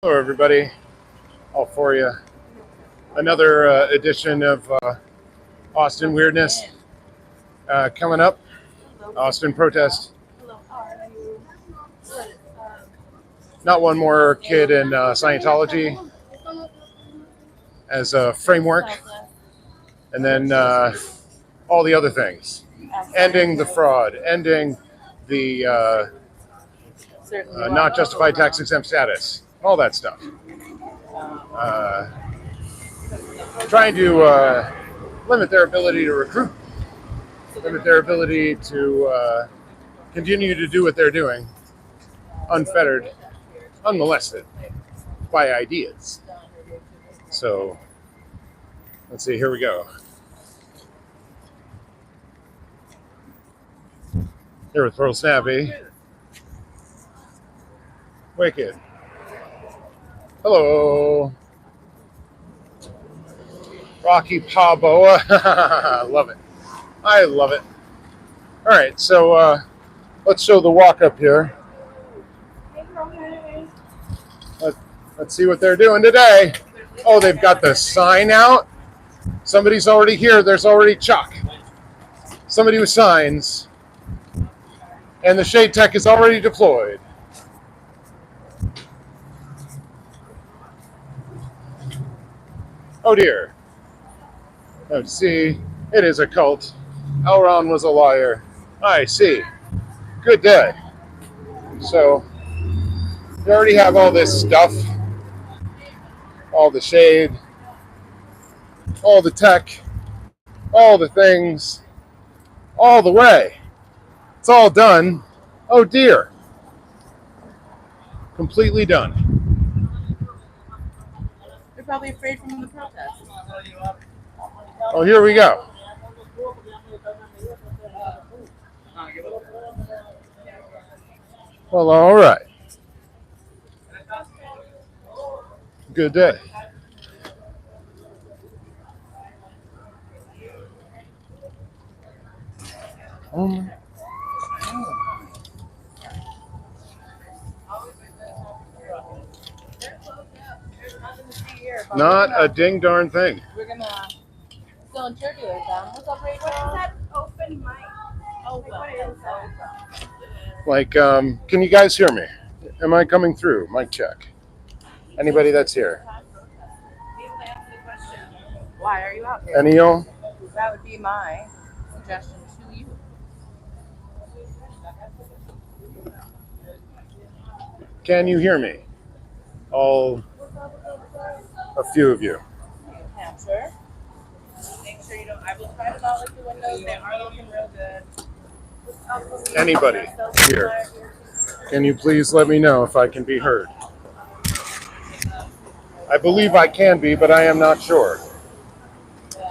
Hello, everybody. All for you. Another edition of Austin Weirdness coming up. Austin protest. Not one more kid in Scientology as a framework, and then all the other things. Ending the fraud, ending the not justified tax exempt status, all that stuff. Uh, Trying to limit their ability to recruit, limit their ability to continue to do what they're doing, unfettered, unmolested by ideas. So, let's see, here we go. Here with Pearl Snappy. Wicked. Hello. Rocky Balboa. Love it. I love it. All right, so let's show the walk up here. Let's see what they're doing today. Oh, they've got the sign out. Somebody's already here. There's already chalk. Somebody with signs. And the shade tech is already deployed. Oh dear. Let's see. It is a cult. Elron was a liar. I see. Good day. So, you already have all this stuff. All the shade. All the tech. All the things. All the way. It's all done. Oh dear. Completely done. They're probably afraid from the protest. Oh, here we go. Well, all right. Good day. Not a ding darn thing. We're gonna still interview them. What's up, Rachel? What is that open mic? Oh, What is that? Like, can you guys hear me? Am I coming through? Mic check. Anybody that's here? Why are you out here? Any y'all? That would be my suggestion to you. Can you hear me? All, a few of you. Hampshire. Make sure you don't. I will try to not look the windows. They are looking real good. Anybody here? Can you please let me know if I can be heard? I believe I can be, but I am not sure.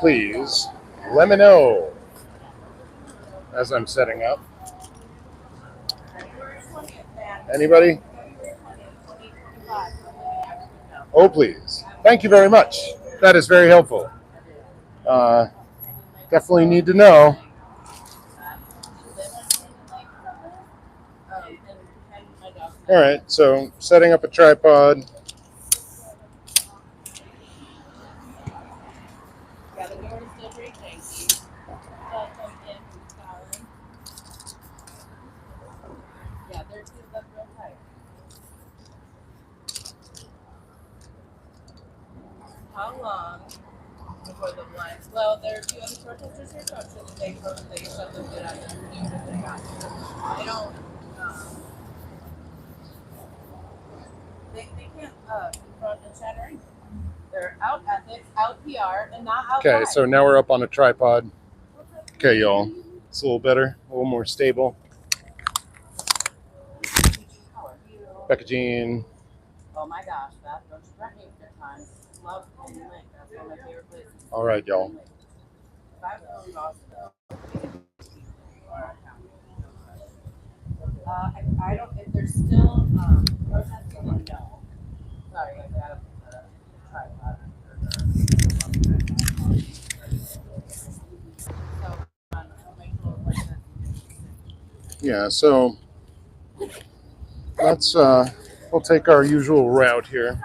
Please let me know as I'm setting up. Anybody? Oh, please. Thank you very much. That is very helpful. Definitely need to know. All right, so setting up a tripod. Yeah, the door is still pretty janky. Yeah, they're sealed up real tight. How long before the blind? Well, there are a few other protesters here, so I'm sure that they shut them good out there. They got it. They don't. They can't confront and shattering. They're out ethics, out PR, and not out. Okay, so now we're up on a tripod. Okay, y'all. It's a little better, a little more stable. Becca Jean. Oh my gosh, that don't you correct me a good time. Love Penny Lake. That's one of my favorite places. All right, y'all. I don't. If there's still protesting, then no. Sorry, I gotta put the tripod. Yeah, so let's we'll take our usual route here.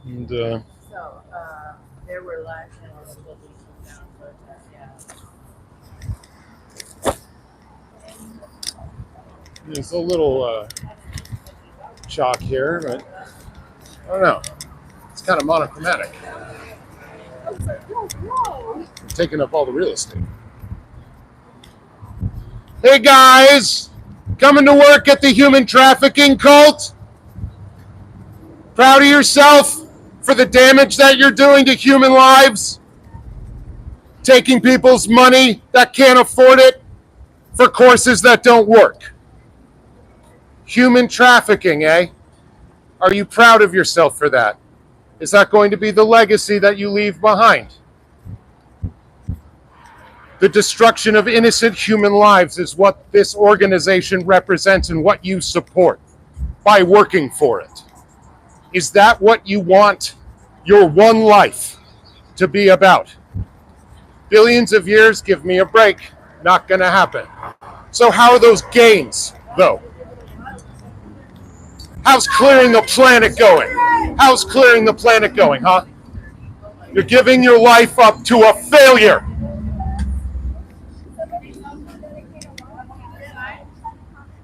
And So, there were last and all the buildings down, but yeah. there's a little chalk here, but I don't know. It's kind of monochromatic. Taking up all the real estate. Hey guys, coming to work at the human trafficking cult? Proud of yourself for the damage that you're doing to human lives? Taking people's money that can't afford it for courses that don't work. Human trafficking, eh? Are you proud of yourself for that? Is that going to be the legacy that you leave behind? The destruction of innocent human lives is what this organization represents and what you support by working for it. Is that what you want your one life to be about? Billions of years, give me a break. Not going to happen. So how are those gains, though? How's clearing the planet going? How's clearing the planet going, huh? You're giving your life up to a failure.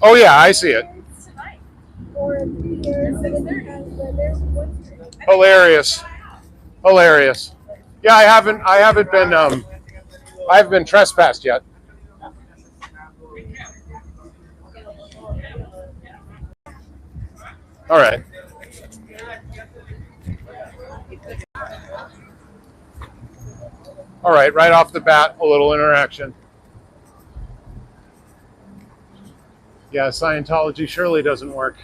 Oh yeah, I see it. Hilarious. Hilarious. Yeah, I haven't been trespassed yet. All right. All right, right off the bat, a little interaction. Yeah, Scientology surely doesn't work.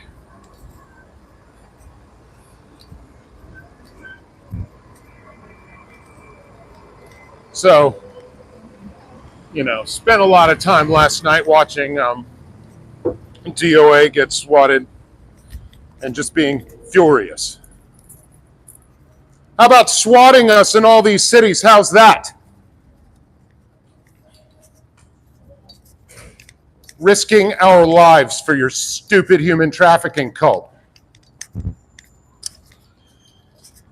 So, spent a lot of time last night watching DOA get swatted and just being furious. How about swatting us in all these cities? How's that? Risking our lives for your stupid human trafficking cult.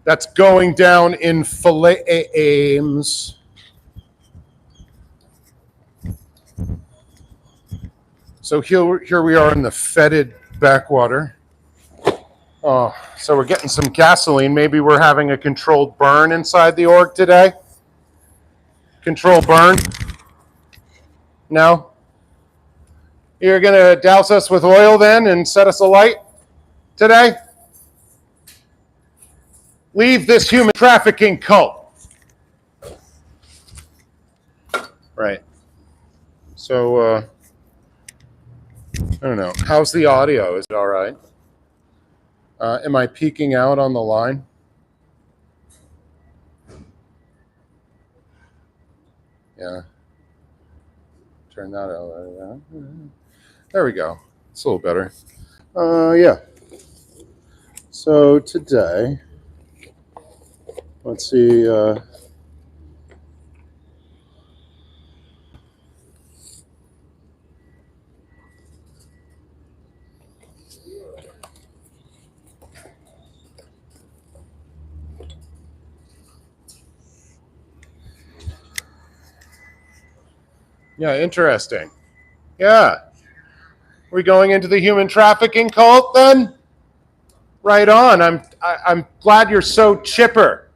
That's going down in flames. So here we are in the fetid backwater. Oh, so we're getting some gasoline. Maybe we're having a controlled burn inside the org today. Controlled burn? No? You're going to douse us with oil then and set us alight today? Leave this human trafficking cult. Right. So, I don't know. How's the audio? Is it all right? Am I peeking out on the line? Yeah. Turn that out. There we go. It's a little better. Yeah. So today, let's see. Yeah, interesting. Yeah. We going into the human trafficking cult then? Right on. I'm glad you're so chipper.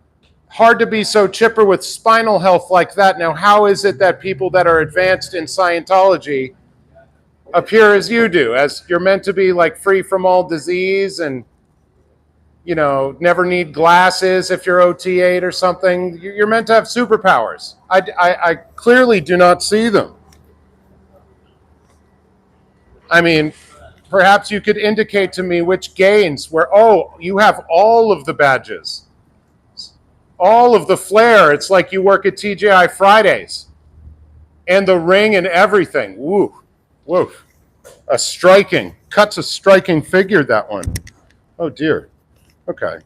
Hard to be so chipper with spinal health like that. Now, how is it that people that are advanced in Scientology appear as you do, as you're meant to be like free from all disease and never need glasses if you're OT8 or something? You're meant to have superpowers. I clearly do not see them. I mean, perhaps you could indicate to me which gains where, you have all of the badges, all of the flair. It's like you work at TGI Fridays and the ring and everything. Woo, woo. Cuts a striking figure, that one. Oh dear. Okay.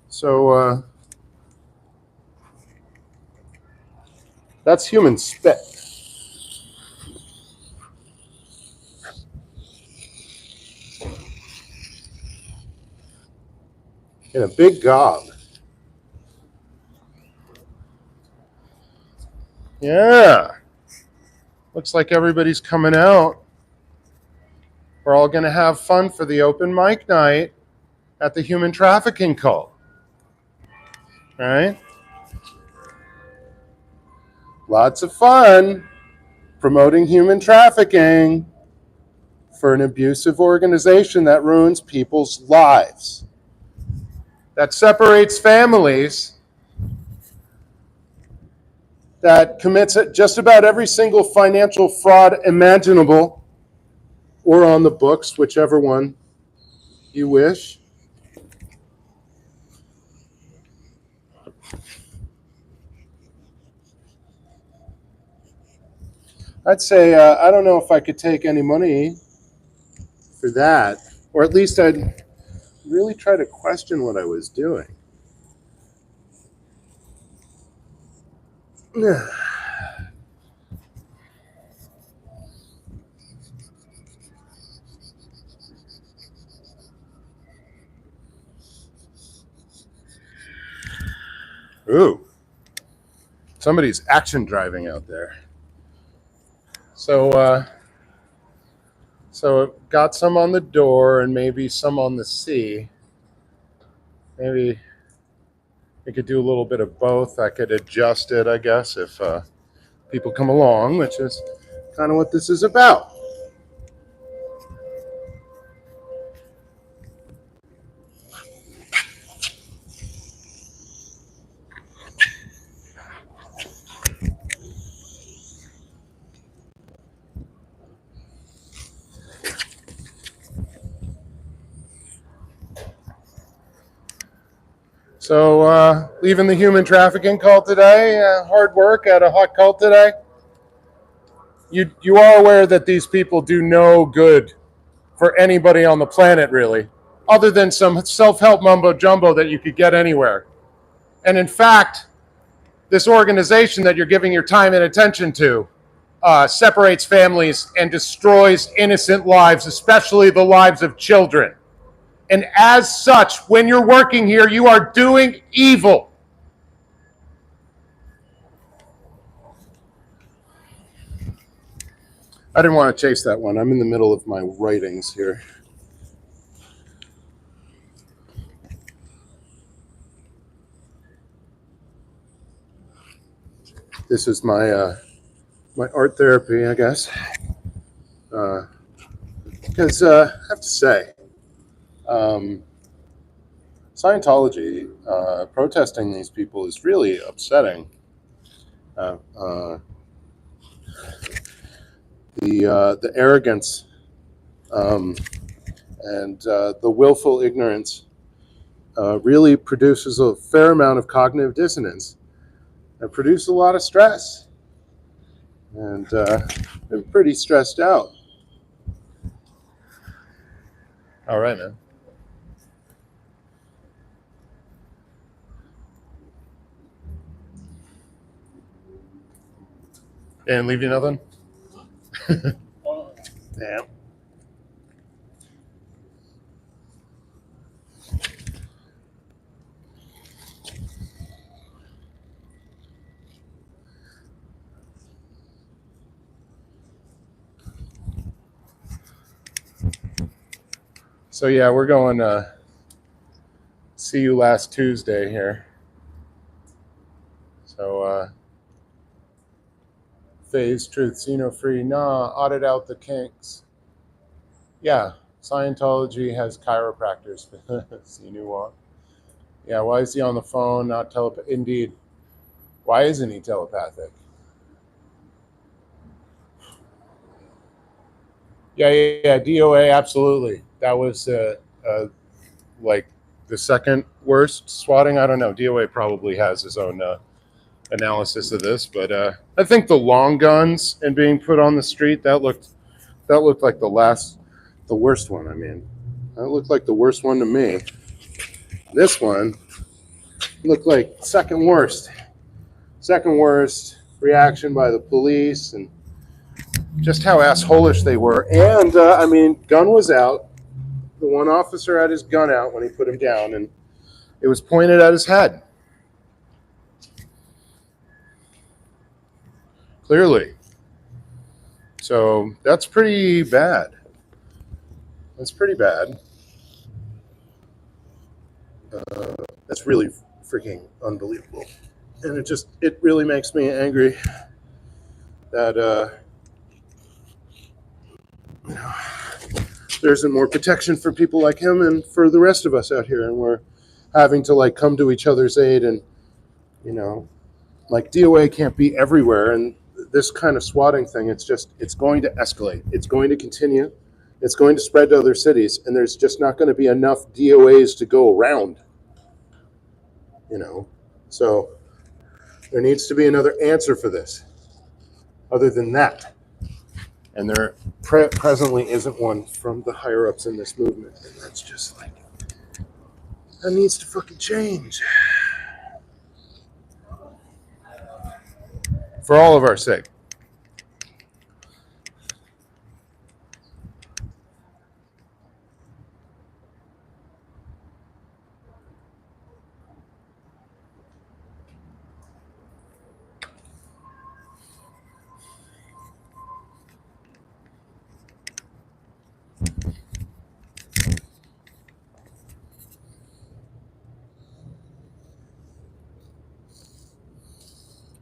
So, that's human spit. in a big gob. Yeah. Looks like everybody's coming out. We're all going to have fun for the open mic night at the human trafficking cult. Right? Lots of fun promoting human trafficking for an abusive organization that ruins people's lives, that separates families, that commits just about every single financial fraud imaginable or on the books, whichever one you wish. I'd say, I don't know if I could take any money for that, or at least I'd really try to question what I was doing. Ooh, somebody's action driving out there. So got some on the door and maybe some on the sea. Maybe we could do a little bit of both. I could adjust it, I guess, if people come along, which is kind of what this is about. So leaving the human trafficking cult today, hard work at a hot cult today. You are aware that these people do no good for anybody on the planet, really, other than some self-help mumbo jumbo that you could get anywhere. And in fact, this organization that you're giving your time and attention to separates families and destroys innocent lives, especially the lives of children. And as such, when you're working here, you are doing evil. I didn't want to chase that one. I'm in the middle of my writings here. This is my my art therapy, I guess. Because I have to say, Scientology protesting these people is really upsetting. The arrogance and the willful ignorance really produces a fair amount of cognitive dissonance and produces a lot of stress. And I'm pretty stressed out. All right, man. And leave you nothing? Damn. So yeah, we're going to see you last Tuesday here. So phase, truth, see no free, nah, audit out the kinks. Yeah, Scientology has chiropractors. See new one. Yeah, why is he on the phone, not telepathic? Indeed. Why isn't he telepathic? Yeah, DOA, absolutely. That was like the second worst swatting. I don't know. DOA probably has his own analysis of this, but I think the long guns and being put on the street, that looked like the worst one. I mean, that looked like the worst one to me. This one looked like second worst reaction by the police, and just how assholish they were. And I mean, gun was out. The one officer had his gun out when he put him down, and It was pointed at his head. Clearly. So that's pretty bad. That's pretty bad. That's really freaking unbelievable. And it really makes me angry that there isn't more protection for people like him and for the rest of us out here, and we're having to like come to each other's aid, and like DOA can't be everywhere, and this kind of swatting thing, it's going to escalate. It's going to continue. It's going to spread to other cities, and there's just not going to be enough DOAs to go around. So there needs to be another answer for this, other than that. And there presently isn't one from the higher ups in this movement, and that's just like, that needs to fucking change for all of our sake.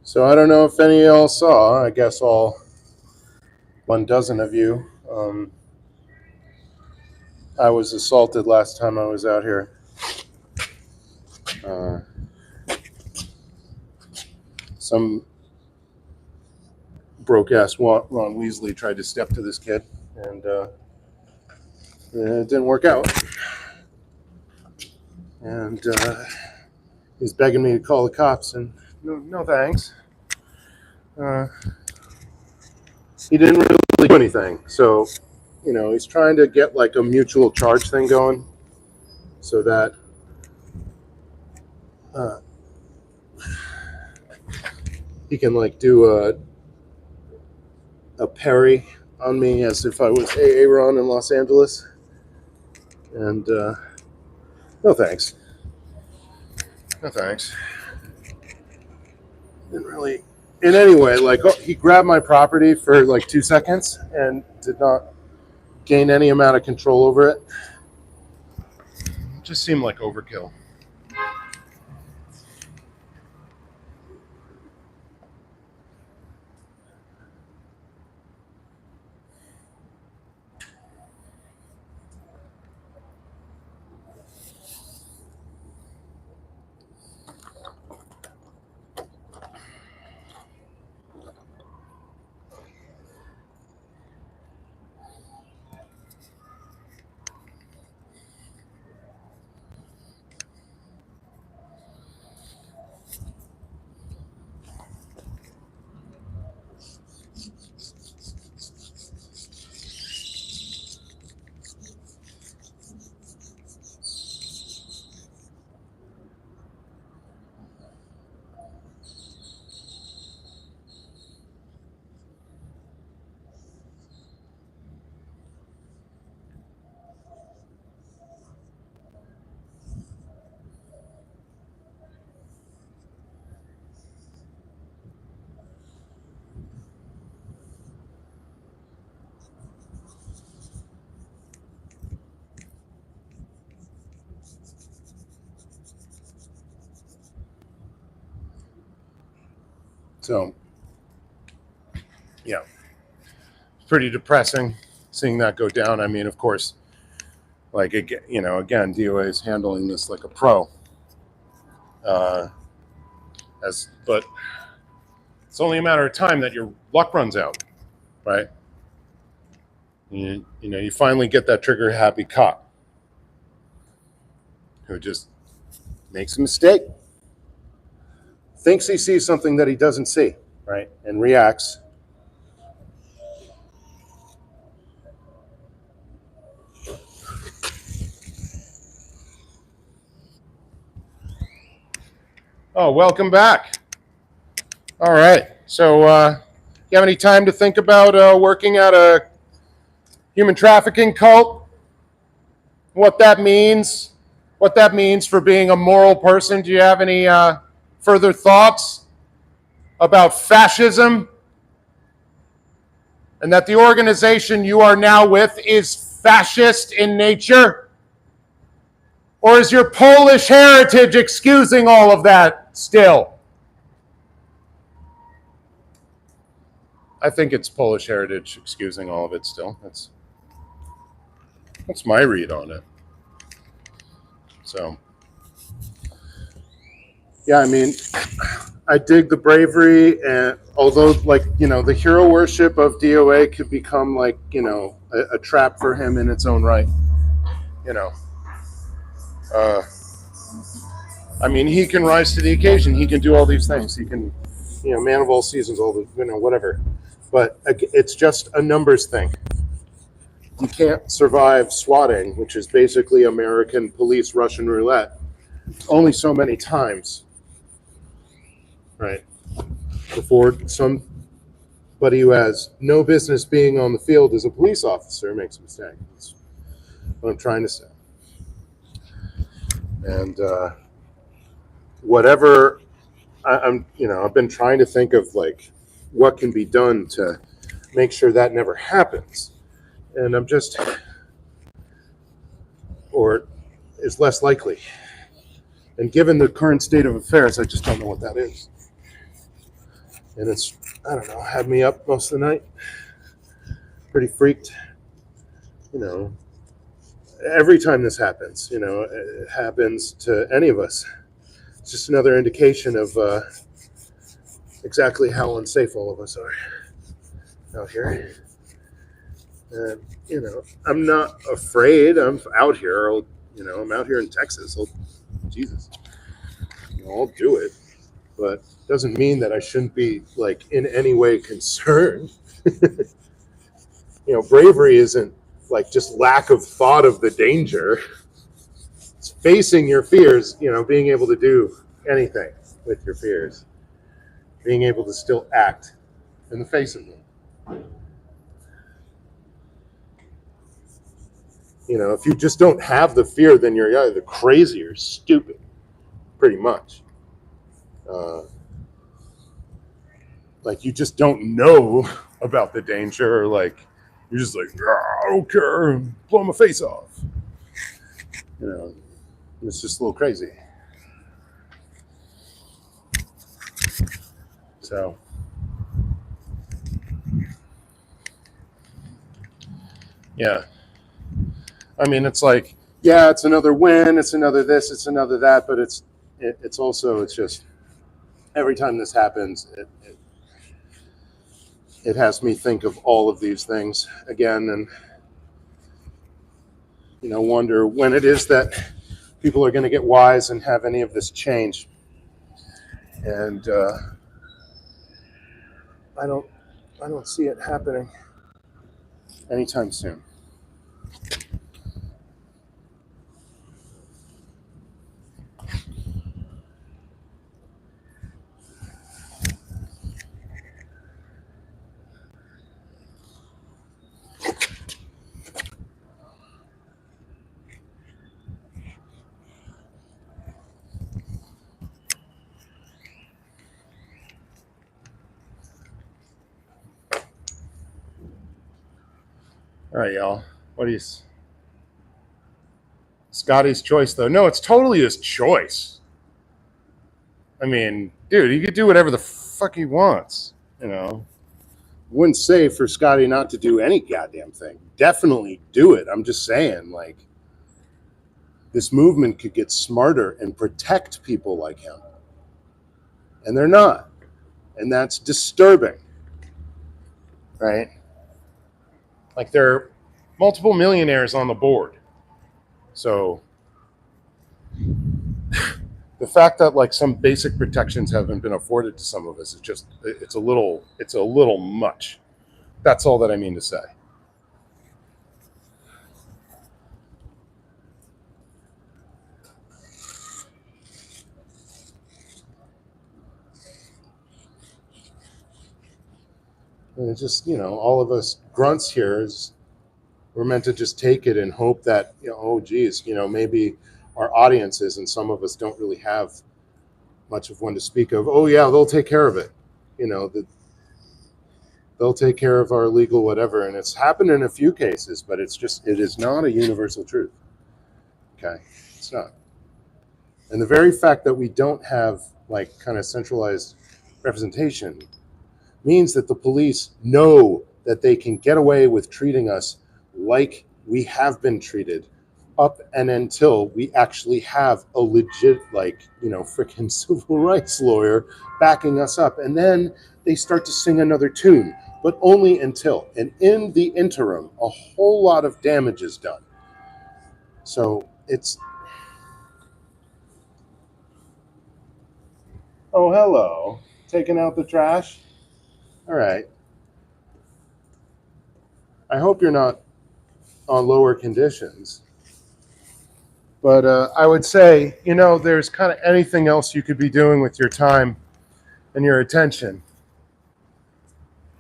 So I don't know if any of y'all saw, I guess all 1,000 of you. I was assaulted last time I was out here. Some broke-ass Ron Weasley tried to step to this kid, and it didn't work out. And he's begging me to call the cops, and no thanks. He didn't really do anything. So, he's trying to get like a mutual charge thing going so that he can like do a parry on me as if I was Aaron in Los Angeles. And no thanks. No thanks. Didn't really, in any way, like, he grabbed my property for like 2 seconds and did not gain any amount of control over it. It just seemed like overkill. So, yeah, pretty depressing seeing that go down. I mean, of course, like, again, DOA is handling this like a pro. But it's only a matter of time that your luck runs out, right? You finally get that trigger happy cop who just makes a mistake, thinks he sees something that he doesn't see, right? And reacts. Oh, welcome back. All right. So, you have any time to think about working at a human trafficking cult? What that means? what that means for being a moral person. Do you have any further thoughts about fascism? And that the organization you are now with is fascist in nature? Or is your Polish heritage excusing all of that still? I think it's Polish heritage excusing all of it still. That's my read on it. So, yeah, I mean, I dig the bravery, and although, like, the hero worship of DOA could become, like, a trap for him in its own right. I mean, he can rise to the occasion. He can do all these things. He can, man of all seasons, all the, whatever. But it's just a numbers thing. You can't survive swatting, which is basically American police Russian roulette, only so many times, right? Before somebody who has no business being on the field as a police officer makes a mistake. That's what I'm trying to say. And whatever I've been trying to think of, like, what can be done to make sure that never happens. And or is less likely. And given the current state of affairs, I just don't know what that is. And it's, I don't know, had me up most of the night. Pretty freaked. Every time this happens, it happens to any of us. It's just another indication of exactly how unsafe all of us are out here. And, I'm not afraid. I'm out here. I'm out here in Texas. Jesus. I'll do it. But it doesn't mean that I shouldn't be, like, in any way concerned. Bravery isn't, like, just lack of thought of the danger. It's facing your fears, being able to do anything with your fears. Being able to still act in the face of them. If you just don't have the fear, then you're either crazy or stupid, pretty much. Like, you just don't know about the danger, or, like, you're just like, I don't care, blow my face off. It's just a little crazy. So, yeah. I mean, it's like, yeah, it's another win, it's another this, it's another that, but it's just every time this happens, it has me think of all of these things again, and wonder when it is that people are going to get wise and have any of this change. And I don't see it happening anytime soon. All right, y'all. What do you? Scotty's choice, though. No, it's totally his choice. I mean, dude, he could do whatever the fuck he wants. Wouldn't say for Scotty not to do any goddamn thing. Definitely do it. I'm just saying, like, this movement could get smarter and protect people like him. And they're not. And that's disturbing. Right? Like, there are multiple millionaires on the board. So the fact that, like, some basic protections haven't been afforded to some of us is just, it's a little much. That's all that I mean to say. And it's just, all of us grunts here we're meant to just take it and hope that, oh geez, maybe our audiences, and some of us don't really have much of one to speak of. Oh yeah, they'll take care of it. They'll take care of our legal whatever, and it's happened in a few cases, but it is not a universal truth. Okay, it's not. And the very fact that we don't have like kind of centralized representation means that the police know that they can get away with treating us like we have been treated up and until we actually have a legit, like, freaking civil rights lawyer backing us up. And then they start to sing another tune, but only until. And in the interim, a whole lot of damage is done. So it's. Oh, hello. Taking out the trash? All right. I hope you're not on lower conditions. But I would say, there's kind of anything else you could be doing with your time and your attention.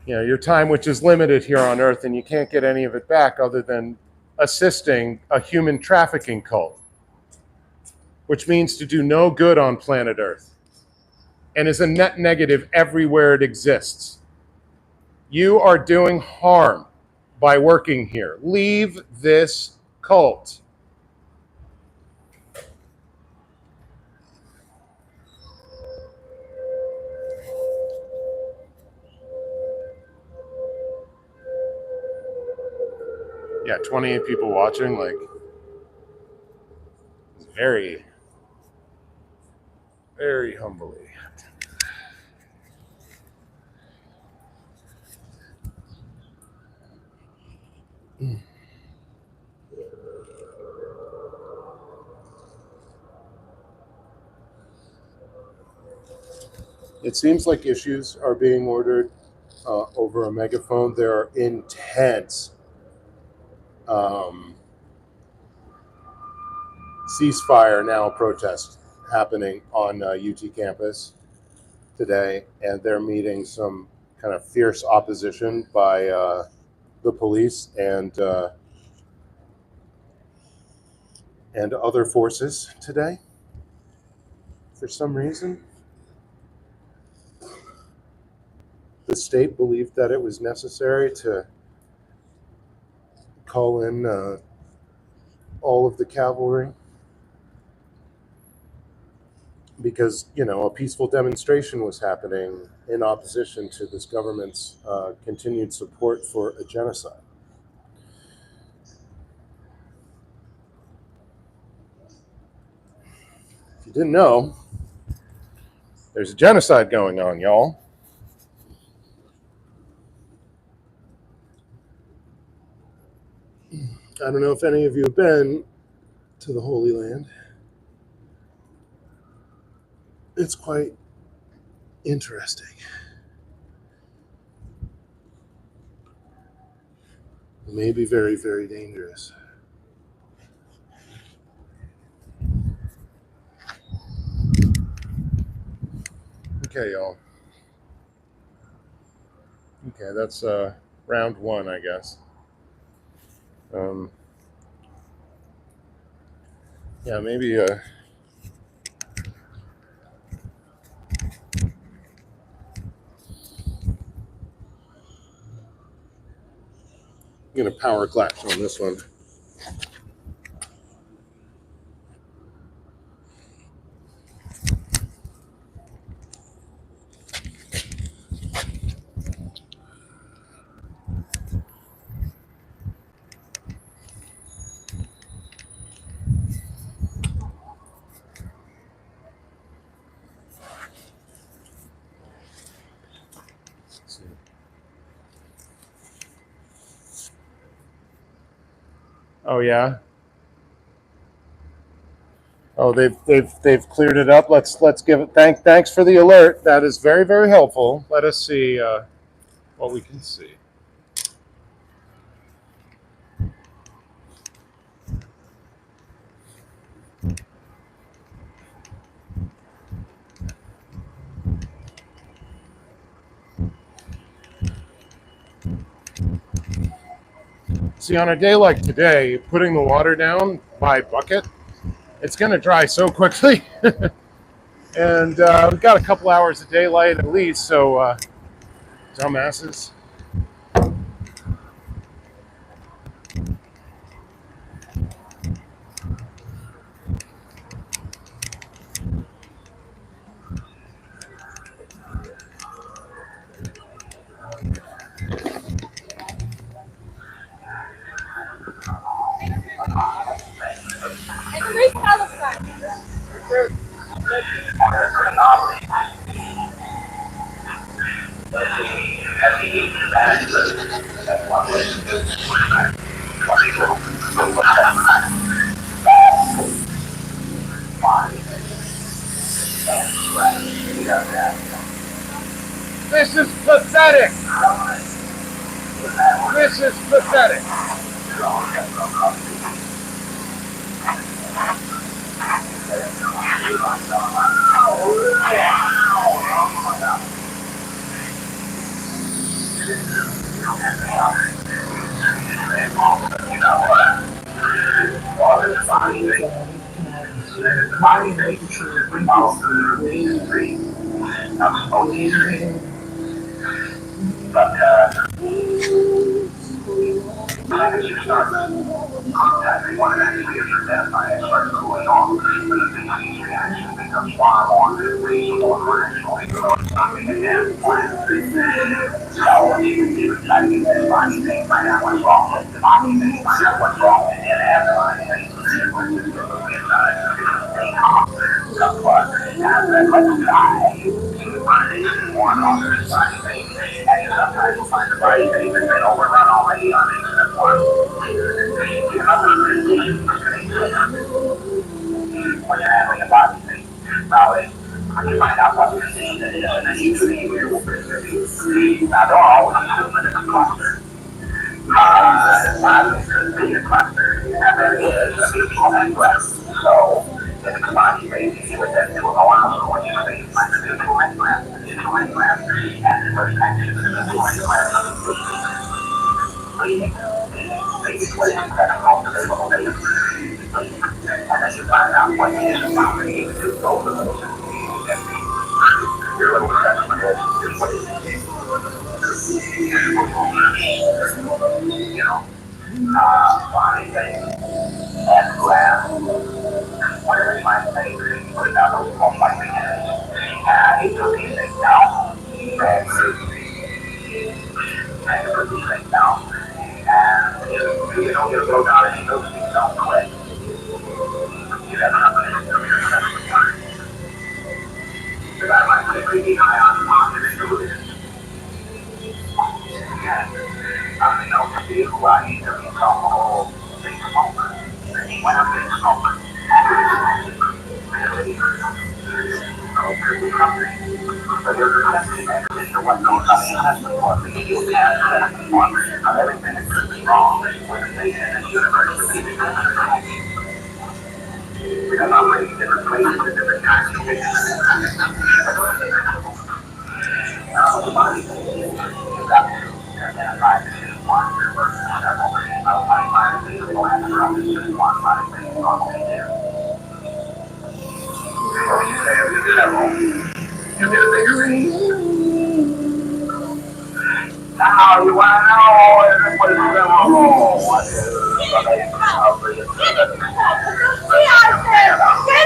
Your time, which is limited here on Earth, and you can't get any of it back other than assisting a human trafficking cult, which means to do no good on planet Earth and is a net negative everywhere it exists. You are doing harm by working here. Leave this cult. Yeah, 28 people watching, like, very, very humbly. It seems like issues are being ordered over a megaphone. There are intense ceasefire now protests happening on UT campus today, and they're meeting some kind of fierce opposition by the police and other forces today. For some reason, the state believed that it was necessary to call in all of the cavalry because, a peaceful demonstration was happening in opposition to this government's continued support for a genocide. If you didn't know, there's a genocide going on, y'all. I don't know if any of you have been to the Holy Land. It's quite interesting. It may be very, very dangerous. Okay, y'all. Okay, that's round one, I guess. Yeah, maybe I'm gonna power clash on this one. Oh yeah. Oh, they've cleared it up. Let's give it. Thanks for the alert. That is very, very helpful. Let us see what we can see. See, on a day like today, putting the water down by bucket It's going to dry so quickly. And we've got a couple hours of daylight at least, so dumbasses. And where's Palestine? This is pathetic. This is pathetic.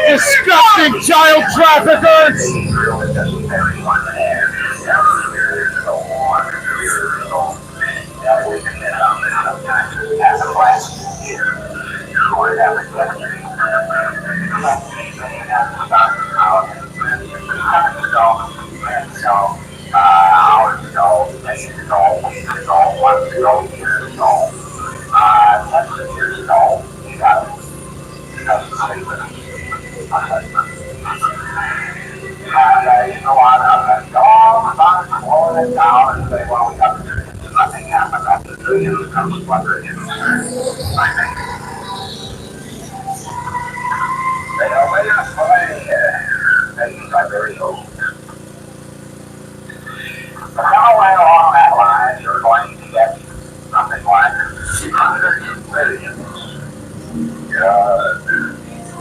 Disgusting child traffickers!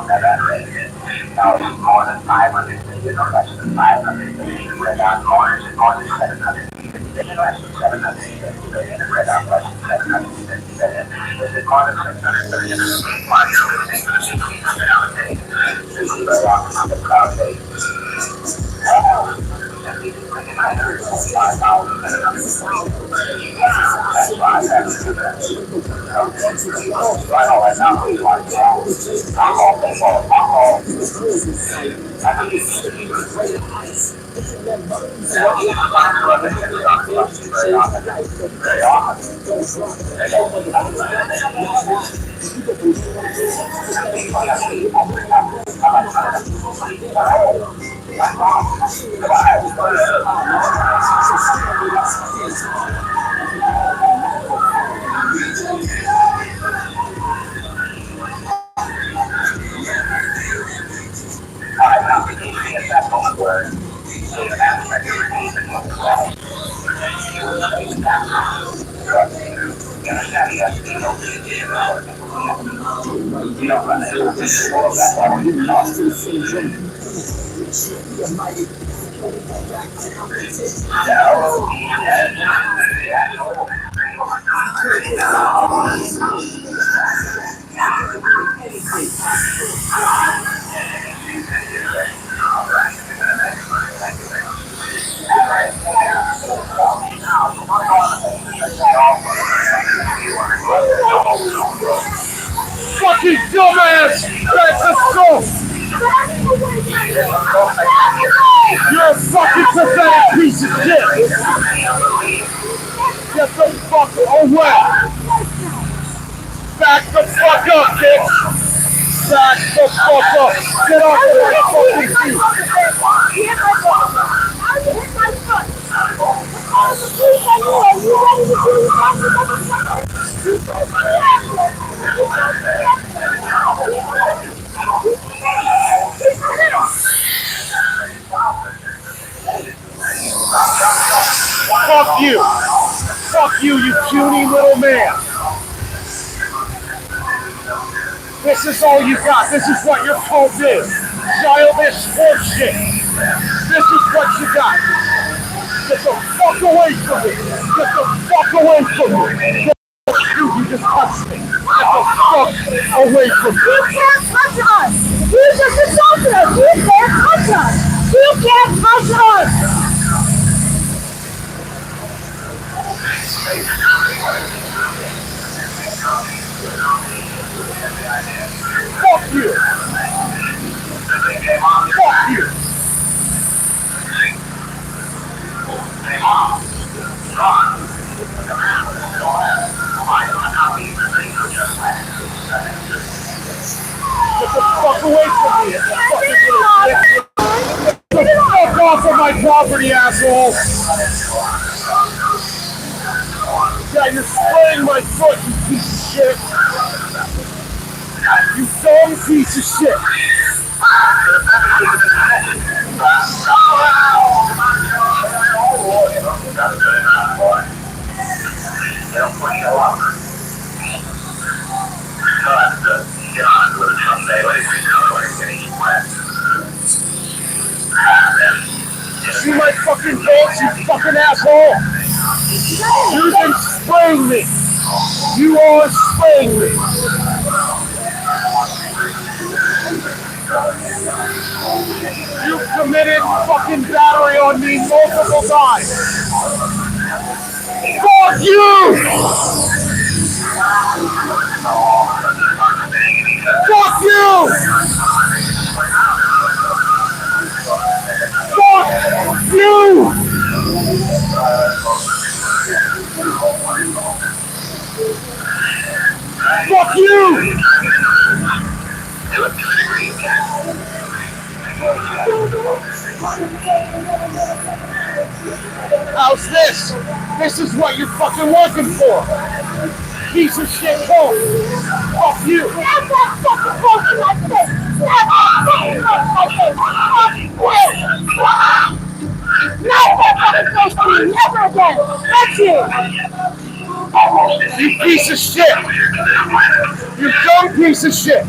Now it's more than 500 million or less than 500 million. Red dot more than 750 million, less than 750 million. Red dot less than 750 million. Is it more than 600 billion? Marginally allocate. This is very often on the crowd date. Fucking dumbass! That's a skull! You're a fucking pathetic piece of shit! Get the fuck away! Back the fuck up, bitch! Back the fuck up! Get off of my fucking feet! Fuck you! Fuck you, you puny little man! This is all you got. This is what your cult is. Childish horseshit. This is what you got. Get the fuck away from me. Get the fuck away from me. You just touched me. Get the fuck away from me. You can't touch us. You just assaulted us. You can't touch us. You can't touch us. Fuck you. Fuck you. Get the fuck away from me. Get the fuck off of my property, asshole. Yeah, you're spraying my foot, you piece of shit. You dumb piece of shit. See my fucking face, you fucking asshole? You've been spraying me. You are spraying me. You've committed fucking battery on me multiple times. Fuck you! Fuck you! Fuck you! Fuck you! How's this? This is what you're fucking working for. Piece of shit cult. Fuck you. Have that fucking phone in my face. Have that fucking phone in my face. Fuck you. Never fucking face to me. Never again. That's you. You piece of shit. You dumb piece of shit.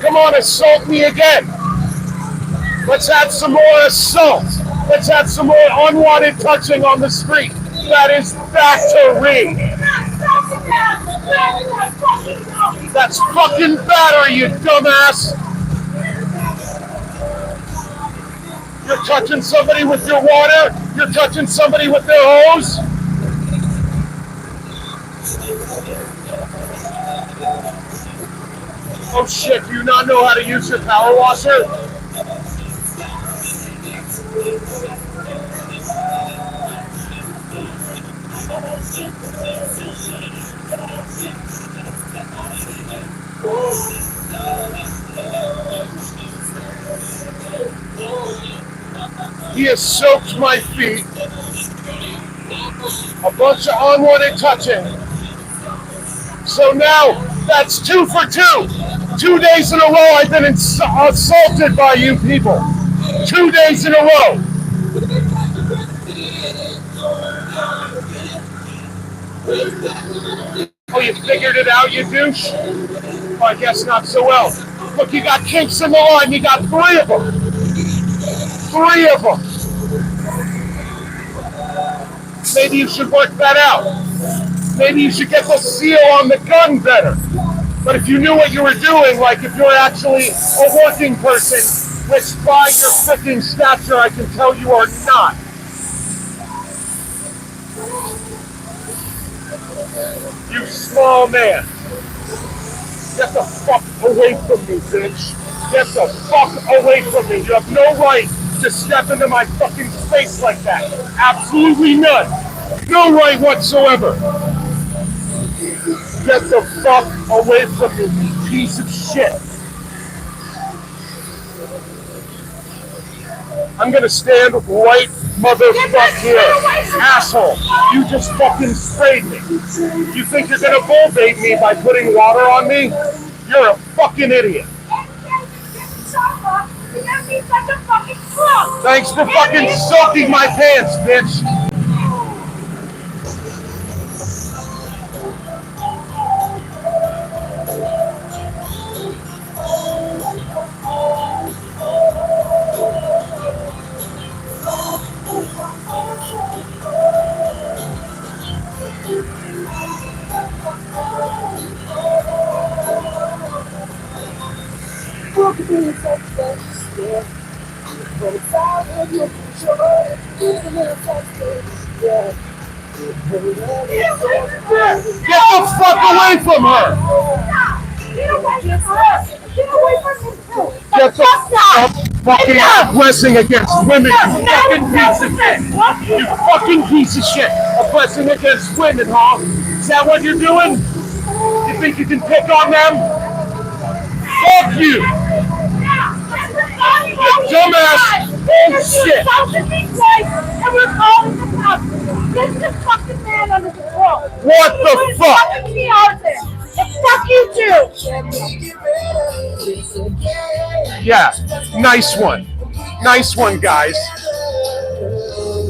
Come on, assault me again. Let's have some more assault. Let's have some more unwanted touching on the street. That is battery. That's fucking battery, you dumbass. You're touching somebody with your water. You're touching somebody with their hose. Oh shit, do you not know how to use your power washer? He has soaked my feet. A bunch of unwanted touching. So now, that's 2 for 2. 2 days in a row I've been assaulted by you people. 2 days in a row. Oh, you figured it out, you douche? Oh, I guess not so well. Look, you got kinks in the line. You got 3 of them. 3 of them. Maybe you should work that out. Maybe you should get the seal on the gun better. But if you knew what you were doing, like if you're actually a working person, which by your freaking stature I can tell you are not. You small man. Get the fuck away from me, bitch. Get the fuck away from me. You have no right to step into my fucking space like that. Absolutely none. No right whatsoever. Get the fuck away from me, you piece of shit. I'm gonna stand right motherfucker here. Asshole, you just fucking sprayed me. You think you're gonna bullbait me by putting water on me? You're a fucking idiot. Thanks for fucking soaking my pants, bitch. Get the fuck away from her! Get away from her! Get away from me too! Get the fuck fucking aggressing against women, you fucking piece of shit! You fucking piece of shit! Aggressing against women, huh? Is that what you're doing? You think you can pick on them? Fuck you! You dumbass bullshit! And we're calling the cops. Get this fucking man under control. What the fuck? Fucking me out there. And fuck you too. Yeah, nice one. Nice one, guys.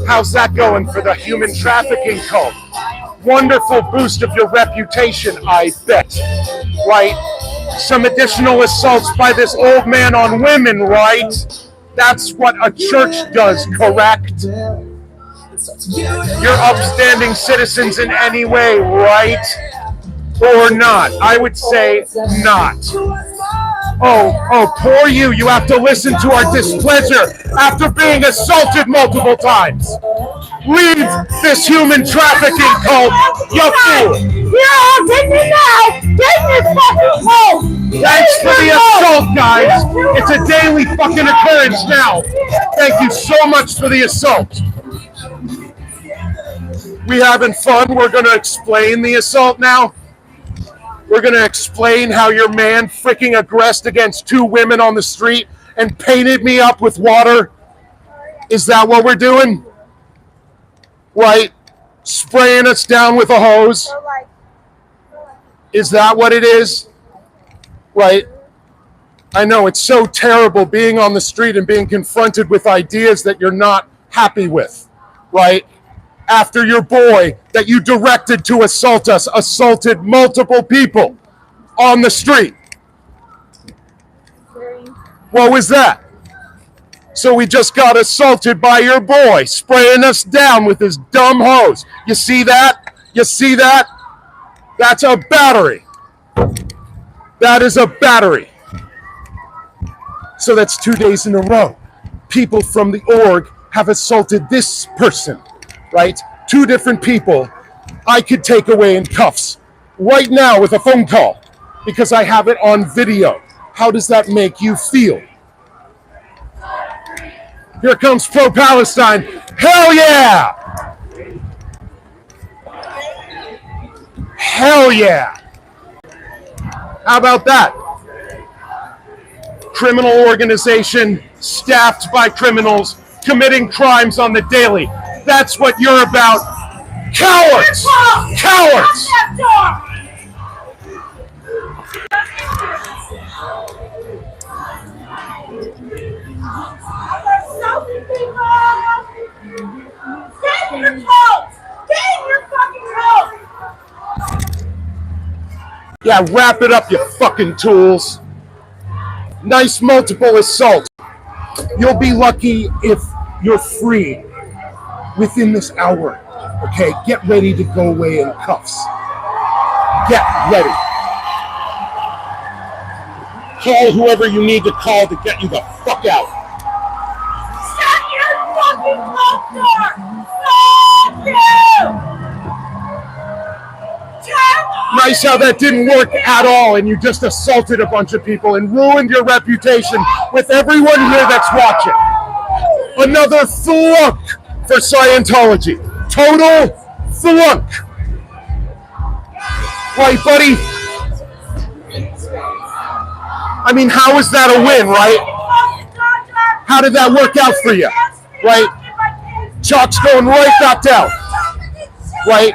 How's that going for the human trafficking cult? Wonderful boost of your reputation, I bet. Right? Some additional assaults by this old man on women, right? That's what a church does, correct? You're upstanding citizens in any way, right? Or not? I would say not. Oh, poor you. You have to listen to our displeasure after being assaulted multiple times. Leave this human trafficking cult, you fool. Yeah, take me now. Take me fucking home. Thanks for the assault, guys. It's a daily fucking occurrence now. Thank you so much for the assault. We having fun? We're going to explain the assault now. We're going to explain how your man freaking aggressed against 2 women on the street and painted me up with water. Is that what we're doing? Right? Spraying us down with a hose. Is that what it is? Right? I know it's so terrible being on the street and being confronted with ideas that you're not happy with. Right? after your boy that you directed to assault us assaulted multiple people on the street? What was that? So we just got assaulted by your boy, spraying us down with his dumb hose. You see that? You see that? That's a battery. That is a battery. So that's 2 days in a row. People from the org have assaulted this person, right? 2 different people I could take away in cuffs right now with a phone call because I have it on video. How does that make you feel? Here comes pro-Palestine. Hell yeah! Hell yeah! How about that? Criminal organization staffed by criminals committing crimes on the daily. That's what you're about. Cowards! Cowards! Get in your coat! Get in your fucking coat! Yeah, wrap it up, you fucking tools. Nice multiple assault. You'll be lucky if you're free within this hour. Okay, get ready to go away in cuffs. Get ready. Call whoever you need to call to get you the fuck out. Shut your fucking mouth door! Fuck you! Nice how that didn't work at all and you just assaulted a bunch of people and ruined your reputation with everyone here that's watching. Another flunk for Scientology. Total flunk. Right, buddy? I mean, how is that a win, right? How did that work out for you? Right? Chuck's going right back down. Right?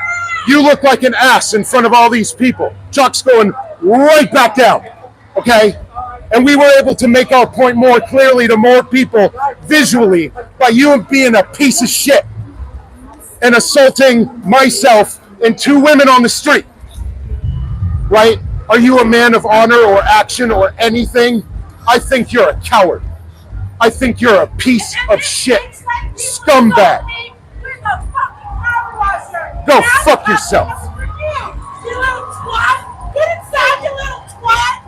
You look like an ass in front of all these people. Chuck's going right back down. Okay? And we were able to make our point more clearly to more people visually by you being a piece of shit and assaulting myself and 2 women on the street. Right? Are you a man of honor or action or anything? I think you're a coward. I think you're a piece of shit. Scumbag. Go fuck yourself. You little twat! Get inside, you little twat!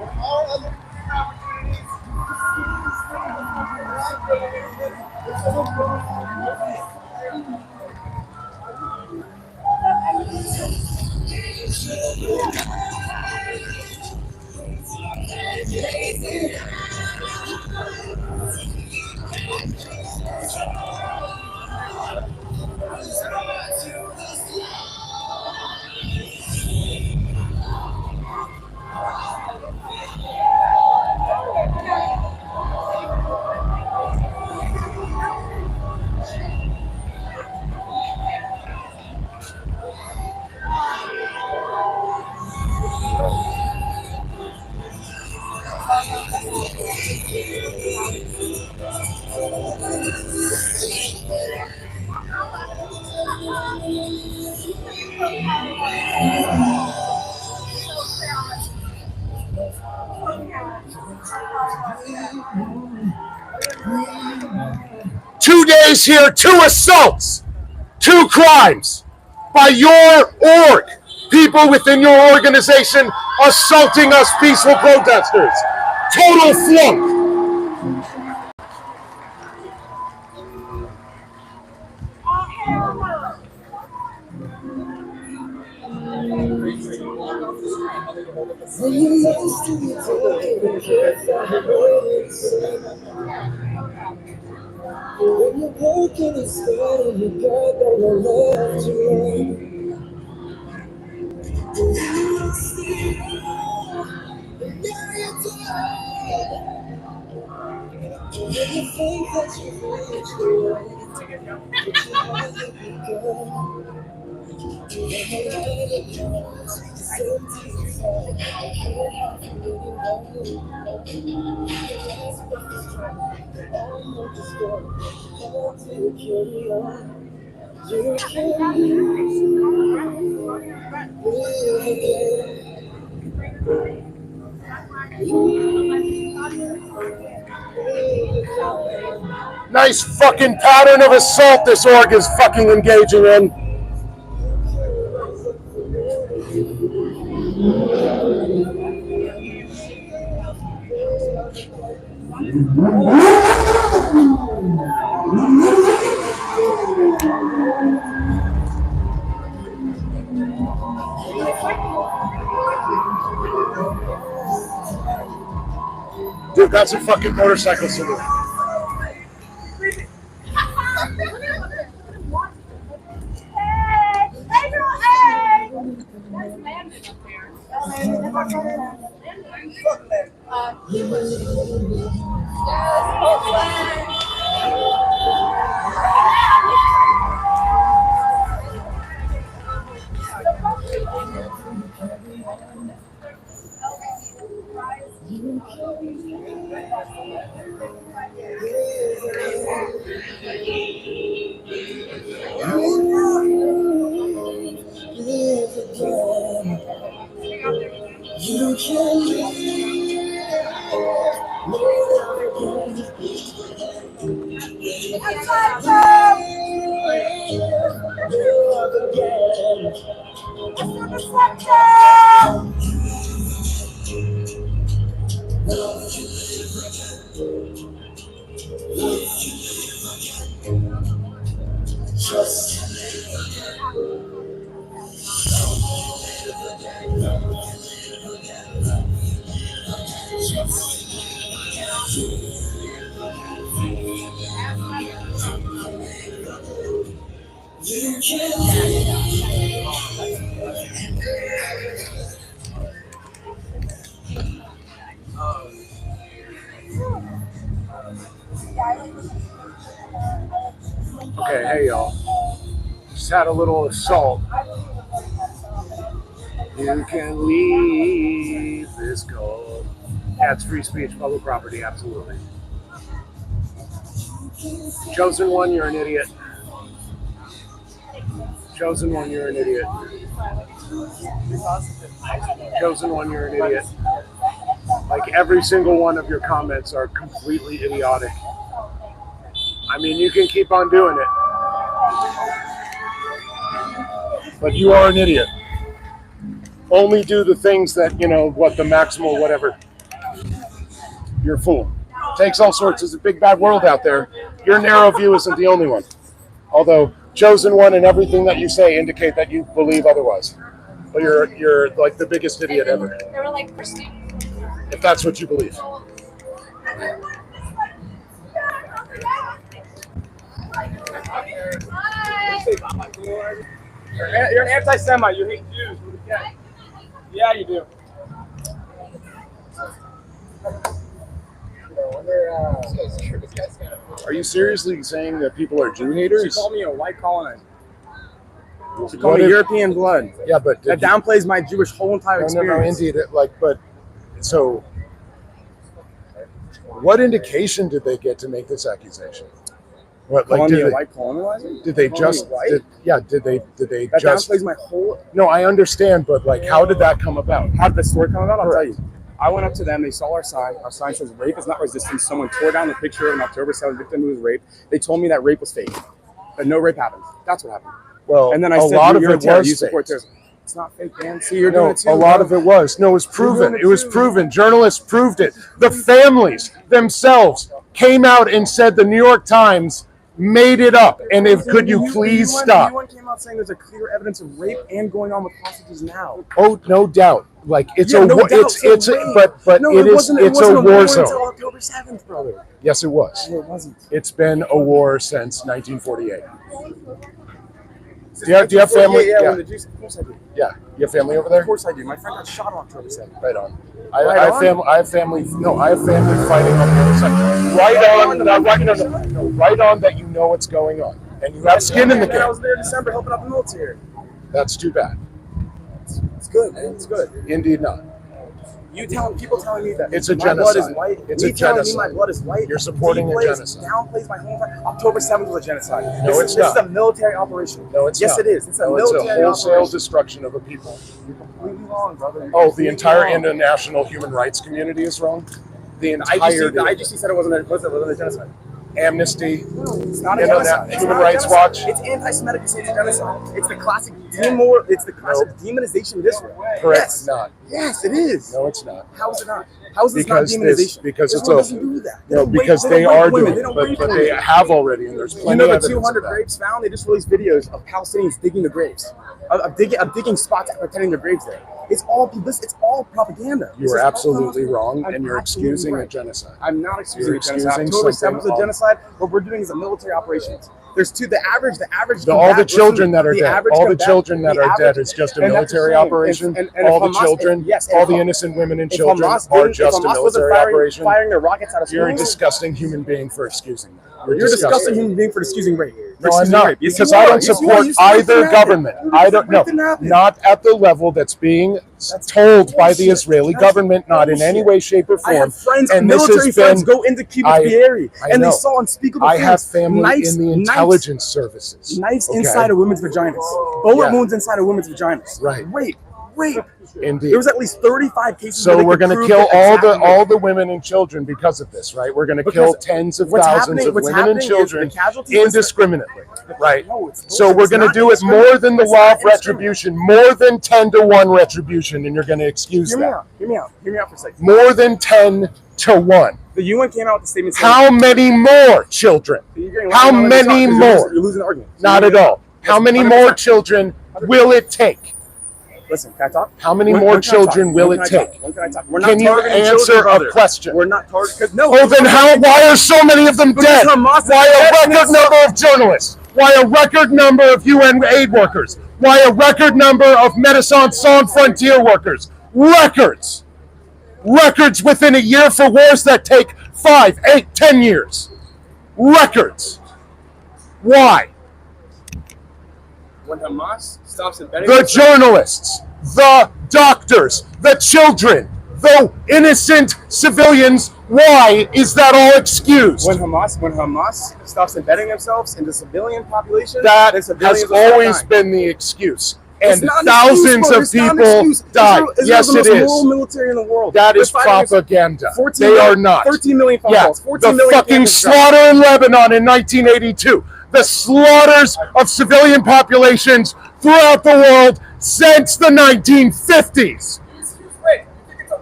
2 days here, 2 assaults, 2 crimes by your org. People within your organization assaulting us peaceful protesters. Total flunk. When you're broken and scared and you got nowhere left to run. You stay and now you're tired. When you think that you've reached the end, but you haven't begun. When the light comes, it's empty inside. I can't help you anymore. The last breath is dry, the almost is gone. How do you carry on? You can Nice fucking pattern of assault this org is fucking engaging in. Dude, that's a fucking motorcycle salute. You Okay, hey y'all. Just had a little assault. You can leave this code. Yeah, it's free speech, public property, absolutely. Chosen one, you're an idiot. Chosen one, you're an idiot. Chosen one, you're an idiot. Like every single one of your comments are completely idiotic. I mean, you can keep on doing it, but you are an idiot. Only do the things that, you know, what the maximal whatever. You're a fool. Takes all sorts. It's a big bad world out there. Your narrow view isn't the only one. Although chosen one and everything that you say indicate that you believe otherwise. But you're like the biggest idiot ever. They were like, If that's what you believe. You're an anti-Semite. You hate Jews. Yeah, you do. Are you seriously saying that people are Jew haters? She called me a white colonizer. She What called me if- European blood. Yeah, but That downplays my Jewish whole entire experience. indeed. But so, what indication did they get to make this accusation? What, Calling did me a they- white colonizer? Did they Calling just? me white? Did they That just? downplays my whole. No, I understand, but like, how did that come about? How did the story come about? I'll tell Correct. you. I went up to them. They saw our sign. Our sign says "Rape is not resistance." Someone tore down the picture of an October 7th victim who was raped. They told me that rape was fake. That no rape happened. That's what happened. Well, And then I a said, lot of "You're a it terrorist. was You support fake. terrorism." It's not fake, man. See, you're doing No, it too. a lot bro. of it was. No, it was proven. doing it It was too. proven. Journalists proved it. The families themselves came out and said the New York Times made it up. And if could you please stop? Anyone came out saying there's a clear evidence of rape and going on with hostages now. Oh, no doubt. Like it's Yeah, a no war. doubt, It's so rape. but No, it is. wasn't- It's a wasn't war until zone. October 7th, brother. Yes, it was. No, it wasn't. It's been a war since 1948. Do you have family? Yeah, Yeah. when the Jews, of course I do. Yeah, you have family over Of there? course I do. My friend got shot on October 7th. Right on. Right I have on? family. I have family. No, I have family fighting on the other side. Right on that you know what's going on and you have skin in the I was game. there in December helping out the military. That's too bad. It's good, man. It's good. Indeed not. People telling me that It's a my blood is genocide. white. It's me a telling genocide. me my blood is white. You're supporting a genocide. Downplays my whole time. October 7th was a genocide. No, This is a military operation. No, it's yes, not. it is. It's a no, military it's a wholesale operation. destruction of a people. You're completely wrong, brother. Oh, the entire international human rights community is wrong? The entire The IGC said it wasn't a genocide. Amnesty, It's not a genocide. Human Rights Watch. It's anti-Semitic to say it's a genocide. It's the classic demonization of Israel. Correct. Yes. Not. Yes, it is. No, it's not. How is it not? How is this not demonization? Because Israel it's doesn't do that. No, because they are doing it, but they have already, and there's plenty of the evidence 200 of that. graves found? They just released videos of Palestinians digging the graves, of digging spots and pretending their graves there. It's all publicity. It's all propaganda. You are absolutely wrong, I'm and you're absolutely excusing right. a genocide. I'm not excusing You're a genocide. excusing October 7th something was a genocide. What we're doing is a military operations. There's the average. All the children that are dead. All the children that are dead is just a and that's military a shame. operation. And All the Hamas- children, yes, all if the Hamas- innocent women and if children Hamas are didn't- just if a Hamas wasn't military operation. firing their rockets out of You're a schools, disgusting human being for excusing that. You're a disgusting human being for excusing rape. No, I'm not, because I don't support either government. I don't know. Not at the level that's being told by the Israeli government, not in any way, shape, or I form. have friends, And this military has friends, been- go into Kibbutz Be'eri, and know. they saw unspeakable I things. have family Knives- in the intelligence services. Knives Okay? inside of women's vaginas. Bullet Yeah. wounds inside of women's vaginas. Right. Rape. Indeed. There was at least 35 cases. So where we're they going could to prove kill that all the women and children because of this, right? We're going to kill tens of thousands of women and children indiscriminately, right? So we're going to do it more than the law of retribution, more than 10-to-1 retribution, and you're going to excuse Hear me that. out. Hear me out for a second. More than 10-to-1. The UN came out with a statement saying, How many more children? How many more? You're losing the argument. Not at all. How many more 100%. children will it take? Listen, can I talk? How many When more can I talk? children will When it can I talk? take? When can I talk? We're not Can you targeting answer children, a brother. question? We're not targeting. No. Oh, then why are so many of them dead? Hamas Why is a dead and record it's- number of journalists? Why a record number of UN aid workers? Why a record number of Médecins Sans Frontières workers? Records within a year for wars that take 5, 8, 10 years. Records. Why? When Hamas stops embedding The journalists, the doctors, the children, the innocent civilians, why is that all excused? when Hamas stops embedding themselves in the civilian population, That then civilians has will start always dying. been the excuse. It's And not an thousands excuse, brother. of It's not an people excuse. died. Israel's Yes, the it most is. moral military in the world. That is They're fighting against propaganda. 14 They million- are not. 13 million phone Yeah, calls. 14 the million fucking campus drops. slaughter in Lebanon in 1982. The slaughters of civilian populations throughout the world since the 1950s.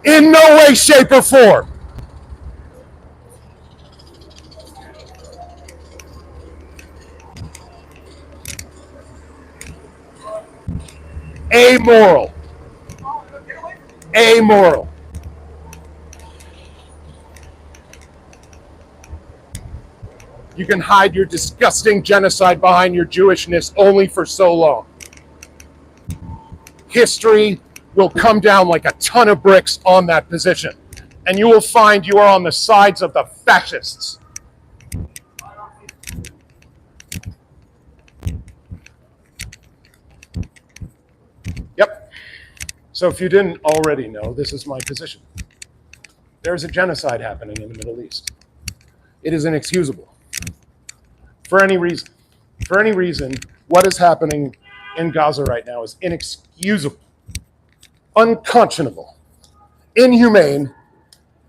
In no way, shape, or form. Amoral. Amoral. You can hide your disgusting genocide behind your Jewishness only for so long. History will come down like a ton of bricks on that position, and you will find you are on the sides of the fascists. Yep. So if you didn't already know, this is my position. There's a genocide happening in the Middle East. It is inexcusable. For any reason. For any reason, what is happening in Gaza right now is inexcusable, unconscionable, inhumane,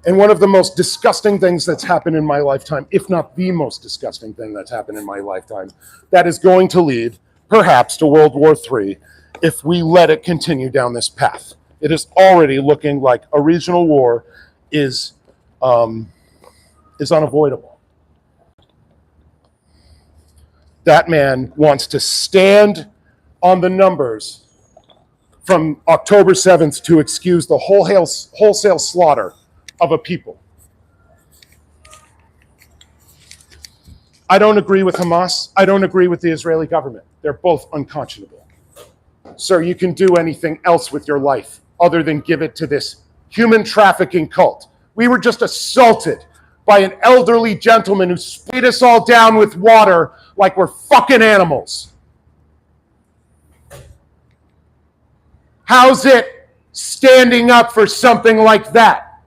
and one of the most disgusting things that's happened in my lifetime, if not the most disgusting thing that's happened in my lifetime, that is going to lead, perhaps, to World War III if we let it continue down this path. It is already looking like a regional war is unavoidable. That man wants to stand on the numbers from October 7th to excuse the wholesale slaughter of a people. I don't agree with Hamas. I don't agree with the Israeli government. They're both unconscionable. Sir, you can do anything else with your life other than give it to this human trafficking cult. We were just assaulted by an elderly gentleman who spit us all down with water like we're fucking animals. How's it standing up for something like that.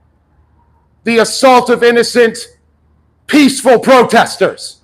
The assault of innocent, peaceful protesters.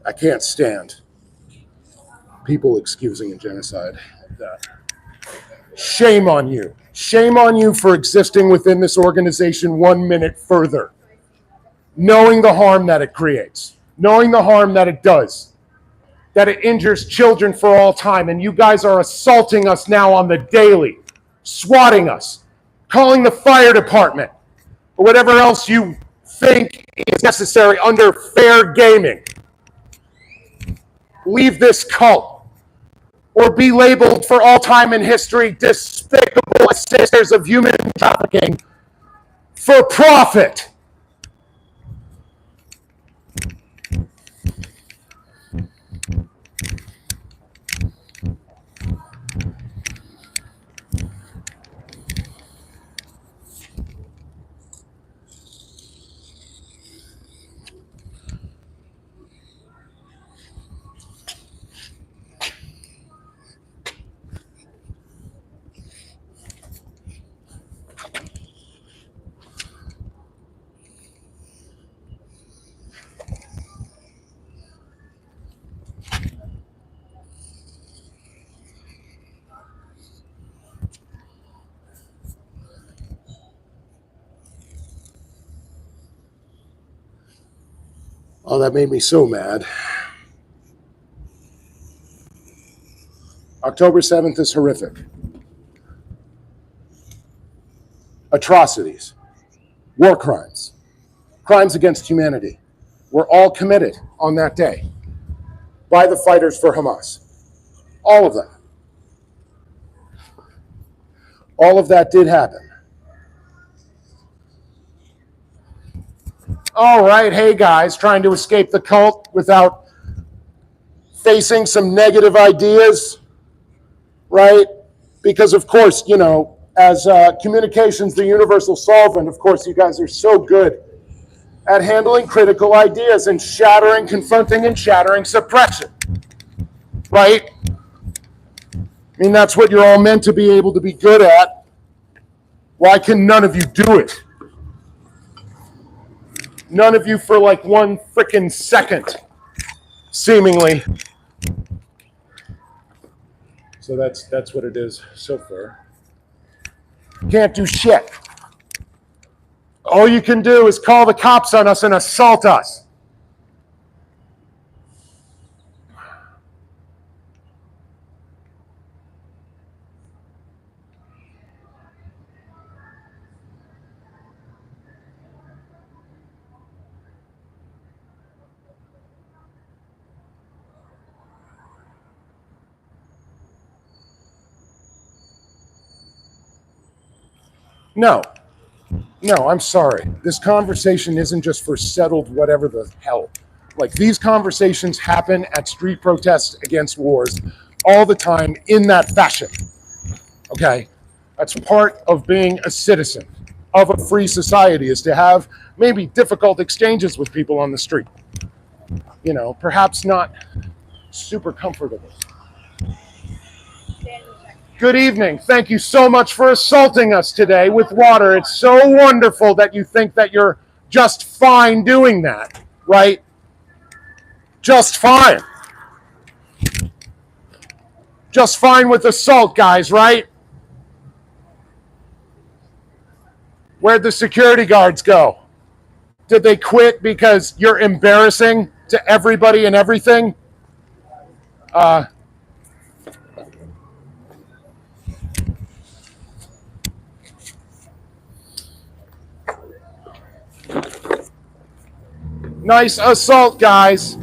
I can't stand people excusing a genocide like that. Shame on you. Shame on you for existing within this organization 1 minute further. Knowing the harm that it creates, knowing the harm that it does, that it injures children for all time, and you guys are assaulting us now on the daily, swatting us, calling the fire department, or whatever else you think is necessary under fair gaming. Leave this cult, or be labeled for all time in history despicable assisters of human trafficking for profit. Oh, that made me so mad. October 7th is horrific. Atrocities, war crimes, crimes against humanity were all committed on that day by the fighters for Hamas. All of them. All of that did happen. All right, hey guys, trying to escape the cult without facing some negative ideas, right? Because of course, you know, as communications, the universal solvent, of course, you guys are so good at handling critical ideas and shattering, confronting, and shattering suppression, right? I mean, that's what you're all meant to be able to be good at. Why can none of you do it? None of you for like 1 frickin' second, seemingly. So that's what it is so far. Can't do shit. All you can do is call the cops on us and assault us. No, I'm sorry. This conversation isn't just for settled whatever the hell. Like, these conversations happen at street protests against wars all the time in that fashion. Okay? That's part of being a citizen of a free society, is to have maybe difficult exchanges with people on the street. You know, perhaps not super comfortable. Good evening. Thank you so much for assaulting us today with water. It's so wonderful that you think that you're just fine doing that. right? Just fine. Just fine with assault, guys, right? Where'd the security guards go? Did they quit because you're embarrassing to everybody and everything? Nice assault, guys.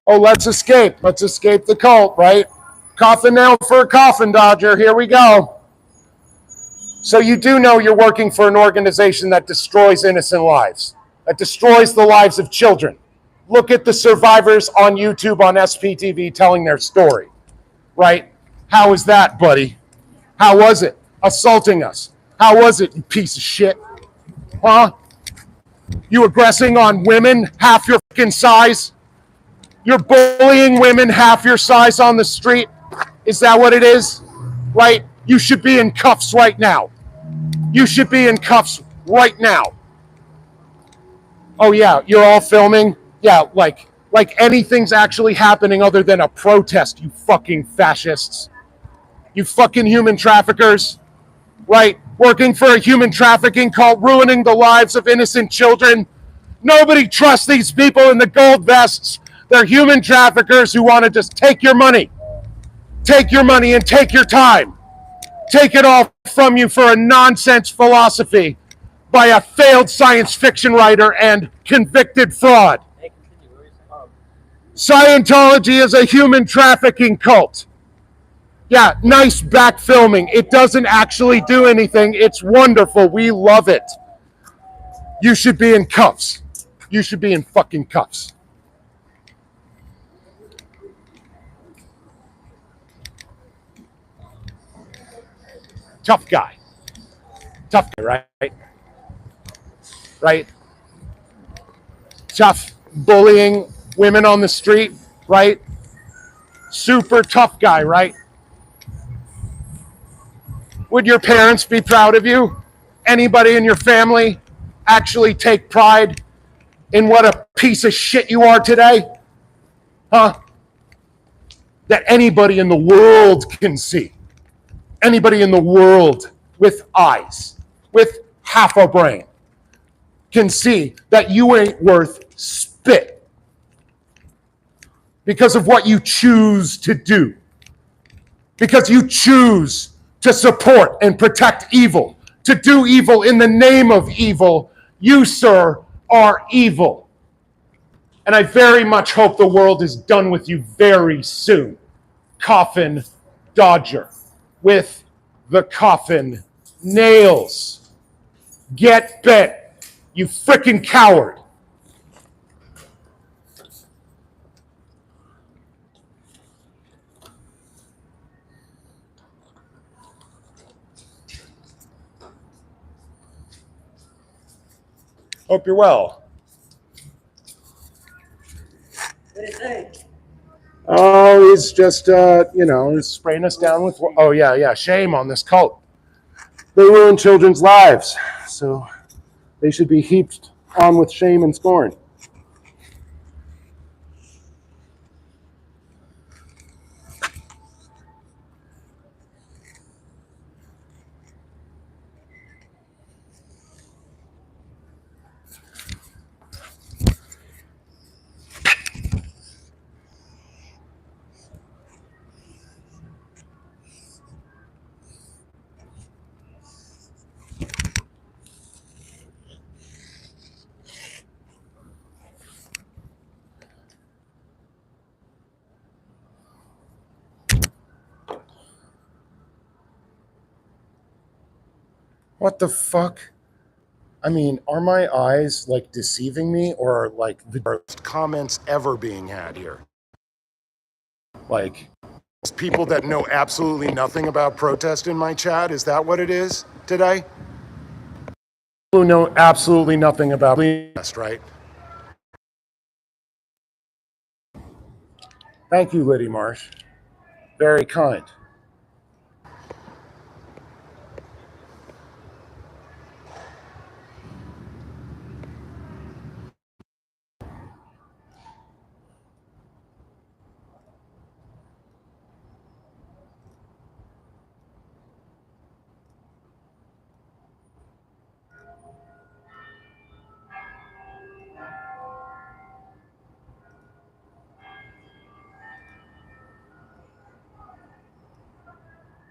Oh, let's escape. Let's escape the cult, right? Coffin nail for a coffin dodger. Here we go. So you do know you're working for an organization that destroys innocent lives, that destroys the lives of children. Look at the survivors on YouTube on SPTV telling their story, right? How was that, buddy? How was it? Assaulting us. How was it, you piece of shit? Huh? You aggressing on women half your fucking size? You're bullying women half your size on the street? Is that what it is? Right? You should be in cuffs right now. You should be in cuffs right now. Oh yeah, you're all filming? Yeah, like anything's actually happening other than a protest, you fucking fascists. You fucking human traffickers, right? Working for a human trafficking cult, ruining the lives of innocent children. Nobody trusts these people in the gold vests. They're human traffickers who want to just take your money. Take your money and take your time. Take it all from you for a nonsense philosophy by a failed science fiction writer and convicted fraud. Scientology is a human trafficking cult. Yeah, nice back filming. It doesn't actually do anything. It's wonderful. We love it. You should be in cuffs. You should be in fucking cuffs. Tough guy. Tough guy, right? Right? Tough, bullying women on the street, right? Super tough guy, right? Would your parents be proud of you? Anybody in your family actually take pride in what a piece of shit you are today? Huh? That anybody in the world can see. Anybody in the world with eyes, with half a brain, can see that you ain't worth spit because of what you choose to do. Because you choose to support and protect evil, to do evil in the name of evil. You, sir, are evil. And I very much hope the world is done with you very soon. Coffin Dodger with the coffin nails. Get bent, you freaking coward. Hope you're well. What did it say? Oh, he's just, he's spraying us down with, oh, yeah, shame on this cult. They ruin children's lives, so they should be heaped on with shame and scorn. What the fuck? I mean, are my eyes like deceiving me, or like the worst comments ever being had here? Like, people that know absolutely nothing about protest in my chat, is that what it is today? Who know absolutely nothing about protest, right? Thank you, Liddy Marsh. Very kind.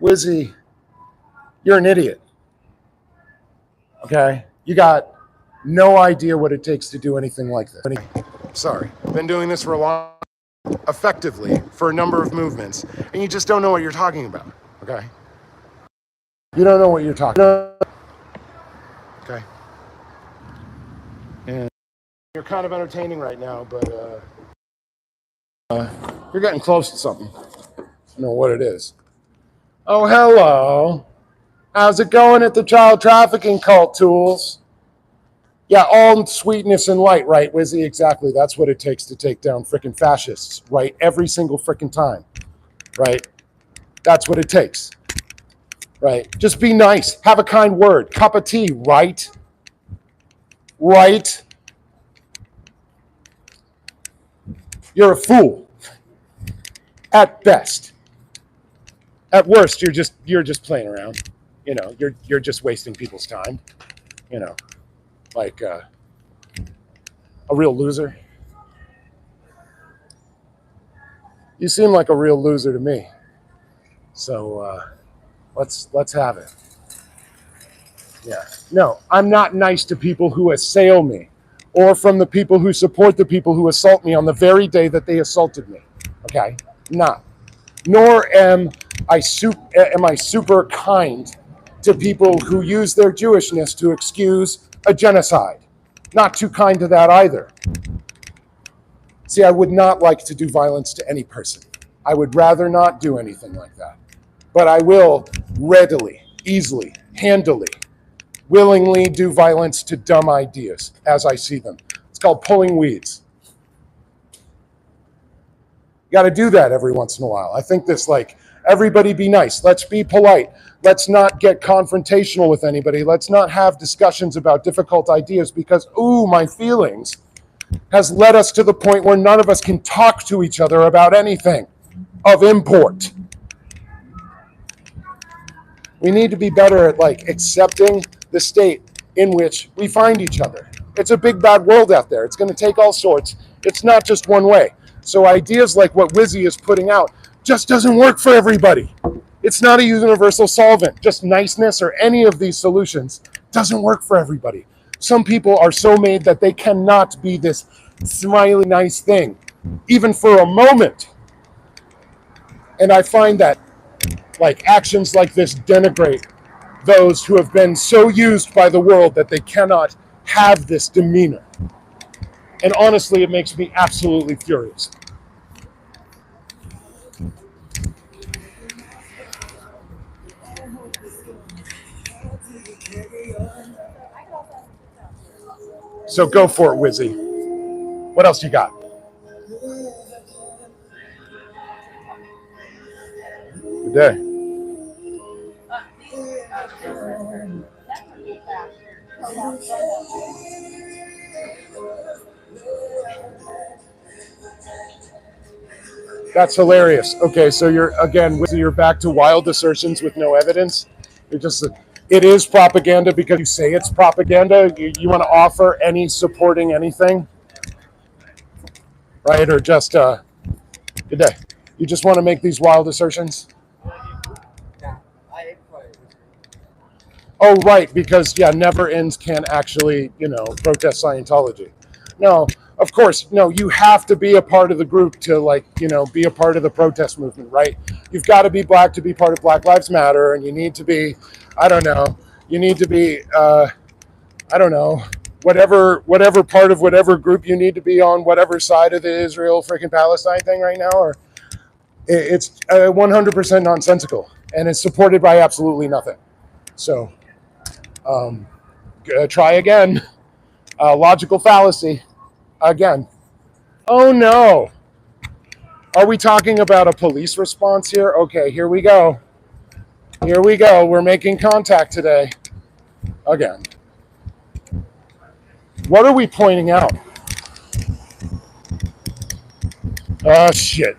Wizzy, you're an idiot. Okay? You got no idea what it takes to do anything like this. Sorry. Been doing this for a long, effectively, for a number of movements, and you just don't know what you're talking about. Okay? You don't know what you're talking about. Okay? And you're kind of entertaining right now, but you're getting close to something. I don't know what it is. Oh, hello. How's it going at the child trafficking cult, Tools? Yeah, all sweetness and light, right, Wizzy? Exactly. That's what it takes to take down frickin' fascists, right? Every single frickin' time, right? That's what it takes, right? Just be nice. Have a kind word. Cup of tea, right? Right? You're a fool. At best. At worst, you're just playing around. You know, you're just wasting people's time. You know, like a real loser. You seem like a real loser to me. So let's have it. Yeah. No, I'm not nice to people who assail me, or from the people who support the people who assault me on the very day that they assaulted me. Okay, not. Nor am I super kind to people who use their Jewishness to excuse a genocide. Not too kind to that either. See, I would not like to do violence to any person. I would rather not do anything like that. But I will readily, easily, handily, willingly do violence to dumb ideas as I see them. It's called pulling weeds. You got to do that every once in a while. I think this, like, everybody be nice. Let's be polite. Let's not get confrontational with anybody. Let's not have discussions about difficult ideas because, ooh, my feelings has led us to the point where none of us can talk to each other about anything of import. We need to be better at, like, accepting the state in which we find each other. It's a big bad world out there. It's going to take all sorts. It's not just one way. So ideas like what Wizzy is putting out just doesn't work for everybody. It's not a universal solvent. Just niceness or any of these solutions doesn't work for everybody. Some people are so made that they cannot be this smiley nice thing, even for a moment. And I find that, like, actions like this denigrate those who have been so used by the world that they cannot have this demeanor. And honestly, it makes me absolutely furious. So go for it, Wizzy. What else you got? Good day. That's hilarious. Okay, so you're back to wild assertions with no evidence. You're just, it is propaganda because you say it's propaganda. You want to offer any supporting anything, right? Or just, good day. You just want to make these wild assertions? Oh, right, because, yeah, Never Ends can actually, protest Scientology. No, of course, no, you have to be a part of the group to, like, be a part of the protest movement, right? You've got to be black to be part of Black Lives Matter, and you need to be, I don't know, whatever part of whatever group you need to be on, whatever side of the Israel freaking Palestine thing right now, or it's 100% nonsensical, and it's supported by absolutely nothing. So, try again. Logical fallacy. Again. Oh no. Are we talking about a police response here? Okay, here we go. Here we go. We're making contact today. Again. What are we pointing out? Oh, shit.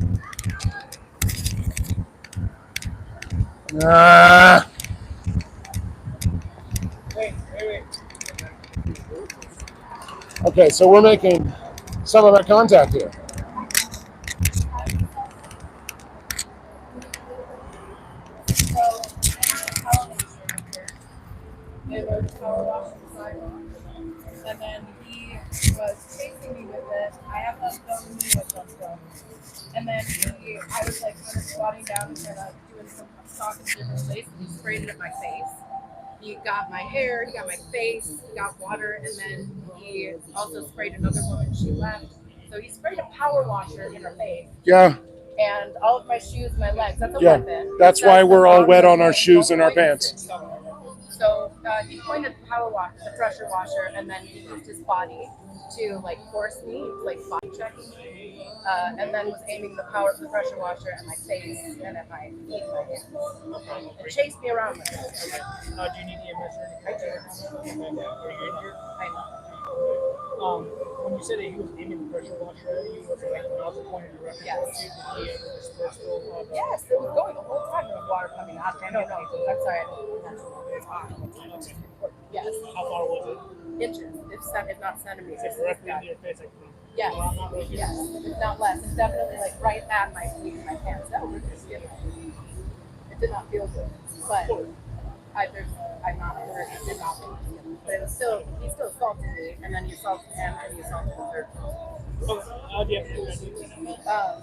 Okay, so we're making some of that contact here. power wash the sidewalk. And then he was chasing me with it. I have that stone, he has that stone. And then I was like kind of squatting down and kind of doing some talking to different places. He sprayed it at my face. He got my hair, he got my face, he got water, and then he also sprayed another woman. She left. So he sprayed a power washer in her face. Yeah. And all of my shoes, my legs. That's a Yeah. weapon. That's why we're all wet on our shoes and our pants. So he pointed the power washer, the pressure washer, and then he used his body to like force me, like body checking me, and then was aiming the pressure washer at my face and at my feet and my hands, and chased me around with it. Do you need EMS or anything? I do. And are you injured? I'm When you said that he was aiming the pressure washer at you, was it like nozzle pointed directly Yes. towards you? Did he ever disperse the Yes, it was going the whole time. There was water coming out. No, I'm sorry. I didn't mention that. Yes, How far was it? inches, if not centimeters. Is it directly into your face? Like, Yes, well, not really. yes, if not less. It's definitely like right at my feet and my pants. That was just skin. It did not feel good, but I'm not hurt. It did not feel good. But it was still, he still assaulted me, and then he assaulted him, and he assaulted the third person. Okay. How do you have to do that?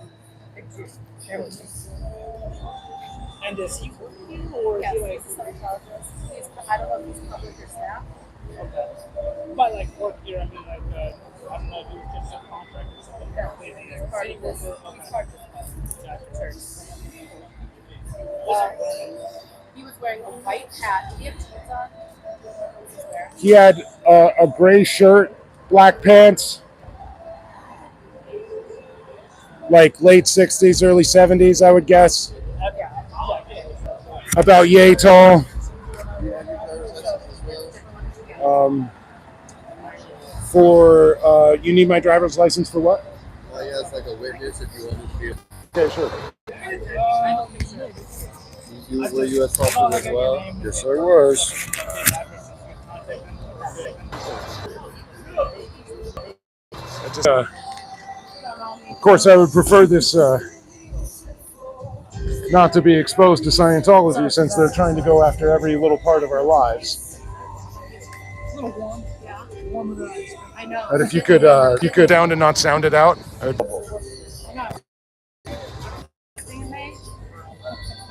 There was And does he work here, or yes, is he like, he's a psychologist. I don't know if he's public or staff. okay. By like work here, I mean like, I don't know if he was just a contract or something. No, Maybe he's like part city of this. worker. He's Okay. part of this church. He was wearing a white hat. Did he have jeans on? He had a gray shirt, black pants, like late 60s, early 70s, I would guess. About yay tall. You need my driver's license for what? Yes, like a witness if you want to be. Okay, sure. You were U.S. officer as well. Yes, I was. Of course, I would prefer this not to be exposed to Scientology since they're trying to go after every little part of our lives. A little warm. Yeah. Warmer than I expected. I know. But if you could sound and not sound it out. Thank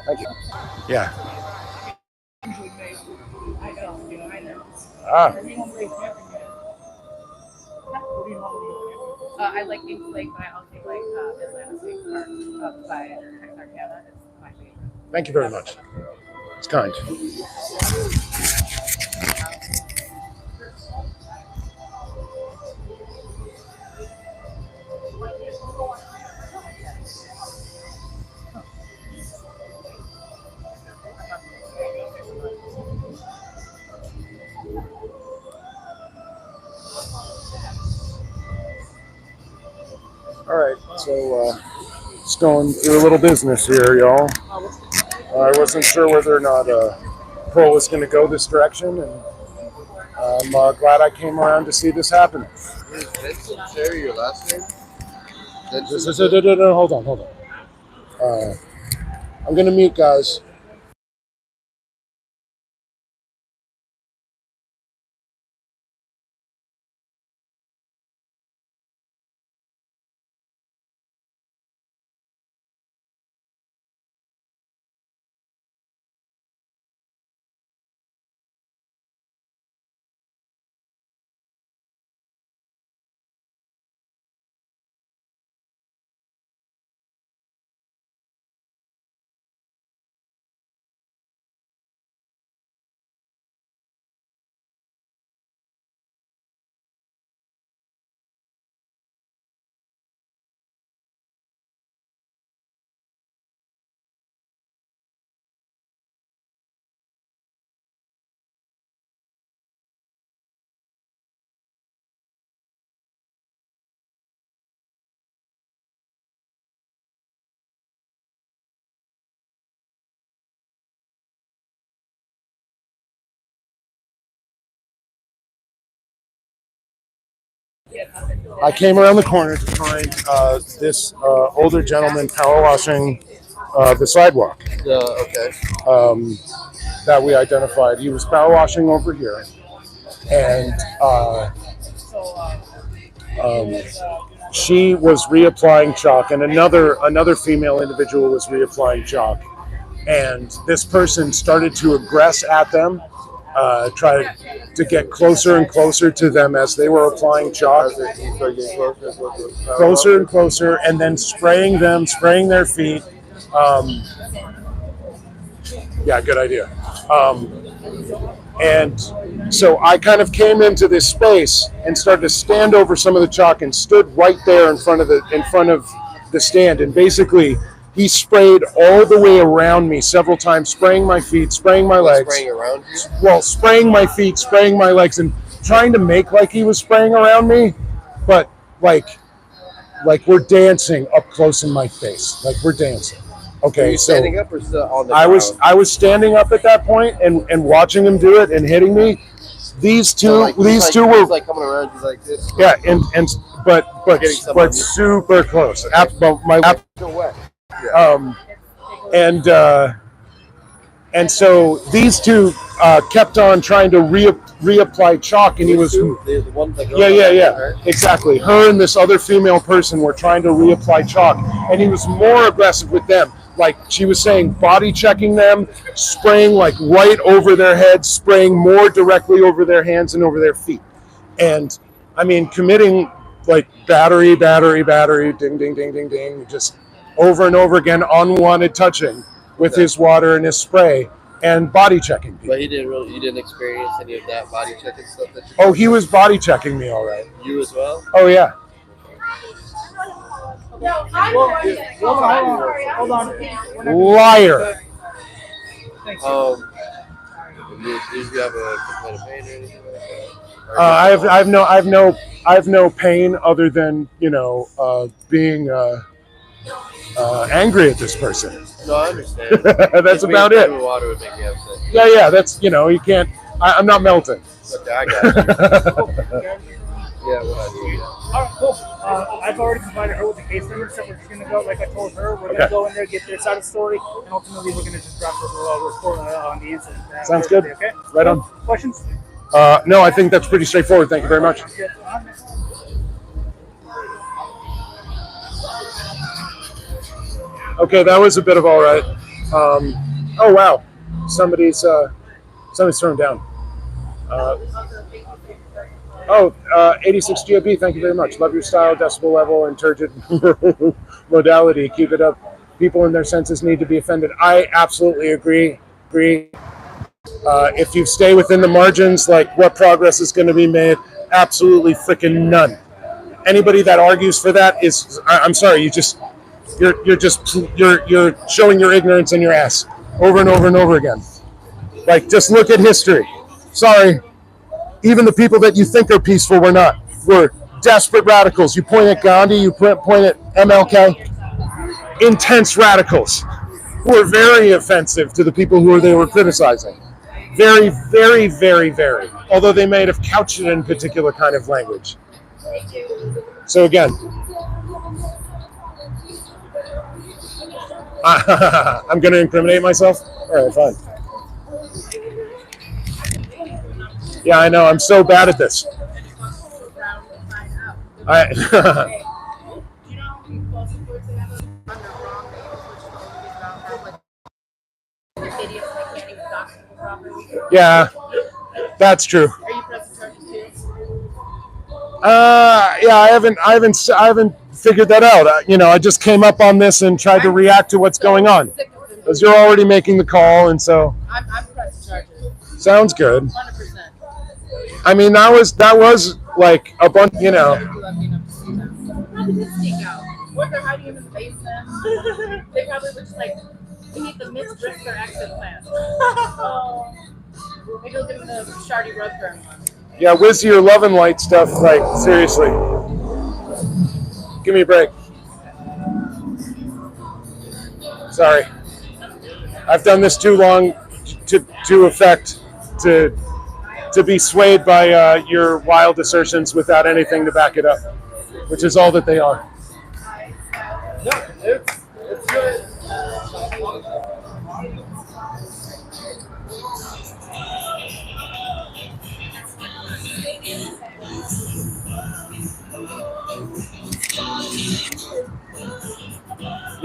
Thank you. Yeah. I know. I know. Ah. Are you home for camping yet? What do you normally do? I like Ink Lake, but I'll take like Atlanta State Park up by Texarkana. It's my favorite. Thank you very much. It's kind. All right, so just going through a little business here, y'all. I wasn't sure whether or not Pearl was going to go this direction, and I'm glad I came around to see this happen. Is Vincent Cherry your last name? No, hold on. I'm going to mute, guys. I came around the corner to find this older gentleman power washing the sidewalk Okay. that we identified. He was power washing over here. and she was reapplying chalk, and another female individual was reapplying chalk, and this person started to aggress at them, try to get closer and closer to them as they were applying chalk, closer and closer, and then spraying their feet. Yeah, good idea. And so I kind of came into this space and started to stand over some of the chalk and stood right there in front of the stand. And basically, he sprayed all the way around me several times, spraying my feet, spraying my legs. Spraying around you? Well, spraying my feet, spraying my legs, and trying to make like he was spraying around me, but like we're dancing up close in my face, like we're dancing. Okay, Were you standing up or still on the ground? I was standing up at that point and watching him do it and hitting me. These two So, were like coming around you like this. yeah, but super close. My lap Still wet. and so these two kept on trying to reapply chalk, and he was The one that goes yeah, exactly. Her and this other female person were trying to reapply chalk, and he was more aggressive with them. Like she was saying, body checking them, spraying like right over their heads, spraying more directly over their hands and over their feet. And I mean, committing like battery, ding, ding, ding, ding, ding, just over and over again, unwanted touching with his water and his spray, and body checking people. But you didn't experience any of that body checking stuff that you Oh, he was body checking me all right. You as well? Oh, yeah. No, I'm going to hold on. Liar. Did you have a complaint of pain or anything like that? I have no pain other than being angry at this person. No, I understand. That's about it. Water would make me upset. Yeah. That's you can't. I'm not melting. Okay, I got you. Yeah, what I do. All right, cool. I've already provided her with the case number, so we're just going to go, like I told her, we're going to go in there, get their side of the story, and ultimately we're going to just drop the report on the incident. Sounds good. Okay? Right on. Questions? No, I think that's pretty straightforward. Thank you very much. Okay, that was a bit of all right. Oh wow, somebody's thrown down. 86 GOP. Thank you very much. Love your style, decibel level, and turgid modality. Keep it up. People in their senses need to be offended. I absolutely agree. If you stay within the margins, like what progress is going to be made? Absolutely freaking none. Anybody that argues for that is, I'm sorry, you're showing your ignorance in your ass over and over and over again. Like, just look at history. Sorry, even the people that you think are peaceful were not. Were desperate radicals. You point at Gandhi, you point at MLK. Intense radicals who were very offensive to the people who they were criticizing. Very, very, very, very. Although they may have couched it in particular kind of language. So again, I'm going to incriminate myself? All right, fine. Yeah, I know. I'm so bad at this. Yeah, that's true. Are you pressing charges too? Yeah, I haven't figured that out. I just came up on this and tried to react to what's going on. Because you're already making the call, and so. I'm pressing charges. Sounds good. 100%. I mean, that was like a bunch, Probably did sneak out. What they're hiding in the basement. They probably were just like, we need the Miss Brisker exit plan. Maybe we'll give them the Shardy Roadburn one. Yeah, where's your love and light stuff? Like, seriously. Give me a break. Sorry. I've done this too long to affect to be swayed by your wild assertions without anything to back it up, which is all that they are. No, it's good.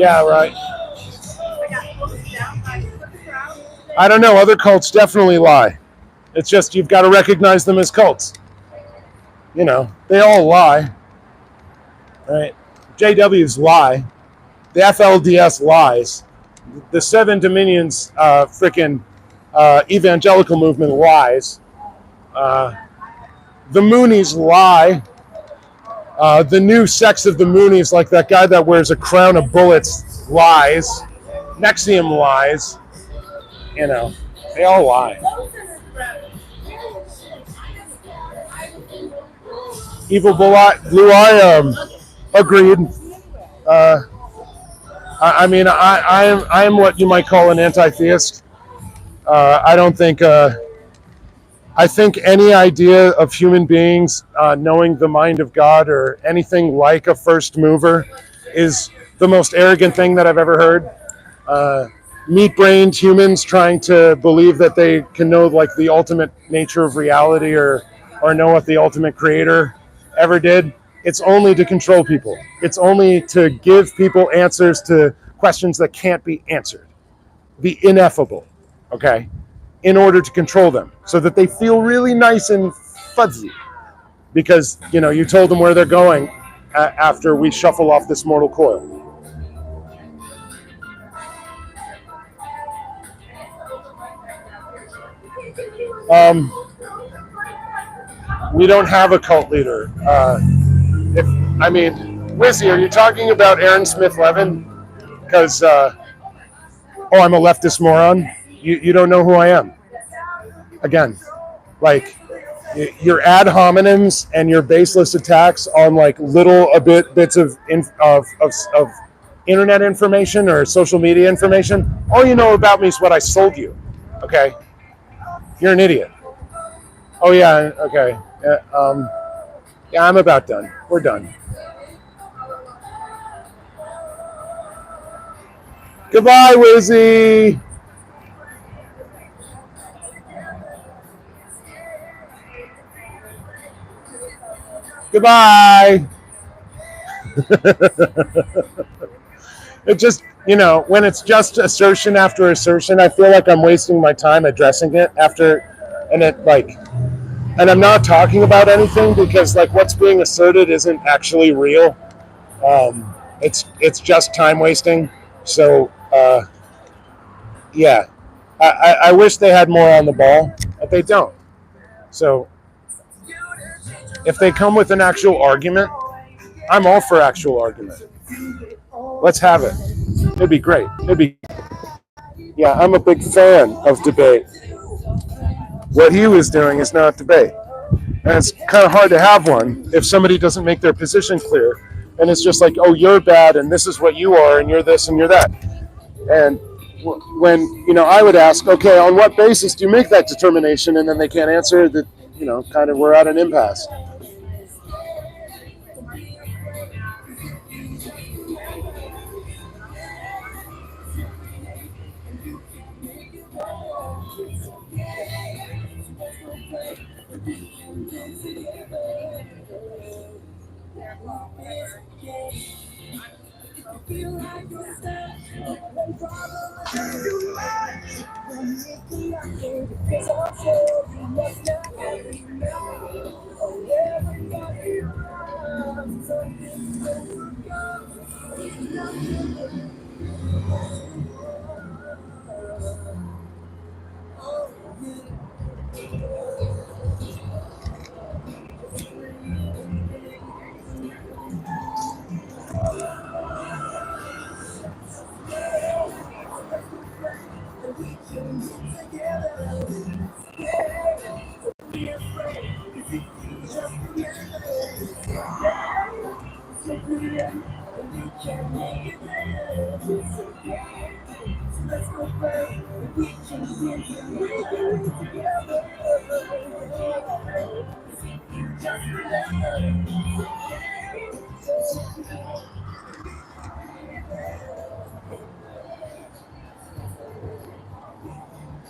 Yeah, right. I got closed down by the crowd. I don't know. Other cults definitely lie. It's just you've got to recognize them as cults. You know, they all lie, right? JWs lie. The FLDS lies. The Seven Dominions freaking evangelical movement lies. The Moonies lie. The new sex of the Moonies, like that guy that wears a crown of bullets, lies. Nexium lies. You know, they all lie. Evil Blue Eye, agreed. I mean, I am what you might call an anti-theist. I don't think. I think any idea of human beings knowing the mind of God or anything like a first mover is the most arrogant thing that I've ever heard. Meat-brained humans trying to believe that they can know like the ultimate nature of reality or know what the ultimate creator ever did. It's only to control people. It's only to give people answers to questions that can't be answered. The ineffable, okay? In order to control them so that they feel really nice and fuzzy because, you know, you told them where they're going after we shuffle off this mortal coil. We don't have a cult leader. Wizzy, are you talking about Aaron Smith Levin? Because, I'm a leftist moron. You don't know who I am. Again, like your ad hominems and your baseless attacks on like bits of internet information or social media information. All you know about me is what I sold you. Okay, you're an idiot. Oh yeah, okay. Yeah, I'm about done. We're done. Goodbye, Wizzy. Goodbye. It just, when it's just assertion after assertion, I feel like I'm wasting my time addressing it and I'm not talking about anything because like what's being asserted isn't actually real. It's just time wasting. So yeah, I wish they had more on the ball, but they don't. So if they come with an actual argument, I'm all for actual argument. Let's have it. It'd be great. Yeah, I'm a big fan of debate. What he was doing is not debate. And it's kind of hard to have one if somebody doesn't make their position clear. And it's just like, oh, you're bad, and this is what you are, and you're this, and you're that. And when, I would ask, okay, on what basis do you make that determination? And then they can't answer that, kind of we're at an impasse.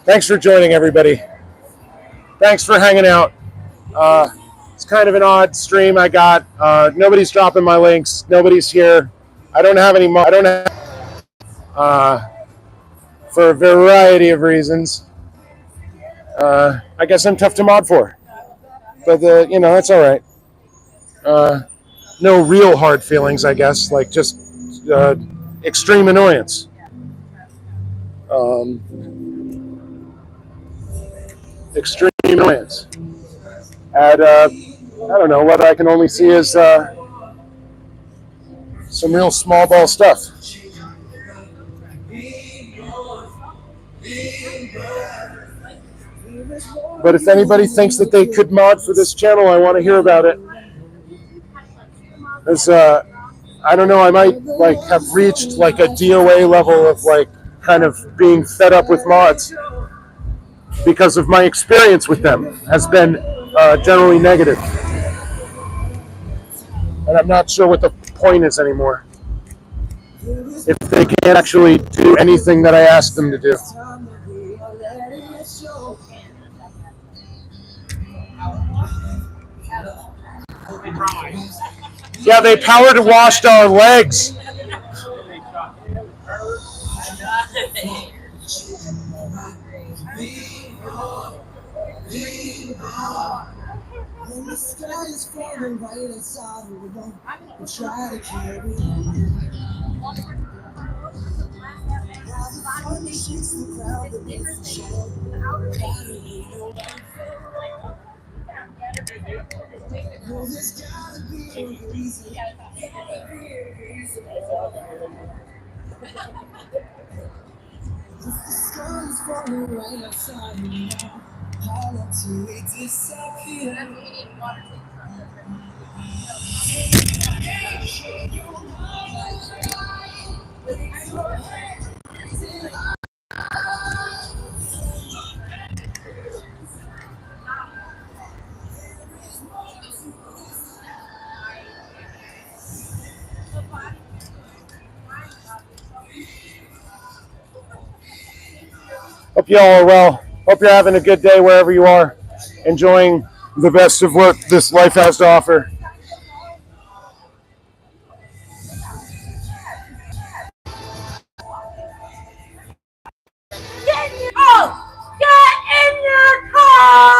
Thanks for joining, everybody. Thanks for hanging out. It's kind of an odd stream I got. Nobody's dropping my links. Nobody's here. I don't have any. for a variety of reasons. I guess I'm tough to mod for, but it's all right. No real hard feelings, I guess, like just extreme annoyance. Extreme annoyance. At I don't know what I can only see as some real small ball stuff. But if anybody thinks that they could mod for this channel, I want to hear about it. As I don't know, I might like have reached like a DOA level of like kind of being fed up with mods because of my experience with them has been generally negative, and I'm not sure what the point is anymore. If they can't actually do anything that I ask them to do. Yeah, they power washed our legs. When the sky is falling right outside, we try to carry on. While the sun shakes the ground beneath the shore, well, there's gotta be a reason. If the sky is falling right outside, how long till we disappear? Hope you all are well. Hope you're having a good day wherever you are. Enjoying the best of what this life has to offer.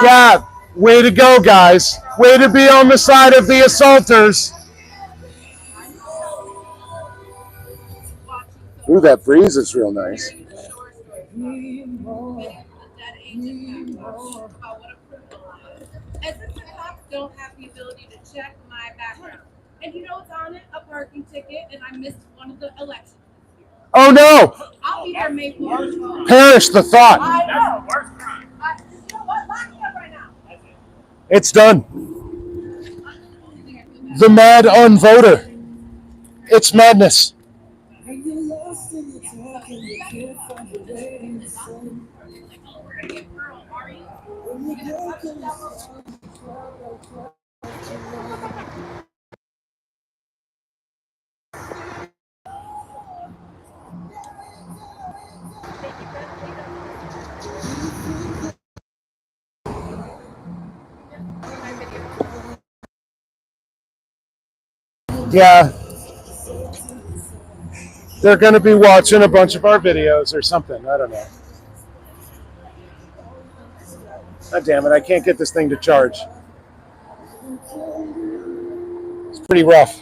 Yeah, way to go, guys. Way to be on the side of the assaulters. Ooh, that breeze is real nice. As if the cops don't have the ability to check my background. And you know what's on it? A parking ticket, and I missed one of the elections. Oh no! I'll be there May 4th. Perish the thought. I know. You know what? Lock me up right now. It's done. The mad unvoter. It's madness. Yeah. They're going to be watching a bunch of our videos or something. I don't know. God damn it, I can't get this thing to charge. It's pretty rough.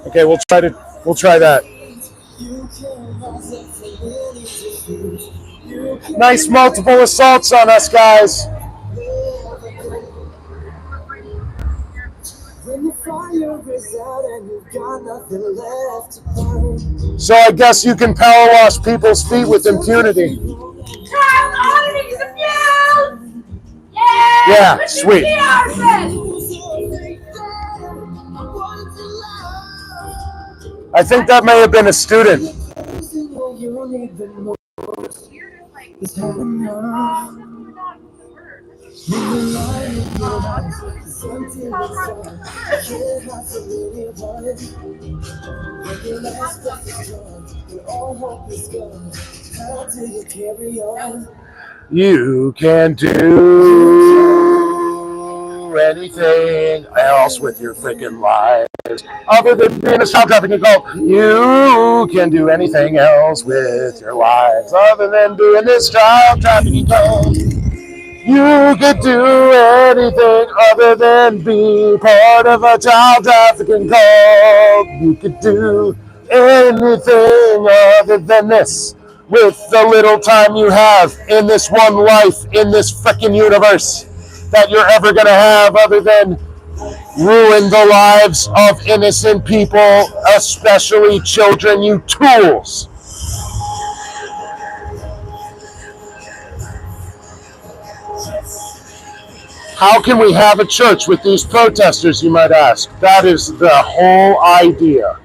Okay, we'll try that. Nice multiple assaults on us, guys. So I guess you can power wash people's feet with impunity. Yeah, sweet. I think that may have been a student. You can do anything else with your freaking lives other than being a child trafficking cult. You can do anything else with your lives other than doing this child trafficking cult. You could do anything other than be part of a child trafficking cult. You could do anything other than this with the little time you have in this one life, in this freaking universe that you're ever going to have, other than ruin the lives of innocent people, especially children, you tools. How can we have a church with these protesters, you might ask? That is the whole idea.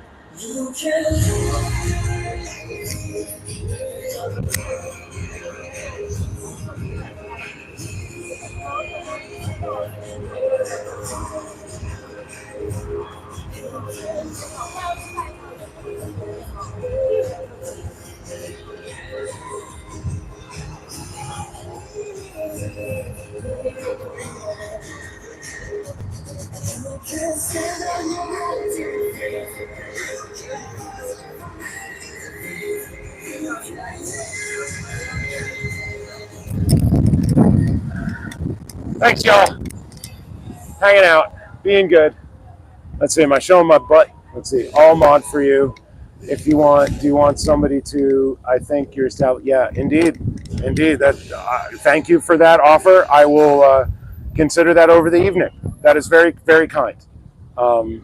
Thanks, y'all. Hanging out, being good. Let's see, am I showing my butt? Let's see, all mod for you. If you want, do you want somebody to, I think you're established. Yeah, indeed. That. Thank you for that offer. I will consider that over the evening. That is very, very kind. Go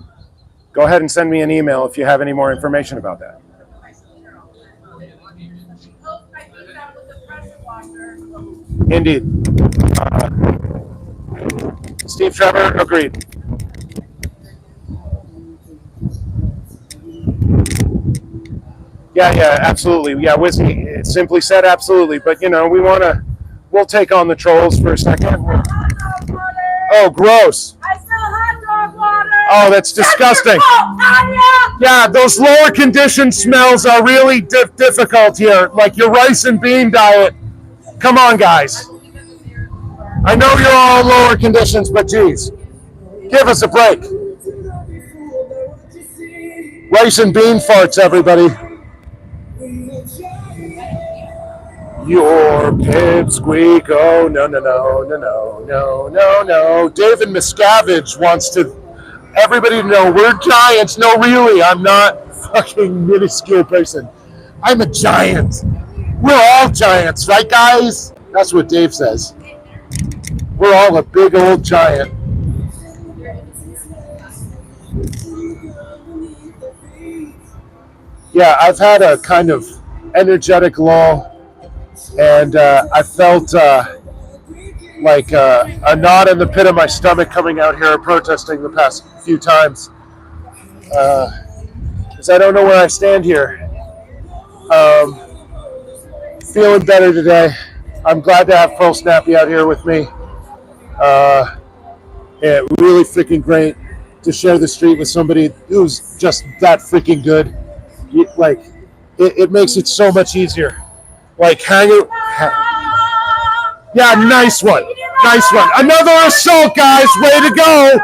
ahead and send me an email if you have any more information about that. Indeed. Steve Trevor, agreed. Yeah, absolutely. Yeah, Whiskey simply said absolutely. But, we'll take on the trolls for a second. Oh, gross. I smell hot dog water. Oh, that's disgusting. Yeah, those lower condition smells are really difficult here. Like your rice and bean diet. Come on, guys. I know you're all lower conditions, but geez, give us a break. Rice and bean farts, everybody. Your pipsqueak. Oh, no. David Miscavige wants everybody to know we're giants. No, really, I'm not a fucking minuscule person. I'm a giant. We're all giants, right, guys? That's what Dave says. We're all a big old giant. Yeah, I've had a kind of energetic lull, and I felt like a knot in the pit of my stomach coming out here protesting the past few times. Because I don't know where I stand here. Feeling better today. I'm glad to have Pearl Snappy out here with me. Yeah, really freaking great to share the street with somebody who's just that freaking good. Like, it makes it so much easier. Like, yeah, nice one. Another assault, guys. Way to go.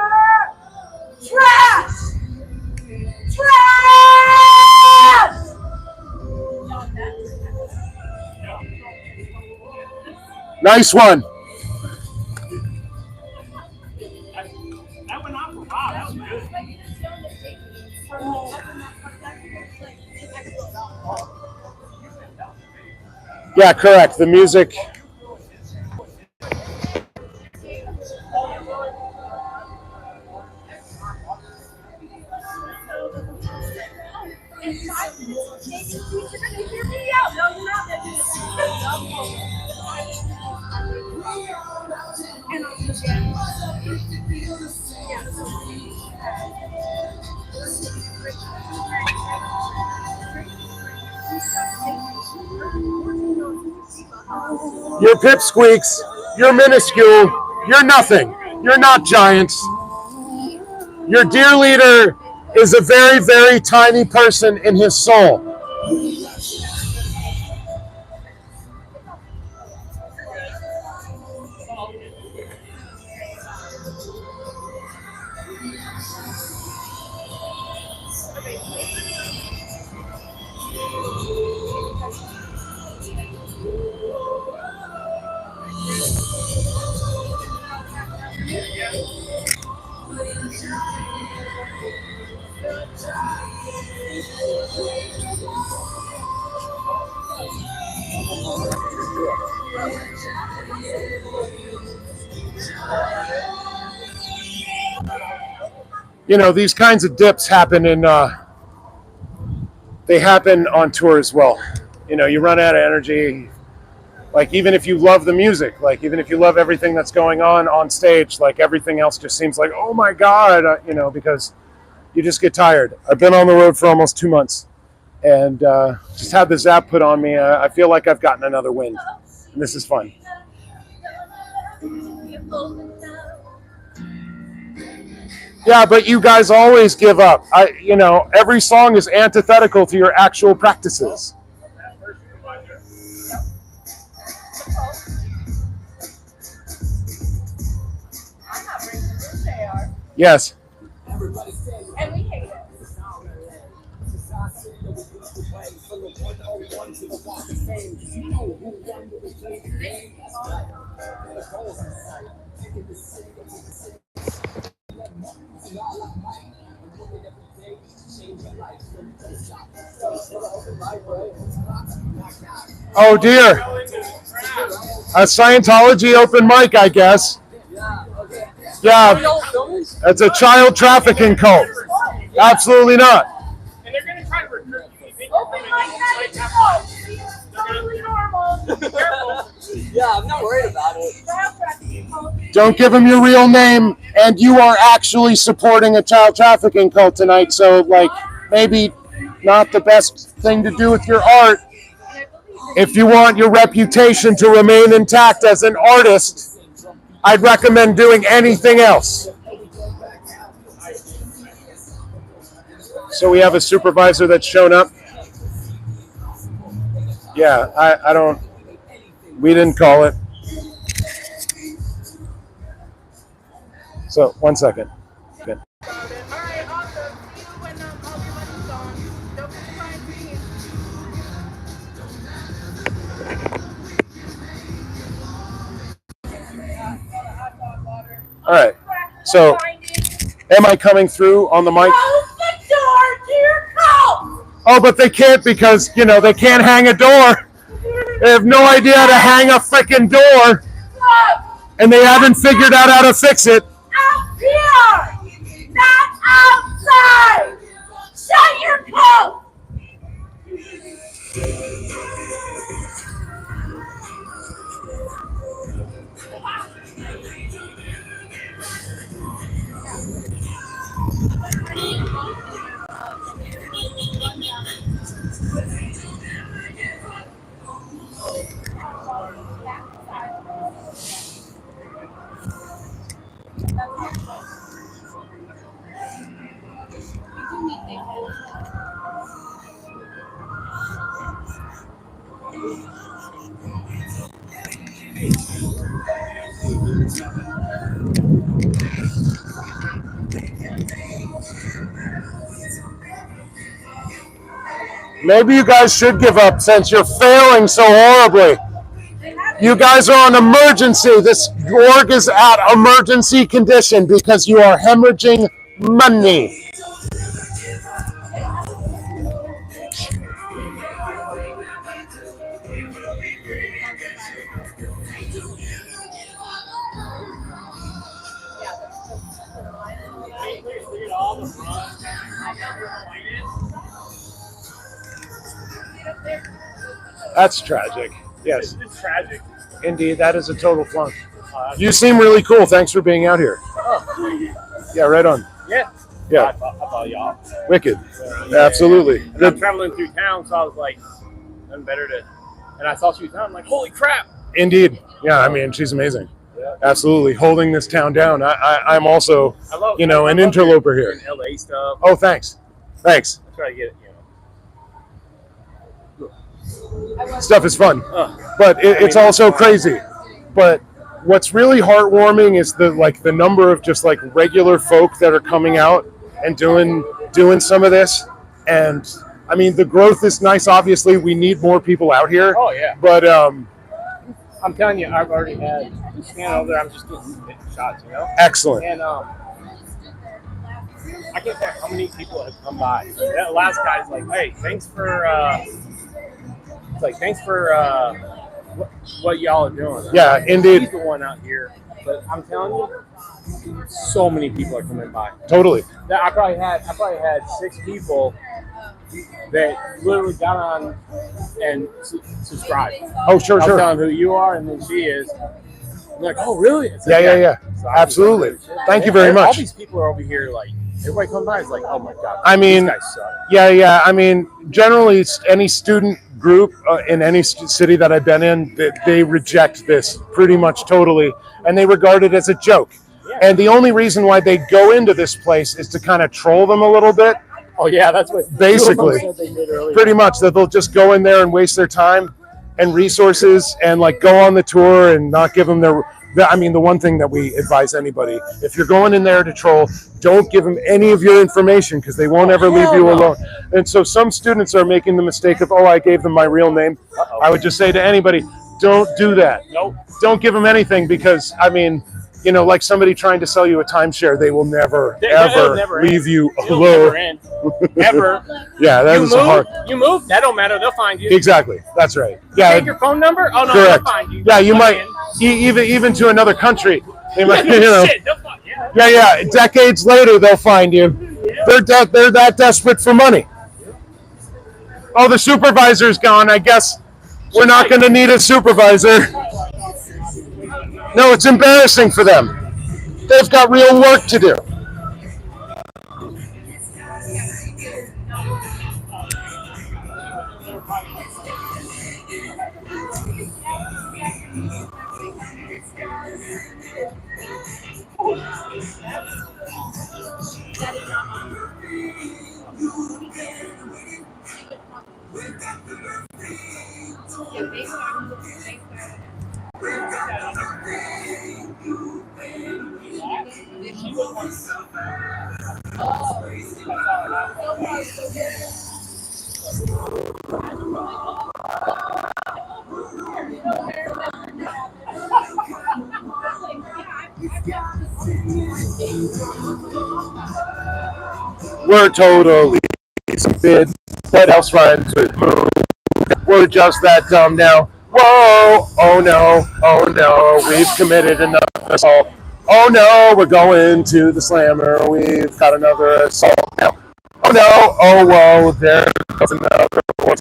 Trash! Nice one. That went on for a while. That was good. Yeah, correct. The music. You're pipsqueaks. You're minuscule. You're nothing. You're not giants. Your dear leader is a very, very tiny person in his soul. You know, these kinds of dips happen they happen on tour as well. You know, you run out of energy. Like, even if you love the music, like, even if you love everything that's going on stage, like, everything else just seems like, oh my God, you know, because you just get tired. I've been on the road for almost 2 months and just had the zap put on me. I feel like I've gotten another wind, and this is fun. Yeah, but you guys always give up. You know, every song is antithetical to your actual practices. Yes. And we hate it. Oh dear. A Scientology open mic, I guess. Yeah. It's a child trafficking cult. Absolutely not. And they're going to try to recruit you. Open like that is totally normal. Yeah, I'm not worried about it. Don't give them your real name, and you are actually supporting a child trafficking cult tonight, so, like, maybe not the best thing to do with your art. If you want your reputation to remain intact as an artist, I'd recommend doing anything else. So we have a supervisor that's shown up. Yeah, I don't, we didn't call it. So, 1 second. Okay. All right, awesome. See you when all your money's gone. Don't forget to find me. All right. So, am I coming through on the mic? Close the door to your cult! Oh, but they can't because, you know, they can't hang a door. They have no idea how to hang a freaking door, and they haven't figured out how to fix it. Out here! Not outside! Shut your cult! Maybe you guys should give up since you're failing so horribly. You guys are on emergency. This org is at emergency condition because you are hemorrhaging money. That's tragic. Yes. It's tragic. Indeed, that is a total flunk. You seem really cool. Thanks for being out here. Yeah, right on. Yeah. Yeah. I thought y'all. Wicked. Absolutely. And I'm traveling through town, so I was like, nothing better to. And I saw she was down. I'm like, holy crap. Indeed. Yeah, I mean, she's amazing. Yeah. Absolutely. Holding this town down. I'm also, an interloper here. LA stuff. Oh, thanks. Thanks. I try to get it, Stuff is fun. But it's also crazy. But what's really heartwarming is the number of just like regular folk that are coming out and doing some of this. and I mean the growth is nice. Obviously, we need more people out here. Oh yeah. But I'm telling you, I've already had stand over there. I'm just getting shots, you know. Excellent. And I can't tell how many people have come by. That last guy's like, "Hey, thanks for what y'all are doing." Yeah, indeed. He's the one out here, but I'm telling you, so many people are coming by. Totally. I probably had 6 people that literally got on and subscribed. Oh, sure, I'll sure. tell them who you are, and then she is. I'm like, oh, really? It's Yeah, like, yeah. So Absolutely. Like, Thank you very all much. these people are over here, like, everybody come by is like, oh my god. I mean, these guys suck. yeah. I mean, generally, any student group in any city that I've been in, they reject this pretty much totally, and they regard it as a joke. Yeah. And the only reason why they go into this place is to kind of troll them a little bit. Oh yeah, that's what basically. said they did earlier. Pretty much that they'll just go in there and waste their time and resources and like go on the tour and not give them the one thing that we advise anybody, if you're going in there to troll, don't give them any of your information because they won't ever leave you alone. And so some students are making the mistake of, I gave them my real name. I would just say to anybody, don't do that. Nope. Don't give them anything because, like somebody trying to sell you a timeshare, they will never, ever leave you alone. Ever. Yeah, that is hard. You move, that don't matter. They'll find you. Exactly. That's right. Yeah. Take your phone number? Oh, no, correct. They'll find you. Yeah, you might, even to another country. They might, Shit, they'll find you. Yeah. Decades later, they'll find you. They're that desperate for money. Oh, the supervisor's gone. I guess we're not going to need a supervisor. No, it's embarrassing for them. They've got real work to do. We're totally stupid. What else rhymes with moon? We're just that dumb now. Whoa! Oh no! We've committed another assault. Oh no! We're going to the slammer. We've got another assault now. Oh no! Oh whoa! There goes another one.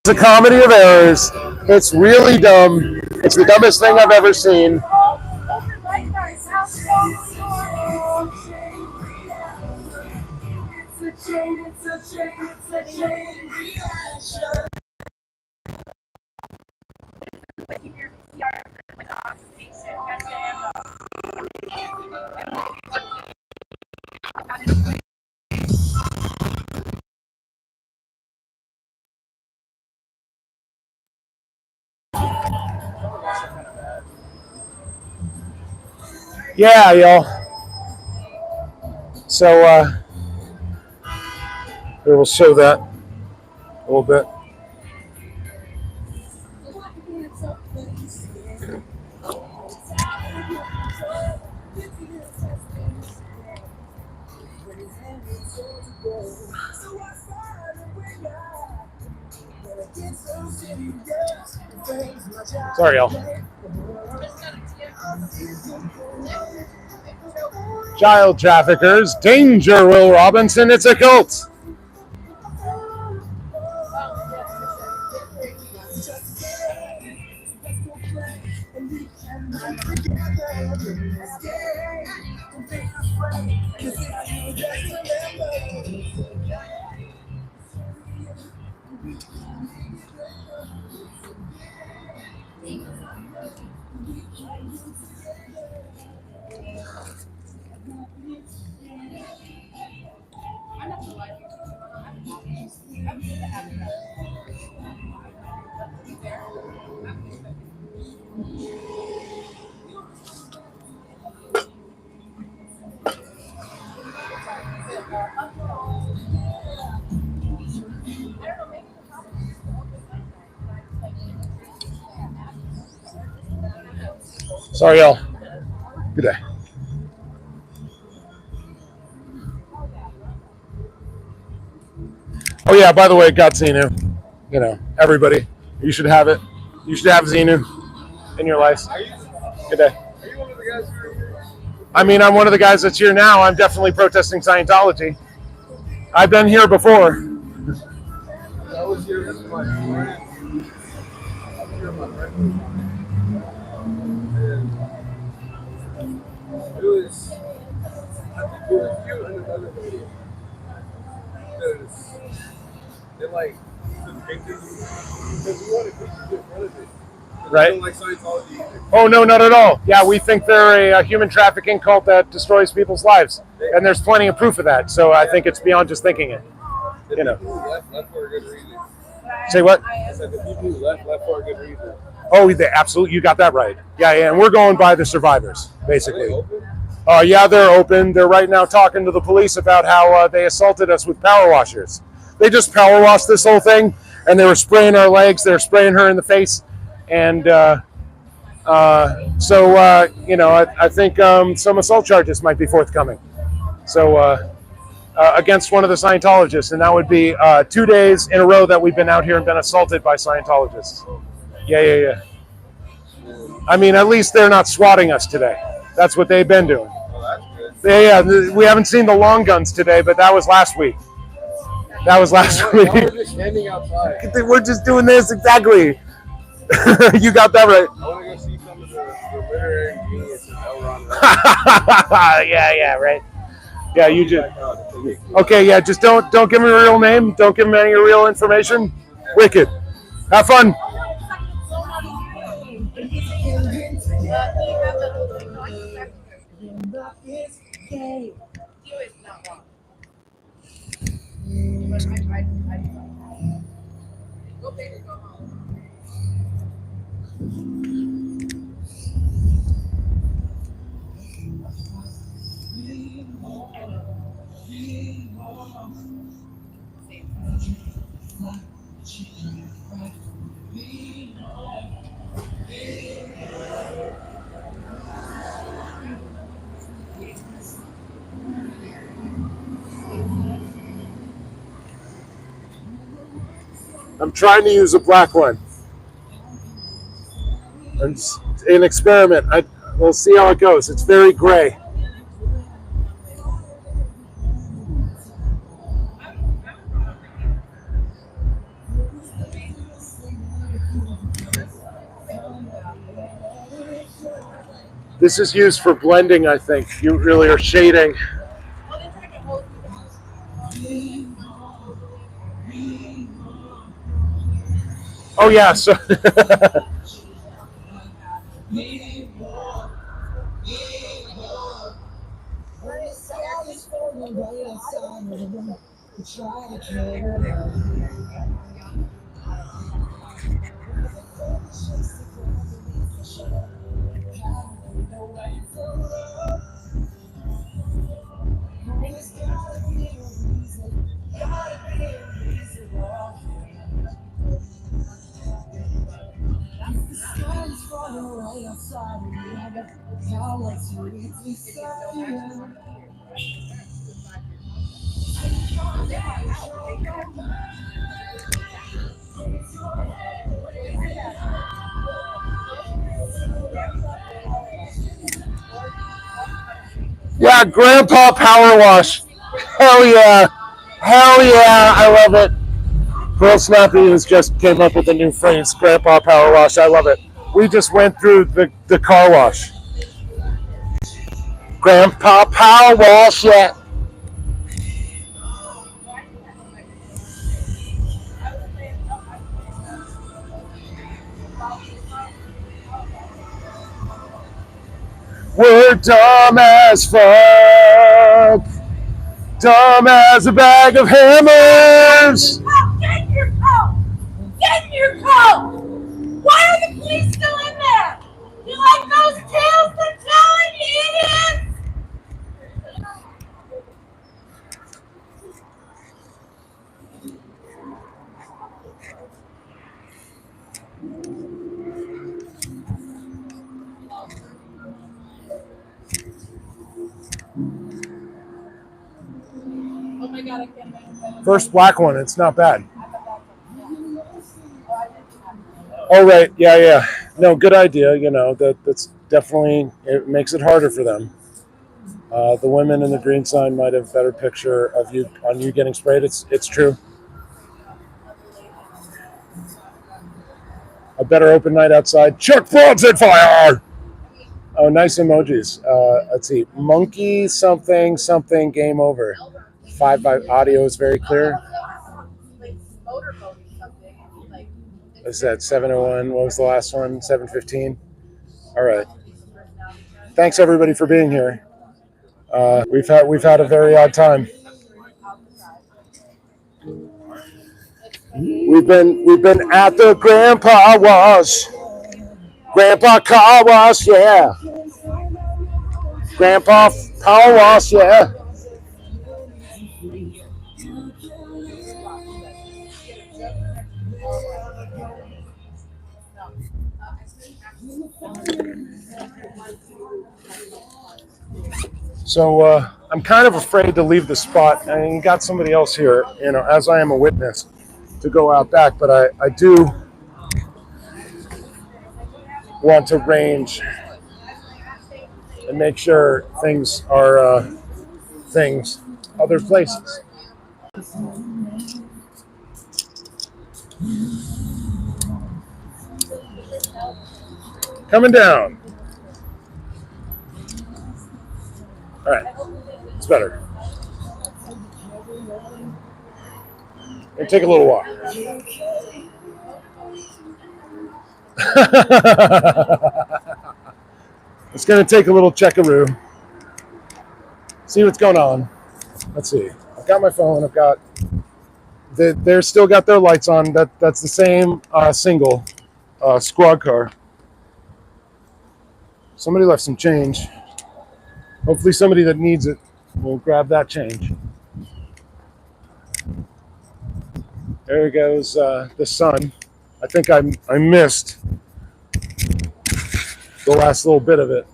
It's a comedy of errors. It's really dumb. It's the dumbest thing I've ever seen. Yeah, y'all. So, we'll show that a little bit. Sorry, y'all. Child traffickers, danger, Will Robinson, it's a cult. Sorry, y'all. Good day. Oh yeah, by the way, got Xenu. You know, everybody, you should have it. You should have Xenu in your life. Good day. Are you one of the guys who are here? I mean, I'm one of the guys that's here now. I'm definitely protesting Scientology. I've been here before. I was here with my friend. I was here with my friend. And it was you and another lady. Because they like took pictures because we wanted pictures in front of it. Right. They don't like Scientology either. Oh, no, not at all. Yeah, we think they're a human trafficking cult that destroys people's lives. And there's plenty of proof of that. So I think it's beyond just thinking it. The You know. people who left for a good reason. Say what? I said the people who left for a good reason. Oh, they absolutely. You got that right. Yeah. And we're going by the survivors, Are they basically. open? Yeah, they're open. They're right now talking to the police about how they assaulted us with power washers. They just power washed this whole thing, and they were spraying our legs. They were spraying her in the face. And I think some assault charges might be forthcoming. So against one of the Scientologists, and that would be 2 days in a row that we've been out here and been assaulted by Scientologists. Yeah. I mean, at least they're not swatting us today. That's what they've been doing. Oh, that's good. Yeah, we haven't seen the long guns today, but that was last week. That was last We're week. just standing outside. We're just doing this exactly. You got that right. I want to go see some of the literary geniuses that were on Yeah, right. Yeah, you just okay. Yeah, just don't give me a real name. Don't give me any real information. Wicked. Have fun. I'm trying to use a black one. It's an experiment. We'll see how it goes. It's very gray. This is used for blending, I think. You really are shading. Oh yeah, so yeah, Grandpa Power Wash. Hell yeah. Hell yeah. I love it. Pearl Snappy has just came up with a new phrase, Grandpa Power Wash. I love it. We just went through the car wash. Grandpa Power Wash, yeah. We're dumb as fuck. Dumb as a bag of hammers. Get in your coat! Get in your coat! Why are the police still in there? You like those tales they're telling, you idiots? First black one. It's not bad. Oh, right. Yeah, yeah. No, good idea. You know, that's definitely, it makes it harder for them. The women in the green sign might have a better picture of you on you getting sprayed. It's true. A better open night outside. Chuck frogs at fire. Oh, nice emojis. Let's see. Monkey something something game over. 5 audio is very clear. Is that 701? What was the last one? 715. All right. Thanks everybody for being here. We've had a very odd time. We've been at the grandpa wash. Grandpa car wash, yeah. Grandpa power wash, yeah. So I'm kind of afraid to leave the spot. I got somebody else here, you know, as I am a witness, to go out back. But I do want to range and make sure things are things other places. Coming down. All right, it's better. And take a little walk. It's going to take a little checkaroo. See what's going on. Let's see. I've got my phone. I've got. They're still got their lights on. That's the same single squad car. Somebody left some change. Hopefully somebody that needs it will grab that change. There goes the sun. I think I missed the last little bit of it.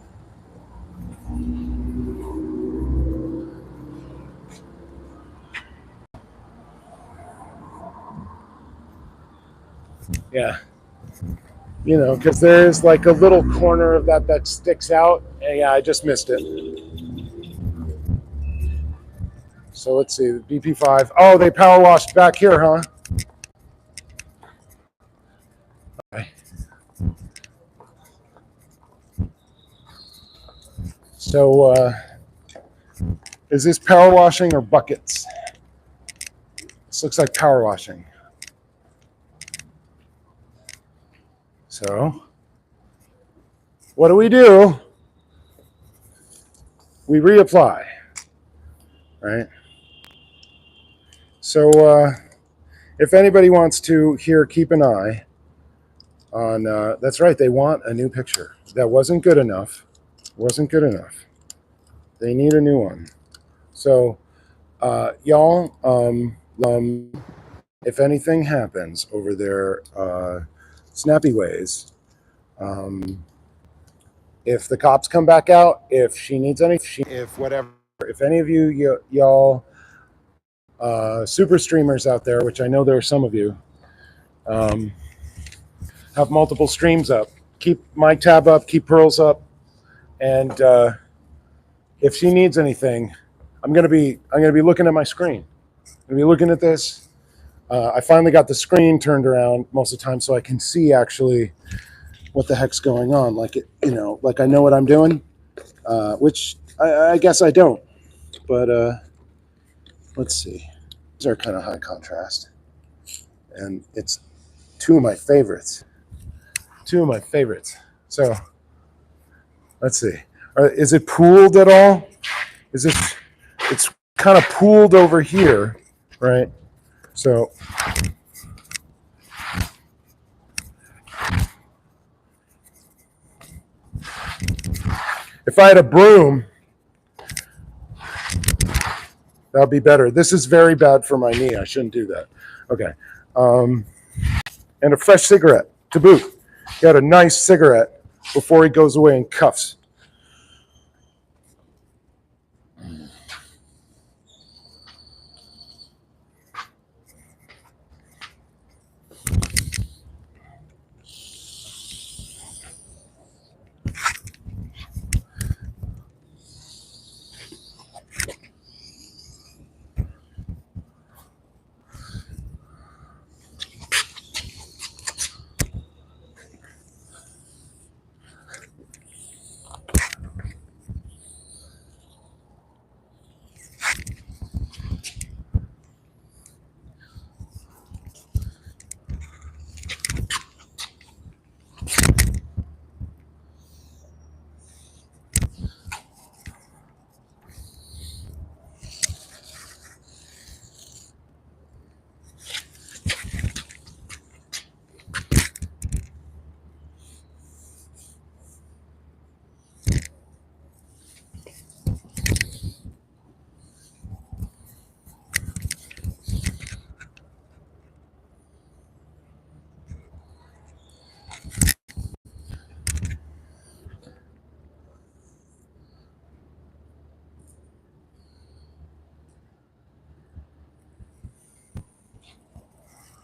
Yeah. You know, because there's like a little corner of that sticks out. And yeah, I just missed it. So let's see, the BP5. Oh, they power washed back here, huh? Okay. So is this power washing or buckets? This looks like power washing. So what do? We reapply, right? So if anybody wants to here, keep an eye on, that's right, they want a new picture. That wasn't good enough. Wasn't good enough. They need a new one. So y'all, if anything happens over there, Snappy Ways, if the cops come back out, if she needs any, if whatever, if any of y'all super streamers out there, which I know there are some of you, have multiple streams up, keep my tab up, keep Pearl's up, and if she needs anything, I'm gonna be looking at my screen. I'm gonna be looking at this. I finally got the screen turned around most of the time so I can see actually what the heck's going on. Like it, you know, like I know what I'm doing, which I guess I don't. But let's see. These are kind of high contrast, and it's two of my favorites. So let's see. Is it pooled at all? Is it? It's kind of pooled over here, right? So if I had a broom, that would be better. This is very bad for my knee. I shouldn't do that. Okay. And a fresh cigarette to boot. He had a nice cigarette before he goes away in cuffs.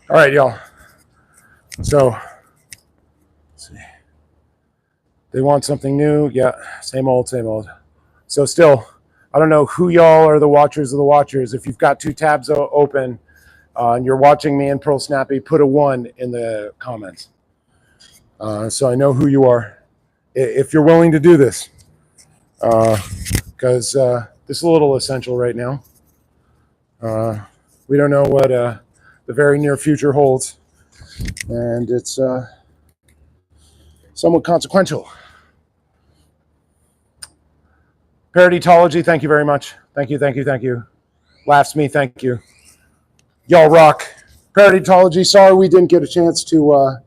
All right, y'all. So, let's see. They want something new. Yeah, same old, same old. So still, I don't know who y'all are the watchers of the watchers. If you've got two tabs open and you're watching me in Pearl Snappy, put a 1 in the comments. So I know who you are. If you're willing to do this. Because this is a little essential right now. We don't know what the very near future holds. And it's somewhat consequential. Parodytology, thank you very much. Thank you, thank you, thank you. Laughs me, thank you. Y'all rock. Parodytology, sorry we didn't get a chance to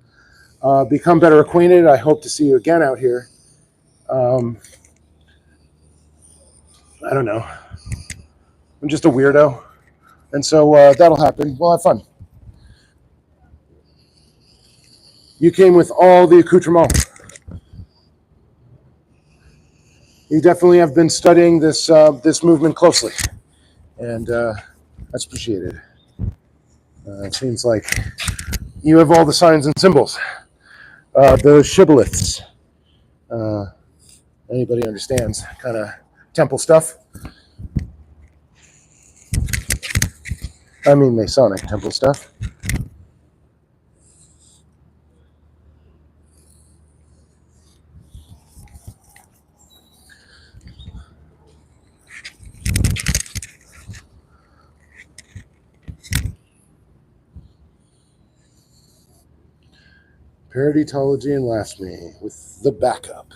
become better acquainted. I hope to see you again out here. I don't know. I'm just a weirdo. And so that'll happen. We'll have fun. You came with all the accoutrements. You definitely have been studying this movement closely, and that's appreciated. It seems like you have all the signs and symbols, the shibboleths. Anybody understands kind of temple stuff? I mean Masonic temple stuff. Parodytology and Laughs Me with the backup.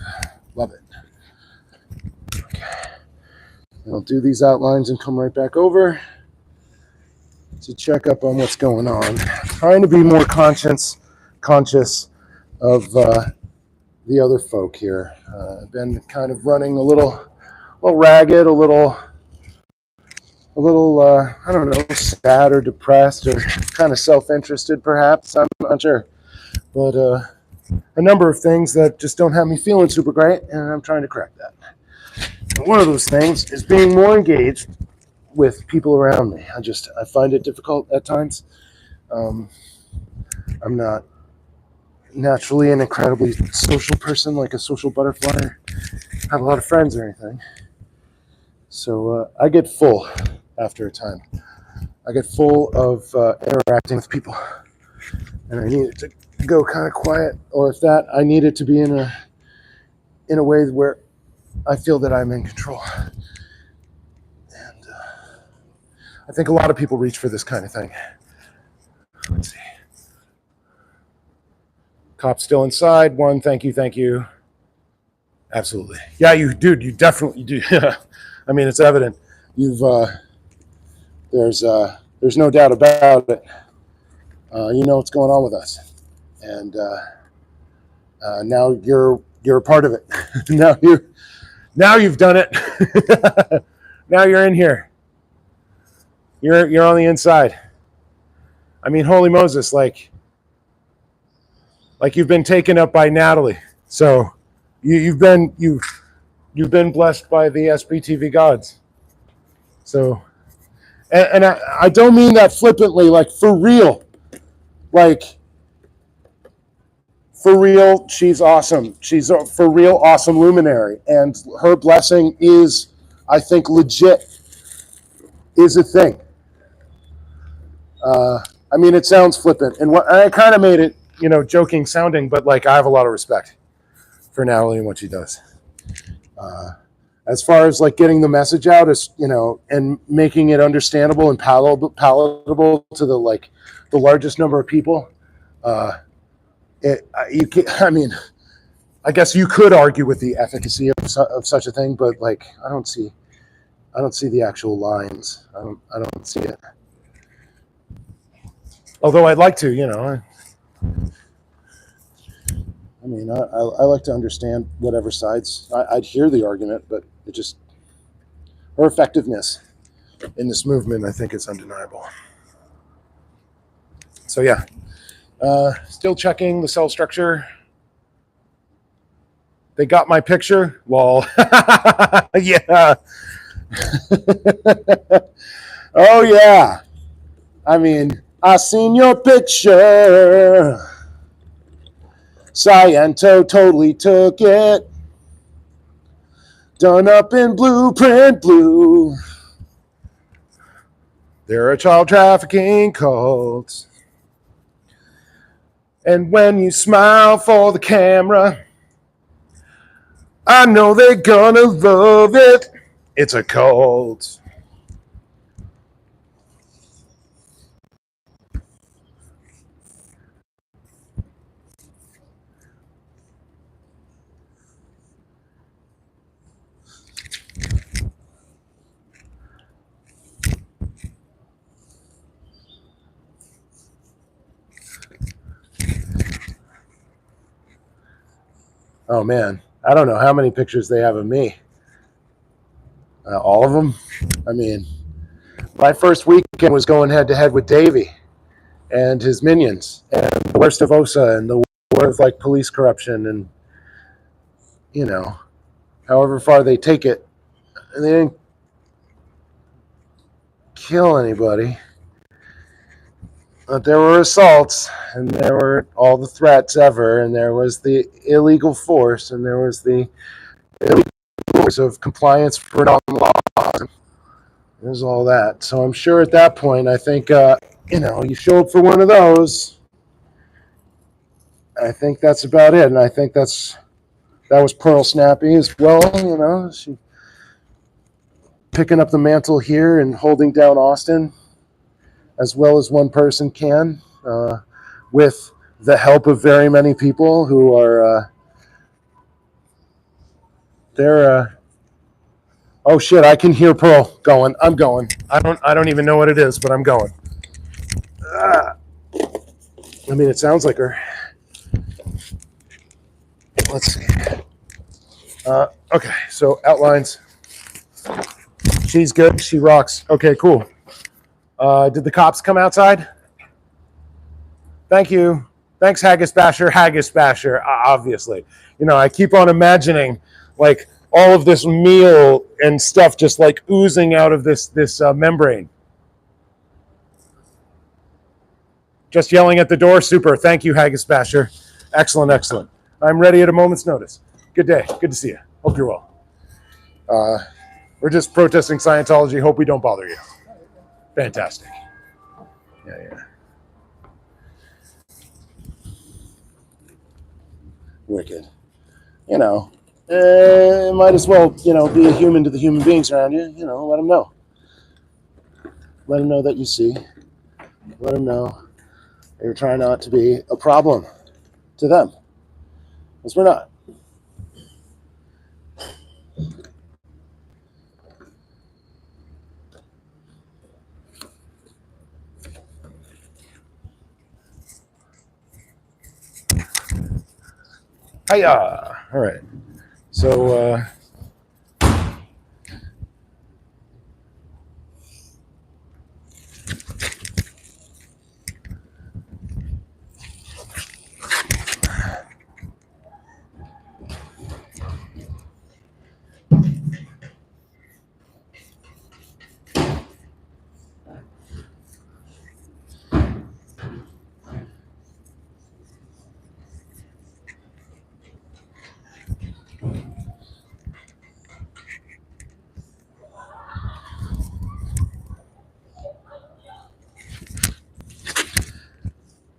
Love it. Okay. I'll do these outlines and come right back over to check up on what's going on. Trying to be more conscious of the other folk here. I've been kind of running a little ragged, a little I don't know, sad or depressed or kind of self-interested perhaps. I'm not sure. But a number of things that just don't have me feeling super great, and I'm trying to correct that. And one of those things is being more engaged with people around me. I find it difficult at times. I'm not naturally an incredibly social person, like a social butterfly, or have a lot of friends or anything. So I get full after a time. I get full of interacting with people, and I need it to go kind of quiet, or if that, I need it to be in a way where I feel that I'm in control. And I think a lot of people reach for this kind of thing. Let's see. Cop's still inside. 1, thank you, thank you. Absolutely. Yeah, you definitely do. I mean, it's evident. There's no doubt about it. You know what's going on with us, and now you're a part of it. now you've done it. Now you're in here. You're on the inside. I mean, holy Moses, like you've been taken up by Natalie. So you've been blessed by the SBTV gods. So, and I don't mean that flippantly, like for real. Like, for real, she's awesome. She's a for real awesome luminary. And her blessing is, I think, legit, is a thing. I mean, it sounds flippant. And I kind of made it, joking sounding, but like I have a lot of respect for Natalie and what she does. As far as like getting the message out, and making it understandable and palatable to the largest number of people. I mean, I guess you could argue with the efficacy of such a thing, but like I don't see the actual lines. I don't see it. Although I'd like to, I mean, I like to understand whatever sides. I'd hear the argument, but it just, her effectiveness in this movement, I think it's undeniable. So yeah, still checking the cell structure. They got my picture. Lol. Yeah. Oh yeah. I mean, I seen your picture. Sciento totally took it. Done up in blueprint blue. They're a child trafficking cult. And when you smile for the camera, I know they're gonna love it. It's a cult. Oh man, I don't know how many pictures they have of me. All of them? I mean, my first weekend was going head to head with Davey and his minions, and the worst of OSA and the worst of like police corruption, and you know, however far they take it, and they didn't kill anybody. But there were assaults, and there were all the threats ever, and there was the illegal force, and there was the illegal force of compliance for non-laws. There's all that. So I'm sure at that point, I think, you show up for one of those. I think that's about it, and I think that was Pearl Snappy as well. She picking up the mantle here and holding down Austin as well as one person can, with the help of very many people who are oh shit, I can hear Pearl going. I'm going. I don't even know what it is, but I'm going. I mean, it sounds like her. Let's see. Okay, so outlines. She's good. She rocks. Okay, cool. Did the cops come outside? Thank you. Thanks, Haggis Basher. Haggis Basher, obviously. I keep on imagining, like, all of this meal and stuff just, like, oozing out of this membrane. Just yelling at the door. Super. Thank you, Haggis Basher. Excellent, excellent. I'm ready at a moment's notice. Good day. Good to see you. Hope you're well. We're just protesting Scientology. Hope we don't bother you. Fantastic. Yeah. Wicked. Might as well, be a human to the human beings around you. Let them know. Let them know that you see. Let them know that you're trying not to be a problem to them. Because we're not. Hiya! All right. So,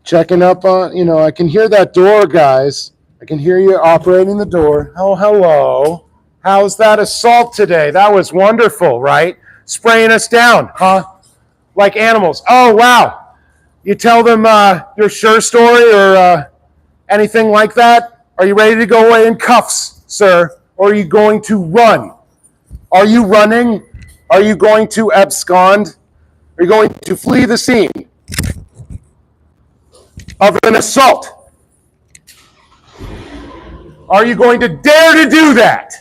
checking up on, I can hear that door, guys. I can hear you operating the door. Oh, hello. How's that assault today? That was wonderful, right? Spraying us down, huh? Like animals. Oh, wow. You tell them your sure story or anything like that? Are you ready to go away in cuffs, sir? Or are you going to run? Are you running? Are you going to abscond? Are you going to flee the scene of an assault? Are you going to dare to do that?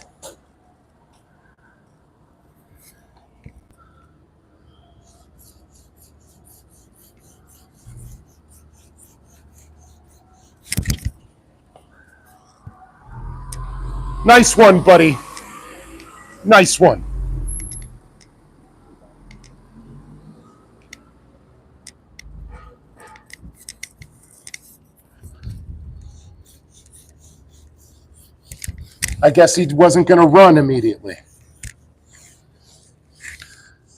Nice one, buddy. Nice one. I guess he wasn't going to run immediately.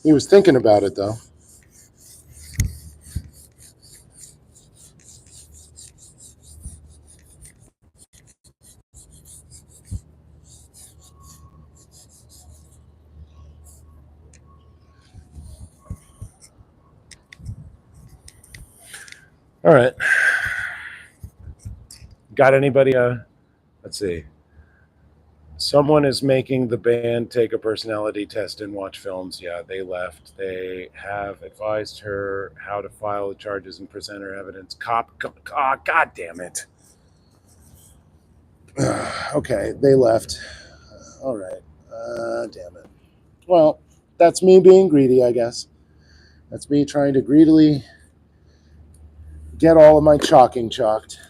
He was thinking about it, though. All right. Got anybody? Let's see. Someone is making the band take a personality test and watch films. Yeah, they left. They have advised her how to file the charges and present her evidence. God damn it. Okay, they left. All right. Damn it. Well, that's me being greedy, I guess. That's me trying to greedily get all of my chalking chalked.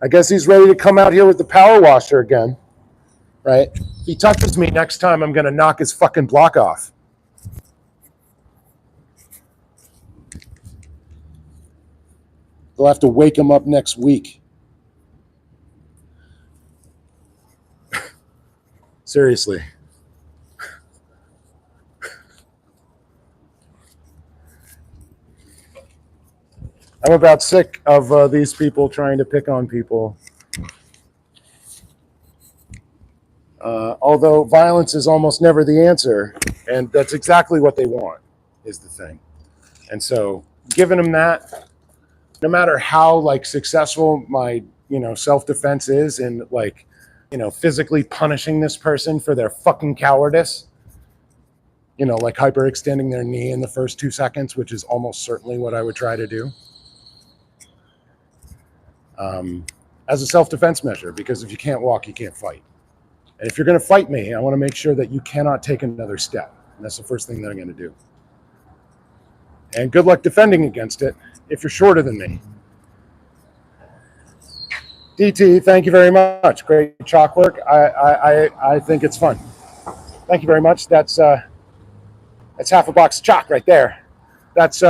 I guess he's ready to come out here with the power washer again, right? If he touches me next time, I'm going to knock his fucking block off. They'll have to wake him up next week. Seriously. I'm about sick of these people trying to pick on people. Although violence is almost never the answer, and that's exactly what they want, is the thing. And so, giving them that, no matter how like successful my self-defense is in like physically punishing this person for their fucking cowardice, like hyperextending their knee in the first 2 seconds, which is almost certainly what I would try to do. As a self-defense measure, because if you can't walk, you can't fight. And if you're going to fight me, I want to make sure that you cannot take another step. And that's the first thing that I'm going to do. And good luck defending against it if you're shorter than me. DT, thank you very much. Great chalk work. I think it's fun. Thank you very much. That's half a box of chalk right there. That's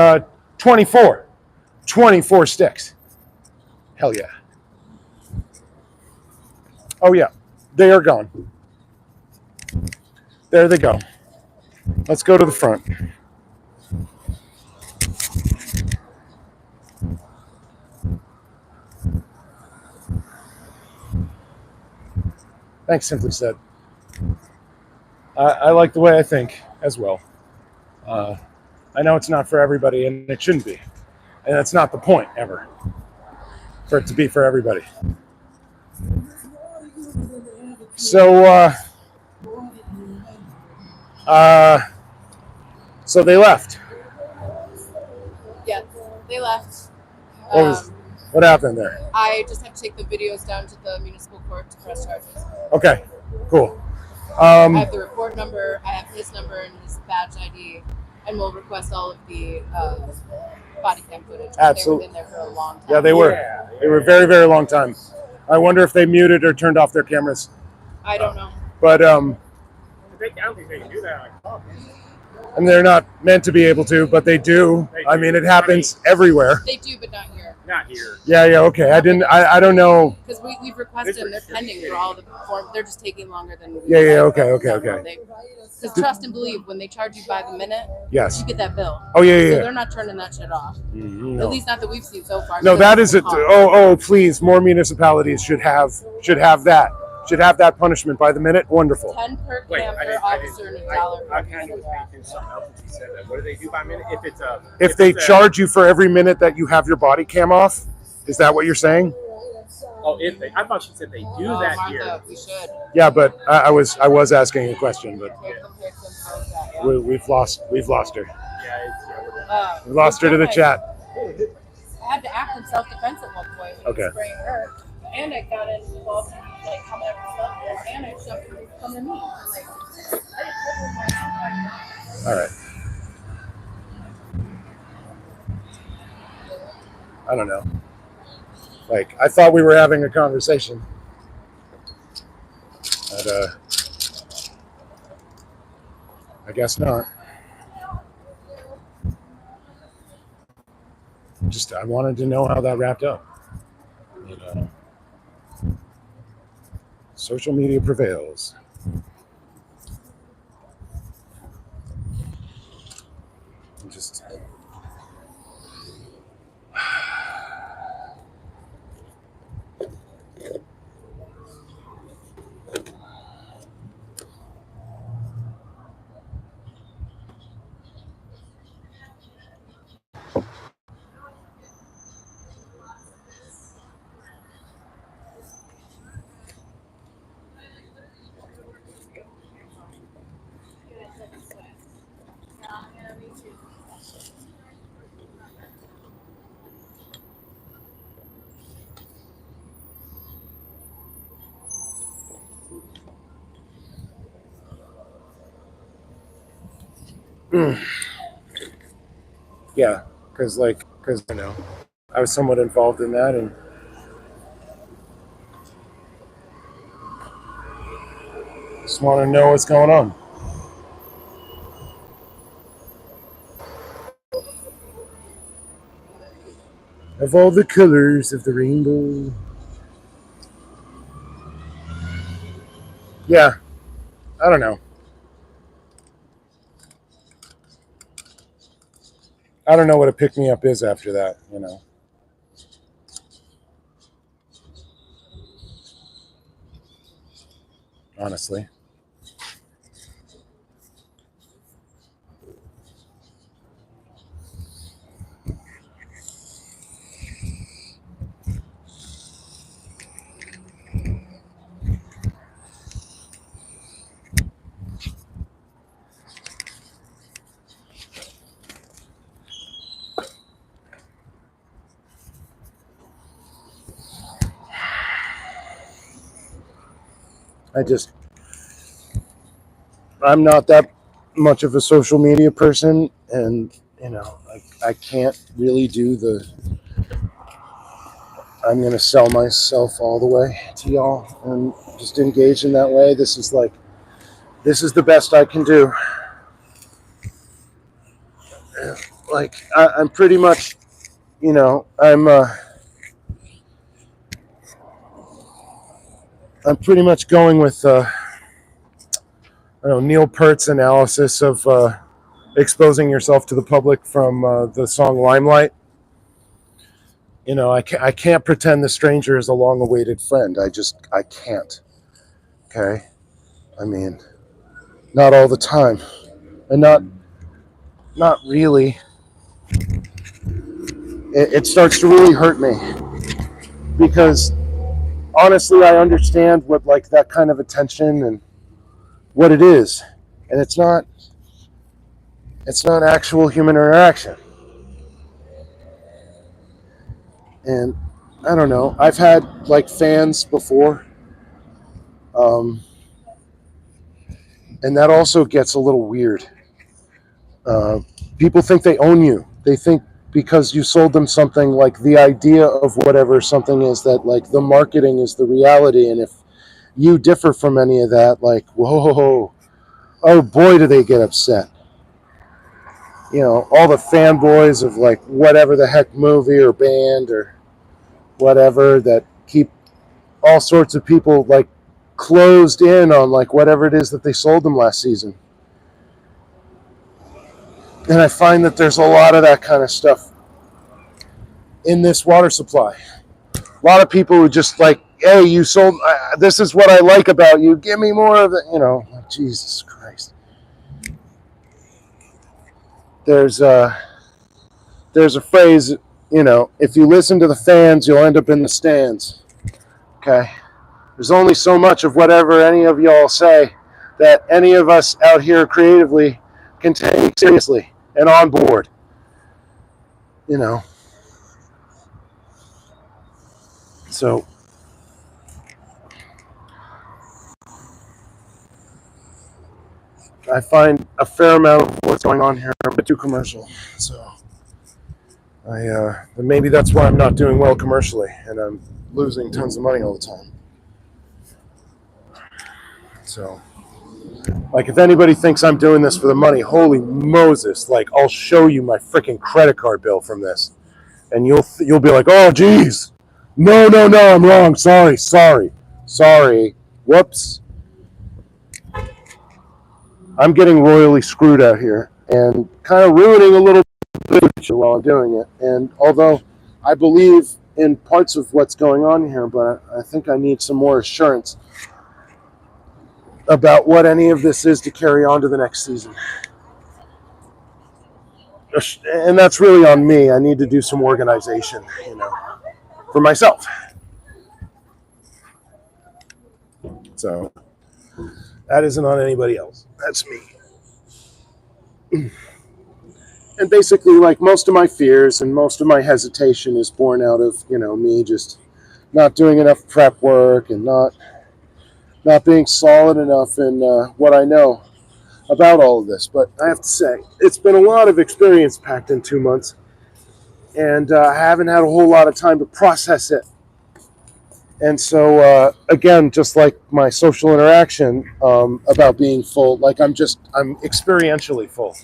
24 sticks. Hell yeah. Oh yeah, they are gone. There they go. Let's go to the front. Thanks, Simply Said. I like the way I think as well. I know it's not for everybody, and it shouldn't be. And that's not the point, ever. For it to be for everybody. So, so they left. Yeah, they left. What happened there? I just have to take the videos down to the municipal court to press charges. Okay, cool. I have the report number, I have his number and his badge ID, and we'll request all of the body cam footage. Absolutely. They were in there for a long time. Yeah, they were. They were a very, very long time. I wonder if they muted or turned off their cameras. I don't know. But I don't think they can do that. and they're not meant to be able to, but they do. I mean, it happens everywhere. They do, but not here. Not here. Yeah, okay. I don't know. Because we've requested them. They're pending for all the forms. They're just taking longer than we Okay. Because trust and believe, when they charge you by the minute, yes, you get that bill. Oh, yeah. So they're not turning that shit off. Mm-hmm, At least not that we've seen so far. No, that is it. Please, more municipalities should have that. Should have that punishment by the minute. Wonderful. 10 per camper officer and $1 I per kind of was thinking something else when she said that. What do they do by minute? If they charge you for every minute that you have your body cam off, is that what you're saying? Oh, I thought she said they do that Martha, here. we should. Yeah, but I was asking a question, but we've lost her. Yeah, We lost her to the chat. I had to act in self-defense at one point when he was spraying her, and I got involved in like coming after stuff, and I shoved her from the knee. All right. I don't know. Like, I thought we were having a conversation. But I guess not. Just, I wanted to know how that wrapped up. You know, social media prevails. Just yeah, because you know, I was somewhat involved in that, and just want to know what's going on. Of all the colors of the rainbow. Yeah, I don't know. I don't know what a pick me up is after that, you know. Honestly. I'm not that much of a social media person, and, you know, I can't really do the, I'm going to sell myself all the way to y'all and just engage in that way. This is the best I can do. Like, I'm pretty much, you know, I'm pretty much going with, I don't know, Neil Peart's analysis of exposing yourself to the public from the song Limelight. You know, I can't pretend the stranger is a long-awaited friend. I can't. Okay? I mean, not all the time. And not really. It starts to really hurt me because honestly, I understand what, like, that kind of attention and what it is. And it's not actual human interaction. And I don't know. I've had, like, fans before. And that also gets a little weird. Uh, People think they own you. They think because you sold them something, like, the idea of whatever something is, that, like, the marketing is the reality. And if you differ from any of that, like, whoa, oh boy, do they get upset. You know, all the fanboys of, like, whatever the heck movie or band or whatever that keep all sorts of people, like, closed in on, like, whatever it is that they sold them last season. And I find that there's a lot of that kind of stuff in this water supply. A lot of people who just, like, hey, you sold, this is what I like about you, give me more of it, you know. Like, Jesus Christ. There's a phrase, you know, if you listen to the fans, you'll end up in the stands. Okay? There's only so much of whatever any of y'all say that any of us out here creatively can take seriously and on board. You know. So I find a fair amount of what's going on here a bit too commercial. So Maybe that's why I'm not doing well commercially, and I'm losing tons of money all the time. So, like, if anybody thinks I'm doing this for the money, holy Moses! Like, I'll show you my freaking credit card bill from this, and you'll be like, oh, geez, no, I'm wrong. Sorry. Whoops. I'm getting royally screwed out here, and kind of ruining a little bit while I'm doing it. And although I believe in parts of what's going on here, but I think I need some more assurance about what any of this is to carry on to the next season. And that's really on me. I need to do some organization, for myself. So that isn't on anybody else. That's me. And basically, like, most of my fears and most of my hesitation is born out of, me just not doing enough prep work and not being solid enough in what I know about all of this. But I have to say, it's been a lot of experience packed in 2 months, and I haven't had a whole lot of time to process it. And so, again, just like my social interaction about being full, like, I'm experientially full.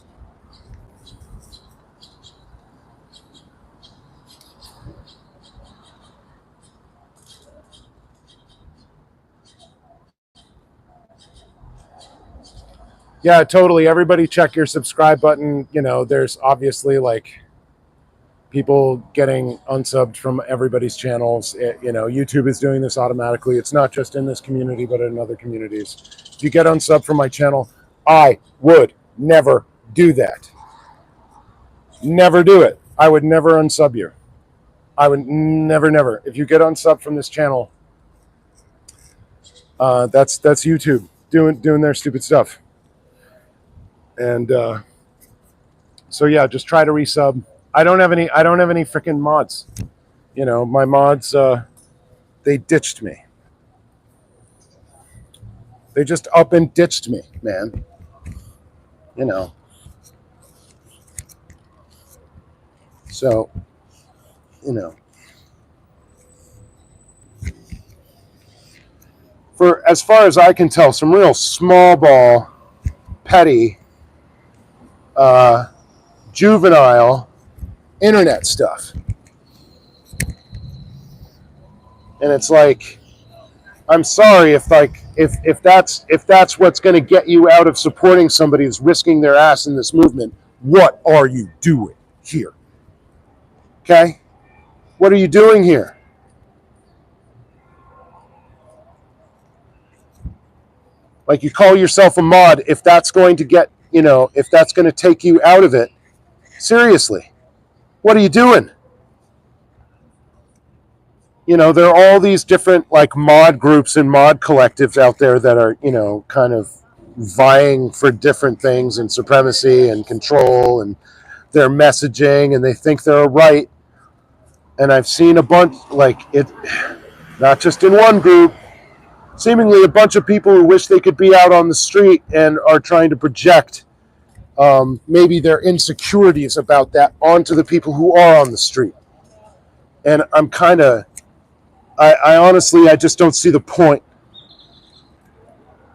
Yeah, totally. Everybody check your subscribe button. There's obviously, like, people getting unsubbed from everybody's channels. YouTube is doing this automatically. It's not just in this community, but in other communities. If you get unsubbed from my channel, I would never do that. Never do it. I would never unsub you. I would never. If you get unsubbed from this channel, that's YouTube doing their stupid stuff. And so yeah, just try to resub. I don't have any freaking mods. My mods, they ditched me. They just up and ditched me, man. So, for as far as I can tell, some real small ball, petty, juvenile internet stuff. And it's like, I'm sorry if that's what's going to get you out of supporting somebody who's risking their ass in this movement. What are you doing here? Okay? What are you doing here? Like, you call yourself a mod if that's going to get, if that's going to take you out of it. Seriously. What are you doing? There are all these different, like, mod groups and mod collectives out there that are, kind of vying for different things and supremacy and control and their messaging, and they think they're right. And I've seen a bunch, like, it, not just in one group, seemingly a bunch of people who wish they could be out on the street and are trying to project maybe their insecurities about that onto the people who are on the street. And I'm kind of, I honestly, I just don't see the point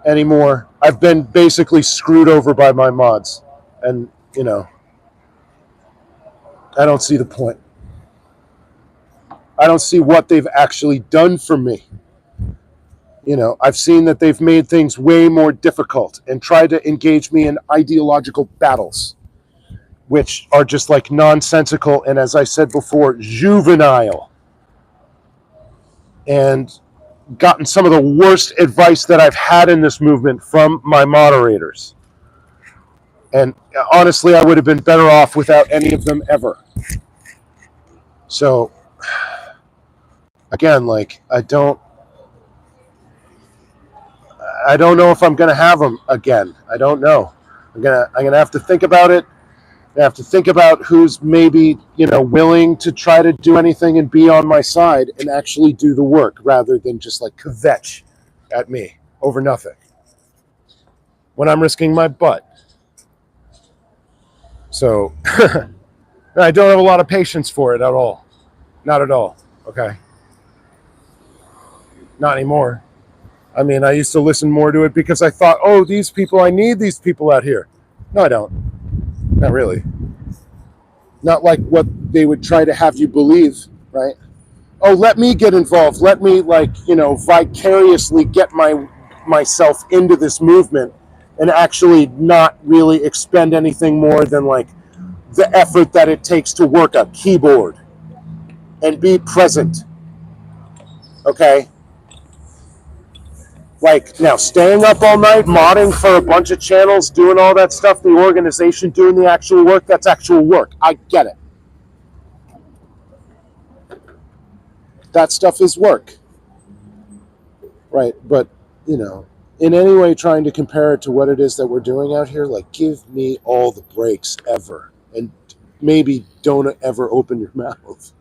anymore. I've been basically screwed over by my mods. And, I don't see the point. I don't see what they've actually done for me. I've seen that they've made things way more difficult and tried to engage me in ideological battles, which are just, like, nonsensical and, as I said before, juvenile. And gotten some of the worst advice that I've had in this movement from my moderators. And honestly, I would have been better off without any of them ever. So, again, like, I don't know if I'm going to have them again. I don't know. I'm gonna have to think about it. I have to think about who's maybe, willing to try to do anything and be on my side and actually do the work rather than just, like, kvetch at me over nothing when I'm risking my butt. So, And I don't have a lot of patience for it at all. Not at all. Okay. Not anymore. I mean, I used to listen more to it because I thought, oh, these people, I need these people out here. No, I don't. Not really. Not like what they would try to have you believe, right? Oh, let me get involved. Let me, like, vicariously get myself into this movement and actually not really expend anything more than like the effort that it takes to work a keyboard and be present. Okay? Like, now, staying up all night, modding for a bunch of channels, doing all that stuff, the organization, doing the actual work, that's actual work. I get it. That stuff is work. Right? But, in any way trying to compare it to what it is that we're doing out here, like, give me all the breaks ever. And maybe don't ever open your mouth.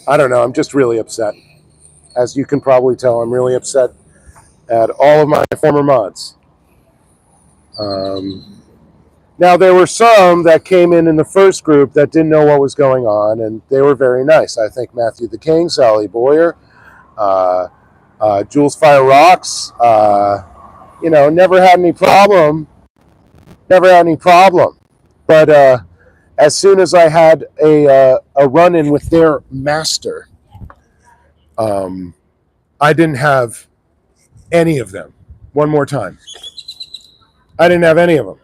I don't know. I'm just really upset. As you can probably tell, I'm really upset at all of my former mods. Now, there were some that came in the first group that didn't know what was going on, and they were very nice. I think Matthew the King, Sally Boyer, Jules Fire Rocks, never had any problem. Never had any problem. But as soon as I had a run-in with their master, I didn't have any of them. One more time. I didn't have any of them.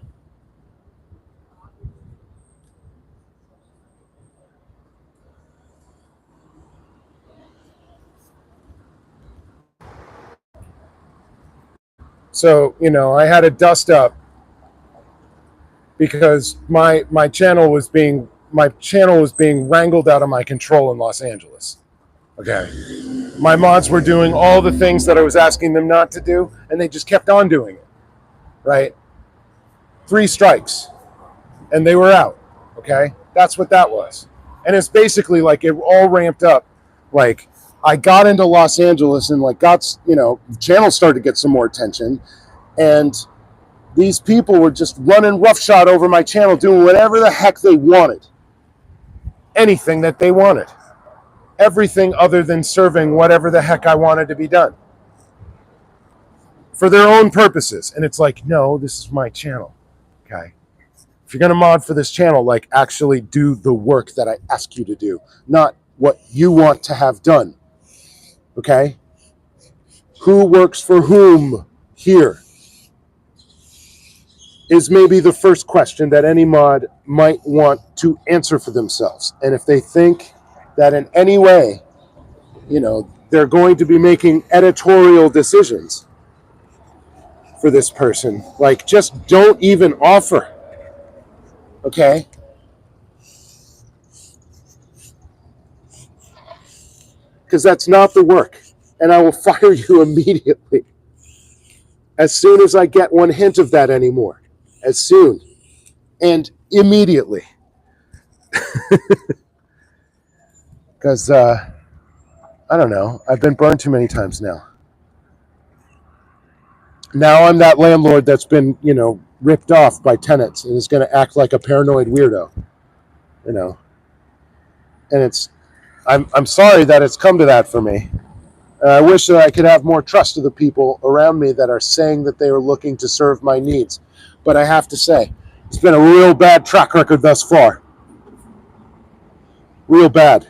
So, I had to dust up because my channel was being wrangled out of my control in Los Angeles. Okay. My mods were doing all the things that I was asking them not to do, and they just kept on doing it. Right? 3 strikes, and they were out. Okay? That's what that was. And it's basically like it all ramped up. Like, I got into Los Angeles and the channel started to get some more attention, and these people were just running roughshod over my channel, doing whatever the heck they wanted. Anything that they wanted. Everything other than serving whatever the heck I wanted to be done. For their own purposes. And it's like, no, this is my channel. Okay? If you're going to mod for this channel, like, actually do the work that I ask you to do. Not what you want to have done. Okay? Who works for whom here? Is maybe the first question that any mod might want to answer for themselves. And if they think that in any way, they're going to be making editorial decisions for this person, like, just don't even offer. Okay? Because that's not the work. And I will fire you immediately. As soon as I get one hint of that anymore. As soon. And immediately. Because, I don't know. I've been burned too many times now. Now I'm that landlord that's been, ripped off by tenants and is going to act like a paranoid weirdo. And I'm sorry that it's come to that for me. I wish that I could have more trust of the people around me that are saying that they are looking to serve my needs. But I have to say, it's been a real bad track record thus far. Real bad.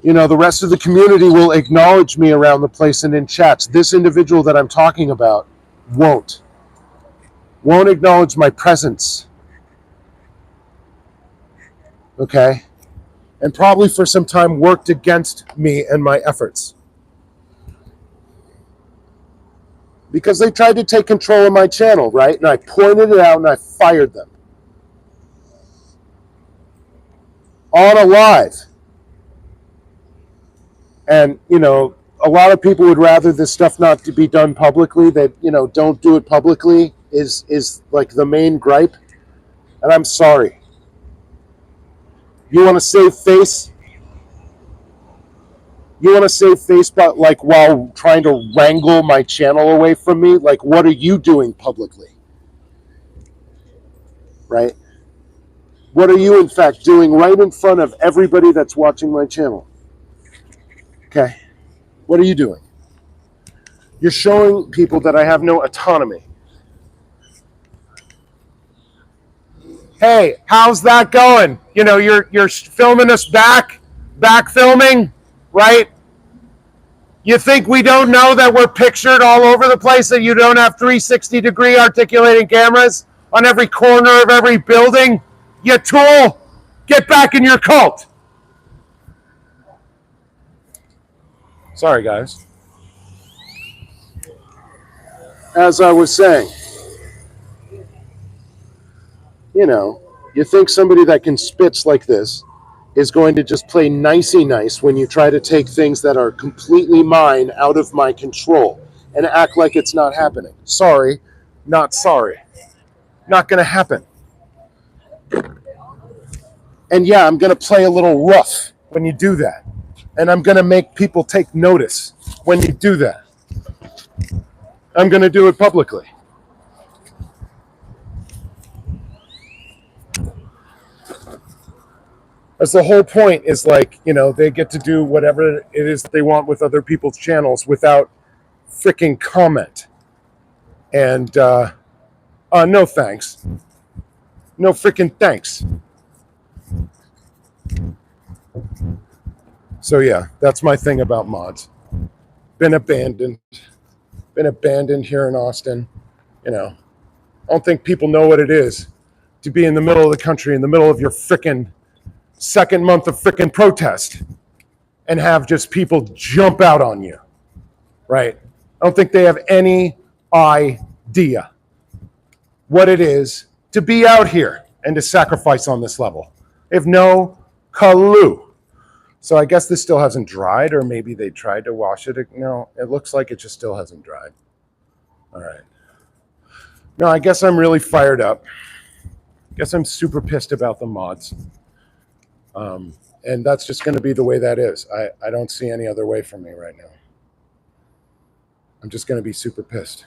The rest of the community will acknowledge me around the place and in chats. This individual that I'm talking about won't acknowledge my presence. Okay? And probably for some time worked against me and my efforts. Because they tried to take control of my channel, right? And I pointed it out and I fired them. On a live. And, a lot of people would rather this stuff not to be done publicly. That, don't do it publicly is like the main gripe. And I'm sorry. You want to save face? You want to save face, but like while trying to wrangle my channel away from me, like what are you doing publicly? Right? What are you in fact doing right in front of everybody that's watching my channel? Okay. What are you doing? You're showing people that I have no autonomy. Hey, how's that going? You know, you're filming us back filming, right? You think we don't know that we're pictured all over the place, that you don't have 360-degree articulating cameras on every corner of every building? You tool, get back in your cult. Sorry, guys. As I was saying, you know, you think somebody that can spits like this is going to just play nicey nice when you try to take things that are completely mine out of my control and act like it's not happening. Sorry, not sorry. Not going to happen. And yeah, I'm going to play a little rough when you do that. And I'm going to make people take notice when you do that. I'm going to do it publicly. That's the whole point, is like, you know, they get to do whatever it is they want with other people's channels without freaking comment. And no thanks. No freaking thanks. So yeah, that's my thing about mods. Been abandoned here in Austin. You know, I don't think people know what it is to be in the middle of the country, in the middle of your freaking second month of freaking protest, and have just people jump out on you, right? I don't think they have any idea what it is to be out here and to sacrifice on this level. They have no clue. So I guess this still hasn't dried, or maybe they tried to wash it. No, it looks like it just still hasn't dried. All right. No, I guess I'm really fired up. I guess I'm super pissed about the mods. And that's just going to be the way that is. I don't see any other way for me right now. I'm just going to be super pissed.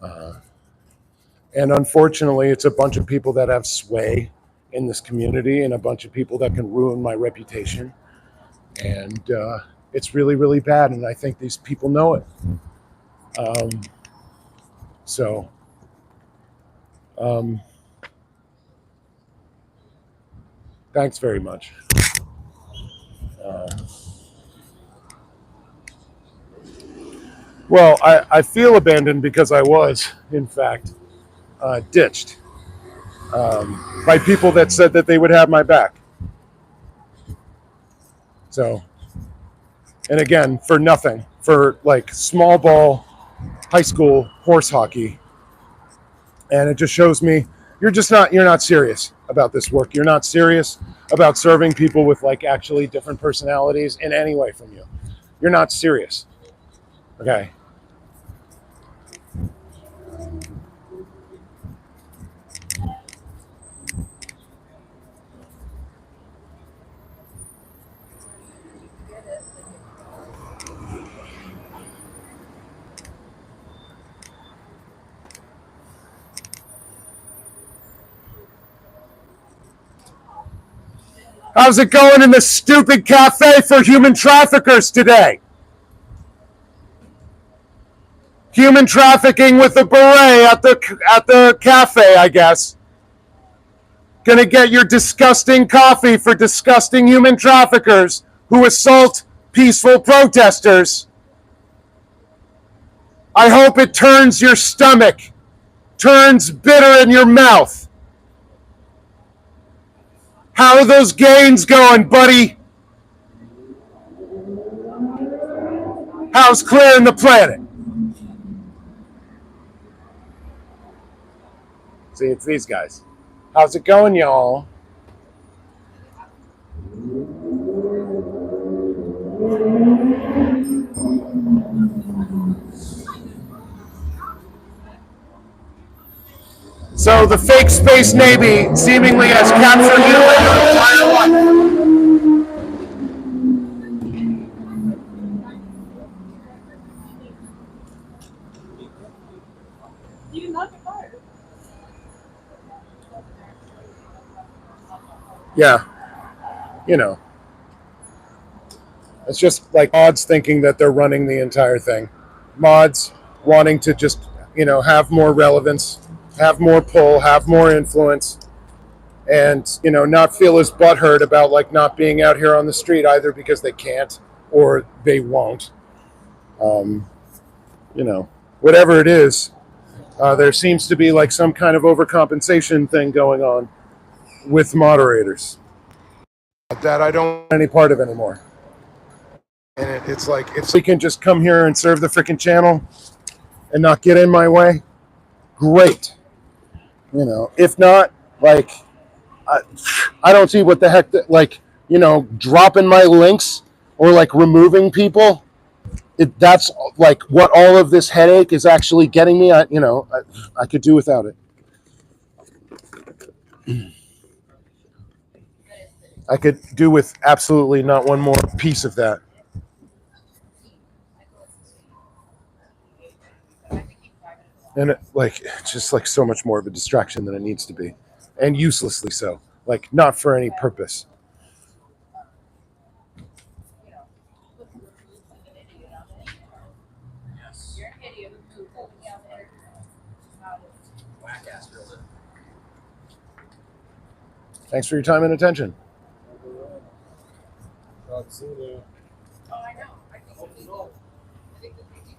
And unfortunately, it's a bunch of people that have sway in this community, and a bunch of people that can ruin my reputation. And it's really, really bad. And I think these people know it. Thanks very much. Well, I feel abandoned because I was, in fact, ditched by people that said that they would have my back. So, and again, for nothing, for like small ball, high school horse hockey. And it just shows me you're not serious about this work. You're not serious about serving people with like actually different personalities in any way from you. You're not serious. Okay. How's it going in the stupid cafe for human traffickers today? Human trafficking with a beret at the cafe, I guess. Gonna get your disgusting coffee for disgusting human traffickers who assault peaceful protesters. I hope it turns your stomach, turns bitter in your mouth. How are those gains going, buddy? How's clearing the planet? See, it's these guys. How's it going, y'all? So the fake Space Navy seemingly has captured you and your entire life. You love the card. Yeah, you know, it's just like mods thinking that they're running the entire thing. Mods wanting to just, have more relevance, have more pull, have more influence, and, not feel as butthurt about like not being out here on the street either because they can't or they won't. Um, Whatever it is, there seems to be like some kind of overcompensation thing going on with moderators that I don't want any part of anymore. And it's like, if we can just come here and serve the freaking channel and not get in my way, great. If not, like, I don't see what the heck, dropping my links or like removing people. That's like what all of this headache is actually getting me. I could do without it. I could do with absolutely not one more piece of that. And it's just like so much more of a distraction than it needs to be, and uselessly so. Like not for any purpose. Thanks for your time and attention. Talk soon, man. Oh, I know. I think it's legal. I think it's legal.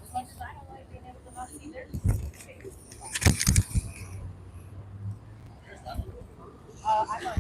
As much as I don't like being able to not see their face. I'm on.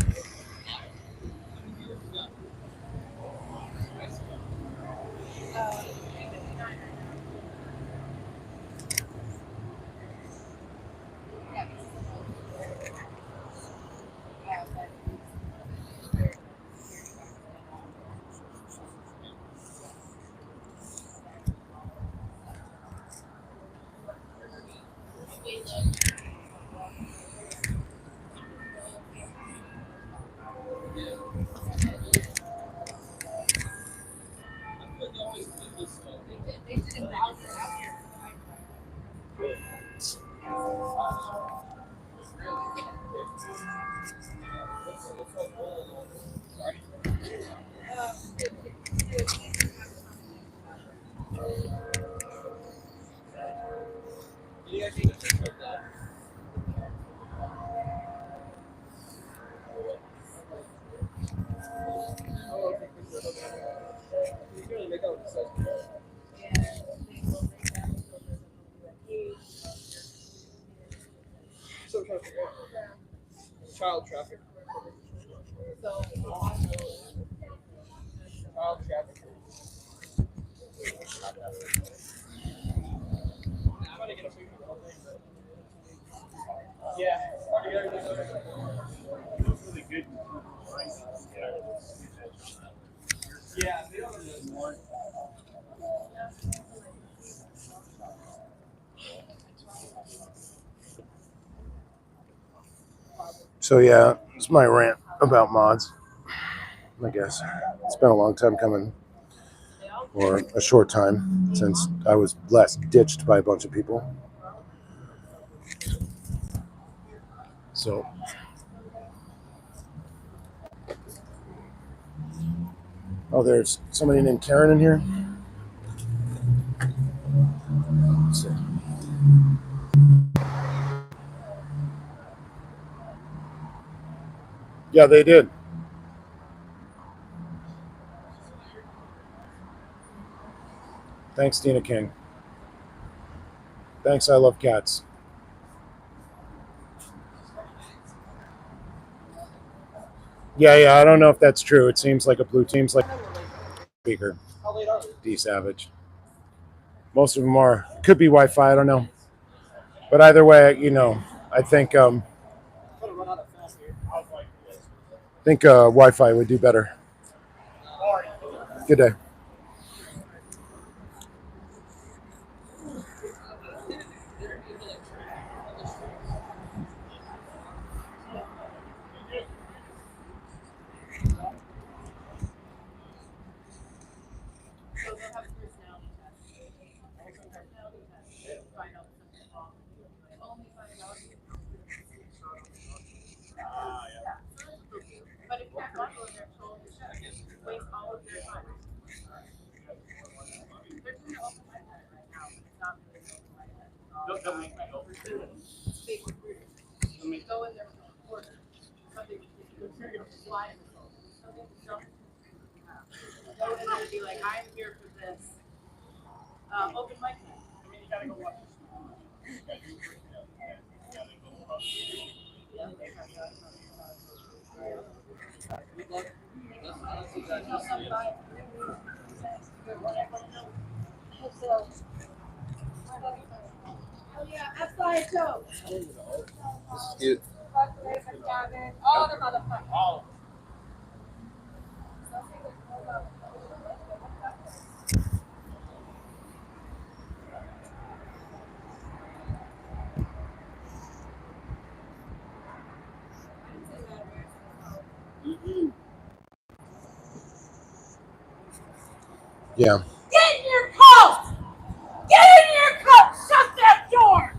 Child traffic. Child traffic. Yeah. Yeah. So yeah, it's my rant about mods. I guess it's been a long time coming, or a short time since I was last ditched by a bunch of people. So, oh, there's somebody named Karen in here. Let's see. Yeah, they did. Thanks, Tina King. Thanks, I love cats. Yeah, I don't know if that's true. It seems like a blue team's like speaker. D Savage. Most of them are. Could be Wi-Fi, I don't know. But either way, I think Wi-Fi would do better. Good day. So they'll have a personality test. Personality test. Find out something wrong. Go in there with a recorder. Something fly in the phone. Something jump. Go in there and be like, I'm here for this. Open mic night. I mean, you gotta go watch this. Yeah, they have that. Oh yeah, outside Joe. This is cute. All the motherfuckers. All Yeah. Get in your coat! Get in your coat! Shut that door!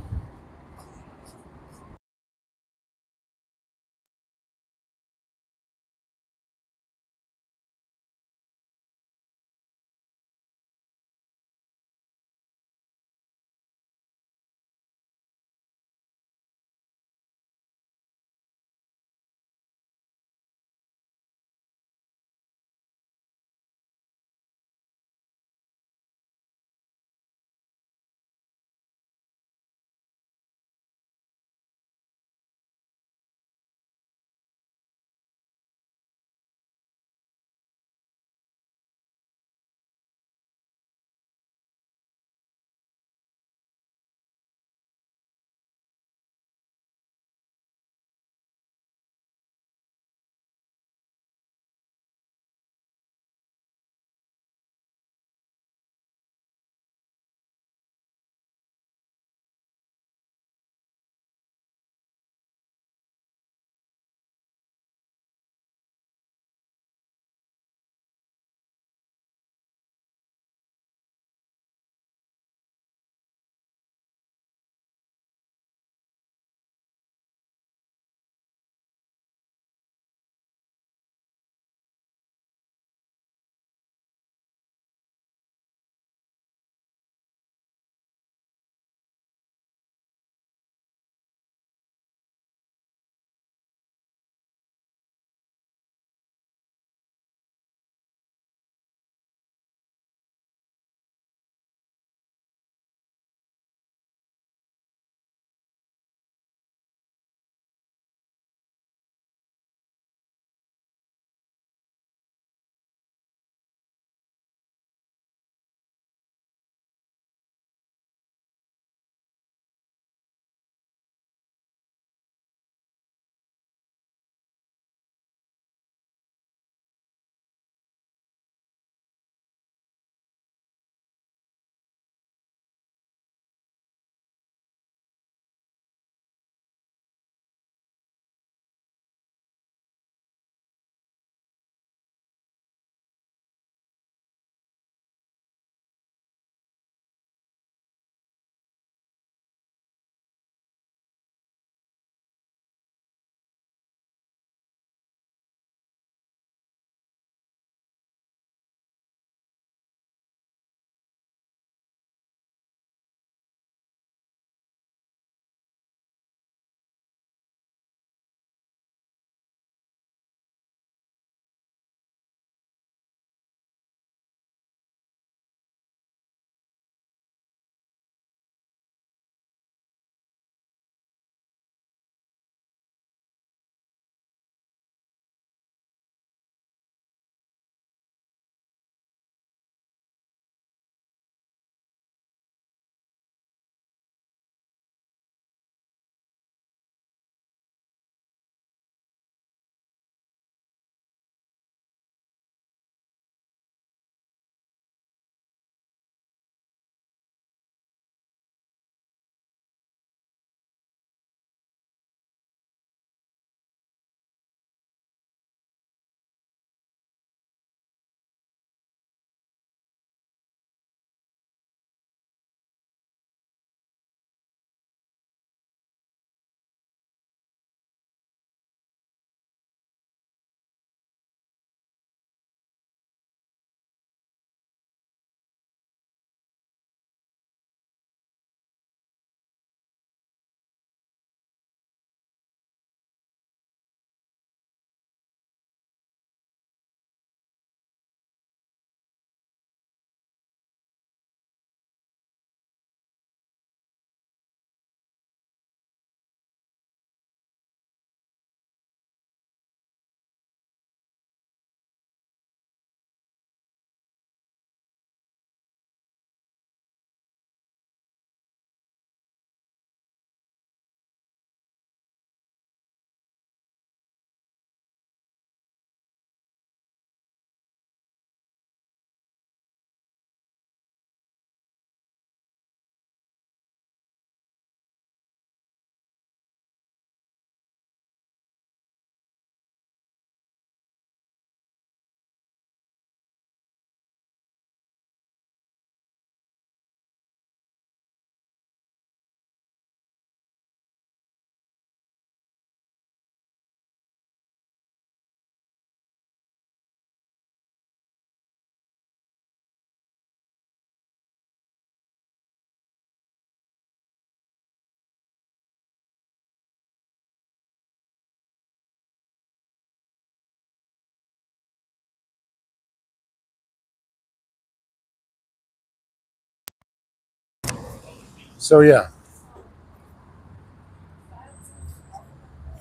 So yeah.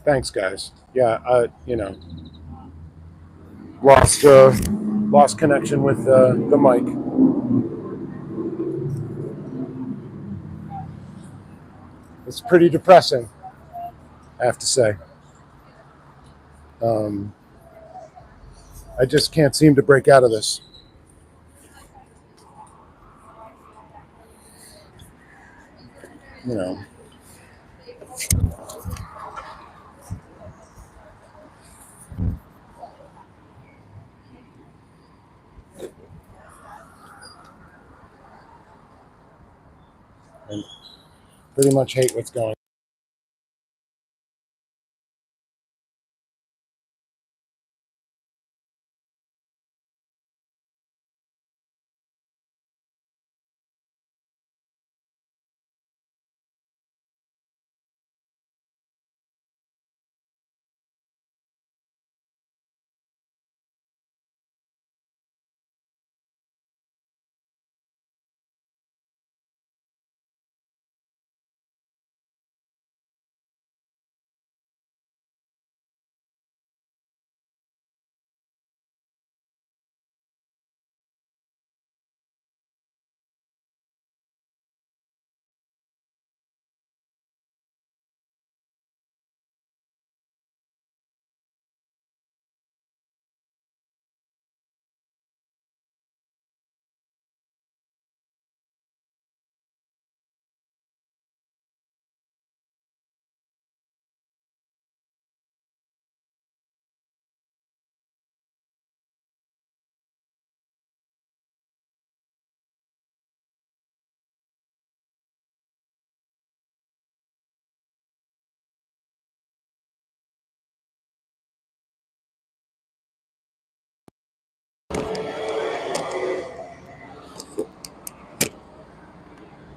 Thanks, guys. Yeah, lost connection with the mic. It's pretty depressing, I have to say. I just can't seem to break out of this. You know. And pretty much hate what's going on.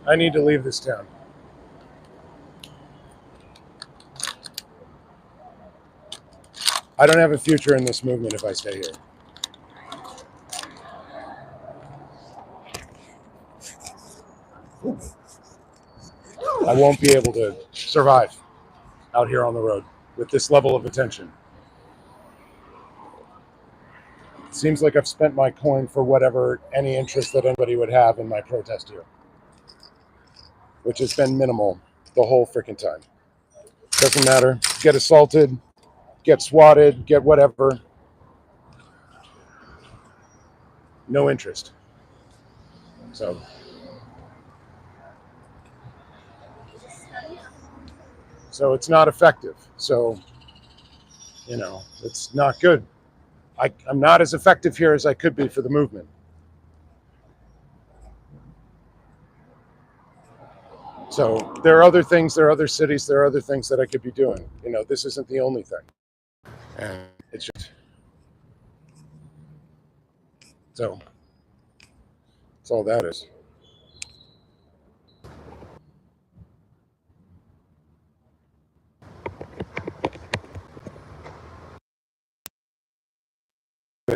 I need to leave this town. I don't have a future in this movement if I stay here. I won't be able to survive out here on the road with this level of attention. It seems like I've spent my coin for whatever any interest that anybody would have in my protest here, which has been minimal the whole freaking time. Doesn't matter. Get assaulted, get swatted, get whatever. No interest. So it's not effective. So, it's not good. I'm not as effective here as I could be for the movement. So there are other things, there are other cities, there are other things that I could be doing. This isn't the only thing. And it's just, so that's all that is.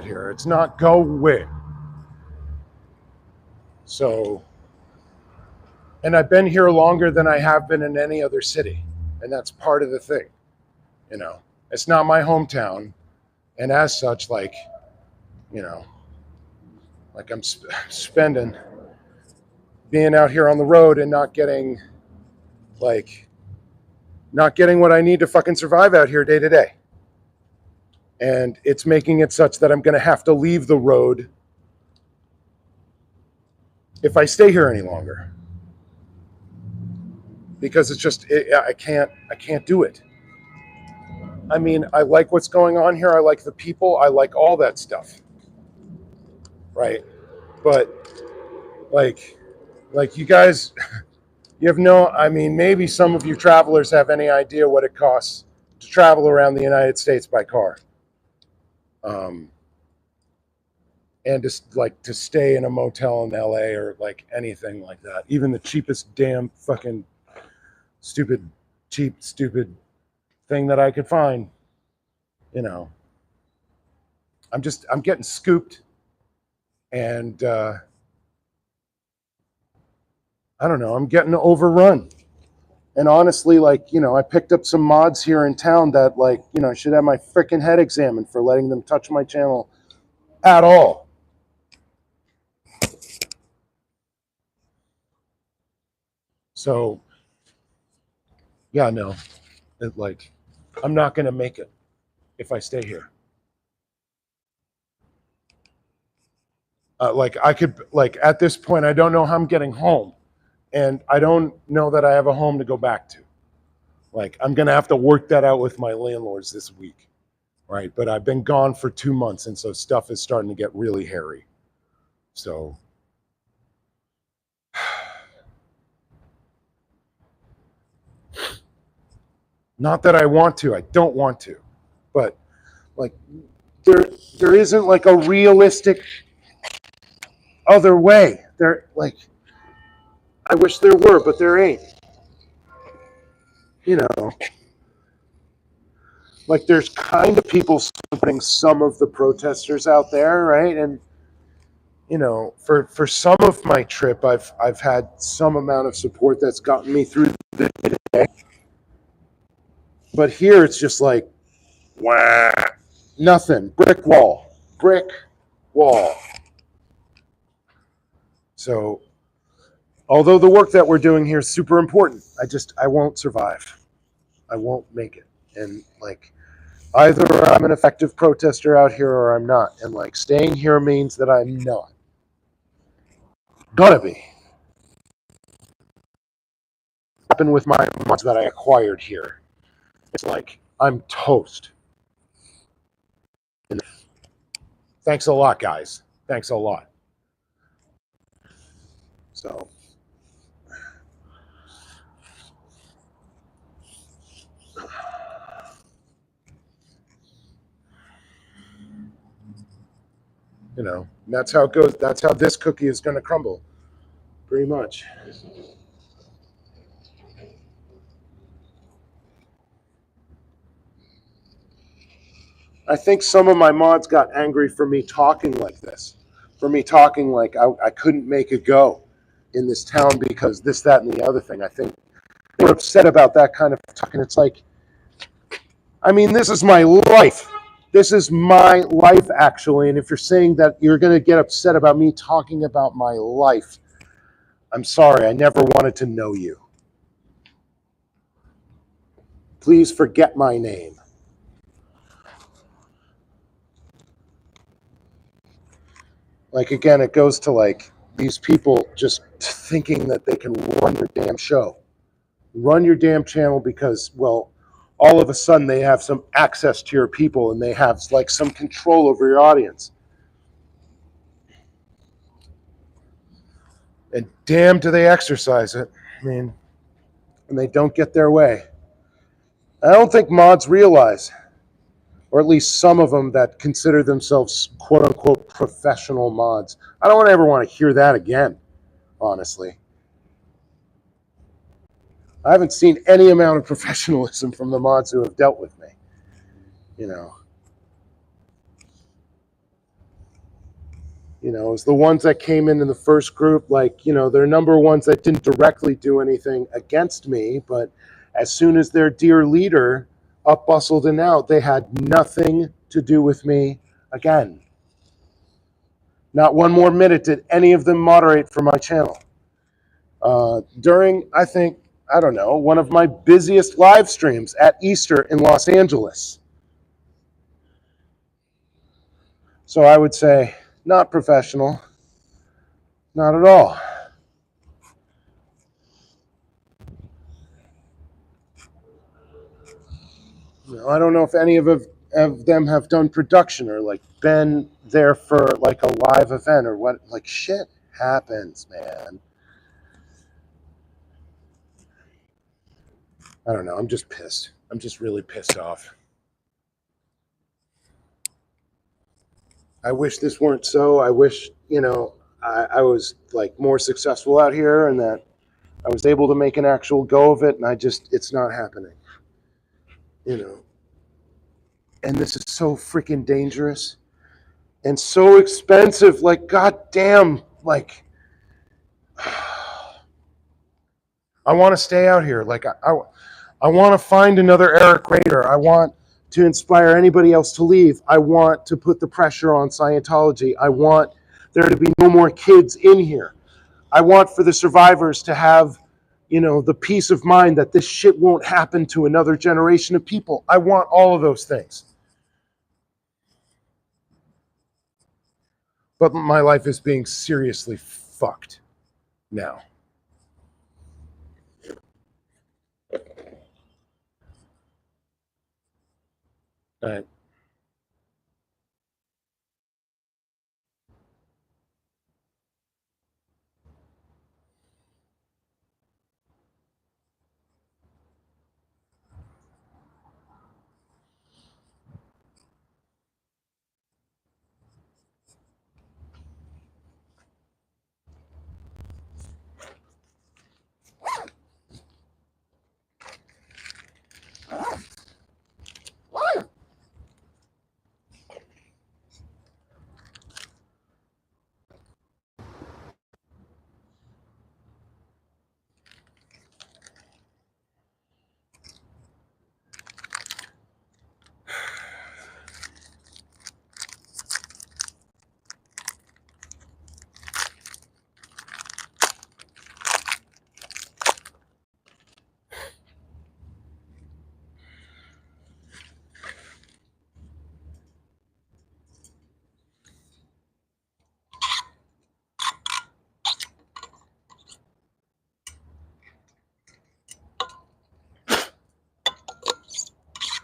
Here, it's not go away. So, and I've been here longer than I have been in any other city. And that's part of the thing. It's not my hometown. And as such, like I'm spending being out here on the road and not getting what I need to fucking survive out here day to day. And it's making it such that I'm going to have to leave the road if I stay here any longer, because it's just I can't do it. I mean, I like what's going on here. I like the people. I like all that stuff, right? But like you guys, you have maybe some of you travelers have any idea what it costs to travel around the United States by car. And just to stay in a motel in LA or anything like that. Even the cheapest damn fucking stupid thing that I could find. I'm getting scooped, and I don't know, I'm getting overrun. And honestly, like, you know, I picked up some mods here in town that, like, you know, I should have my freaking head examined for letting them touch my channel at all. So, yeah, no, like, I'm not going to make it if I stay here. Like, I could, like, at this point, I don't know how I'm getting home. And I don't know that I have a home to go back to. Like, I'm going to have to work that out with my landlords this week. Right. But I've been gone for 2 months. And so stuff is starting to get really hairy. So. Not that I want to. I don't want to. But, like, there isn't, like, a realistic other way. There, like, I wish there were, but there ain't. You know, like, there's kind of people supporting some of the protesters out there, right? And, you know, for some of my trip, I've had some amount of support that's gotten me through the day. But here it's just like, wah, nothing. Brick wall. So, although the work that we're doing here is super important, I won't survive. I won't make it. And, like, either I'm an effective protester out here or I'm not. And, like, staying here means that I'm not. Gonna be. Happened with my mods that I acquired here. It's like, I'm toast. And thanks a lot, guys. Thanks a lot. So. You know, that's how it goes. That's how this cookie is going to crumble, pretty much. I think some of my mods got angry for me talking like this, for me talking like I couldn't make a go in this town because this, that, and the other thing. I think they were upset about that kind of talk. And it's like, I mean, this is my life. This is my life, actually. And if you're saying that you're going to get upset about me talking about my life, I'm sorry. I never wanted to know you. Please forget my name. Like, again, it goes to, like, these people just thinking that they can run your damn show. Run your damn channel because, well, all of a sudden they have some access to your people and they have, like, some control over your audience. And damn, do they exercise it. I mean, and they don't get their way. I don't think mods realize, or at least some of them that consider themselves quote-unquote professional mods. I don't ever want to hear that again, honestly. I haven't seen any amount of professionalism from the mods who have dealt with me. You know, it's the ones that came in the first group, like, they're number ones that didn't directly do anything against me, but as soon as their dear leader up bustled and out, they had nothing to do with me again. Not one more minute did any of them moderate for my channel. During, I don't know, one of my busiest live streams at Easter in Los Angeles. So I would say, not professional. Not at all. I don't know if any of them have done production or, like, been there for, like, a live event or what. Like, shit happens, man. I don't know. I'm just pissed. I'm just really pissed off. I wish this weren't so. I wish, I was, like, more successful out here and that I was able to make an actual go of it, and it's not happening. And this is so freaking dangerous and so expensive. Like, goddamn, like, I want to stay out here. Like I want to find another Eric Rader. I want to inspire anybody else to leave. I want to put the pressure on Scientology. I want there to be no more kids in here. I want for the survivors to have, the peace of mind that this shit won't happen to another generation of people. I want all of those things. But my life is being seriously fucked now. All right.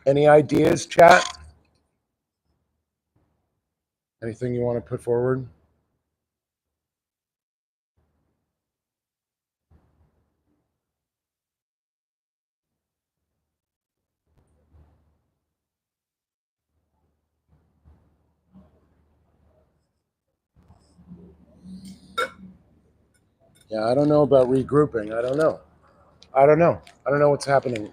Any ideas, chat? Anything you want to put forward? Yeah, I don't know about regrouping. I don't know. I don't know what's happening,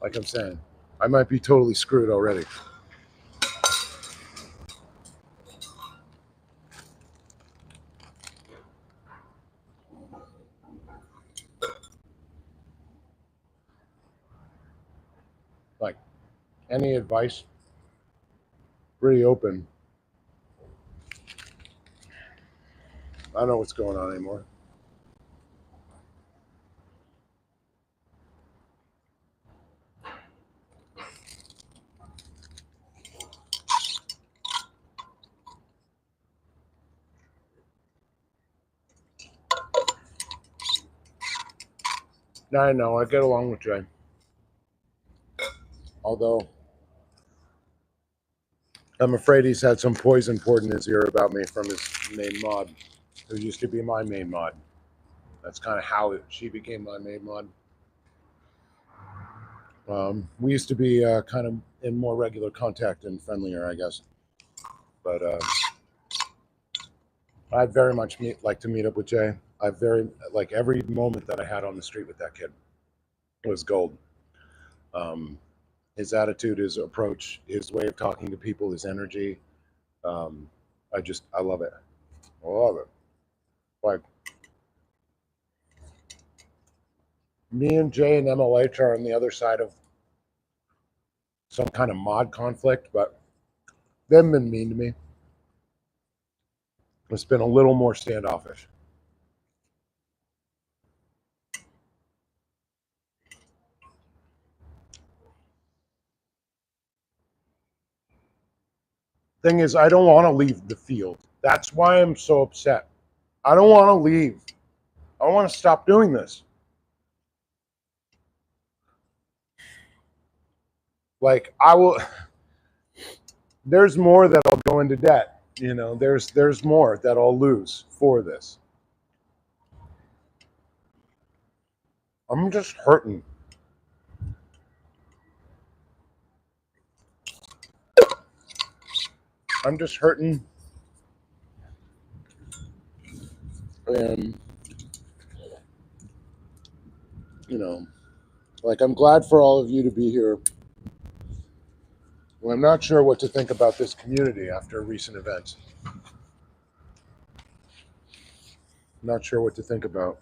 like I'm saying. I might be totally screwed already. Like, any advice? Pretty open. I don't know what's going on anymore. I know. I get along with Jay. Although, I'm afraid he's had some poison poured in his ear about me from his main mod, who used to be my main mod. That's kind of how she became my main mod. We used to be kind of in more regular contact and friendlier, I guess. But I'd very much like to meet up with Jay. Every moment that I had on the street with that kid was gold. His attitude, his approach, his way of talking to people, his energy. I love it. I love it. Like, me and Jay and MLH are on the other side of some kind of mod conflict, but they haven't been mean to me. It's been a little more standoffish. Thing is, I don't want to leave the field. That's why I'm so upset. I don't want to leave. I want to stop doing this. Like, there's more that I'll go into debt. There's more that I'll lose for this. I'm just hurting. I'm just hurting. And, I'm glad for all of you to be here. Well, I'm not sure what to think about this community after recent events. Not sure what to think about.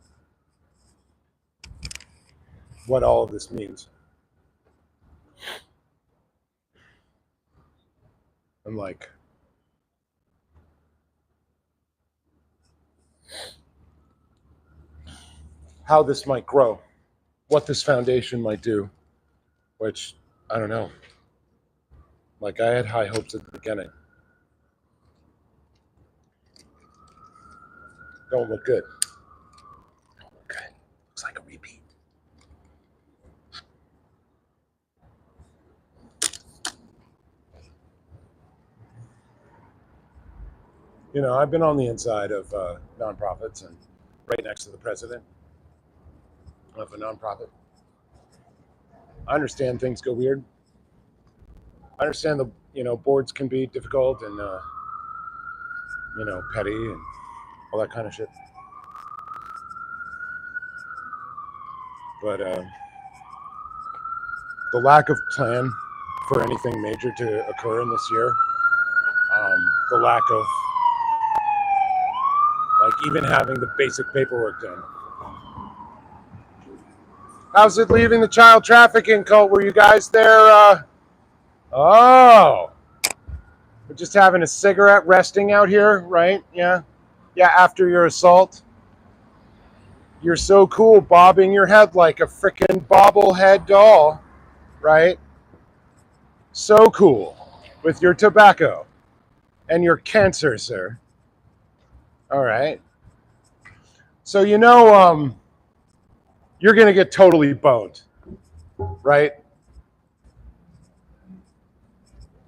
what all of this means. I'm like, how this might grow, what this foundation might do, which I don't know. Like, I had high hopes at the beginning. Don't look good. Okay, looks like a repeat. You know, I've been on the inside of nonprofits and right next to the president of a nonprofit. I understand things go weird. I understand boards can be difficult and petty and all that kind of shit. But the lack of plan for anything major to occur in this year, the lack of even having the basic paperwork done. How's it leaving the child trafficking cult? Were you guys there? Oh, we're just having a cigarette, resting out here, right? Yeah. After your assault, you're so cool, bobbing your head like a freaking bobblehead doll, right? So cool with your tobacco and your cancer, sir. All right. So you're gonna get totally boned, right?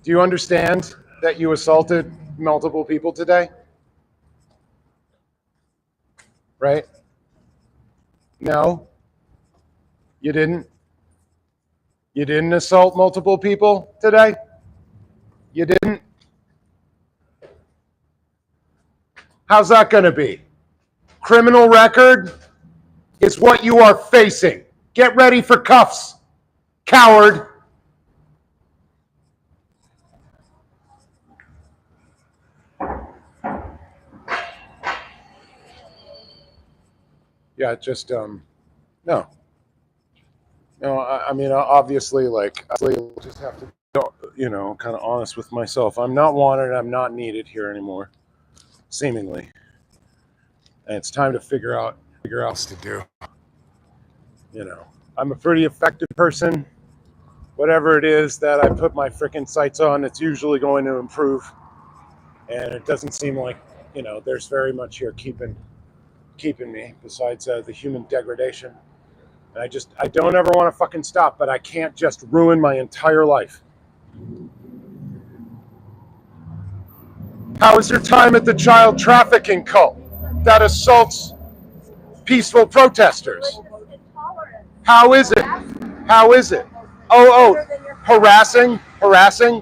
Do you understand that you assaulted multiple people today? Right? No, you didn't. You didn't assault multiple people today? You didn't? How's that going to be? Criminal record is what you are facing. Get ready for cuffs, coward. Yeah, just no. I mean, obviously, I just have to be, kind of honest with myself. I'm not wanted. I'm not needed here anymore, seemingly. And it's time to figure out what to do. I'm a pretty effective person. Whatever it is that I put my freaking sights on, it's usually going to improve. And it doesn't seem like, there's very much here keeping me besides the human degradation. And I don't ever want to fucking stop, but I can't just ruin my entire life. How was your time at the child trafficking cult that assaults peaceful protesters? How is it? How is it? Oh, harassing?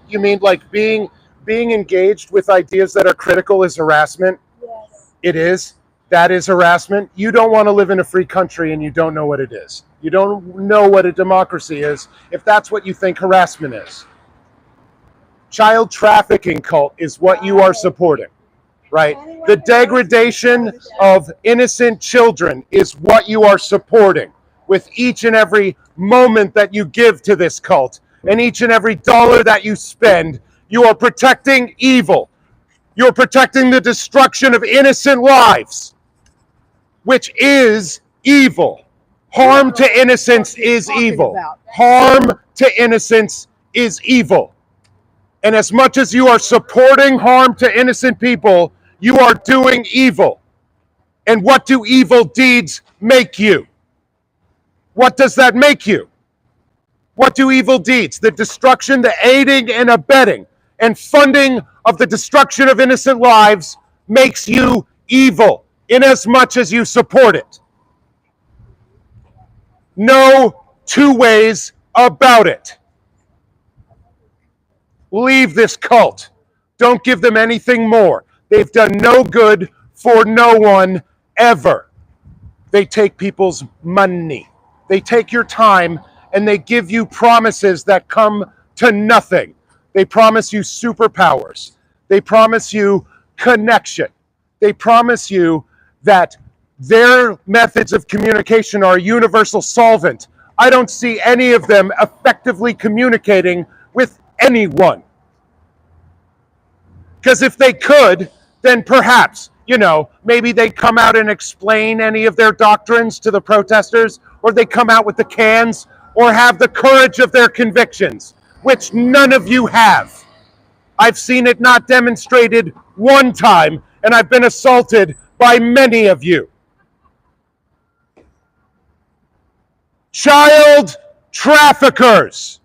You mean like being engaged with ideas that are critical is harassment? Yes. It is. That is harassment. You don't want to live in a free country and you don't know what it is. You don't know what a democracy is if that's what you think harassment is. Child trafficking cult is what you are supporting, right? The degradation of innocent children is what you are supporting with each and every moment that you give to this cult and each and every dollar that you spend. You are protecting evil. You're protecting the destruction of innocent lives, which is evil. Harm to innocence is evil. Harm to innocence is evil. And as much as you are supporting harm to innocent people, you are doing evil. And what do evil deeds make you? What does that make you? What do evil deeds? The destruction, the aiding and abetting and funding of the destruction of innocent lives makes you evil in as much as you support it. No two ways about it. Leave this cult. Don't give them anything more. They've done no good for no one ever. They take people's money. They take your time and they give you promises that come to nothing. They promise you superpowers. They promise you connection. They promise you that their methods of communication are a universal solvent I don't see any of them effectively communicating with anyone. Because if they could, then perhaps, maybe they come out and explain any of their doctrines to the protesters, or they come out with the cans, or have the courage of their convictions, which none of you have. I've seen it not demonstrated one time, and I've been assaulted by many of you. Child traffickers.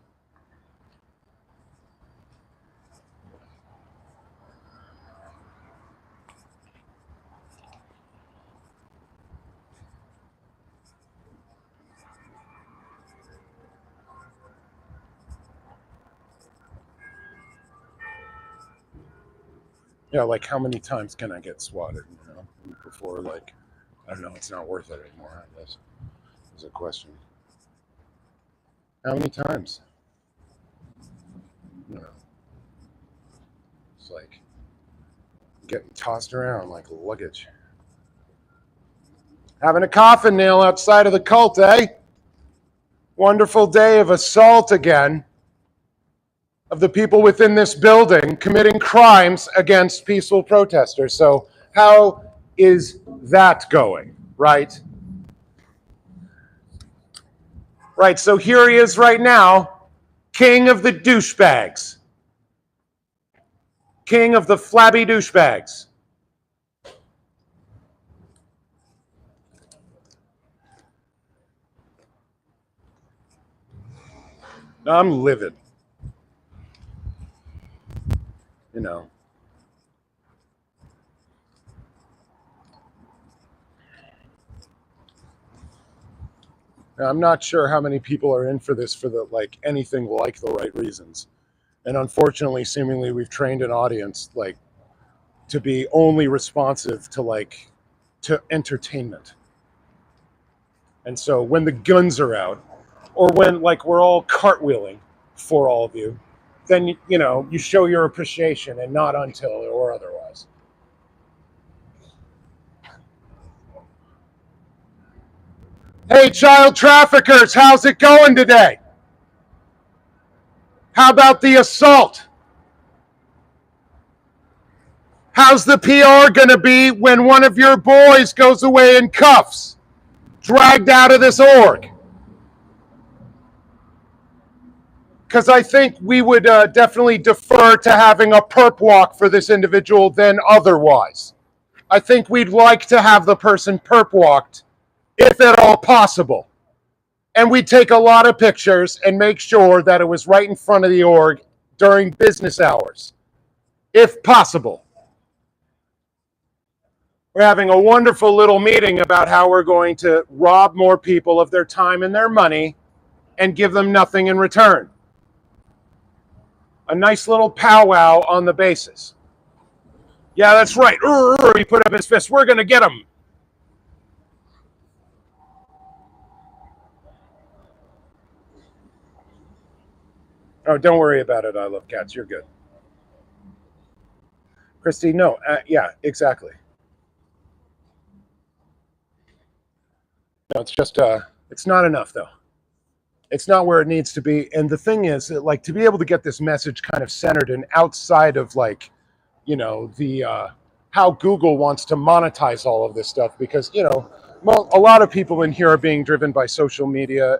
Yeah, like how many times can I get swatted, before, like, I don't know, it's not worth it anymore, I guess, is a question. How many times? It's like getting tossed around like luggage. Having a coffin nail outside of the cult, eh? Wonderful day of assault again of the people within this building committing crimes against peaceful protesters. So how is that going, right? Right, so here he is right now, king of the douchebags. King of the flabby douchebags. I'm livid. I'm not sure how many people are in for this for anything like the right reasons. And unfortunately, seemingly, we've trained an audience to be only responsive to entertainment. And so when the guns are out, or when we're all cartwheeling for all of you, then you show your appreciation, and not until or otherwise. Hey, child traffickers, how's it going today? How about the assault? How's the PR gonna be when one of your boys goes away in cuffs, dragged out of this org? Because I think we would definitely defer to having a perp walk for this individual than otherwise. I think we'd like to have the person perp walked, if at all possible. And we'd take a lot of pictures and make sure that it was right in front of the org during business hours, if possible. We're having a wonderful little meeting about how we're going to rob more people of their time and their money and give them nothing in return. A nice little powwow on the basis. Yeah, that's right. He put up his fist. We're going to get him. Oh, don't worry about it. I love cats. You're good. Christy, no. Yeah, exactly. No, it's just, it's not enough, though. It's not where it needs to be. And the thing is, to be able to get this message kind of centered and outside of, how Google wants to monetize all of this stuff, because, a lot of people in here are being driven by social media,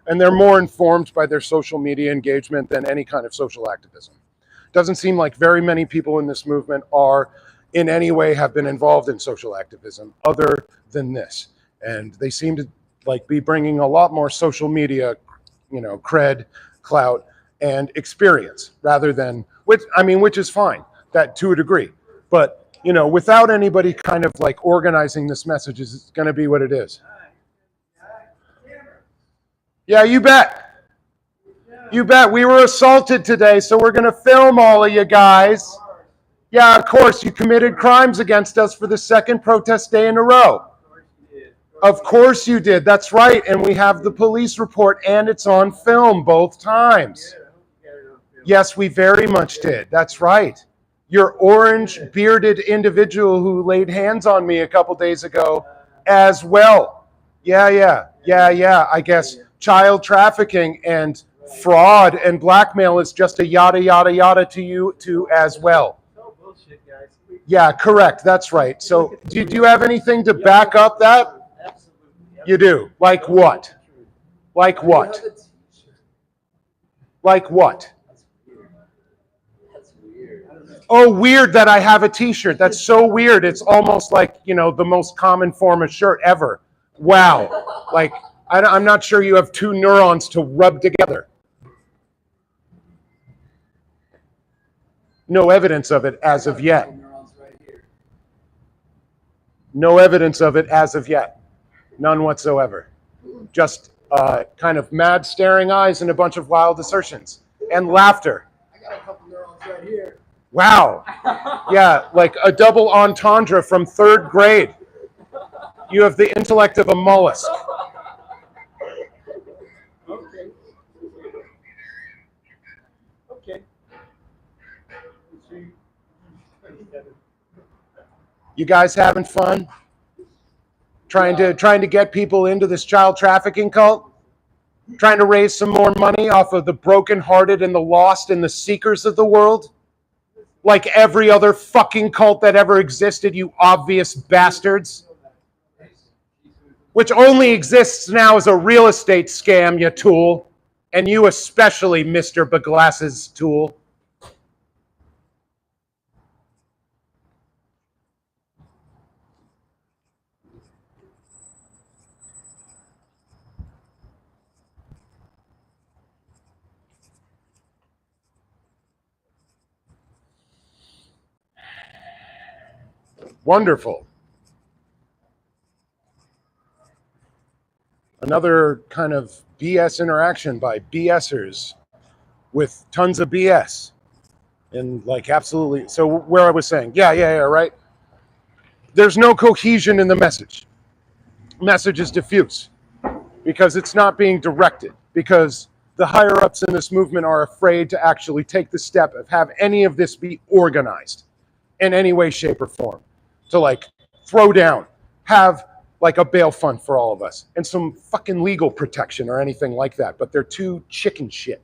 and they're more informed by their social media engagement than any kind of social activism. Doesn't seem like very many people in this movement are in any way have been involved in social activism other than this. And they seem to be bringing a lot more social media, cred, clout, and experience rather than, which is fine, that to a degree. But, without anybody kind of organizing this message, it's going to be what it is. Yeah, you bet. You bet. We were assaulted today, so we're going to film all of you guys. Yeah, of course, you committed crimes against us for the second protest day in a row. Of course you did. That's right. And we have the police report, and it's on film both times. Yes, we very much did. That's right. Your orange bearded individual who laid hands on me a couple days ago as well. Yeah. Yeah, I guess child trafficking and fraud and blackmail is just a yada yada yada to you too as well. Yeah, correct. That's right. So do you have anything to back up that? You do. Like what? Like what? Like what? Oh, weird that I have a t-shirt. That's so weird. It's almost like, the most common form of shirt ever. Wow. Like, I'm not sure you have two neurons to rub together. No evidence of it as of yet. No evidence of it as of yet. None whatsoever. Just kind of mad staring eyes and a bunch of wild assertions. And laughter. I got a couple neurons right here. Wow. Yeah, like a double entendre from 3rd grade. You have the intellect of a mollusk. Okay. Okay. You guys having fun? Trying to get people into this child trafficking cult? Trying to raise some more money off of the brokenhearted and the lost and the seekers of the world? Like every other fucking cult that ever existed, you obvious bastards. Which only exists now as a real estate scam, you tool. And you especially, Mr. Beglass's tool. Wonderful. Another kind of BS interaction by BSers with tons of BS. And like absolutely, so where I was saying, yeah, right? There's no cohesion in the message. Message is diffuse because it's not being directed, because the higher ups in this movement are afraid to actually take the step of have any of this be organized in any way, shape, or form. To like throw down, have like a bail fund for all of us and some fucking legal protection or anything like that. But they're too chicken shit.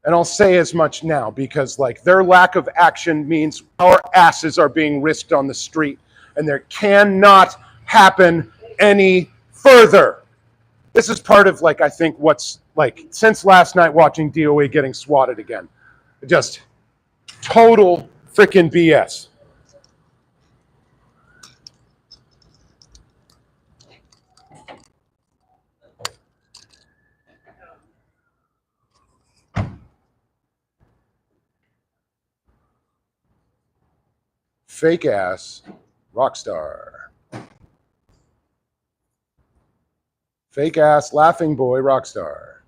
And I'll say as much now because like their lack of action means our asses are being risked on the street and there cannot happen any further. This is part of like, I think what's like since last night watching DOA getting swatted again, just total freaking BS. Fake ass rock star. Fake ass laughing boy rock star.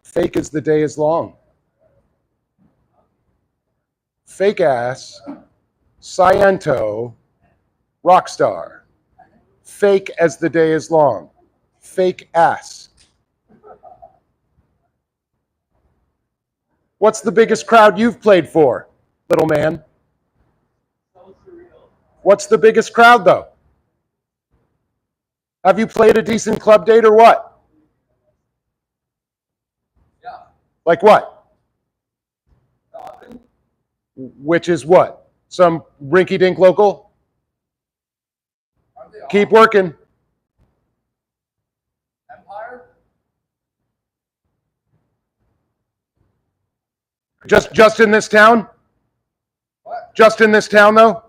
Fake as the day is long. Fake ass Sciento rock star. Fake as the day is long. Fake ass. What's the biggest crowd you've played for, little man? What's the biggest crowd, though? Have you played a decent club date or what? Yeah. Like what? Nothing. Which is what? Some rinky-dink local? Aren't they all Keep working. Empire? Just in this town? What? Just in this town, though?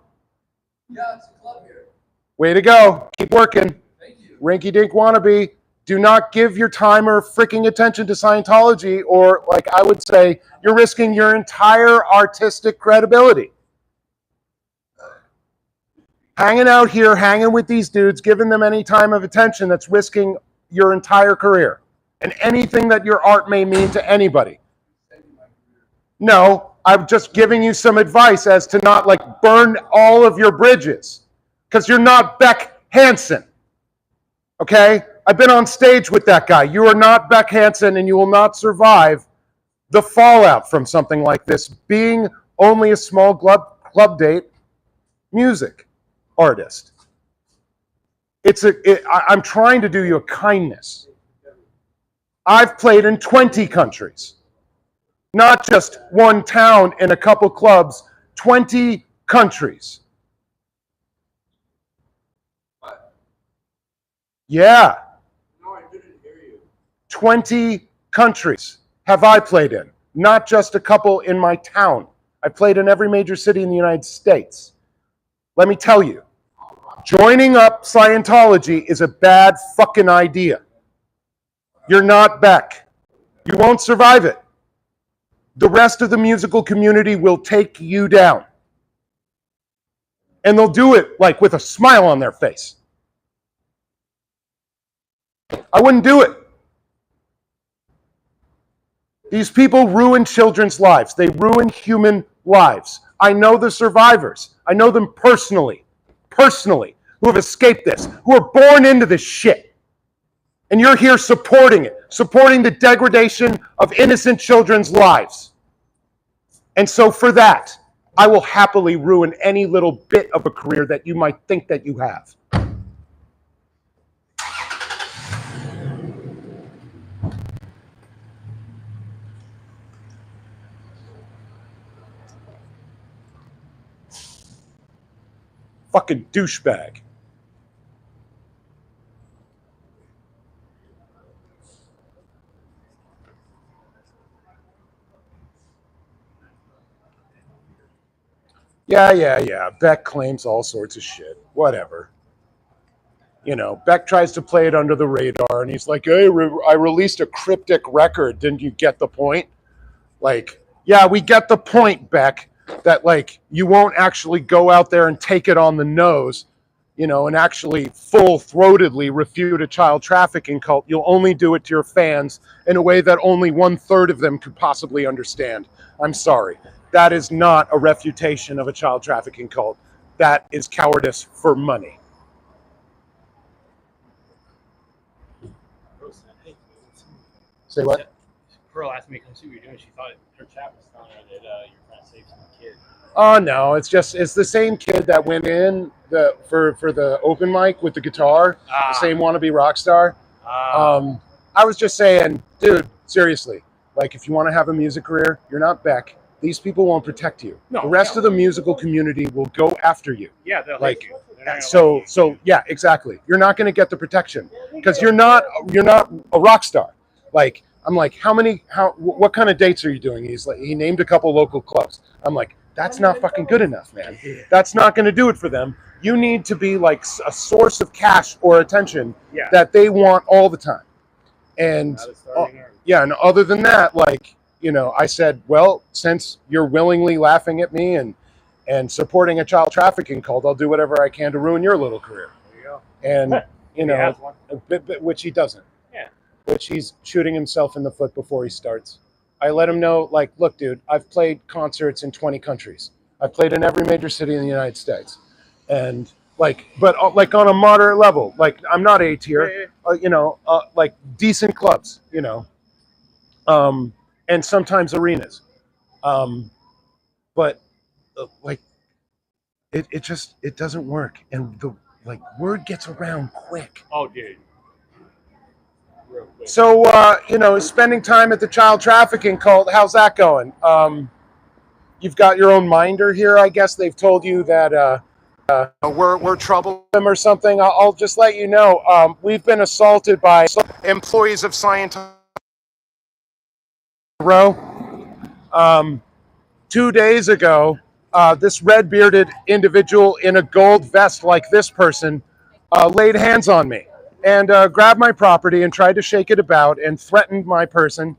Yeah, it's a club here. Way to go. Keep working. Thank you. Rinky-dink wannabe. Do not give your time or freaking attention to Scientology, or, like I would say, you're risking your entire artistic credibility. Hanging out here, hanging with these dudes, giving them any time of attention, that's risking your entire career and anything that your art may mean to anybody. No, I'm just giving you some advice as to not like burn all of your bridges, because you're not Beck Hansen. Okay? I've been on stage with that guy. You are not Beck Hansen, and you will not survive the fallout from something like this being only a small club date music artist. I'm trying to do you a kindness. I've played in 20 countries, not just one town and a couple clubs, 20 countries. Yeah. No, I didn't hear you. 20 countries have I played in, not just a couple in my town. I played in every major city in the United States. Let me tell you, joining up Scientology is a bad fucking idea. You're not Beck. You won't survive it. The rest of the musical community will take you down. And they'll do it like with a smile on their face. I wouldn't do it. These people ruin children's lives. They ruin human lives. I know the survivors. I know them personally, who have escaped this, who are born into this shit. And you're here supporting it, supporting the degradation of innocent children's lives. And so for that, I will happily ruin any little bit of a career that you might think that you have. Fucking douchebag. Yeah. Beck claims all sorts of shit. Whatever. You know, Beck tries to play it under the radar, and he's like, hey, I released a cryptic record. Didn't you get the point? Like, yeah, we get the point, Beck, that, like, you won't actually go out there and take it on the nose, you know, and actually full-throatedly refute a child trafficking cult. You'll only do it to your fans in a way that only 1/3 of them could possibly understand. I'm sorry. That is not a refutation of a child trafficking cult. That is cowardice for money. Say what? Pearl asked me to come see what you're doing. She thought her chat was telling her that you're trying to save some kid. Oh no, it's the same kid that went in for the open mic with the guitar, the same wannabe rock star. I was just saying, dude, seriously, like if you want to have a music career, you're not Beck. These people won't protect you. No, the rest of the musical community will go after you. Yeah, they'll like hate you. so yeah, exactly. You're not going to get the protection because you're not a rock star. Like I'm like, what kind of dates are you doing? He's like, he named a couple local clubs. I'm like, that's not fucking good enough, man. That's not going to do it for them. You need to be like a source of cash or attention that they want all the time. And and other than that, like, you know, I said, well, since you're willingly laughing at me and supporting a child trafficking cult, I'll do whatever I can to ruin your little career. There you go. And, you know, one. which he doesn't. Yeah. Which he's shooting himself in the foot before he starts. I let him know, like, look, dude, I've played concerts in 20 countries. I've played in every major city in the United States. And, like, but, like, on a moderate level. Like, I'm not A tier. You know, like, decent clubs, you know. And sometimes arenas. But, like, it doesn't work. And the, like, word gets around quick. Oh, dude. So, you know, spending time at the child trafficking cult, how's that going? You've got your own minder here, I guess. They've told you that we're troublesome or something. I'll just let you know. We've been assaulted by employees of Scientology. 2 days ago, this red-bearded individual in a gold vest like this person laid hands on me and grabbed my property and tried to shake it about and threatened my person.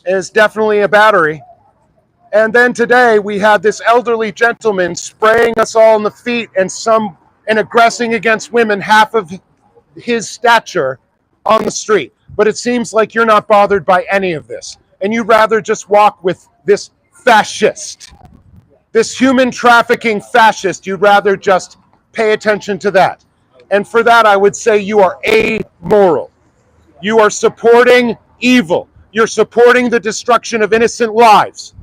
Is definitely a battery. And then today we had this elderly gentleman spraying us all in the feet and aggressing against women half of his stature on the street. But it seems like you're not bothered by any of this. And you'd rather just walk with this fascist, this human trafficking fascist. You'd rather just pay attention to that. And for that, I would say you are amoral. You are supporting evil. You're supporting the destruction of innocent lives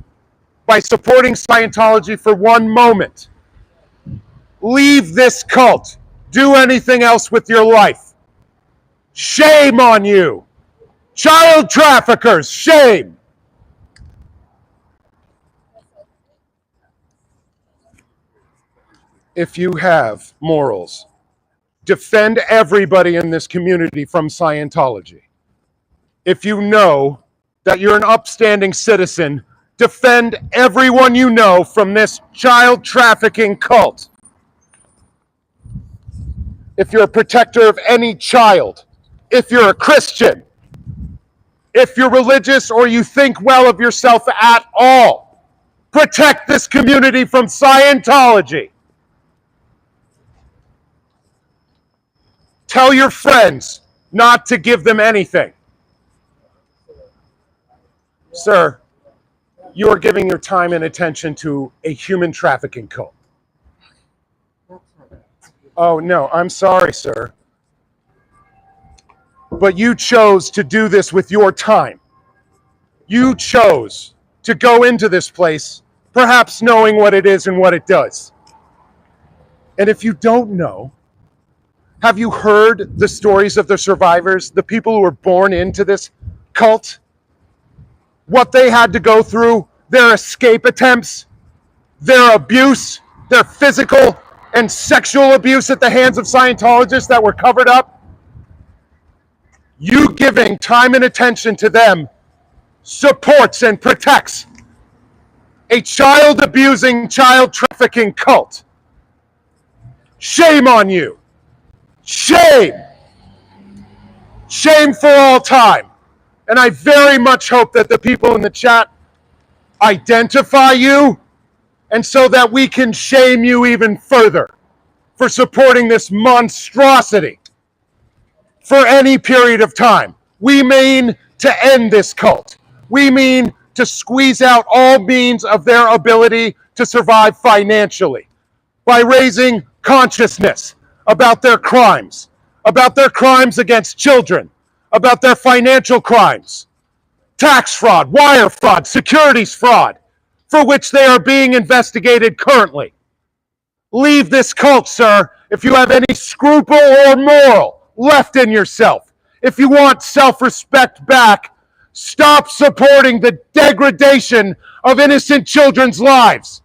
by supporting Scientology for one moment. Leave this cult. do anything else with your life. Shame on you. Child traffickers, shame. If you have morals, defend everybody in this community from Scientology. If you know that you're an upstanding citizen, defend everyone you know from this child trafficking cult. If you're a protector of any child, if you're a Christian, if you're religious or you think well of yourself at all, protect this community from Scientology. Tell your friends not to give them anything. Sir, you are giving your time and attention to a human trafficking cult. Oh, no, I'm sorry, sir. But you chose to do this with your time. You chose to go into this place, perhaps knowing what it is and what it does. And if you don't know, have you heard the stories of the survivors, the people who were born into this cult? What they had to go through, their escape attempts, their abuse, their physical and sexual abuse at the hands of Scientologists that were covered up? You giving time and attention to them supports and protects a child abusing, child trafficking cult. Shame on you. Shame. Shame for all time. And I very much hope that the people in the chat identify you, and so that we can shame you even further for supporting this monstrosity for any period of time. We mean to end this cult. We mean to squeeze out all means of their ability to survive financially by raising consciousness about their crimes against children, about their financial crimes, tax fraud, wire fraud, securities fraud, for which they are being investigated currently. Leave this cult, sir, if you have any scruple or moral left in yourself. If you want self-respect back, stop supporting the degradation of innocent children's lives.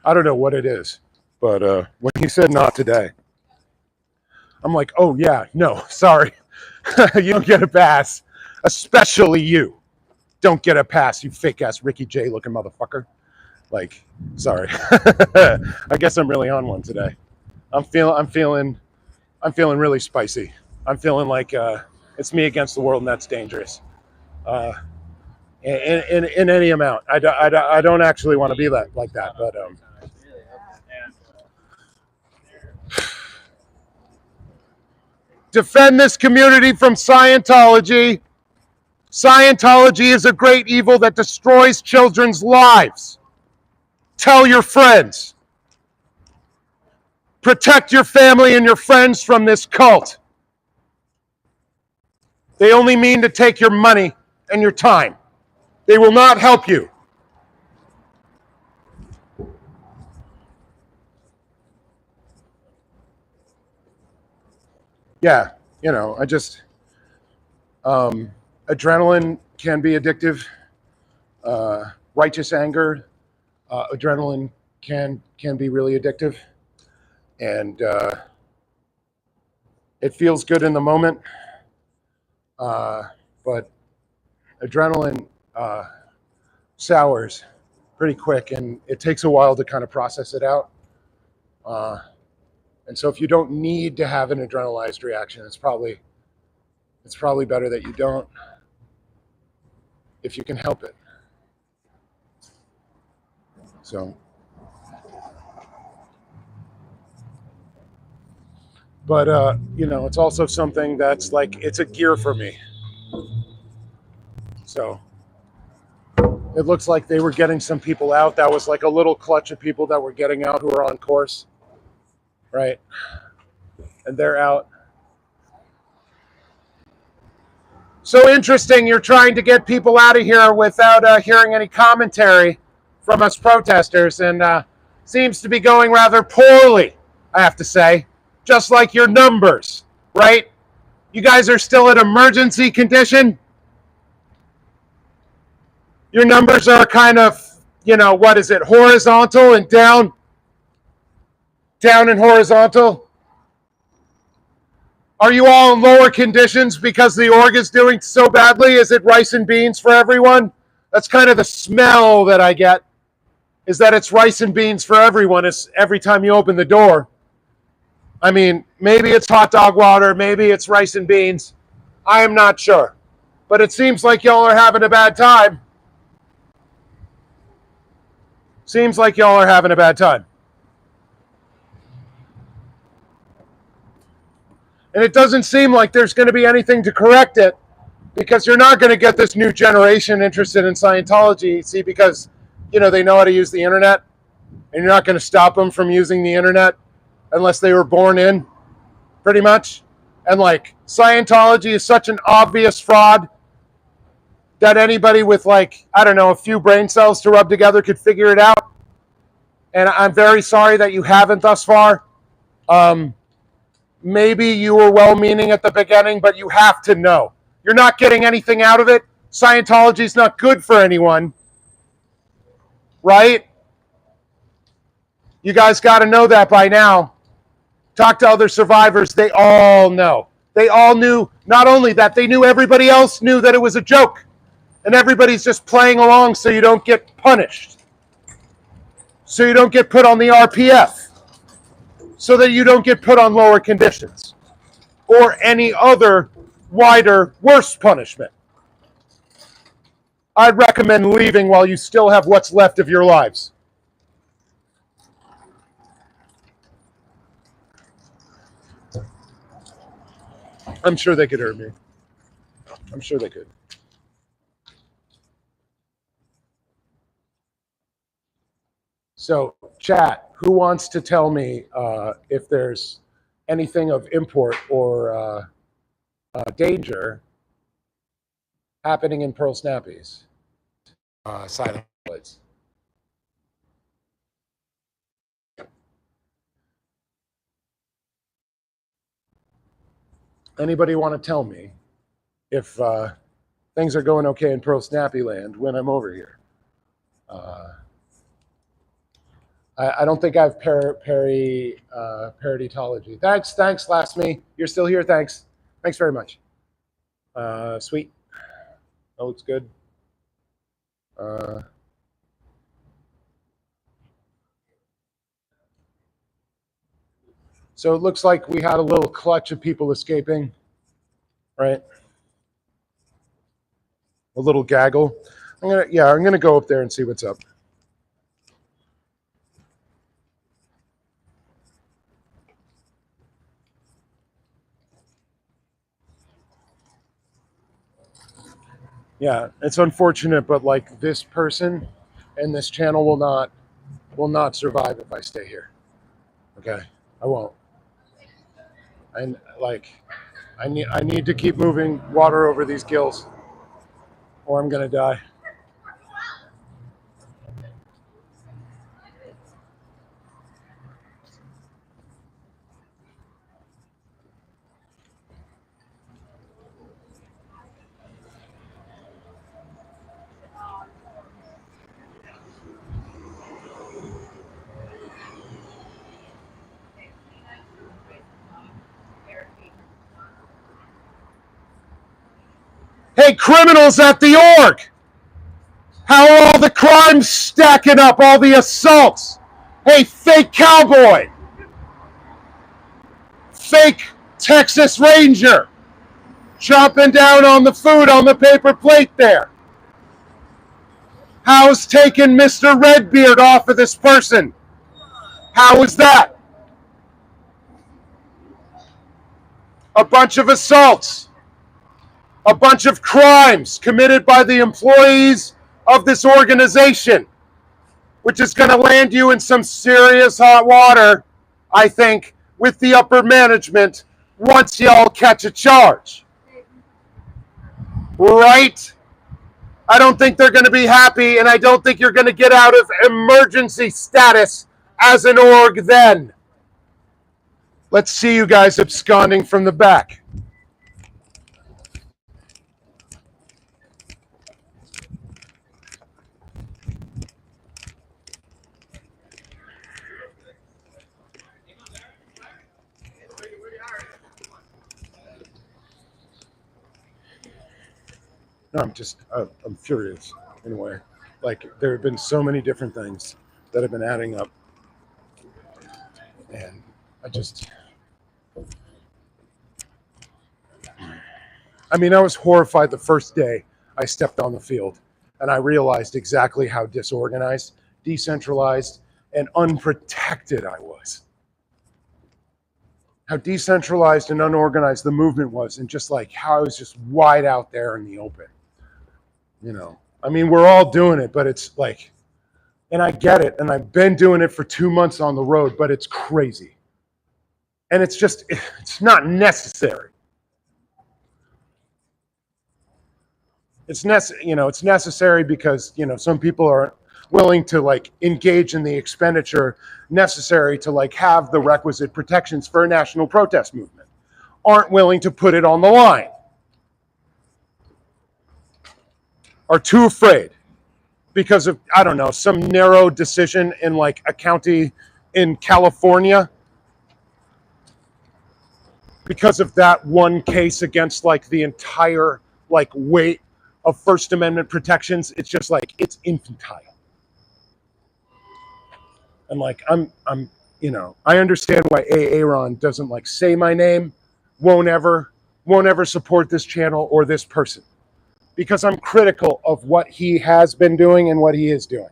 I don't know what it is, but when he said not today, I'm like, oh yeah, no, sorry. You don't get a pass. Especially you. Don't get a pass, you fake ass Ricky J looking motherfucker. Like, sorry. I guess I'm really on one today. I'm feeling really spicy. I'm feeling like it's me against the world, and that's dangerous. In any amount. I don't actually want to be like that, but defend this community from Scientology. Scientology is a great evil that destroys children's lives. Tell your friends. Protect your family and your friends from this cult. They only mean to take your money and your time. They will not help you. Yeah, you know, adrenaline can be addictive. Righteous anger, adrenaline can be really addictive. And it feels good in the moment, but adrenaline sours pretty quick, and it takes a while to kind of process it out. And so if you don't need to have an adrenalized reaction, it's probably better that you don't, if you can help it. So, but you know, it's also something that's like, it's a gear for me. So It looks like they were getting some people out. That was like a little clutch of people that were getting out who were on course, right? And they're out. So interesting, you're trying to get people out of here without hearing any commentary from us protesters, and seems to be going rather poorly, I have to say. Just like your numbers, right? You guys are still at emergency condition. Your numbers are kind of, what is it, horizontal and down and horizontal. Are you all in lower conditions because the org is doing so badly? Is it rice and beans for everyone? That's kind of the smell that I get, is that it's rice and beans for everyone. It's every time you open the door. I mean, maybe it's hot dog water, maybe it's rice and beans. I am not sure. But it seems like y'all are having a bad time. Seems like y'all are having a bad time. And it doesn't seem like there's going to be anything to correct it, because you're not going to get this new generation interested in Scientology, see, because, they know how to use the internet, and you're not going to stop them from using the internet unless they were born in, pretty much. And like, Scientology is such an obvious fraud that anybody with a few brain cells to rub together could figure it out. And I'm very sorry that you haven't thus far. Maybe you were well-meaning at the beginning, but you have to know. You're not getting anything out of it. Scientology is not good for anyone, right? You guys got to know that by now. Talk to other survivors. They all know. They all knew, not only that, they knew everybody else knew that it was a joke. And everybody's just playing along so you don't get punished. So you don't get put on the RPF. So that you don't get put on lower conditions. Or any other wider, worse punishment. I'd recommend leaving while you still have what's left of your lives. I'm sure they could hear me. I'm sure they could. So, chat, who wants to tell me if there's anything of import or danger happening in Pearl Snappies? Silent plates. Anybody want to tell me if things are going okay in Pearl Snappy Land when I'm over here? I don't think I have paraditology. Thanks, Last Me. You're still here. Thanks very much. Sweet. That looks good. So it looks like we had a little clutch of people escaping, right? A little gaggle. I'm gonna go up there and see what's up. Yeah, it's unfortunate, but like this person and this channel will not survive if I stay here. Okay, I won't. And I need to keep moving water over these gills, or I'm gonna die. Hey, criminals at the org! How are all the crimes stacking up? All the assaults? Hey, fake cowboy! Fake Texas Ranger! Chomping down on the food on the paper plate there. How's taking Mr. Redbeard off of this person? How is that? A bunch of assaults. A bunch of crimes committed by the employees of this organization, which is going to land you in some serious hot water, I think, with the upper management once y'all catch a charge. Right? I don't think they're going to be happy, and I don't think you're going to get out of emergency status as an org then. Let's see you guys absconding from the back. No, I'm furious in a way. Like, there have been so many different things that have been adding up. And I was horrified the first day I stepped on the field and I realized exactly how disorganized, decentralized, and unprotected I was. How decentralized and unorganized the movement was, and just like how I was just wide out there in the open. We're all doing it, but it's like, and I get it, and I've been doing it for 2 months on the road, but it's crazy. And it's not necessary. It's necessary because, some people are willing to like engage in the expenditure necessary to like have the requisite protections for a national protest movement, aren't willing to put it on the line, are too afraid because of, I don't know, some narrow decision in like a county in California, because of that one case against like the entire like weight of First Amendment protections. It's just like, it's infantile. And like, I understand why Aaron doesn't like say my name, won't ever support this channel or this person, because I'm critical of what he has been doing and what he is doing.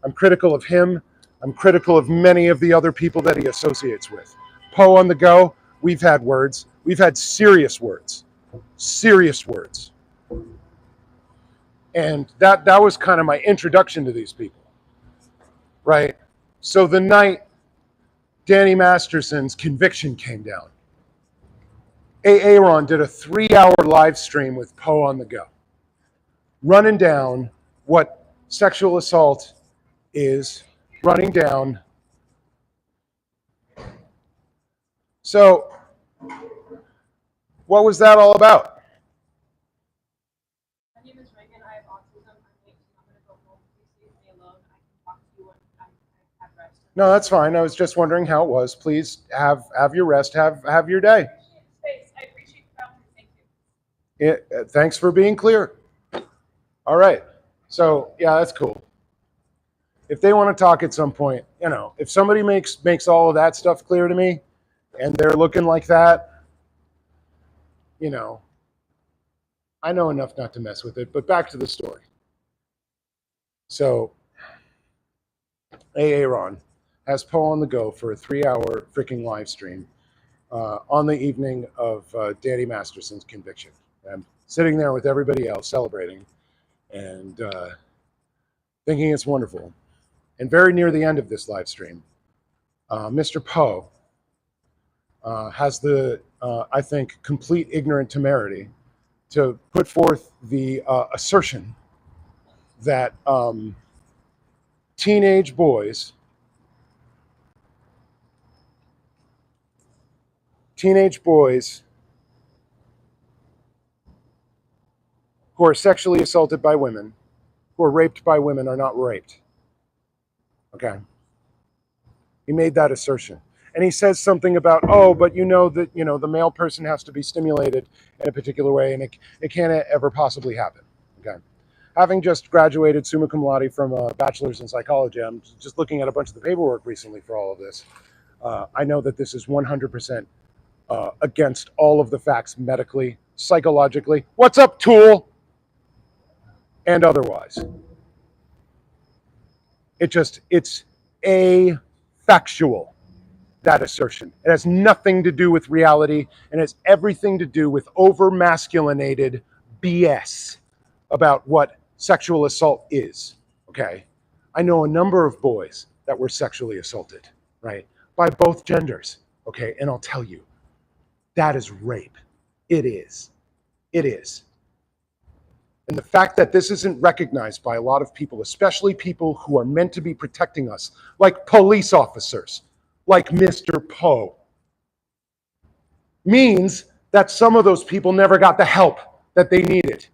I'm critical of him. I'm critical of many of the other people that he associates with. Poe on the go, we've had words. We've had serious words. And that was kind of my introduction to these people, right? So the night Danny Masterson's conviction came down, Aaron did a 3-hour live stream with Poe on the go, running down what sexual assault is, running down. So what was that all about? My name is Reagan. I have autism. I'm 18. I'm going to go home. Please leave me alone. I can talk to you when I have rest. No, that's fine. I was just wondering how it was. Please have your rest. Have your day. I appreciate the boundary. Thank you. Thanks for being clear. All right. So yeah, that's cool. If they want to talk at some point, if somebody makes all of that stuff clear to me, and they're looking like that, I know enough not to mess with it. But back to the story. So Aaron has Poe on the go for a 3-hour freaking live stream on the evening of Danny Masterson's conviction. I'm sitting there with everybody else celebrating and thinking it's wonderful. And very near the end of this live stream, Mr. Poe has the, I think, complete ignorant temerity to put forth the assertion that teenage boys who are sexually assaulted by women, who are raped by women, are not raped. Okay. He made that assertion. And he says something about, but that, the male person has to be stimulated in a particular way, and it can't ever possibly happen. Okay. Having just graduated summa cum laude from a bachelor's in psychology, I'm just looking at a bunch of the paperwork recently for all of this. I know that this is 100% against all of the facts medically, psychologically. What's up, Tool? And otherwise. It's a factual, that assertion. It has nothing to do with reality, and it has everything to do with over-masculinated BS about what sexual assault is, okay? I know a number of boys that were sexually assaulted, right? By both genders, okay? And I'll tell you, that is rape. It is. It is. And the fact that this isn't recognized by a lot of people, especially people who are meant to be protecting us, like police officers, like Mr. Poe, means that some of those people never got the help that they needed.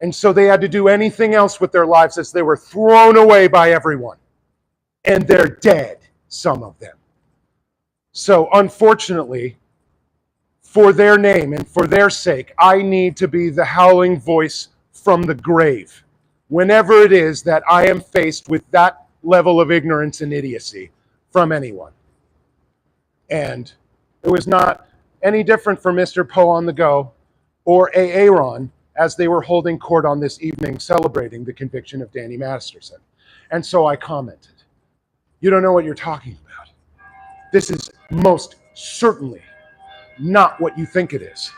And so they had to do anything else with their lives as they were thrown away by everyone. And they're dead, some of them. So unfortunately, for their name and for their sake, I need to be the howling voice from the grave whenever it is that I am faced with that level of ignorance and idiocy from anyone. And it was not any different for Mr. Poe on the Go or Aaron as they were holding court on this evening celebrating the conviction of Danny Masterson. And so I commented, you don't know what you're talking about. This is most certainly not what you think it is.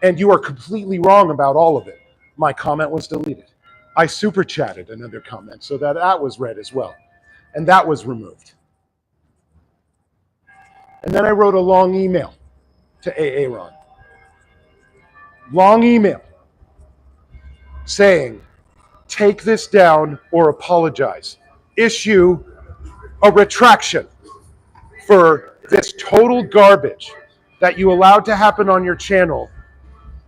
And you are completely wrong about all of it. My comment was deleted. I super chatted another comment so that was read as well. And that was removed. And then I wrote a long email to Aaron. Long email saying, take this down or apologize. Issue a retraction for this total garbage that you allowed to happen on your channel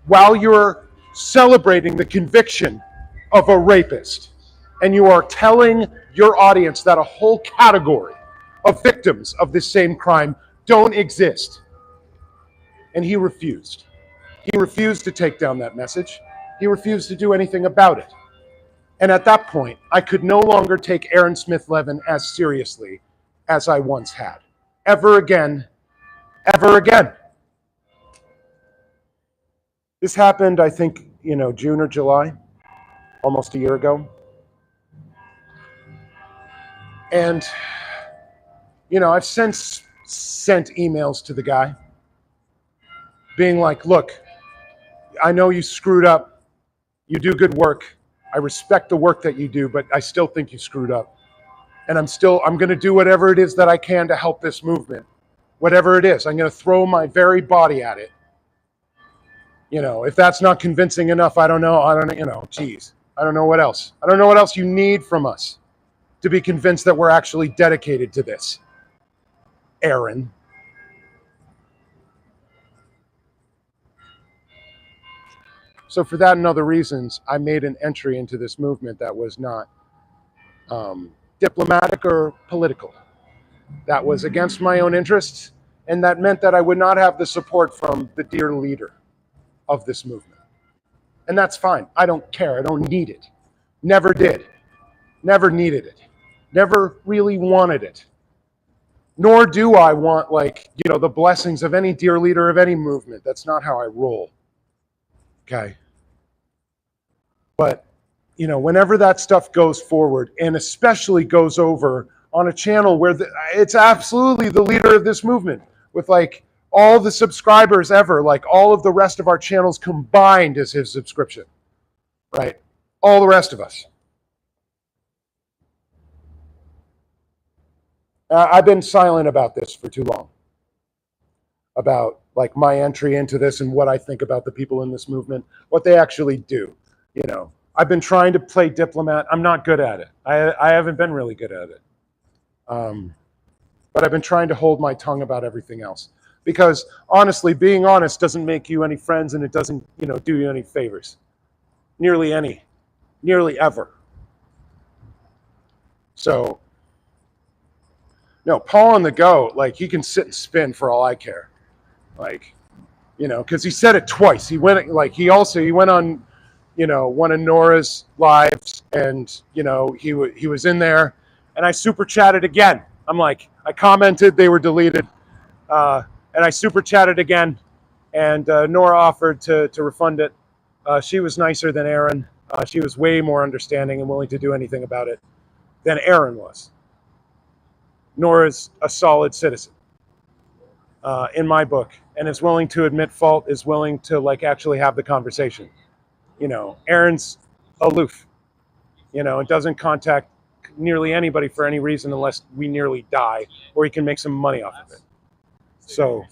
while you're celebrating the conviction of a rapist. And you are telling your audience that a whole category of victims of this same crime don't exist. And he refused. He refused to take down that message. He refused to do anything about it. And at that point, I could no longer take Aaron Smith Levin as seriously as I once had. Ever again. Ever again. This happened, I think, June or July, almost a year ago. And, I've since sent emails to the guy being like, look, I know you screwed up. You do good work. I respect the work that you do, but I still think you screwed up. And I'm going to do whatever it is that I can to help this movement. Whatever it is, I'm going to throw my very body at it. If that's not convincing enough, I don't know, geez. I don't know what else. I don't know what else you need from us to be convinced that we're actually dedicated to this. Aaron. So for that and other reasons, I made an entry into this movement that was not diplomatic or political. That was against my own interests, and that meant that I would not have the support from the dear leader of this movement. And that's fine. I don't care. I don't need it. Never did. Never needed it. Never really wanted it. Nor do I want, the blessings of any dear leader of any movement. That's not how I roll. Okay? But, whenever that stuff goes forward, and especially goes over on a channel where it's absolutely the leader of this movement, with all the subscribers ever, all of the rest of our channels combined is his subscription, right? All the rest of us. I've been silent about this for too long. About my entry into this and what I think about the people in this movement, what they actually do. I've been trying to play diplomat. I'm not good at it. I haven't been really good at it. But I've been trying to hold my tongue about everything else. Because honestly, being honest doesn't make you any friends, and it doesn't, do you any favors. Nearly ever. So, no, Paul on the Go, he can sit and spin for all I care. Because he said it twice. He went, he went on, one of Nora's lives, and, he was in there, and I super chatted again. I commented, they were deleted. And I super chatted again, and Nora offered to refund it. She was nicer than Aaron. She was way more understanding and willing to do anything about it than Aaron was. Nora's a solid citizen in my book, and is willing to admit fault, is willing to actually have the conversation. Aaron's aloof. It doesn't contact nearly anybody for any reason unless we nearly die, or he can make some money off of it. So,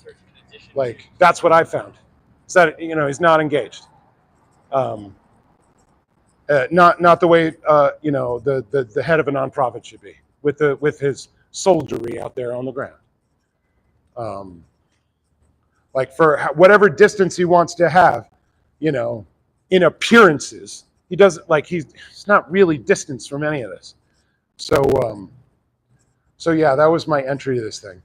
like, that's what I found. Is that he's not engaged. Not the way the head of a nonprofit should be with his soldiery out there on the ground. Like for whatever distance he wants to have, in appearances, he doesn't like he's not really distanced from any of this. So yeah, that was my entry to this thing,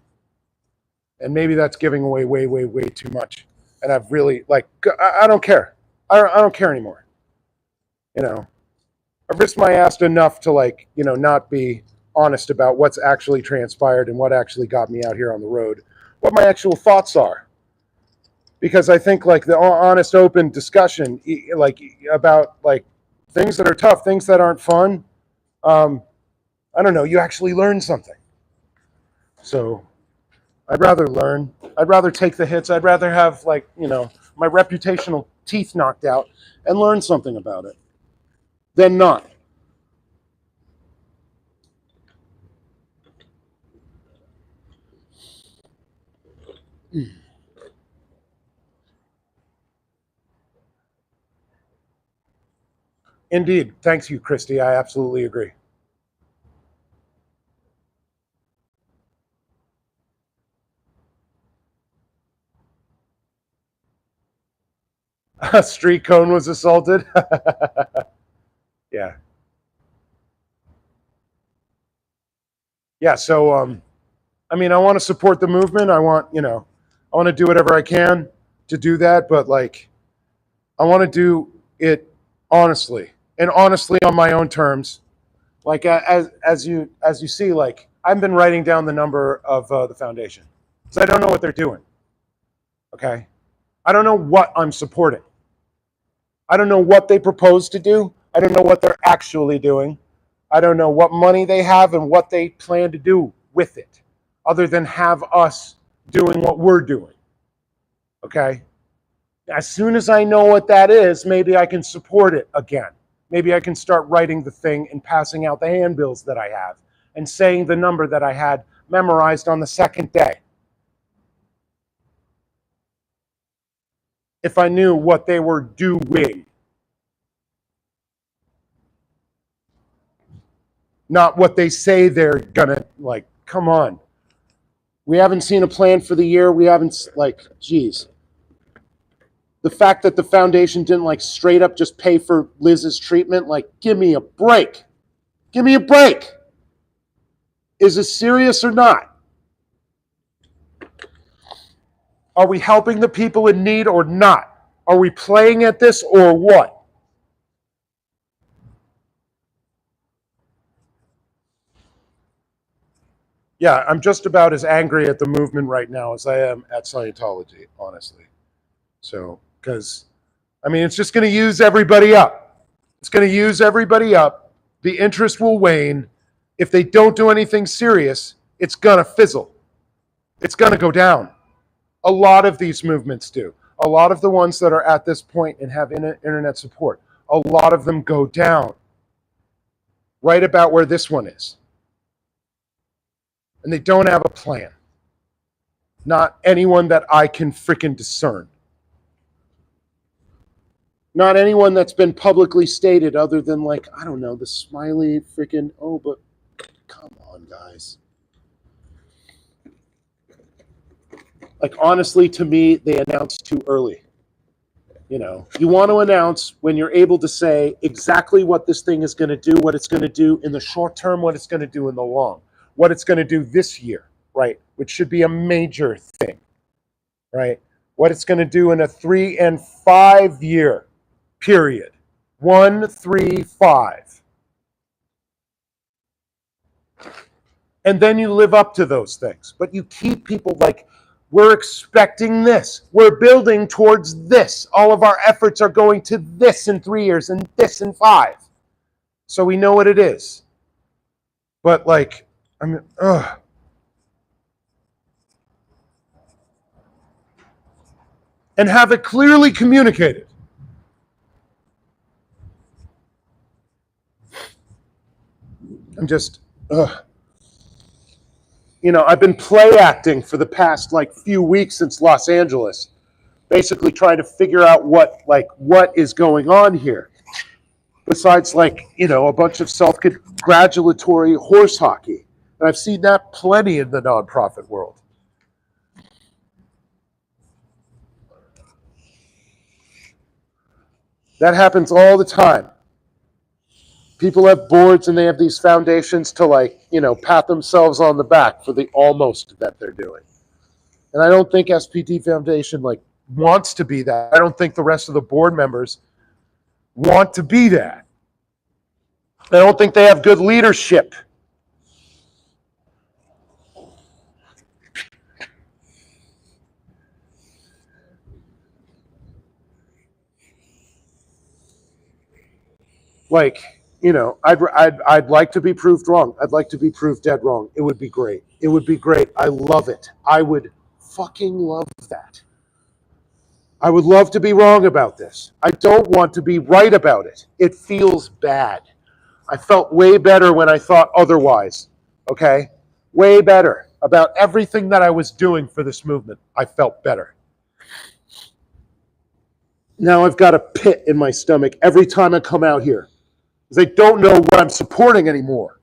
and maybe that's giving away way too much. And I've really I don't care. I don't care anymore. I've risked my ass enough to not be honest about what's actually transpired and what actually got me out here on the road, what my actual thoughts are. Because I think the honest, open discussion, about things that are tough, things that aren't fun, I don't know, you actually learn something. So I'd rather learn. I'd rather take the hits. I'd rather have my reputational teeth knocked out and learn something about it than not. Indeed. Thanks you, Christy. I absolutely agree. A street cone was assaulted. Yeah. Yeah. So, I want to support the movement. I want to do whatever I can to do that. But I want to do it honestly and honestly on my own terms. As you see, I've been writing down the number of the foundation because I don't know what they're doing. Okay. I don't know what I'm supporting. I don't know what they propose to do. I don't know what they're actually doing. I don't know what money they have and what they plan to do with it, other than have us doing what we're doing. Okay? As soon as I know what that is, maybe I can support it again. Maybe I can start writing the thing and passing out the handbills that I have and saying the number that I had memorized on the second day. If I knew what they were doing. Not what they say they're gonna, come on. We haven't seen a plan for the year. We haven't, geez. The fact that the foundation didn't, straight up just pay for Liz's treatment, give me a break. Give me a break. Is this serious or not? Are we helping the people in need or not? Are we playing at this or what? Yeah, I'm just about as angry at the movement right now as I am at Scientology, honestly. So, because, it's just going to use everybody up. It's going to use everybody up. The interest will wane. If they don't do anything serious, it's going to fizzle. It's going to go down. A lot of these movements do. A lot of the ones that are at this point and have internet support, a lot of them go down. Right about where this one is. And they don't have a plan. Not anyone that I can freaking discern. Not anyone that's been publicly stated other than I don't know, the smiley freaking, but come on, guys. Honestly, to me, they announced too early. You want to announce when you're able to say exactly what this thing is going to do, what it's going to do in the short term, what it's going to do in the long, what it's going to do this year, right? Which should be a major thing, right? What it's going to do in a 3 and 5 year period. 1, 3, 5. And then you live up to those things. But you keep people we're expecting this. We're building towards this. All of our efforts are going to this in 3 years and this in 5. So we know what it is. But and have it clearly communicated. just, I've been play acting for the past few weeks since Los Angeles, basically trying to figure out what is going on here. Besides a bunch of self-congratulatory horse hockey. And I've seen that plenty in the nonprofit world. That happens all the time. People have boards and they have these foundations to pat themselves on the back for the almost that they're doing. And I don't think SPT Foundation wants to be that. I don't think the rest of the board members want to be that. I don't think they have good leadership. I'd like to be proved wrong. I'd like to be proved dead wrong. It would be great. It would be great. I love it. I would fucking love that. I would love to be wrong about this. I don't want to be right about it. It feels bad. I felt way better when I thought otherwise. Okay? Way better. About everything that I was doing for this movement, I felt better. Now I've got a pit in my stomach every time I come out here. Because I don't know what I'm supporting anymore.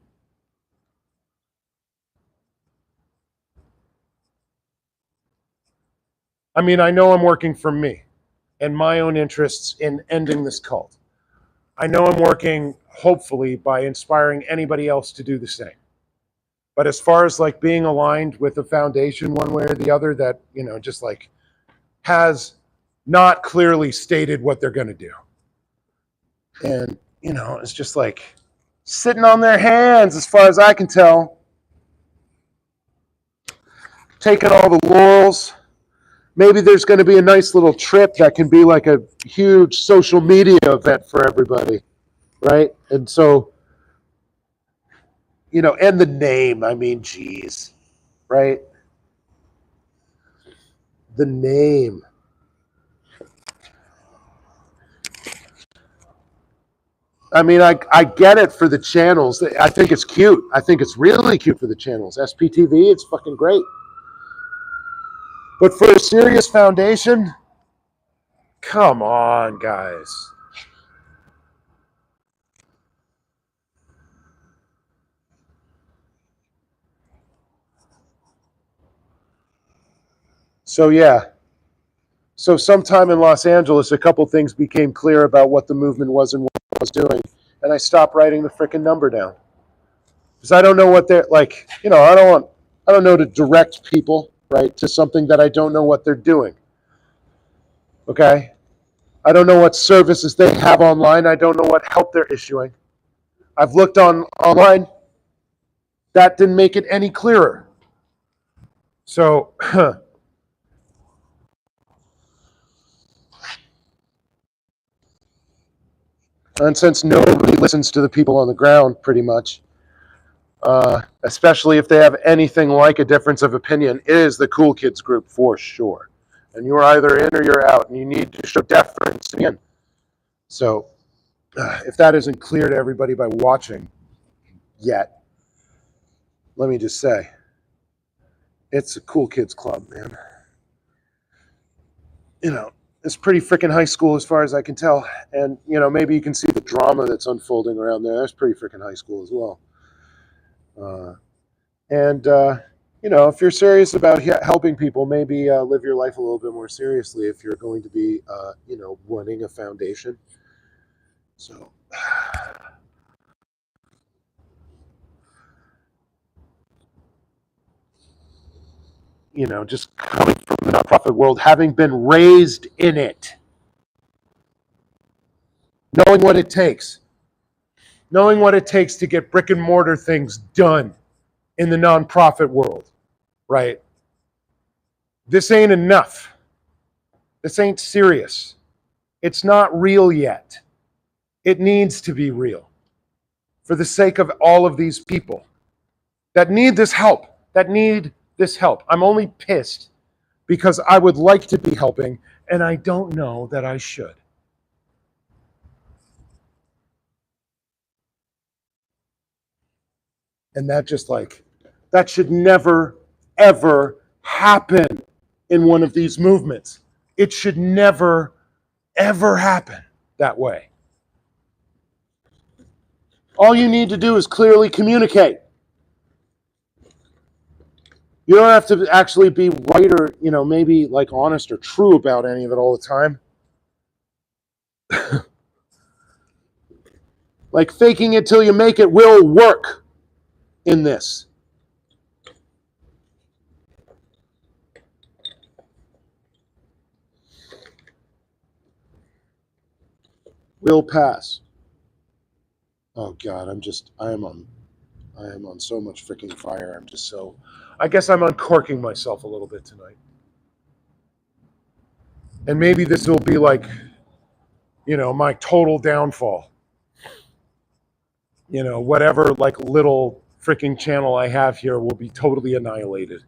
I mean, I know I'm working for me and my own interests in ending this cult. I know I'm working, hopefully, by inspiring anybody else to do the same. But as far as being aligned with a foundation one way or the other that, just has not clearly stated what they're going to do. And, it's just sitting on their hands as far as I can tell. Taking all the laurels. Maybe there's going to be a nice little trip that can be a huge social media event for everybody, right? And so, and the name, I mean, geez, right? The name. I mean, I get it for the channels. I think it's cute. I think it's really cute for the channels. SPTV, it's fucking great. But for a serious foundation, come on, guys. So, yeah. So sometime in Los Angeles, a couple things became clear about what the movement was and what it was doing. And I stopped writing the frickin' number down. Because I don't know what they're I don't know to direct people, right, to something that I don't know what they're doing. Okay? I don't know what services they have online. I don't know what help they're issuing. I've looked online. That didn't make it any clearer. So, and since nobody listens to the people on the ground, pretty much, especially if they have anything like a difference of opinion, it is the cool kids group for sure. And you're either in or you're out, and you need to show deference again. So, if that isn't clear to everybody by watching yet, let me just say, it's a cool kids club, man. It's pretty freaking high school as far as I can tell. And, maybe you can see the drama that's unfolding around there. That's pretty freaking high school as well. If you're serious about helping people, maybe live your life a little bit more seriously if you're going to be, running a foundation. So, just coming from the nonprofit world, having been raised in it, knowing what it takes to get brick and mortar things done in the nonprofit world, right? This ain't enough. This ain't serious. It's not real yet. It needs to be real for the sake of all of these people that need this help, I'm only pissed because I would like to be helping and I don't know that I should. And that should never, ever happen in one of these movements. It should never, ever happen that way. All you need to do is clearly communicate. You don't have to actually be right or, maybe like honest or true about any of it all the time. Like faking it till you make it will work in this. Will pass. Oh God, I am on so much freaking fire. I guess I'm uncorking myself a little bit tonight. And maybe this will be like, my total downfall. Whatever like little freaking channel I have here will be totally annihilated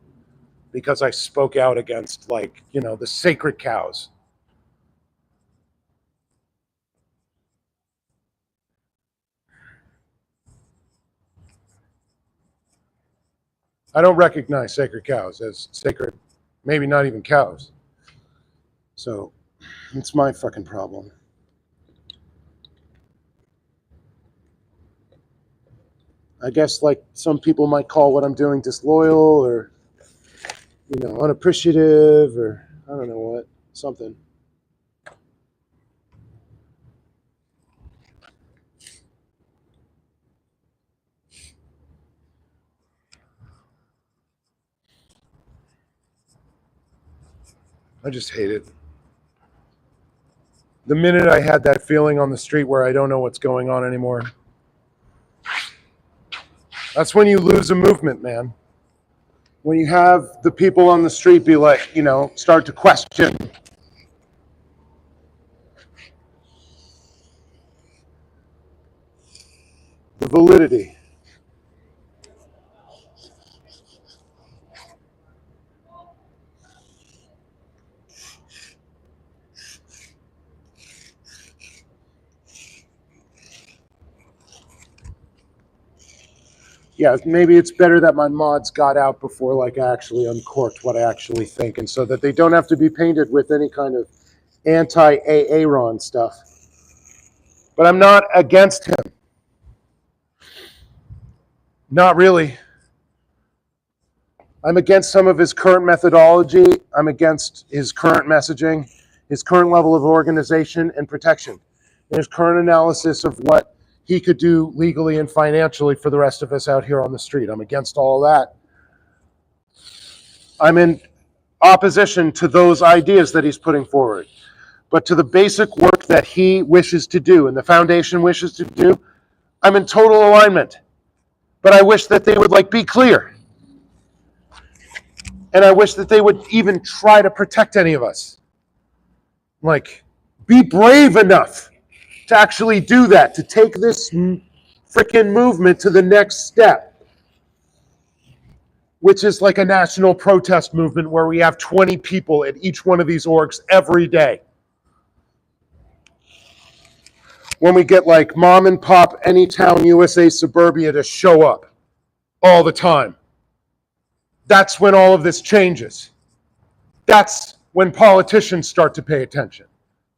because I spoke out against the sacred cows. I don't recognize sacred cows as sacred, maybe not even cows. So it's my fucking problem. I guess like some people might call what I'm doing disloyal or, unappreciative or I don't know what, something. I just hate it. The minute I had that feeling on the street where I don't know what's going on anymore, that's when you lose a movement, man. When you have the people on the street be like, start to question the validity. Yeah, maybe it's better that my mods got out before I actually uncorked what I actually think, and so that they don't have to be painted with any kind of anti-Aaron stuff. But I'm not against him. Not really. I'm against some of his current methodology. I'm against his current messaging, his current level of organization and protection, and his current analysis of what he could do legally and financially for the rest of us out here on the street. I'm against all that. I'm in opposition to those ideas that he's putting forward. But to the basic work that he wishes to do and the foundation wishes to do, I'm in total alignment. But I wish that they would be clear. And I wish that they would even try to protect any of us. Be brave enough to actually do that, to take this freaking movement to the next step, which is like a national protest movement where we have 20 people at each one of these orgs every day. When we get mom and pop Anytown USA suburbia to show up all the time. That's when all of this changes. That's when politicians start to pay attention.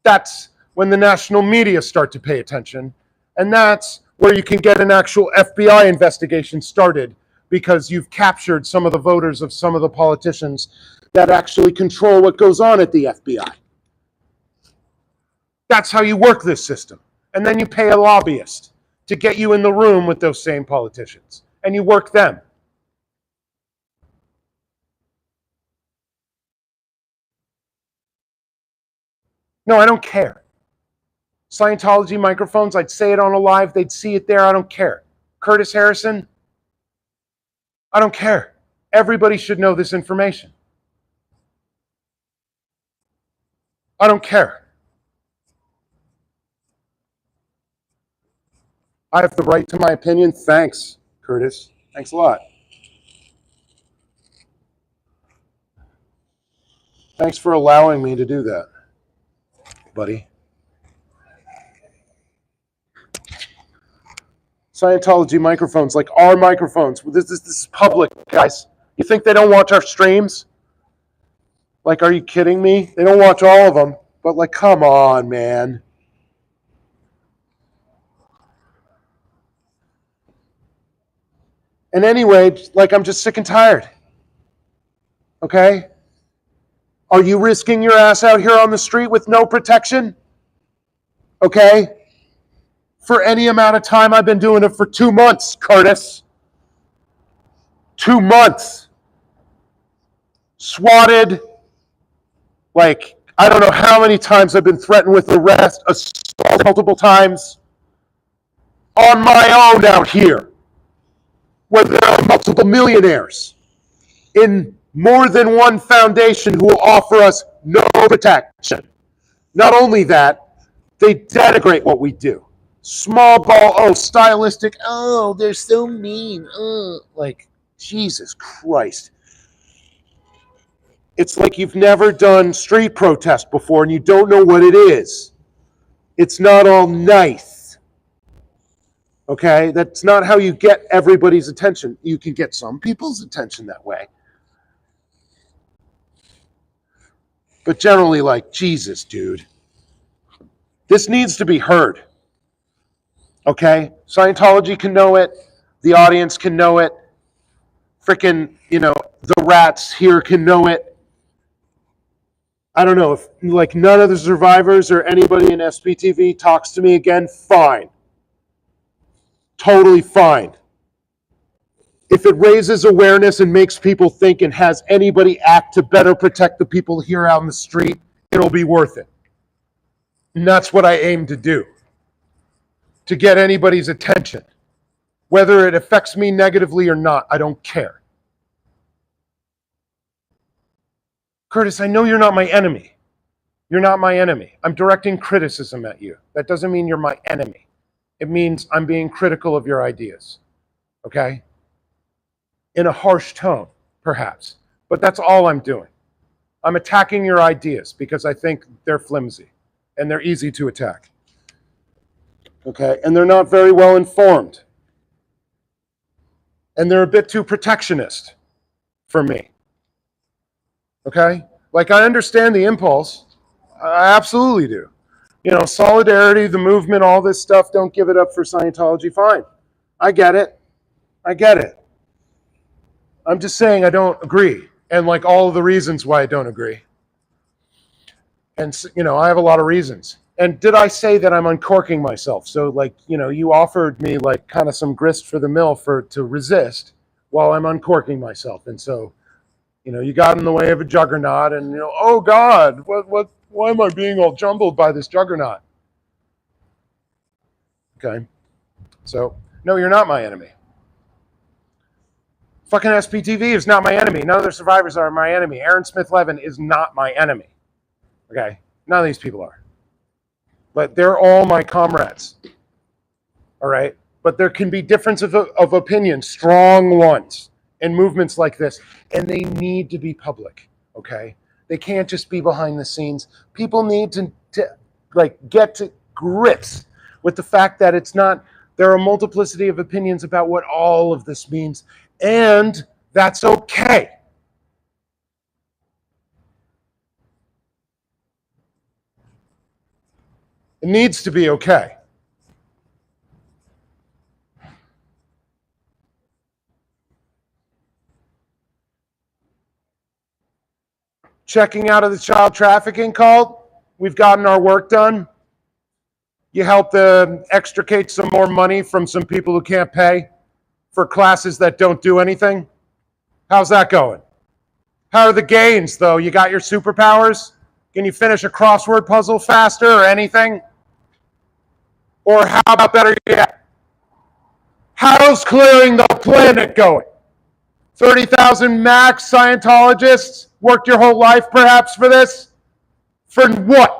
That's when the national media start to pay attention. And that's where you can get an actual FBI investigation started because you've captured some of the voters of some of the politicians that actually control what goes on at the FBI. That's how you work this system. And then you pay a lobbyist to get you in the room with those same politicians. And you work them. No, I don't care. Scientology microphones, I'd say it on a live, they'd see it there, I don't care. Curtis Harrison, I don't care. Everybody should know this information. I don't care. I have the right to my opinion. Thanks, Curtis. Thanks a lot. Thanks for allowing me to do that, buddy. Scientology microphones, like our microphones. This is public, guys. You think they don't watch our streams? Like, are you kidding me? They don't watch all of them, but like, come on, man. And anyway, like, I'm just sick and tired. Okay? Are you risking your ass out here on the street with no protection? Okay? For any amount of time, I've been doing it for 2 months, Curtis. 2 months. Swatted. Like, I don't know how many times I've been threatened with arrest, assault multiple times. On my own out here, where there are multiple millionaires in more than one foundation who will offer us no protection. Not only that, they denigrate what we do. Small ball, oh, stylistic, oh, they're so mean. Like, Jesus Christ. It's like you've never done street protest before and you don't know what it is. It's not all nice. Okay? That's not how you get everybody's attention. You can get some people's attention that way. But generally, like, Jesus, dude. This needs to be heard. Okay? Scientology can know it. The audience can know it. Frickin', the rats here can know it. I don't know if, like, none of the survivors or anybody in SPTV talks to me again, fine. Totally fine. If it raises awareness and makes people think and has anybody act to better protect the people here out in the street, it'll be worth it. And that's what I aim to do. To get anybody's attention. Whether it affects me negatively or not, I don't care. Curtis, I know you're not my enemy. You're not my enemy. I'm directing criticism at you. That doesn't mean you're my enemy. It means I'm being critical of your ideas. Okay? In a harsh tone, perhaps. But that's all I'm doing. I'm attacking your ideas because I think they're flimsy and they're easy to attack. Okay? And they're not very well informed. And they're a bit too protectionist for me. Okay? Like, I understand the impulse. I absolutely do. Solidarity, the movement, all this stuff, don't give it up for Scientology, fine. I get it. I'm just saying I don't agree. And like all of the reasons why I don't agree. And, I have a lot of reasons. And did I say that I'm uncorking myself? So like, you offered me like kind of some grist for the mill to resist while I'm uncorking myself. And so, you got in the way of a juggernaut and, oh God, why am I being all jumbled by this juggernaut? Okay. So, no, you're not my enemy. Fucking SPTV is not my enemy. None of the survivors are my enemy. Aaron Smith-Levin is not my enemy. Okay? None of these people are. But they're all my comrades. All right? But there can be differences of opinion, strong ones, in movements like this. And they need to be public. Okay? They can't just be behind the scenes. People need to get to grips with the fact that there are a multiplicity of opinions about what all of this means. And that's okay. It needs to be okay. Checking out of the child trafficking cult, we've gotten our work done. You helped extricate some more money from some people who can't pay for classes that don't do anything. How's that going? How are the gains, though? You got your superpowers? Can you finish a crossword puzzle faster or anything? Or how about better yet? How's clearing the planet going? 30,000 max Scientologists worked your whole life perhaps for this? For what?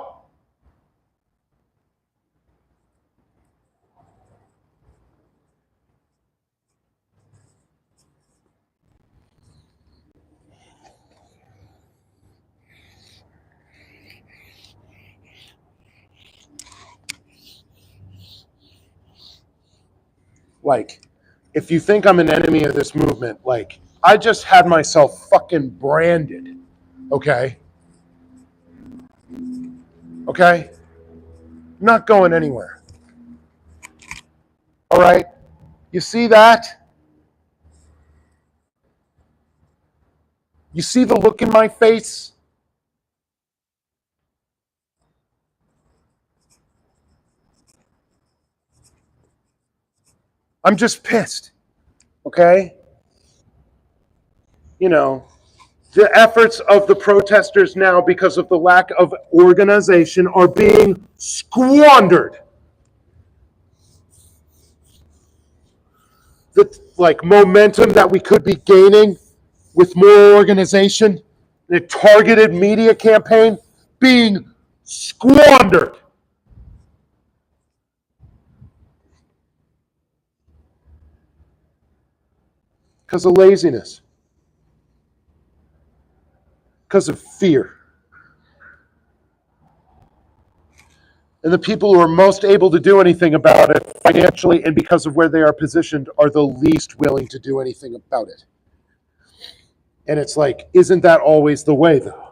Like, if you think I'm an enemy of this movement, like, I just had myself fucking branded. Okay? Okay? Not going anywhere. All right? You see that? You see the look in my face? I'm just pissed. Okay? You know, the efforts of the protesters now, because of the lack of organization, are being squandered. The like momentum that we could be gaining with more organization, the targeted media campaign being squandered. Because of laziness, because of fear. And the people who are most able to do anything about it financially and because of where they are positioned are the least willing to do anything about it. And it's like, isn't that always the way, though?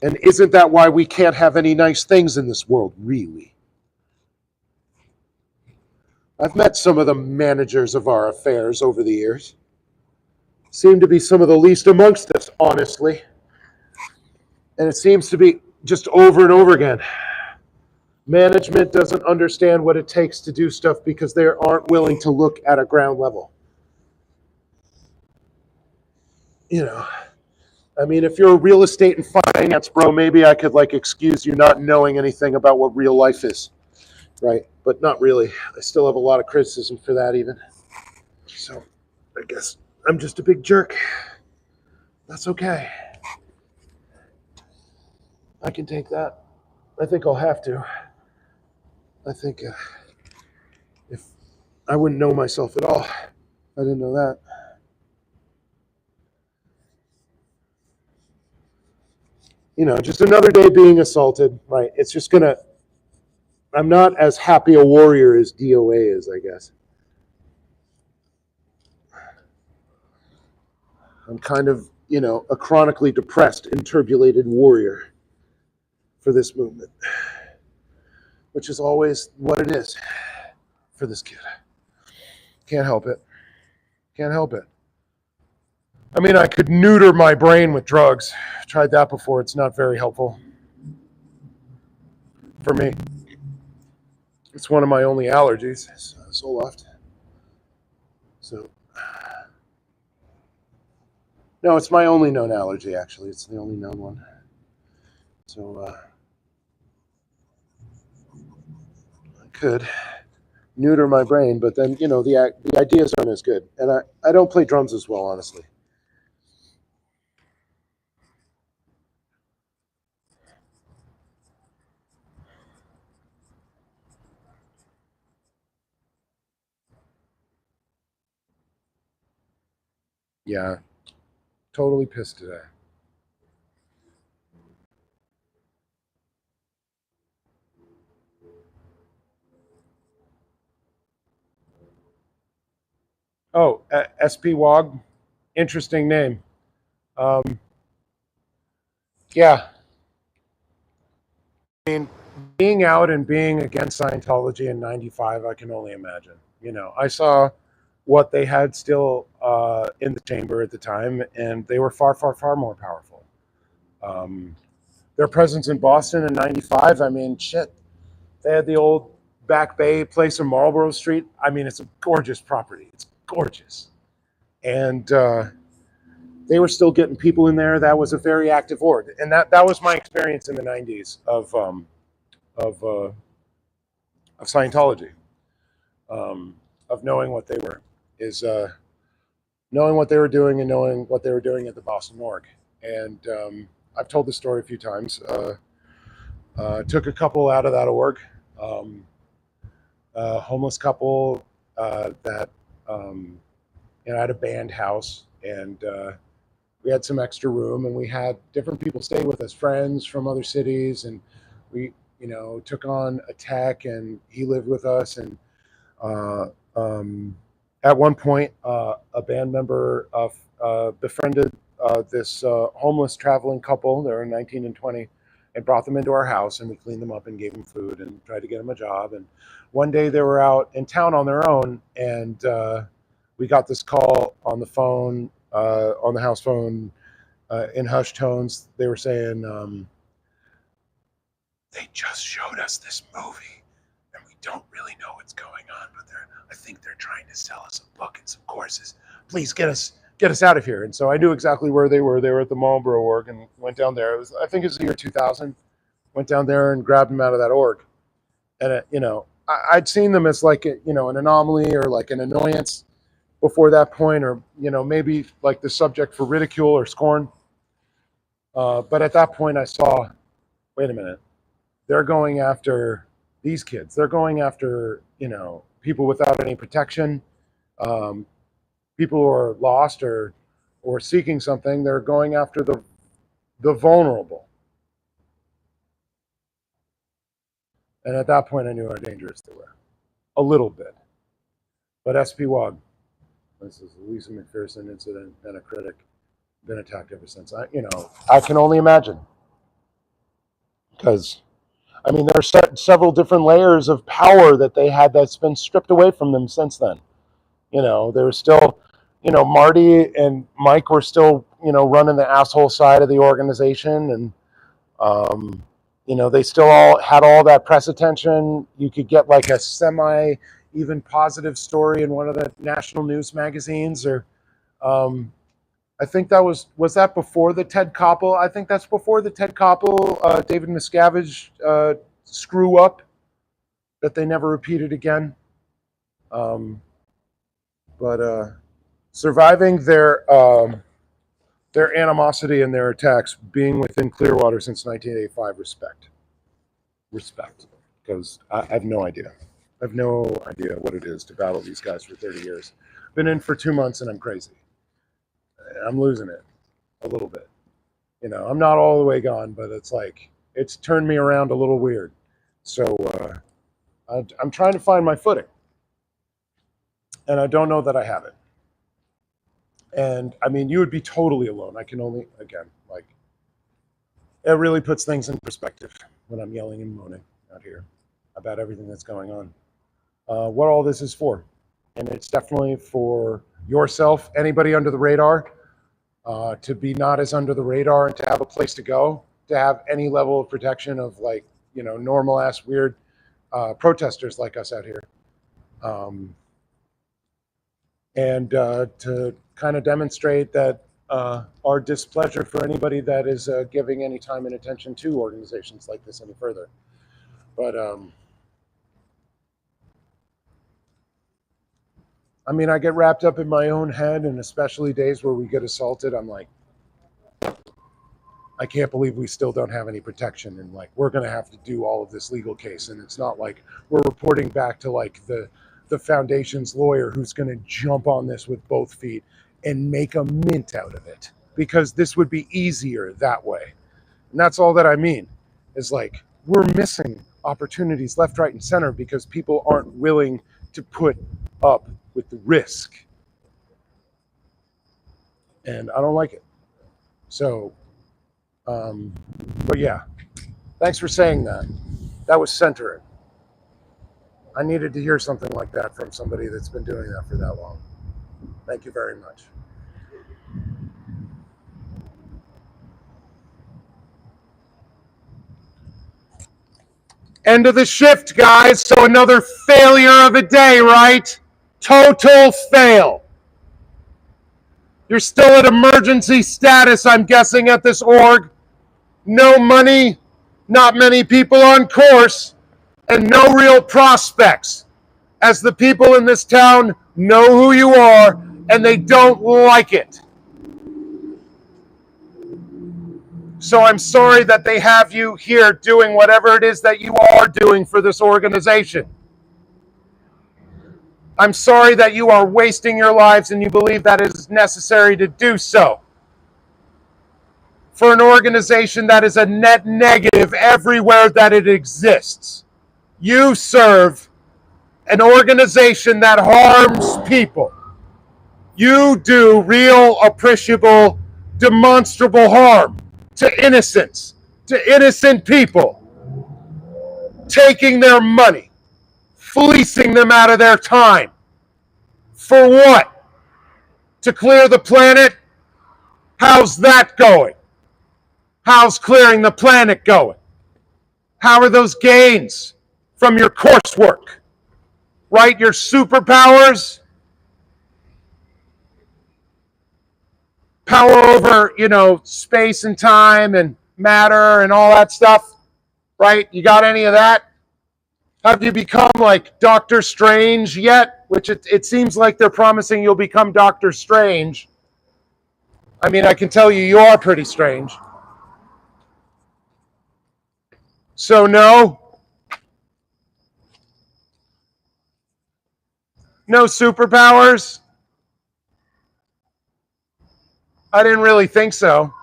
And isn't that why we can't have any nice things in this world, really? I've met some of the managers of our affairs over the years. Seem to be some of the least amongst us, honestly. And it seems to be just over and over again. Management doesn't understand what it takes to do stuff because they aren't willing to look at a ground level. You know, I mean, if you're a real estate and finance bro, maybe I could like excuse you not knowing anything about what real life is, right? But not really. I still have a lot of criticism for that even. So I guess I'm just a big jerk. That's okay. I can take that. I think I'll have to. I think if I wouldn't know myself at all, I didn't know that. You know, just another day being assaulted, right? It's just gonna, I'm not as happy a warrior as DOA is, I guess. I'm kind of, you know, a chronically depressed, interpolated warrior for this movement, which is always what it is for this kid. Can't help it. Can't help it. I mean, I could neuter my brain with drugs. Tried that before. It's not very helpful for me. It's one of my only allergies. Zoloft. So, no, it's my only known allergy, actually. It's the only known one. So, I could neuter my brain, but then, you know, the ideas aren't as good. And I don't play drums as well, honestly. Yeah, totally pissed today. Oh, SP Wog, interesting name. Yeah, I mean, being out and being against Scientology in '95, I can only imagine. You know, I saw what they had still in the chamber at the time, and they were far, far, far more powerful. Their presence in Boston in '95, I mean, shit. They had the old Back Bay place in Marlborough Street. I mean, it's a gorgeous property. It's gorgeous. And they were still getting people in there. That was a very active org. And that was my experience in the '90s of Scientology, of knowing what they were, is knowing what they were doing and knowing what they were doing at the Boston org. And I've told this story a few times. Took a couple out of that org. A homeless couple that you know, had a band house, and we had some extra room, and we had different people stay with us, friends from other cities, and we, you know, took on a tech, and he lived with us, and At one point, a band member befriended this homeless traveling couple. They were 19 and 20, and brought them into our house, and we cleaned them up and gave them food and tried to get them a job. And one day they were out in town on their own, and we got this call on the phone, on the house phone, in hushed tones. They were saying, they just showed us this movie, and we don't really know what's going on, but I think they're trying to sell us a book and some courses. Please get us out of here. And so I knew exactly where they were. They were at the Marlboro org, and went down there. I think it was the year 2000. Went down there and grabbed them out of that org. And I'd seen them as like an anomaly or like an annoyance before that point, or maybe like the subject for ridicule or scorn. But at that point, I saw, wait a minute, they're going after these kids. They're going after people without any protection, people who are lost or seeking something. They're going after the vulnerable. And at that point, I knew how dangerous they were, a little bit. But SP Wog, this is the Lisa McPherson incident, and a critic, been attacked ever since. I can only imagine, because there are several different layers of power that they had that's been stripped away from them since then. There was still, Marty and Mike were still, running the asshole side of the organization, and they still all had all that press attention. You could get like a even positive story in one of the national news magazines, or I think that was that before the Ted Koppel? I think that's before the Ted Koppel, David Miscavige screw up that they never repeated again. But surviving their animosity and their attacks, being within Clearwater since 1985, respect, because I have no idea. I have no idea what it is to battle these guys for 30 years. Been in for 2 months and I'm crazy. I'm losing it a little bit. I'm not all the way gone, but it's like, it's turned me around a little weird. So I'm trying to find my footing. And I don't know that I have it. And you would be totally alone. I can only, again, like, it really puts things in perspective when I'm yelling and moaning out here about everything that's going on. What all this is for. And it's definitely for yourself, anybody under the radar, to be not as under the radar and to have a place to go, to have any level of protection of like, normal ass weird protesters like us out here. And to kind of demonstrate that our displeasure for anybody that is giving any time and attention to organizations like this any further. But I get wrapped up in my own head, and especially days where we get assaulted, I'm like, I can't believe we still don't have any protection, and like, we're going to have to do all of this legal case. And it's not like we're reporting back to like the foundation's lawyer who's going to jump on this with both feet and make a mint out of it, because this would be easier that way. And that's all that I mean, is like, we're missing opportunities left, right, and center because people aren't willing to put up with the risk. And I don't like it. So, but yeah, thanks for saying that. That was centering. I needed to hear something like that from somebody that's been doing that for that long. Thank you very much. End of the shift, guys. So another failure of a day, right? Total fail. You're still at emergency status, I'm guessing, at this org. No money, not many people on course, and no real prospects, as the people in this town know who you are and they don't like it. So I'm sorry that they have you here doing whatever it is that you are doing for this organization. I'm sorry that you are wasting your lives and you believe that it is necessary to do so for an organization that is a net negative everywhere that it exists. You serve an organization that harms people. You do real, appreciable, demonstrable harm to innocents, to innocent people, taking their money, fleecing them out of their time. For what? To clear the planet? How's that going? How's clearing the planet going? How are those gains from your coursework? Right? Your superpowers? Power over, space and time and matter and all that stuff? Right? You got any of that? Have you become like Doctor Strange yet? Which it seems like they're promising you'll become Doctor Strange. I mean, I can tell you are pretty strange. So no? No superpowers? I didn't really think so.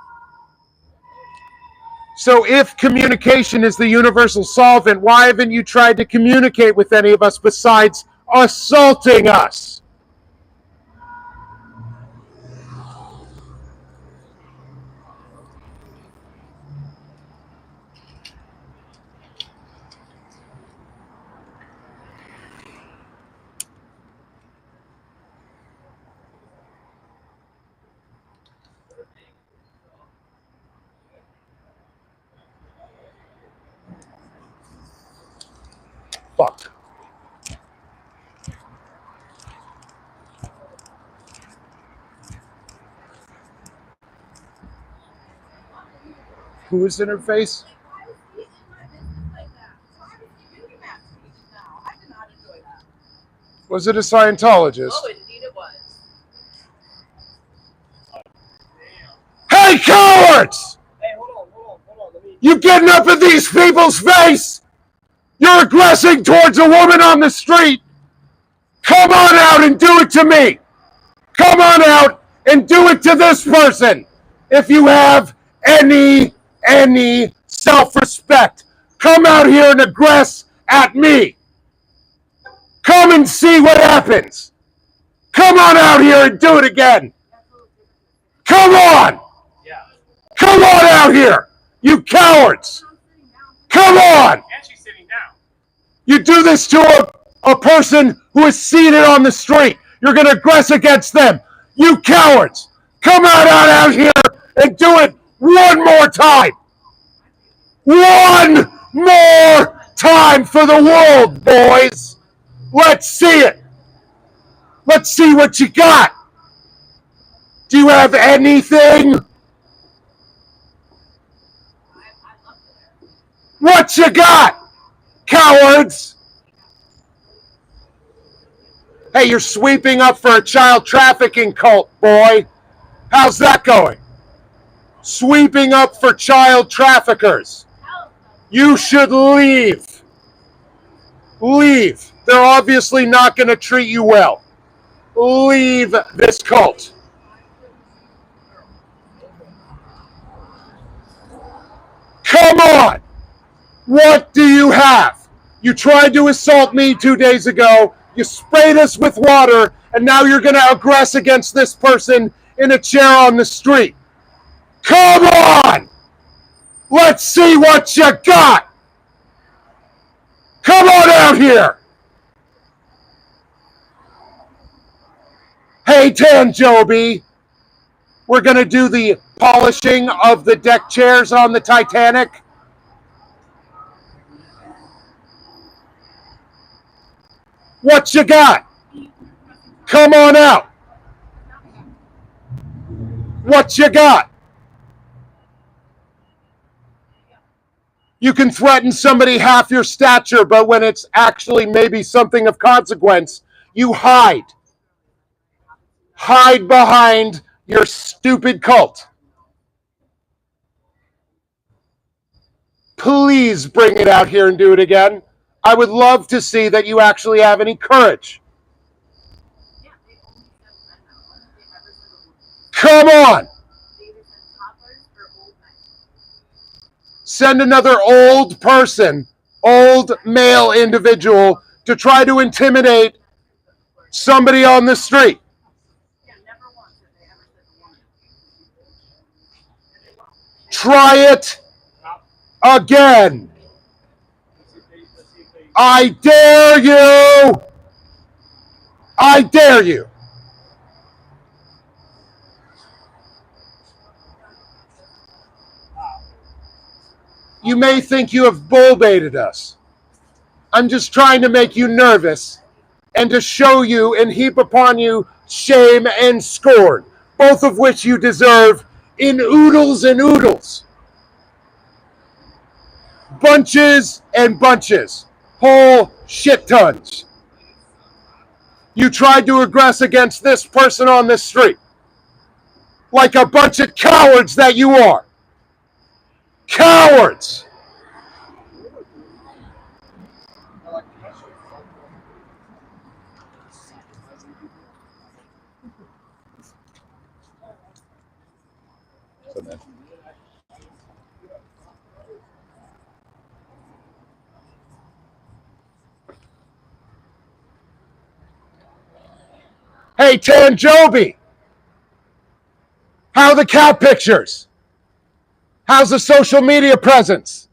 So if communication is the universal solvent, why haven't you tried to communicate with any of us besides assaulting us? Fuck. Who is in her face? Was it a Scientologist? Oh, indeed it was. Hey, cowards! Hey, hold on. Let me. You getting up in these people's face? You're aggressing towards a woman on the street. Come on out and do it to me. Come on out and do it to this person. If you have any self-respect, come out here and aggress at me. Come and see what happens. Come on out here and do it again. Come on. Come on out here, you cowards. Come on. And she's sitting down. You do this to a person who is seated on the street. You're going to aggress against them. You cowards. Come out here and do it one more time. One more time for the world, boys. Let's see it. Let's see what you got. Do you have anything? What you got, cowards? Hey, you're sweeping up for a child trafficking cult, boy. How's that going? Sweeping up for child traffickers. You should leave. Leave. They're obviously not going to treat you well. Leave this cult. Come on. What do you have? You tried to assault me 2 days ago. You sprayed us with water, and now you're going to aggress against this person in a chair on the street. Come on! Let's see what you got! Come on out here! Hey, Tanjobi, we're going to do the polishing of the deck chairs on the Titanic. What you got? Come on out. What you got? You can threaten somebody half your stature, but when it's actually maybe something of consequence, you hide. Hide behind your stupid cult. Please bring it out here and do it again. I would love to see that you actually have any courage. Come on. Send another old person, old male individual to try to intimidate somebody on the street. Try it again. I dare you. I dare you. You may think you have bull baited us. I'm just trying to make you nervous and to show you and heap upon you shame and scorn, both of which you deserve in oodles and oodles. Bunches and bunches. Whole shit tons. You tried to aggress against this person on this street like a bunch of cowards that you are. Cowards! Hey, Tanjobi! How are the cat pictures? How's the social media presence?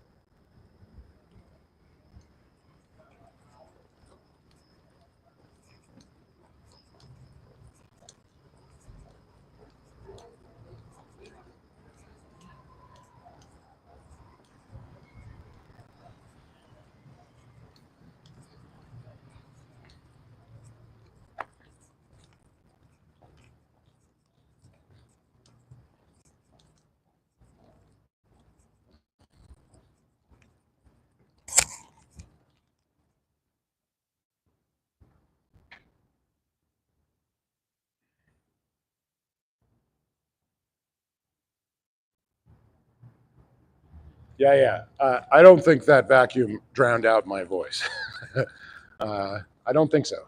Yeah. I don't think that vacuum drowned out my voice. I don't think so.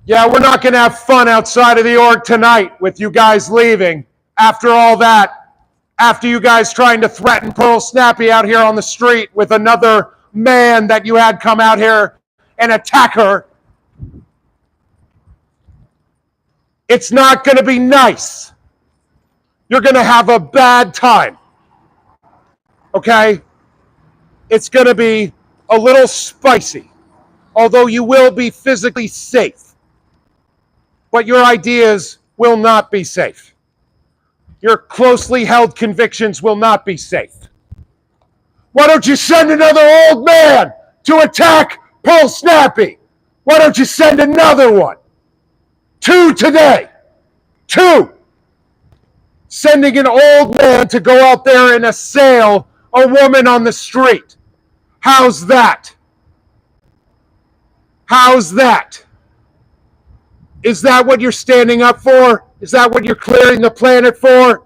Yeah, we're not going to have fun outside of the org tonight with you guys leaving. After all that, after you guys trying to threaten Pearl Snappy out here on the street with another man that you had come out here and attack her, it's not going to be nice. You're going to have a bad time. Okay? It's going to be a little spicy, although you will be physically safe. But your ideas will not be safe. Your closely held convictions will not be safe. Why don't you send another old man to attack Pearl Snappy? Why don't you send another one? 2 today. 2. Sending an old man to go out there and assail a woman on the street. How's that? How's that? Is that what you're standing up for? Is that what you're clearing the planet for?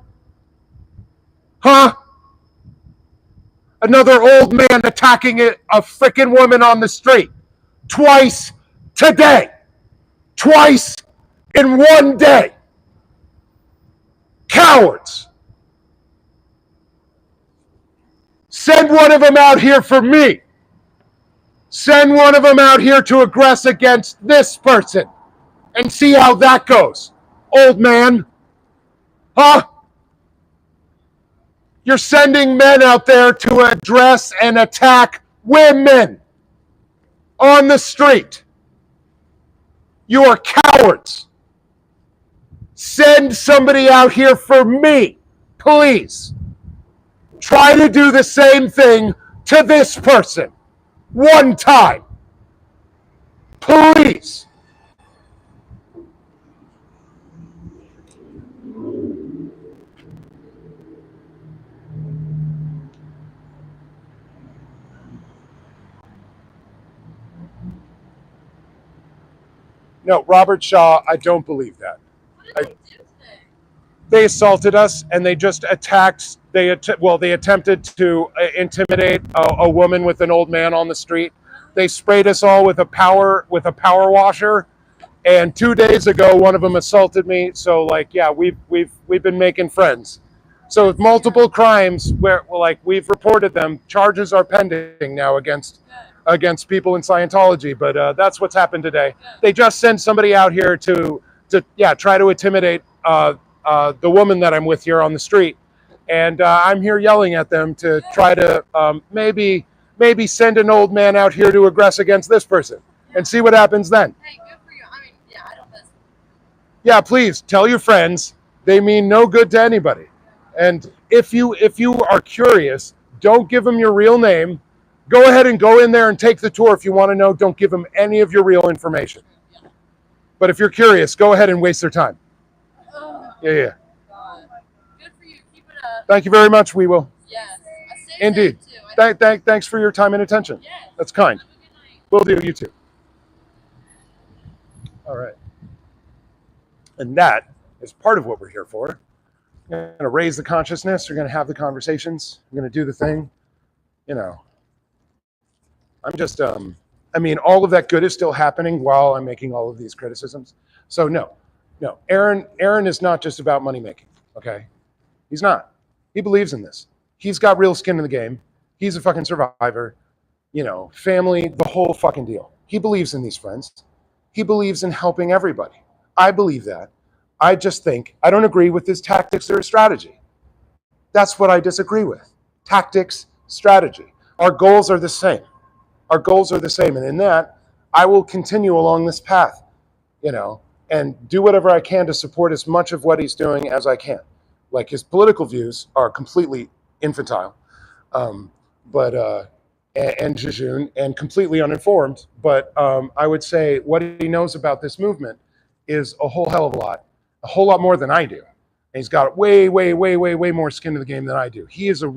Huh? Another old man attacking a freaking woman on the street. Twice today. Twice in one day. Cowards. Send one of them out here for me. Send one of them out here to aggress against this person and see how that goes. Old man. Huh? You're sending men out there to address and attack women on the street. You are cowards. Send somebody out here for me, please. Try to do the same thing to this person. One time. Please. No, Robert Shaw, I don't believe that. They assaulted us and they just attacked. They attempted to intimidate a woman with an old man on the street. They sprayed us all with a power washer. And 2 days ago, one of them assaulted me. So, like, yeah, we've been making friends. So with multiple crimes where, well, like, we've reported them, charges are pending now against people in Scientology. But that's what's happened today. They just sent somebody out here to try to intimidate the woman that I'm with here on the street, and I'm here yelling at them to try to maybe send an old man out here to aggress against this person and see what happens then. Hey, good for you. I mean, yeah, I don't miss. Yeah, please tell your friends. They mean no good to anybody. And if you are curious, don't give them your real name. Go ahead and go in there and take the tour if you want to know. Don't give them any of your real information. But if you're curious, go ahead and waste their time. Yeah. God. Good for you. Keep it up. Thank you very much. We will. Yes. Indeed. Thanks for your time and attention. Yes. That's kind. Have a good night. Will do. You too. All right. And that is part of what we're here for. We're going to raise the consciousness. We're going to have the conversations. We're going to do the thing. I'm just, all of that good is still happening while I'm making all of these criticisms. So no, Aaron is not just about money making. Okay. He's not. He believes in this. He's got real skin in the game. He's a fucking survivor, family, the whole fucking deal. He believes in these friends. He believes in helping everybody. I believe that. I just think I don't agree with his tactics or his strategy. That's what I disagree with. Tactics, strategy. Our goals are the same. And in that, I will continue along this path, and do whatever I can to support as much of what he's doing as I can. Like, his political views are completely infantile, and jejune and completely uninformed. But I would say what he knows about this movement is a whole hell of a whole lot more than I do. And he's got way more skin in the game than I do. He's a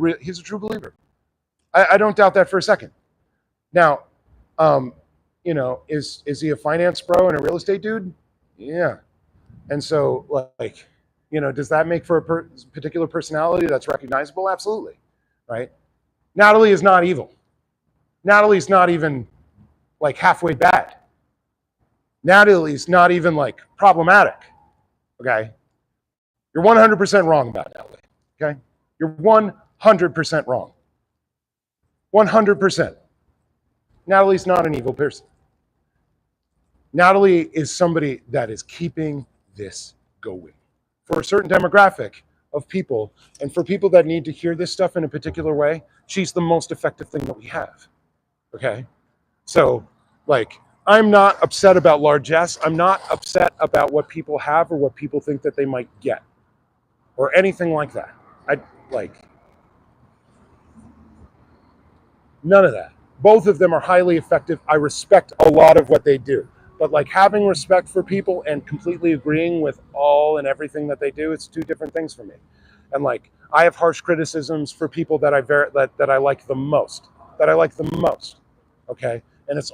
true believer. I don't doubt that for a second. Now, is he a finance bro and a real estate dude? Yeah. And so, does that make for a particular personality that's recognizable? Absolutely. Right? Natalie is not evil. Natalie's not even halfway bad. Natalie's not even problematic. Okay? You're 100% wrong about Natalie. Okay? You're 100% wrong. 100%. Natalie's not an evil person. Natalie is somebody that is keeping this going for a certain demographic of people, and for people that need to hear this stuff in a particular way. She's the most effective thing that we have. Okay? So, I'm not upset about largesse. I'm not upset about what people have or what people think that they might get or anything like that. None of that. Both of them are highly effective. I respect a lot of what they do. But having respect for people and completely agreeing with all and everything that they do, it's two different things for me. And I have harsh criticisms for people that I like the most. Okay? And it's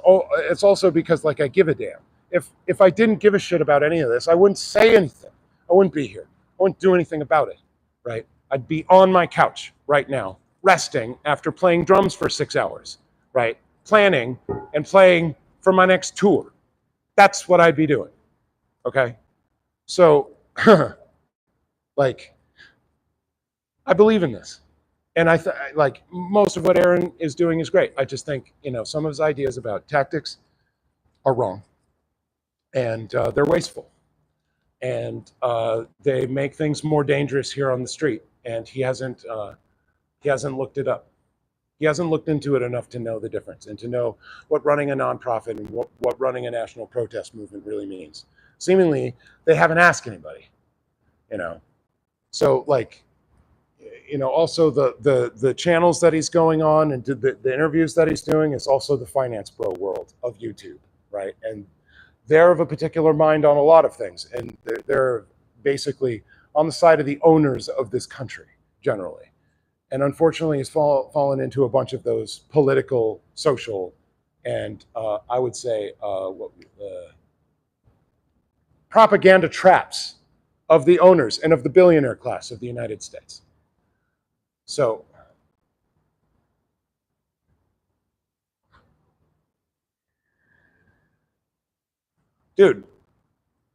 also because I give a damn. If I didn't give a shit about any of this, I wouldn't say anything. I wouldn't be here. I wouldn't do anything about it. Right? I'd be on my couch right now, resting after playing drums for 6 hours. Right? Planning and playing for my next tour. That's what I'd be doing. Okay? So, I believe in this. And most of what Aaron is doing is great. I just think, some of his ideas about tactics are wrong. And they're wasteful. And they make things more dangerous here on the street. And he hasn't looked it up. He hasn't looked into it enough to know the difference and to know what running a nonprofit and what running a national protest movement really means. Seemingly, they haven't asked anybody, So, also the channels that he's going on and the interviews that he's doing is also the finance bro world of YouTube, right? And they're of a particular mind on a lot of things. And they're basically on the side of the owners of this country, generally. And unfortunately, he's fallen into a bunch of those political, social, and I would say propaganda traps of the owners and of the billionaire class of the United States. So, dude,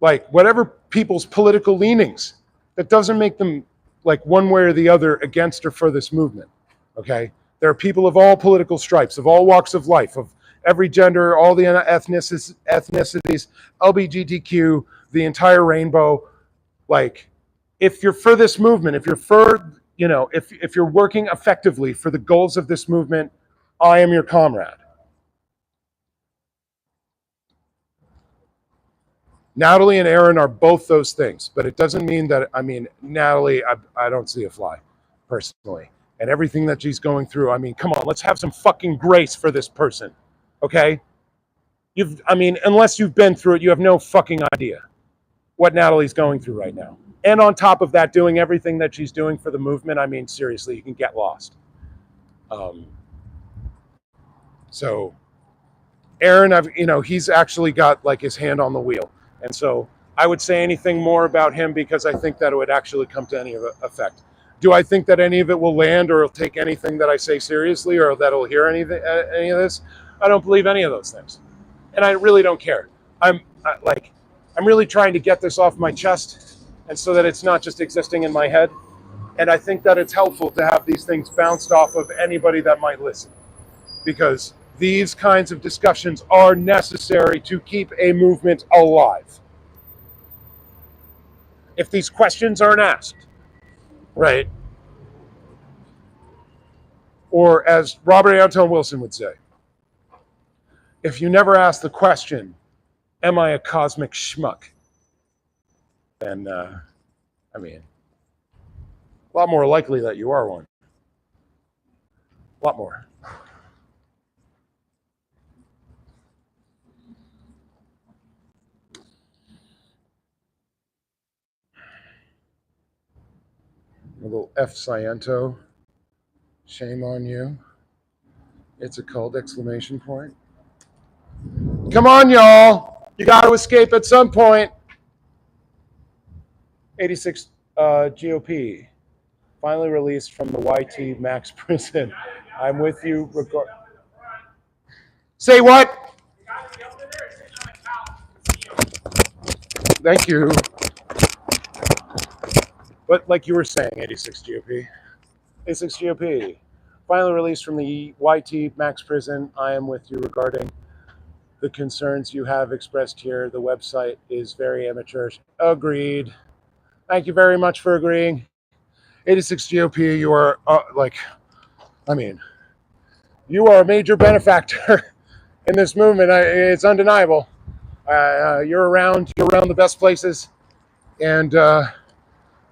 whatever people's political leanings, that doesn't make them like one way or the other against or for this movement. Okay, there are people of all political stripes, of all walks of life, of every gender, all the ethnicities, LGBTQ, the entire rainbow. Like, if you're for this movement, if you're for, if you're working effectively for the goals of this movement, I am your comrade. Natalie and Aaron are both those things, but it doesn't mean that, Natalie, I don't see a fly, personally. And everything that she's going through, come on, let's have some fucking grace for this person, okay? Unless you've been through it, you have no fucking idea what Natalie's going through right now. And on top of that, doing everything that she's doing for the movement, seriously, you can get lost. So Aaron, he's actually got like his hand on the wheel. And so I would say anything more about him because I think that it would actually come to any effect. Do I think that any of it will land or take anything that I say seriously or that it'll hear any of this? I don't believe any of those things. And I really don't care. I'm really trying to get this off my chest, and so that it's not just existing in my head. And I think that it's helpful to have these things bounced off of anybody that might listen, because these kinds of discussions are necessary to keep a movement alive. If these questions aren't asked, right? Or as Robert Anton Wilson would say, if you never ask the question, am I a cosmic schmuck? Then, a lot more likely that you are one. A lot more. A little F Sciento. Shame on you. It's a cult, exclamation point. Come on, y'all. You got to escape at some point. 86 GOP. Finally released from the YT Max prison. I'm with you. Say what? Thank you. But like you were saying, 86 GOP. 86 GOP. Finally released from the YT Max prison. I am with you regarding the concerns you have expressed here. The website is very amateurish. Agreed. Thank you very much for agreeing. 86 GOP, you are you are a major benefactor in this movement. It's undeniable. You're around the best places, and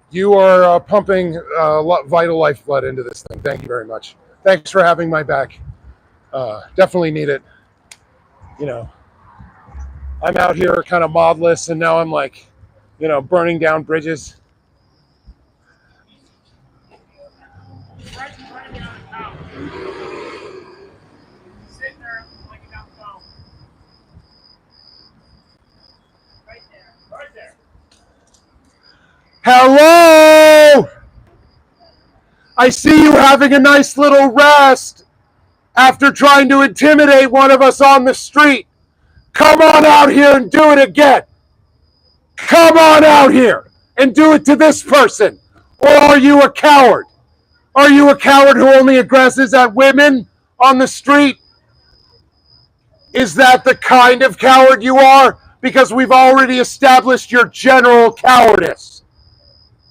you are pumping vital lifeblood into this thing. Thank you very much. Thanks for having my back. Definitely need it. I'm out here kind of modless, and now I'm burning down bridges. Hello! I see you having a nice little rest after trying to intimidate one of us on the street. Come on out here and do it again. Come on out here and do it to this person. Or are you a coward? Are you a coward who only aggresses at women on the street? Is that the kind of coward you are? Because we've already established your general cowardice.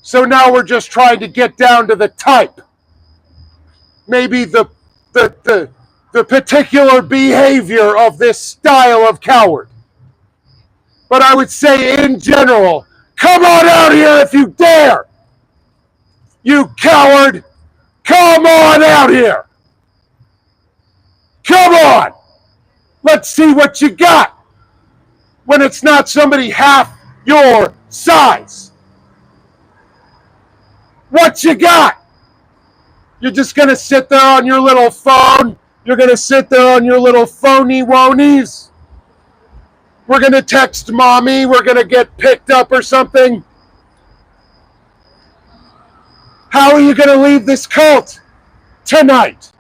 So now we're just trying to get down to the type. Maybe the particular behavior of this style of coward. But I would say in general, come on out here if you dare. You coward. Come on out here. Come on. Let's see what you got when it's not somebody half your size. What you got? You're just going to sit there on your little phone. You're going to sit there on your little phony wonies. We're going to text mommy. We're going to get picked up or something. How are you going to leave this cult tonight?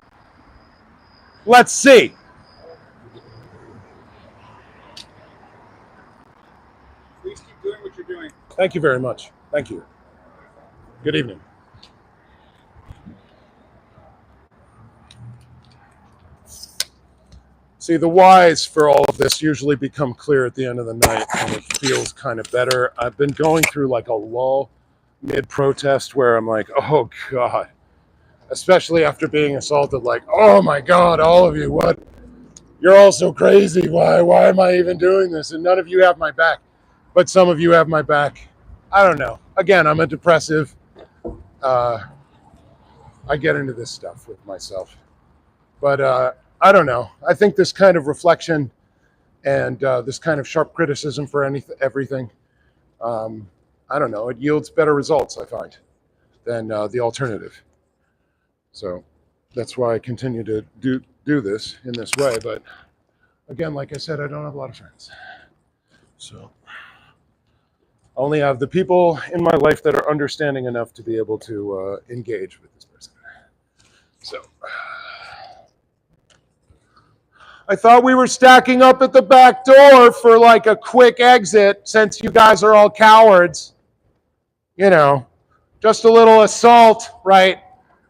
Let's see. Please keep doing what you're doing. Thank you very much. Thank you. Good evening. See, the whys for all of this usually become clear at the end of the night, and it feels kind of better. I've been going through like a lull mid-protest where I'm like, oh God, especially after being assaulted, like, oh my God, all of you, what? You're all so crazy. Why am I even doing this? And none of you have my back, but some of you have my back. I don't know. Again, I'm a depressive. I get into this stuff with myself, but I don't know. I think this kind of reflection and this kind of sharp criticism for everything, I don't know, it yields better results, I find, than the alternative. So that's why I continue to do this in this way. But again, like I said, I don't have a lot of friends. So I only have the people in my life that are understanding enough to be able to engage with this person. So I thought we were stacking up at the back door for like a quick exit since you guys are all cowards. You know, just a little assault, right?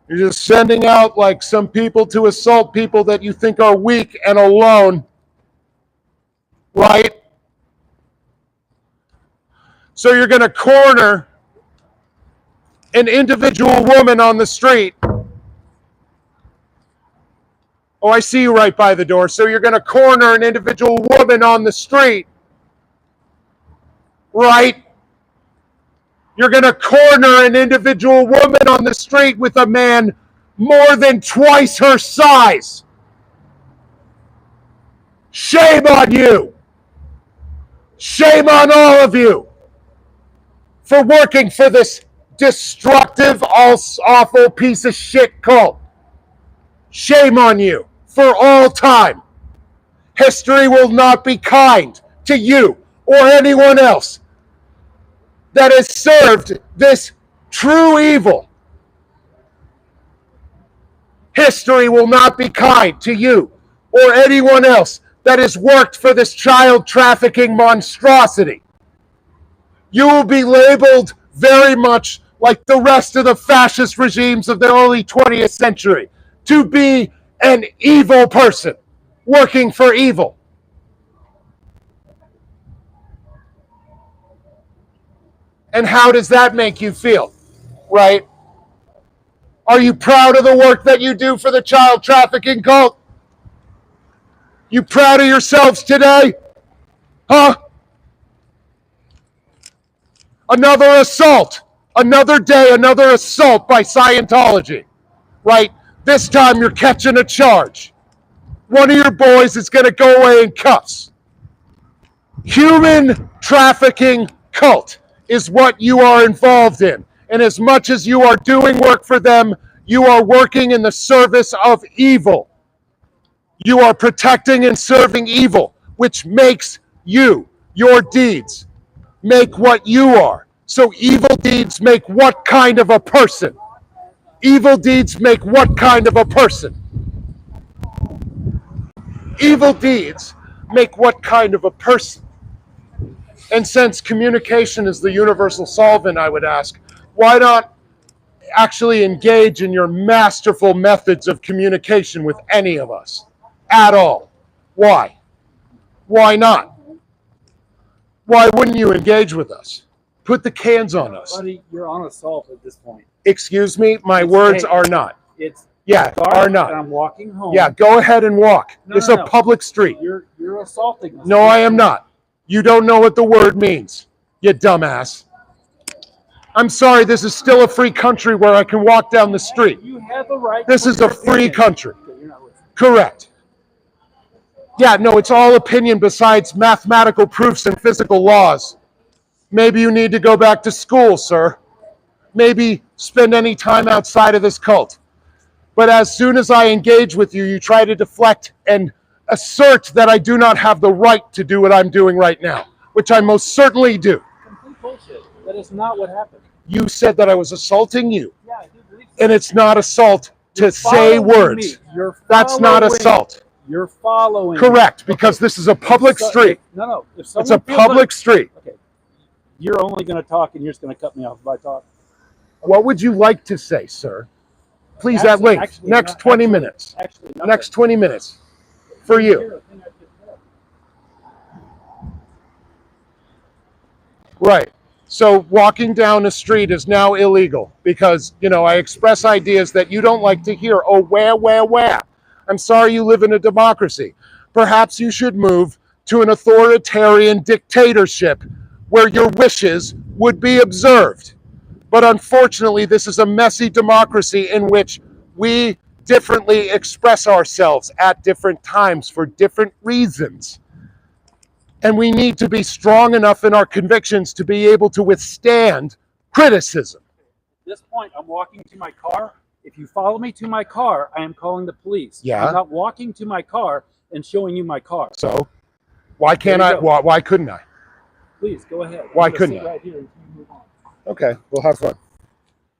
You're just sending out like some people to assault people that you think are weak and alone, right? So you're going to corner an individual woman on the street. Oh, I see you right by the door. So you're going to corner an individual woman on the street, right? You're going to corner an individual woman on the street with a man more than twice her size. Shame on you. Shame on all of you for working for this destructive, awful piece of shit cult. Shame on you for all time. History will not be kind to you or anyone else that has served this true evil. History will not be kind to you or anyone else that has worked for this child trafficking monstrosity. You will be labeled very much like the rest of the fascist regimes of the early 20th century, to be an evil person working for evil. And how does that make you feel, right? Are you proud of the work that you do for the child trafficking cult? You proud of yourselves today? Huh? Another assault. Another day, another assault by Scientology, right? This time you're catching a charge. One of your boys is going to go away in cuffs. Human trafficking cult is what you are involved in. And as much as you are doing work for them, you are working in the service of evil. You are protecting and serving evil, which makes you, your deeds, make what you are. So evil deeds make what kind of a person? Evil deeds make what kind of a person? Evil deeds make what kind of a person? And since communication is the universal solvent, I would ask, why not actually engage in your masterful methods of communication with any of us at all? Why? Why not? Why wouldn't you engage with us? Put the cans on us. Buddy, you're on assault at this point. Excuse me, my words are not. It's Yeah, dark are not. and I'm walking home. Yeah, go ahead and walk. No, It's no, a no. public street. You're assaulting us. No, I am not. You don't know what the word means, you dumbass. I'm sorry, this is still a free country where I can walk down the street. You have the right. This is a free country. Okay, you're not listening. Correct. Yeah, no, it's all opinion besides mathematical proofs and physical laws. Maybe you need to go back to school, sir. Maybe spend any time outside of this cult. But as soon as I engage with you, you try to deflect and assert that I do not have the right to do what I'm doing right now, which I most certainly do. Complete bullshit. That is not what happened. You said that I was assaulting you, Yeah, I do believe so. and it's not assault to say Following words. me. You're That's not following. assault. You're following. Correct, because this is a public street. No. If It's someone a feels public street. okay, you're only going to talk and you're just going to cut me off if I talk. What would you like to say, sir? Please, at Actually- length. actually, Next not- 20 actually- minutes. Actually, nothing. Next 20 minutes. for you. Right. So walking down the street is now illegal because, I express ideas that you don't like to hear. Oh, where? I'm sorry you live in a democracy. Perhaps you should move to an authoritarian dictatorship where your wishes would be observed. But unfortunately, this is a messy democracy in which we differently express ourselves at different times for different reasons. And we need to be strong enough in our convictions to be able to withstand criticism. At this point, I'm walking to my car. If you follow me to my car, I am calling the police. Yeah. I'm not walking to my car and showing you my car. So, why can't I? Why couldn't I? Please, go ahead. Why couldn't I? Right here until you move on. Okay, we'll have fun.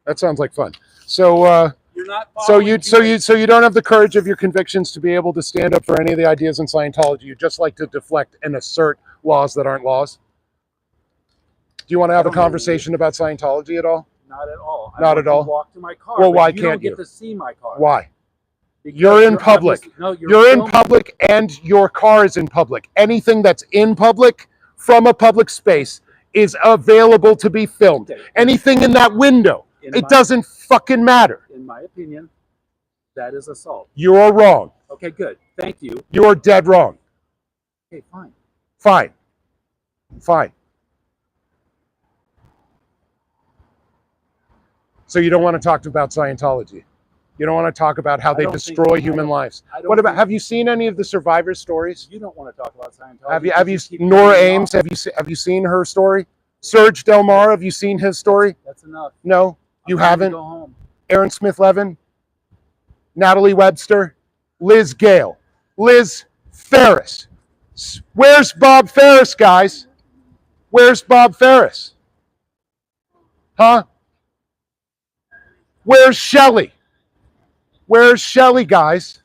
That sounds like fun. So, You're not so you don't have the courage of your convictions to be able to stand up for any of the ideas in Scientology. You just like to deflect and assert laws that aren't laws. Do you want to have a conversation about Scientology at all? Not at all. Not at all. Walk to my car. Well, why you can't don't get you? to see my car? Why? Because you're in public. You're in public, and your car is in public. Anything that's in public from a public space is available to be filmed. Okay. Anything in that window, it doesn't fucking matter. In my opinion, that is assault. You're wrong. Okay, good. Thank you. You're dead wrong. Okay, fine. Fine. So you don't want to talk about Scientology. You don't want to talk about how they destroy human lives. What about? Have you seen any of the survivor stories? You don't want to talk about Scientology. Have you Nora Ames? Have you seen her story? Serge Del Mar, have you seen his story? That's enough. No, you haven't. Go home. Aaron Smith Levin, Natalie Webster, Liz Gale, Liz Ferris. Where's Bob Ferris, guys? Where's Bob Ferris? Huh? Where's Shelley? Where's Shelley, guys?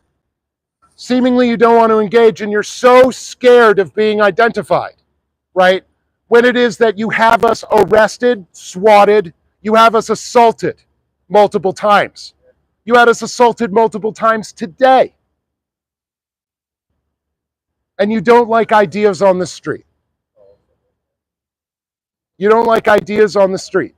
Seemingly you don't want to engage, and you're so scared of being identified, right? When it is that you have us arrested, swatted, you have us assaulted multiple times. You had us assaulted multiple times today. And you don't like ideas on the street. You don't like ideas on the street.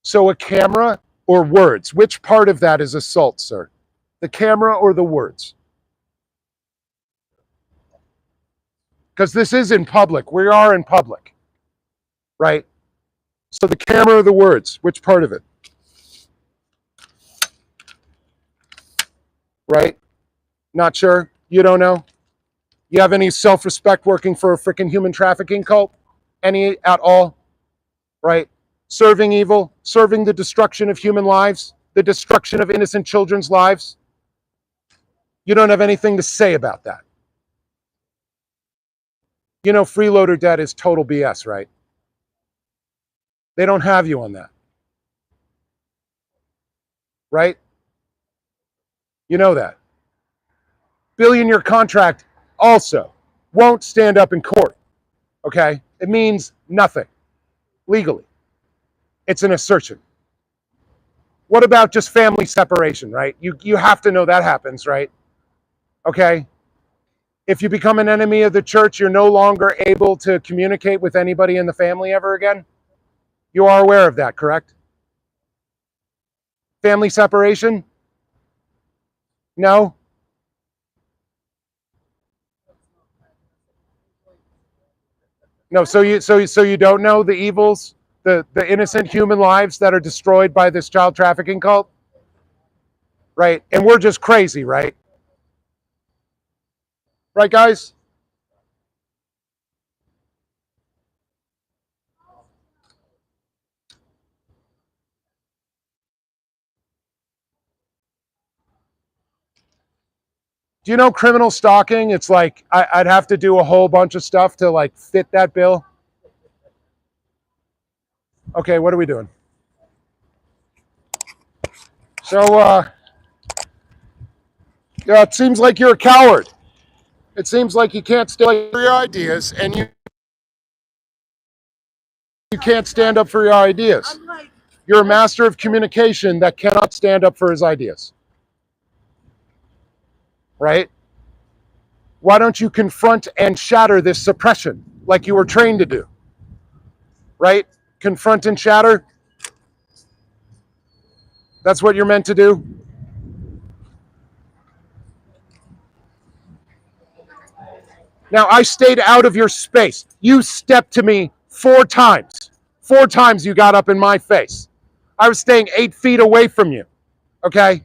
So a camera or words? Which part of that is assault, sir? The camera or the words? Because this is in public. We are in public, right? So the camera or the words? Which part of it? Right? Not sure? You don't know? You have any self-respect working for a freaking human trafficking cult? Any at all? Right? Serving evil, serving the destruction of human lives, the destruction of innocent children's lives. You don't have anything to say about that. You know, freeloader debt is total BS, right? They don't have you on that. Right? You know that. Billion-year contract also won't stand up in court. Okay? It means nothing legally. It's an assertion. What about just family separation, right? You have to know that happens, right? Okay? If you become an enemy of the church, you're no longer able to communicate with anybody in the family ever again. You are aware of that, correct? Family separation? No? No, so you don't know the evils, the innocent human lives that are destroyed by this child trafficking cult? Right? And we're just crazy, right? Right, guys? Do you know criminal stalking? It's like I'd have to do a whole bunch of stuff to like fit that bill. Okay, what are we doing? So, yeah, it seems like you're a coward. It seems like you can't stand up for your ideas, and you can't stand up for your ideas. I'm like You're a master of communication that cannot stand up for his ideas. Right? Why don't you confront and shatter this suppression like you were trained to do? Right? Confront and shatter. That's what you're meant to do. Now, I stayed out of your space. You stepped to me 4 times. 4 times you got up in my face. I was staying 8 feet away from you, okay?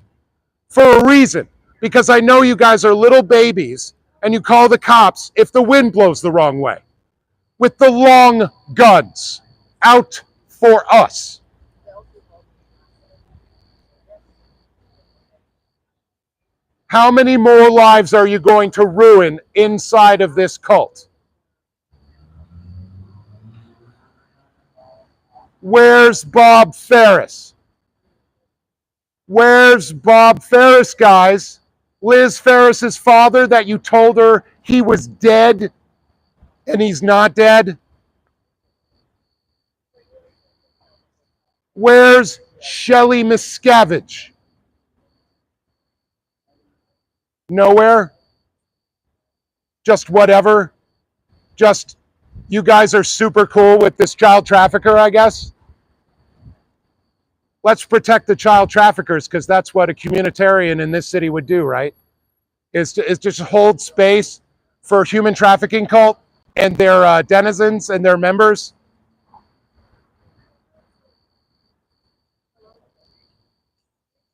For a reason. Because I know you guys are little babies and you call the cops if the wind blows the wrong way. With the long guns out for us. How many more lives are you going to ruin inside of this cult? Where's Bob Ferris? Where's Bob Ferris, guys? Liz Ferris's father that you told her he was dead and he's not dead? Where's Shelley Miscavige? Nowhere? Just whatever? Just you guys are super cool with this child trafficker, I guess? Let's protect the child traffickers because that's what a communitarian in this city would do, right? Is just hold space for human trafficking cult and their denizens and their members.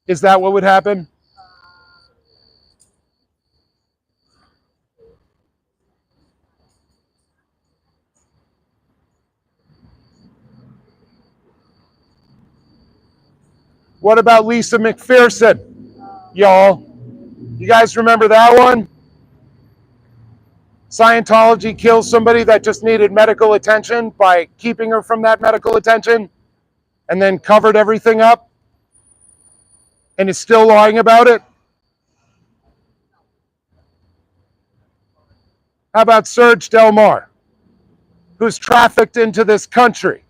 Is that what would happen? What about Lisa McPherson, y'all? You guys remember that one? Scientology kills somebody that just needed medical attention by keeping her from that medical attention and then covered everything up and is still lying about it. How about Serge Delmar, who's trafficked into this country,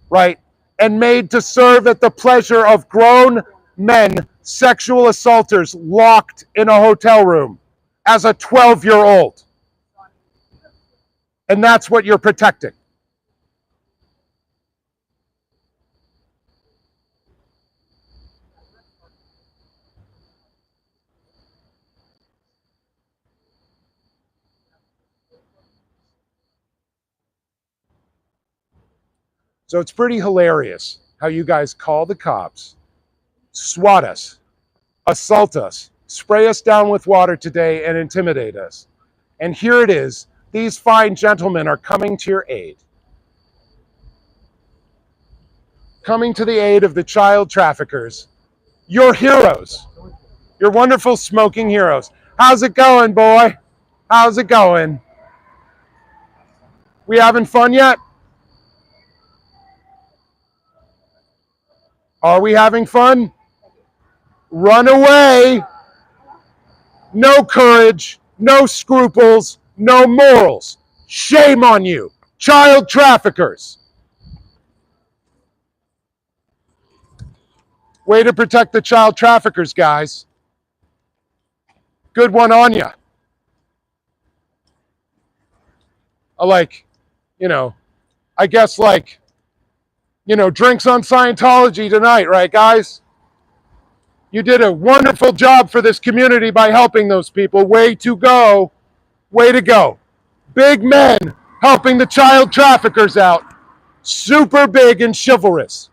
right, and made to serve at the pleasure of grown men, sexual assaulters locked in a hotel room as a 12-year-old. And that's what you're protecting. So it's pretty hilarious how you guys call the cops, swat us, assault us, spray us down with water today, and intimidate us. And here it is. These fine gentlemen are coming to your aid. Coming to the aid of the child traffickers. Your heroes. Your wonderful smoking heroes. How's it going, boy? How's it going? We having fun yet? Are we having fun? Run away. No courage, no scruples, no morals. Shame on you, child traffickers. Way to protect the child traffickers, guys. Good one on ya. I guess drinks on Scientology tonight, right, guys? You did a wonderful job for this community by helping those people. Way to go. Way to go. Big men helping the child traffickers out. Super big and chivalrous.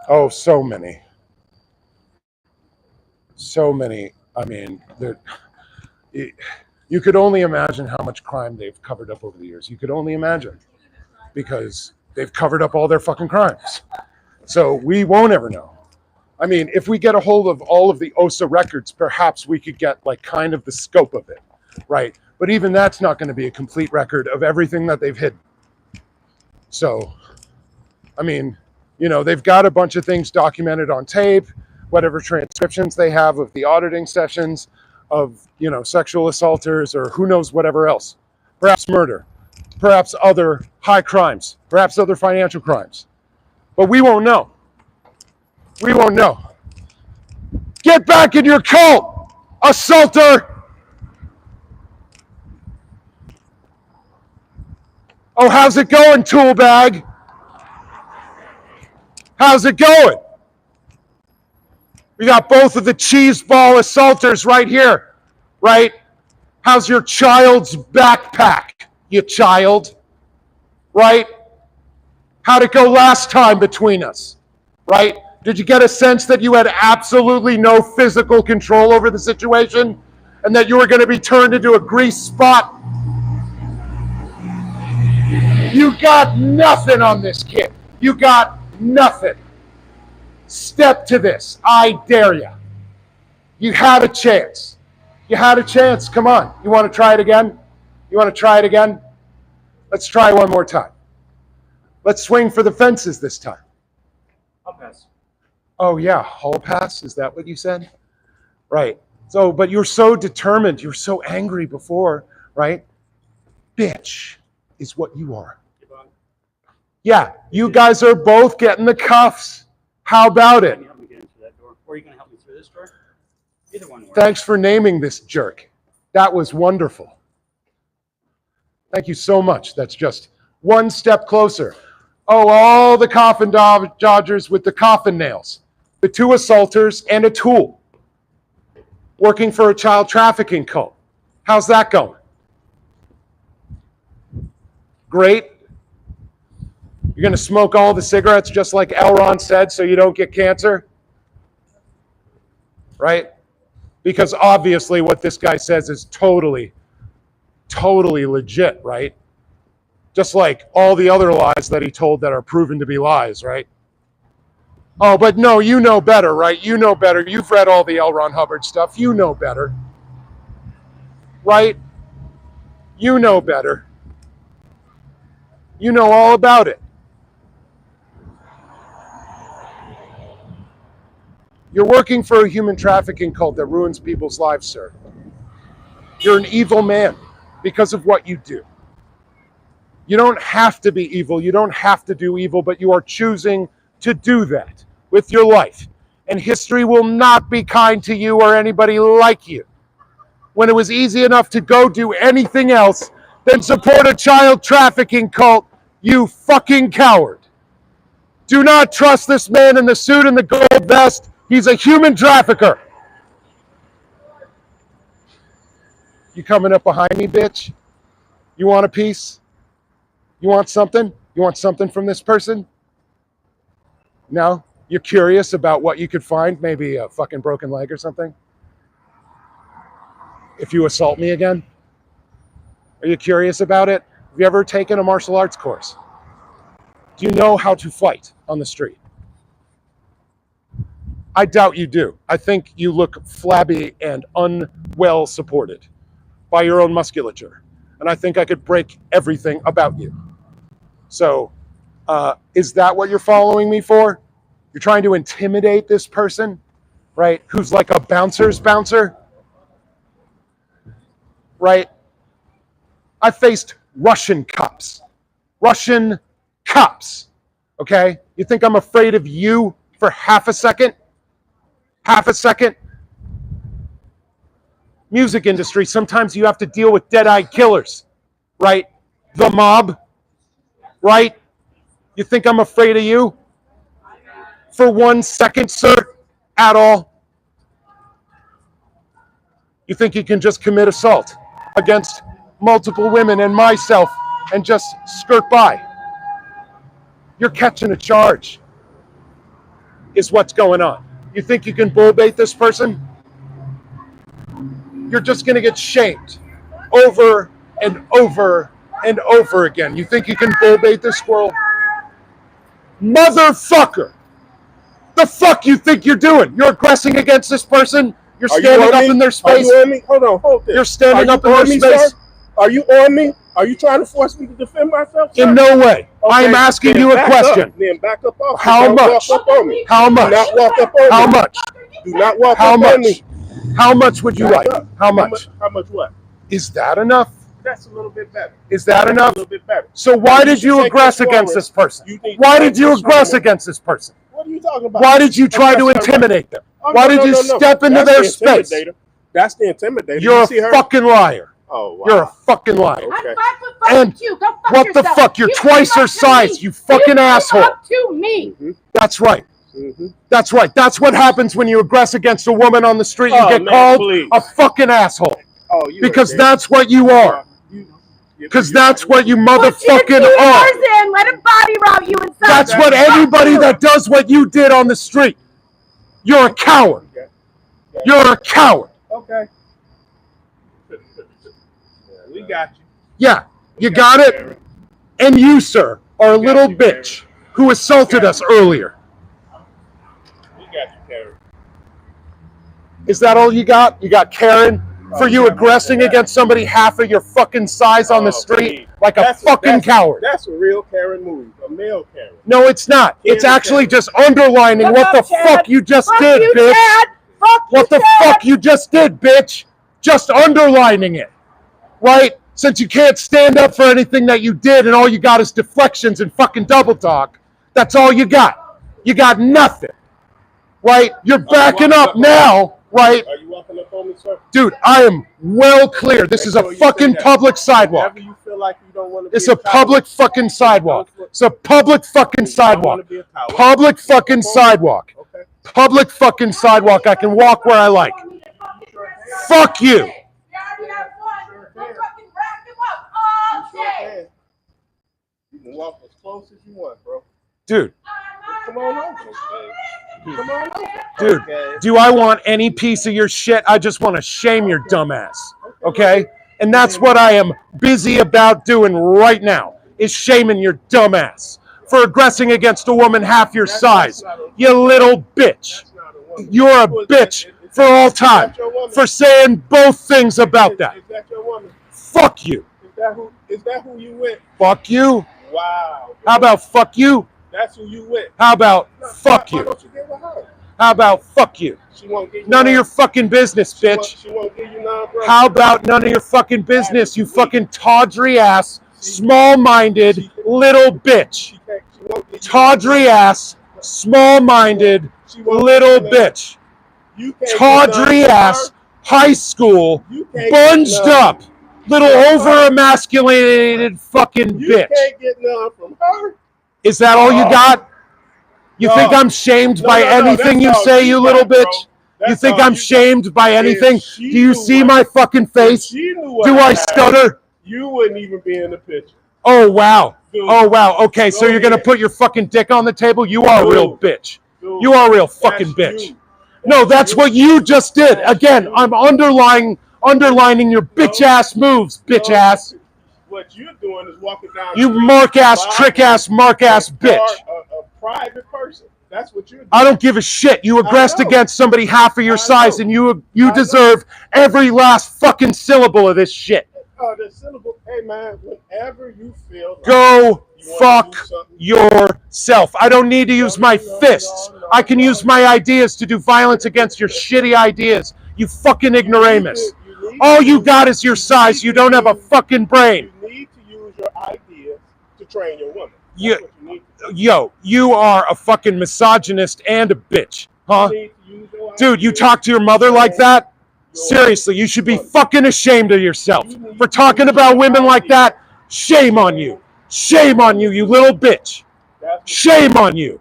Oh, so many. So many. I mean, you could only imagine how much crime they've covered up over the years. You could only imagine. Because they've covered up all their fucking crimes. So we won't ever know. I mean, if we get a hold of all of the OSA records, perhaps we could get like kind of the scope of it, right? But even that's not going to be a complete record of everything that they've hidden. So, I mean, you know, they've got a bunch of things documented on tape, whatever transcriptions they have of the auditing sessions of, you know, sexual assaulters or who knows whatever else. Perhaps murder, perhaps other high crimes, perhaps other financial crimes. But we won't know. We won't know. Get back in your cult, assaulter! Oh, how's it going, tool bag? How's it going? We got both of the cheese ball assaulters right here, right? How's your child's backpack, you child? Right? How'd it go last time between us? Right? Did you get a sense that you had absolutely no physical control over the situation and that you were going to be turned into a grease spot? You got nothing on this kid. You got nothing. Step to this. I dare you. You had a chance. You had a chance. Come on. You want to try it again? You want to try it again? Let's try one more time. Let's swing for the fences this time. I'll pass. Oh, yeah. Hall pass? Is that what you said? Right. So, but you're so determined. You're so angry before, right? Bitch is what you are. Yeah. You guys are both getting the cuffs. How about it? Can you help me get into that door? Or are you going to help me through this door? Either one works. Thanks for naming this jerk. That was wonderful. Thank you so much. That's just one step closer. Oh, all the coffin dodgers with the coffin nails. The two assaulters and a tool. Working for a child trafficking cult. How's that going? Great. You're going to smoke all the cigarettes just like Elron said so you don't get cancer? Right? Because obviously what this guy says is totally legit, right? Just like all the other lies that he told that are proven to be lies, right? Oh, but no, you know better, right? You know better. You've read all the L. Ron Hubbard stuff. You know better. Right? You know better. You know all about it. You're working for a human trafficking cult that ruins people's lives, sir. You're an evil man because of what you do. You don't have to be evil. You don't have to do evil, but you are choosing to do that with your life. And history will not be kind to you or anybody like you. When it was easy enough to go do anything else than support a child trafficking cult, you fucking coward. Do not trust this man in the suit and the gold vest. He's a human trafficker. You coming up behind me, bitch? You want a piece? You want something? You want something from this person? No? You're curious about what you could find? Maybe a fucking broken leg or something? If you assault me again? Are you curious about it? Have you ever taken a martial arts course? Do you know how to fight on the street? I doubt you do. I think you look flabby and unwell supported by your own musculature. And I think I could break everything about you. So, is that what you're following me for? You're trying to intimidate this person, right? Who's like a bouncer's bouncer, right? I faced Russian cops. Russian cops, okay? You think I'm afraid of you for half a second? Half a second? Music industry, sometimes you have to deal with dead-eyed killers, right? The mob, right? You think I'm afraid of you? For 1 second, sir, at all? You think you can just commit assault against multiple women and myself and just skirt by? You're catching a charge, is what's going on. You think you can bull bait this person? You're just going to get shamed over and over and over again. You think you can bull bait this squirrel? Motherfucker! The fuck you think you're doing? You're aggressing against this person? You're Are you standing on up me? in their Are space? you on me? Hold this. You're standing up in their on me, space? Sir? Are you on me? Are you trying to force me to defend myself, sir? In no way. Okay, I'm asking then you a back question. Up. Then back up off me. How Don't much? walk up on me. How much? Do not walk up on How me. much? Do not walk How up on me. much? How much would you Back like? up. How much? How much what? Is that enough? That's a little bit better. Is that That's enough? A little bit better. So why Now, did you should take aggress this against forward. this person? You need to Why take did you this aggress forward. against this person? What are you talking about? Why did you try to Aggress her intimidate them? Oh, Why no, did no, you no, no. step into That's their the space? intimidator. That's the intimidator. You're you see a her? fucking liar. Oh, wow. You're a fucking liar. Okay. I'm 5 foot 5 And you. Go fuck what yourself. the fuck? You're You twice came her up to size, me. you fucking came asshole. Up to me. That's right. Mm-hmm. That's right. That's what happens when you aggress against a woman on the street. You get called a fucking asshole. Oh, you because ain't that's what you are. Because that's what you motherfucking are. In. Let him body rob you inside. That's what anybody that does what you did on the street. You're a coward. You're a coward. Okay. We got you. Yeah, you got it? And you, sir, are a little bitch who assaulted us earlier. We got you, Karen. Is that all you got? You got Karen? For you aggressing against somebody half of your fucking size on the street like a fucking coward. That's a real Karen move, a male Karen. No, it's not. It's actually just underlining what the fuck you just did, bitch. What the fuck you just did, bitch. Just underlining it. Right? Since you can't stand up for anything that you did and all you got is deflections and fucking double talk, that's all you got. You got nothing. Right? You're backing up now. Right? Are you walking up on me, sir? Dude, I am well clear. This is a fucking public sidewalk. Whenever you feel like you don't want to It's a public fucking sidewalk. It's a public fucking sidewalk. Public fucking sidewalk. Public fucking sidewalk. I can walk where I like. Fuck you. You can walk as close as you want, bro. Dude. Come on over. Come on over. Dude, do I want any piece of your shit? I just want to shame your dumbass. Okay? And that's what I am busy about doing right now, is shaming your dumbass for aggressing against a woman half your size. You little bitch. You're a bitch for all time for saying both things about that. Is that your woman? Fuck you. Is that who you with? Fuck you. Wow. How about fuck you? That's who you with. How about fuck Why you? don't you get with her? How about fuck you? She won't give you None of your fucking business, bitch. She won't give you none, bro. How about none of your fucking business, you fucking tawdry ass, small-minded little bitch. Tawdry ass, small-minded little bitch. Tawdry ass, high school, bunged up, little over-emasculated fucking bitch. You can't get none from her. Is that all you got? You think I'm shamed by anything you say, you little bitch? You think I'm shamed by anything? Do you see my fucking face? Do I stutter? You wouldn't even be in the picture. Oh, wow. Oh, wow. Okay, so you're going to put your fucking dick on the table? You are a real bitch. You are a real fucking bitch. No, that's what you just did. Again, I'm underlining your bitch-ass moves, bitch-ass. What you're doing is walking down. You mark-ass, trick-ass, mark-ass bitch. A private person. That's what you're doing. I don't give a shit. You aggressed against somebody half of your size, and you deserve every last fucking syllable of this shit. The syllable. Hey, man, whenever you feel like Go fuck yourself. I don't need to use my fists. I can use my ideas to do violence against your shitty ideas. You fucking ignoramus. All you got is your size. You don't have a fucking brain. You need to use your ideas to train your woman. Yo, you are a fucking misogynist and a bitch, huh? Dude, you talk to your mother like that? Seriously, you should be fucking ashamed of yourself. For talking about women like that, shame on you. Shame on you, you little bitch. Shame on you.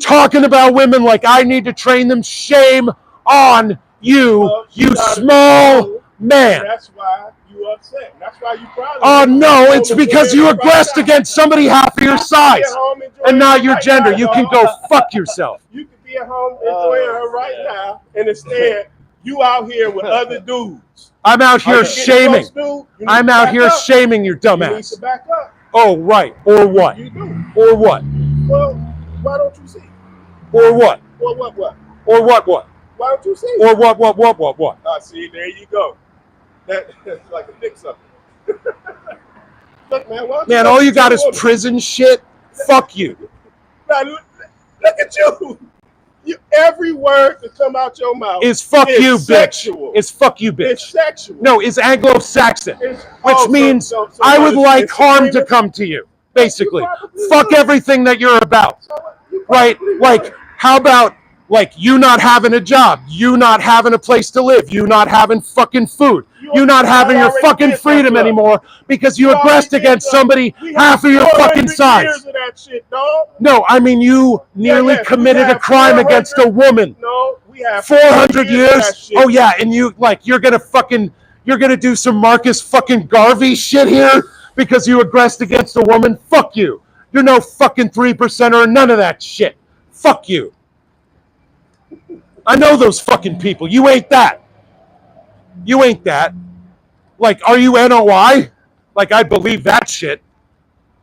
Talking about women like I need to train them, shame on you, you small man. That's why you upset. That's why you probably. Oh no, it's because you aggressed against somebody half of your size and not your gender. You can go fuck yourself. You could be at home enjoying her right now, and instead you out here with other dudes. I'm out here shaming. I'm out here shaming your dumbass. You need to back up. Oh right, or what? You do. Or what? Well, why don't you see? Or what? Or what? Or what? Why don't you say Or what? See, there you go. That's like a dick sucker. Look, man, Man, all you got is prison shit. Fuck you. Now, look at you. Every word that come out your mouth is fuck you, sexual. Bitch. It's fuck you, bitch. It's sexual. No, it's Anglo-Saxon, which means I would like harm to come to you, basically. Fuck everything that you're about, right? Like, how about, like, you not having a job, you not having a place to live, you not having fucking food, you not having your fucking freedom anymore because you aggressed against somebody half of your fucking size. No, I mean, you nearly committed a crime against a woman. No, we have 400 years? Oh yeah, and you, like, you're gonna do some Marcus fucking Garvey shit here because you aggressed against a woman? Fuck you. You're no fucking 3%er or none of that shit. Fuck you. I know those fucking people. You ain't that. You ain't that. Like, are you NOI? Like, I believe that shit.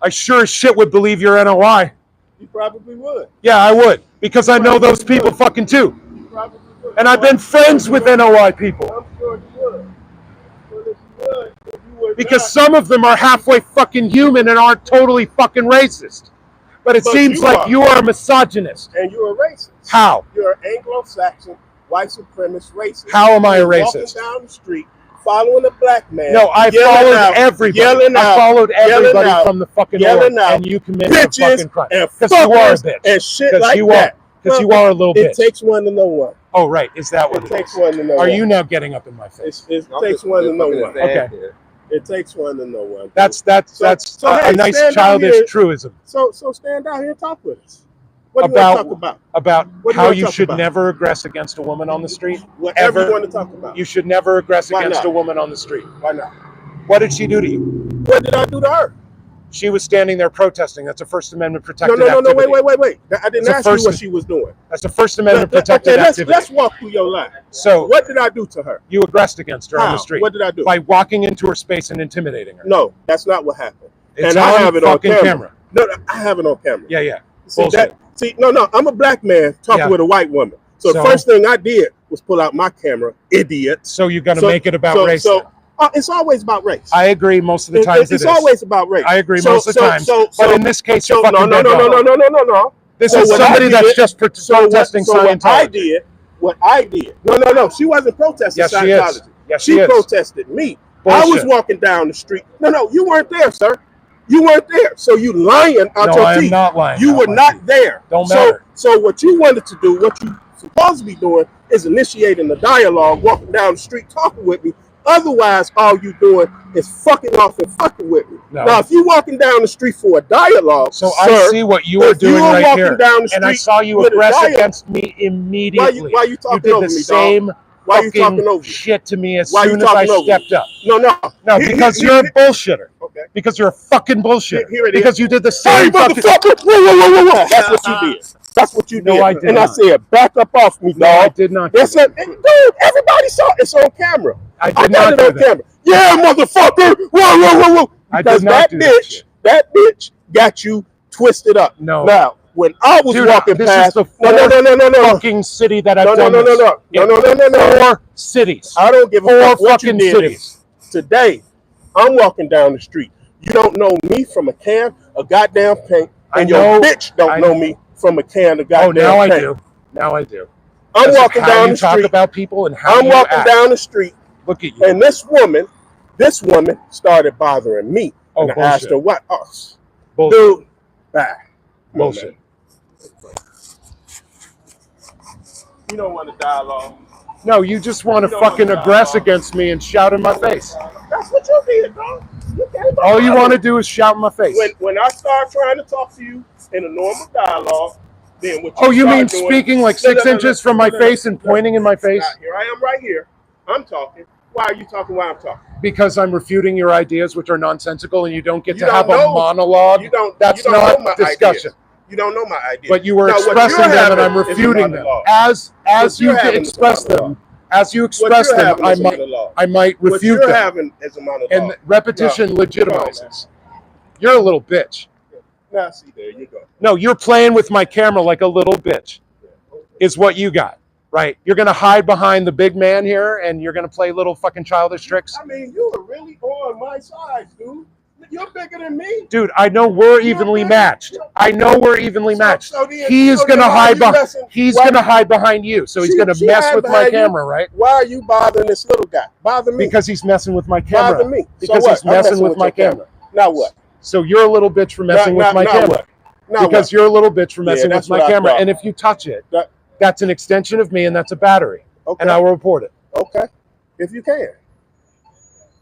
I sure as shit would believe you're NOI. You probably would. Yeah, I would. Because I know those people fucking too. You probably would. And I've been friends with NOI people. I'm sure you would. But if you would because some of them are halfway fucking human and aren't totally fucking racist. But it seems like you are a misogynist. And you're a racist. How? You're an Anglo-Saxon, white supremacist racist. How am I a racist? Walking down the street, following a black man. No, I followed everybody. I followed everybody from the fucking north, and you committed a fucking crime. Because you are a bitch. And shit like that. Because you are a little bitch. It takes one to know one. Oh, right. Is that what it takes one to know one? Are one. you now getting up in my face? It takes one to know one. Okay. It takes one to know one. That's a nice childish truism. So stand down here and talk with us. What do you want to talk about? About how you should never aggress against a woman on the street? Whatever you want to talk about. You should never aggress against a woman on the street. Why not? What did she do to you? What did I do to her? She was standing there protesting. That's a First Amendment protected activity. No, wait. I didn't ask you what she was doing. That's a First Amendment protected activity. Let's walk through your line. So, what did I do to her? You aggressed against her on the street. What did I do? By walking into her space and intimidating her. No, that's not what happened. It's and I have it on camera. No, I have it on camera. Yeah. No, I'm a black man talking with a white woman. So the first thing I did was pull out my camera, idiot. So you're going to make it about race? It's always about race. I agree most of the time. It's always about race. I agree most of the time. But in this case, you're fucking No. This is somebody that's just protesting Scientology. What I did. No. She wasn't protesting Scientology. Yes, she protested me. Bullshit. I was walking down the street. No, you weren't there, sir. You weren't there. So you lying out your teeth. No, I'm not lying. You were not there. Don't matter. So what you wanted to do, what you supposed to be doing, is initiating the dialogue, walking down the street, talking with me. Otherwise, all you doing is fucking off and fucking with me. No. Now, if you walking down the street for a dialogue, so sir, I see what you are doing right here, and I saw you aggress dialogue against me immediately. Why you talking you over did the me, same dog? Why you talking over shit to me as Why soon you as I talking over stepped me? up? No, because you're a bullshitter. Okay. Because you're a fucking bullshitter. Here it is. Because you did the Hey, same fucking... motherfucker! Whoa. That's what you did. That's what you did. No, I did and not. I said, back up off me, dog. No, I did not. Dude, everybody saw it. It's on camera. I got not it on camera. Yeah, motherfucker! Whoa. Because that bitch got you twisted up. No. Now, when I was walking past, this is the no. fucking city that I've done this. No. 4 cities. I don't give a fuck what you fucking did. cities. Today, I'm walking down the street. You don't know me from a can of goddamn paint, and your bitch don't know me from a can of goddamn paint. Oh, now I do. Now I do. I'm walking down the street. Talk about people and how I'm walking down the street. Look at you. And this woman started bothering me. Oh, and I asked her what us. Bullshit. Dude, bye. Bullshit. You don't want to dialogue. No, you just want to fucking aggress against me and shout in my face. That's what you did, dog. All you want to do is shout in my face. When I start trying to talk to you in a normal dialogue, then what you mean speaking like 6 inches from my face and pointing in my face? Here I am right here. I'm talking. Why are you talking while I'm talking? Because I'm refuting your ideas, which are nonsensical, and you don't get to have a monologue. That's not discussion. You don't know my ideas. But you were expressing them, and I'm refuting them. As you express them, I might refute them. What you're having is a monologue. And repetition legitimizes. You're a little bitch. Now, see, there you go. No, you're playing with my camera like a little bitch. is what you got, right? You're going to hide behind the big man here and you're going to play little fucking childish tricks? I mean, you were really on my side, dude. You're bigger than me. Dude, I know we're evenly matched. I know we're evenly matched. He is going to hide behind. He's going to hide behind you. So he's going to mess with my camera, right? Why are you bothering this little guy? Bother me. Because he's messing with my camera. Bother me. Because he's messing with my camera. Now what? So you're a little bitch for messing with my camera. Because you're a little bitch for messing with my camera. And if you touch it, that's an extension of me and that's a battery. Okay. And I will report it. Okay. If you can.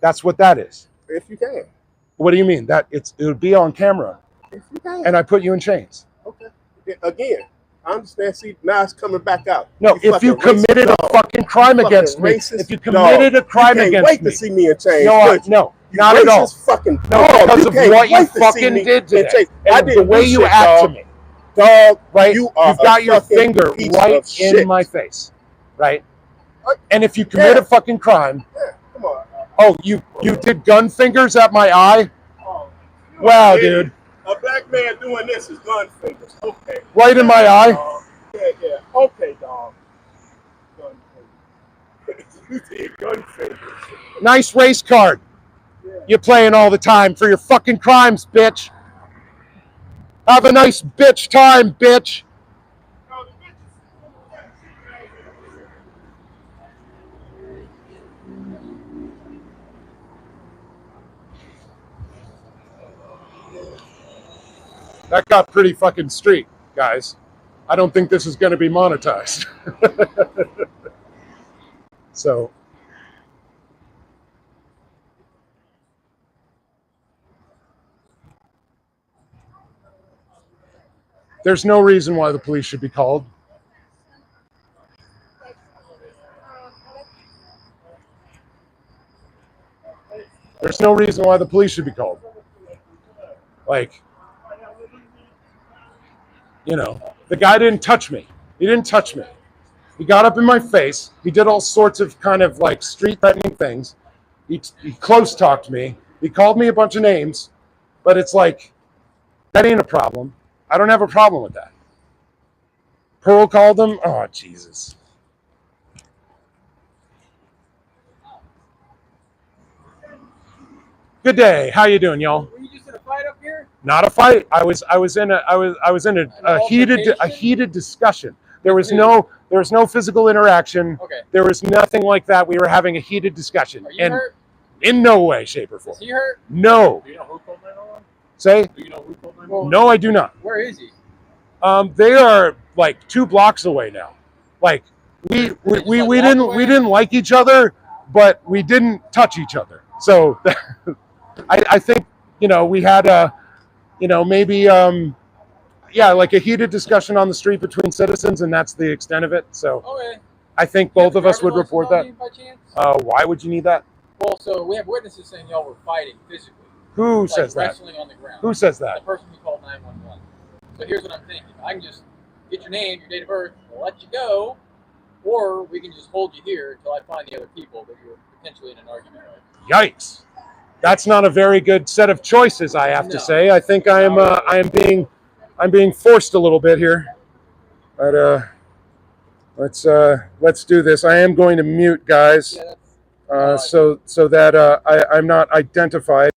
That's what that is. If you can. What do you mean? That it would be on camera. If you can. And I put you in chains. Okay. Again, I understand. See, now it's coming back out. No, if you committed a fucking crime against me, if you committed a crime against me, you can't wait to see me in chains. No, not at all. Fucking no, because of what you fucking did today. And the way you act to me. Dog, right? You've got your finger right in my face, right? And if you commit a fucking crime, come on. Oh, you did gun fingers at my eye? Oh, wow, dude. A black man doing this is gun fingers. Okay. Right in my eye? Yeah. Okay, dog. Gun fingers. You did gun fingers. Nice race card. Yeah. You're playing all the time for your fucking crimes, bitch. Have a nice bitch time, bitch. That got pretty fucking street, guys. I don't think this is going to be monetized. So. There's no reason why the police should be called. There's no reason why the police should be called. Like, you know, the guy didn't touch me. He didn't touch me. He got up in my face. He did all sorts of kind of like street threatening things. He close talked me. He called me a bunch of names, but it's like, that ain't a problem. I don't have a problem with that. Pearl called him. Oh, Jesus. Good day. How you doing, y'all? Were you just in a fight up here? Not a fight. I was in a heated discussion. There was no physical interaction. Okay. There was nothing like that. We were having a heated discussion. Are you hurt? In no way, shape, or form. Is he hurt? No. Do you know who called 911? Say? Do you know who called 911? No, I do not. Where is he? They are like 2 blocks away now. Like we didn't like each other, but we didn't touch each other. So I think, you know, we had a, you know, maybe like a heated discussion on the street between citizens, and that's the extent of it. So Okay. I think both of us would report that. By chance? Why would you need that? Well, so we have witnesses saying y'all were fighting physically. Who like says that? wrestling on the ground. Who says that? The person who called 911. So here's what I'm thinking. I can just get your name, your date of birth, we'll let you go, or we can just hold you here until I find the other people that you were potentially in an argument with. Yikes. That's not a very good set of choices, I have to say. I think I'm being forced a little bit here. But let's do this. I am going to mute, guys, so that I'm not identified.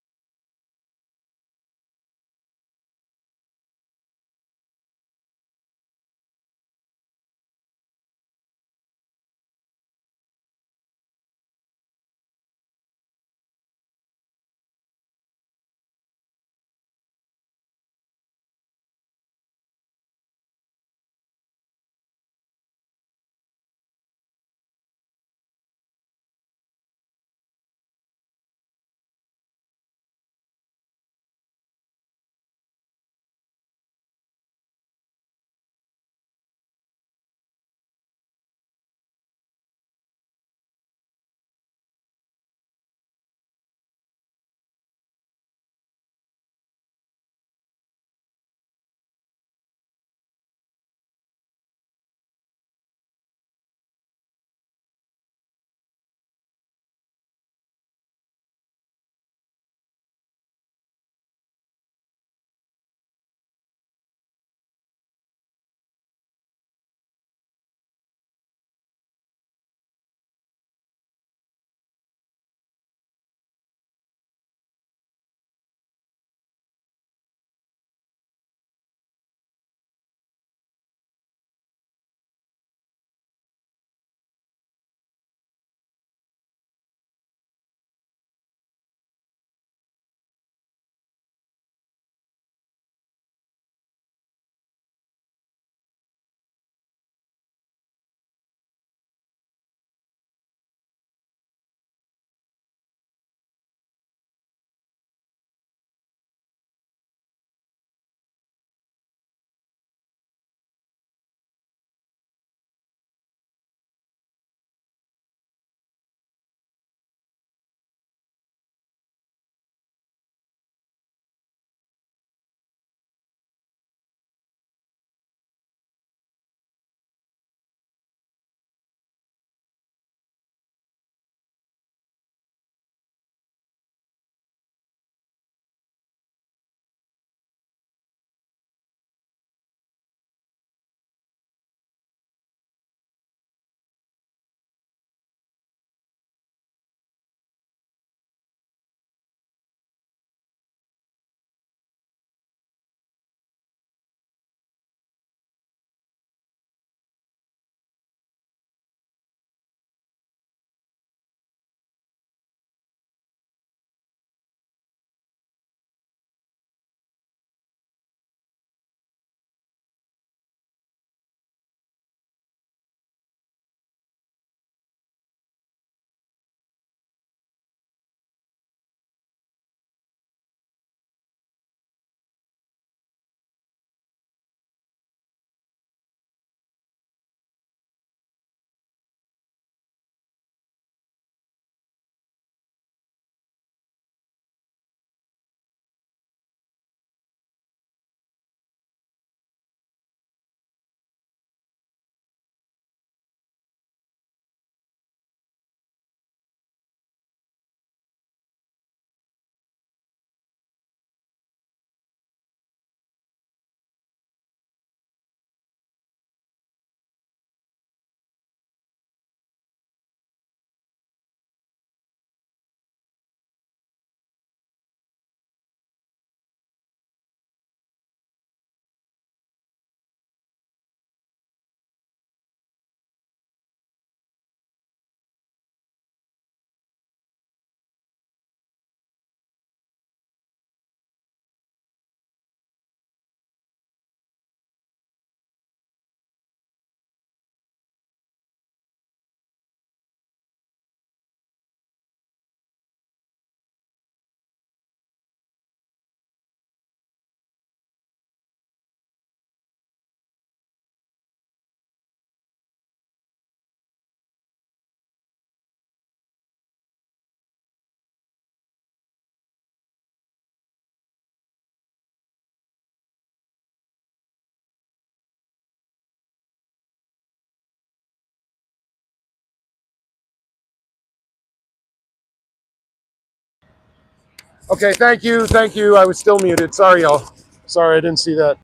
Okay, thank you. I was still muted. Sorry, y'all. Sorry, I didn't see that.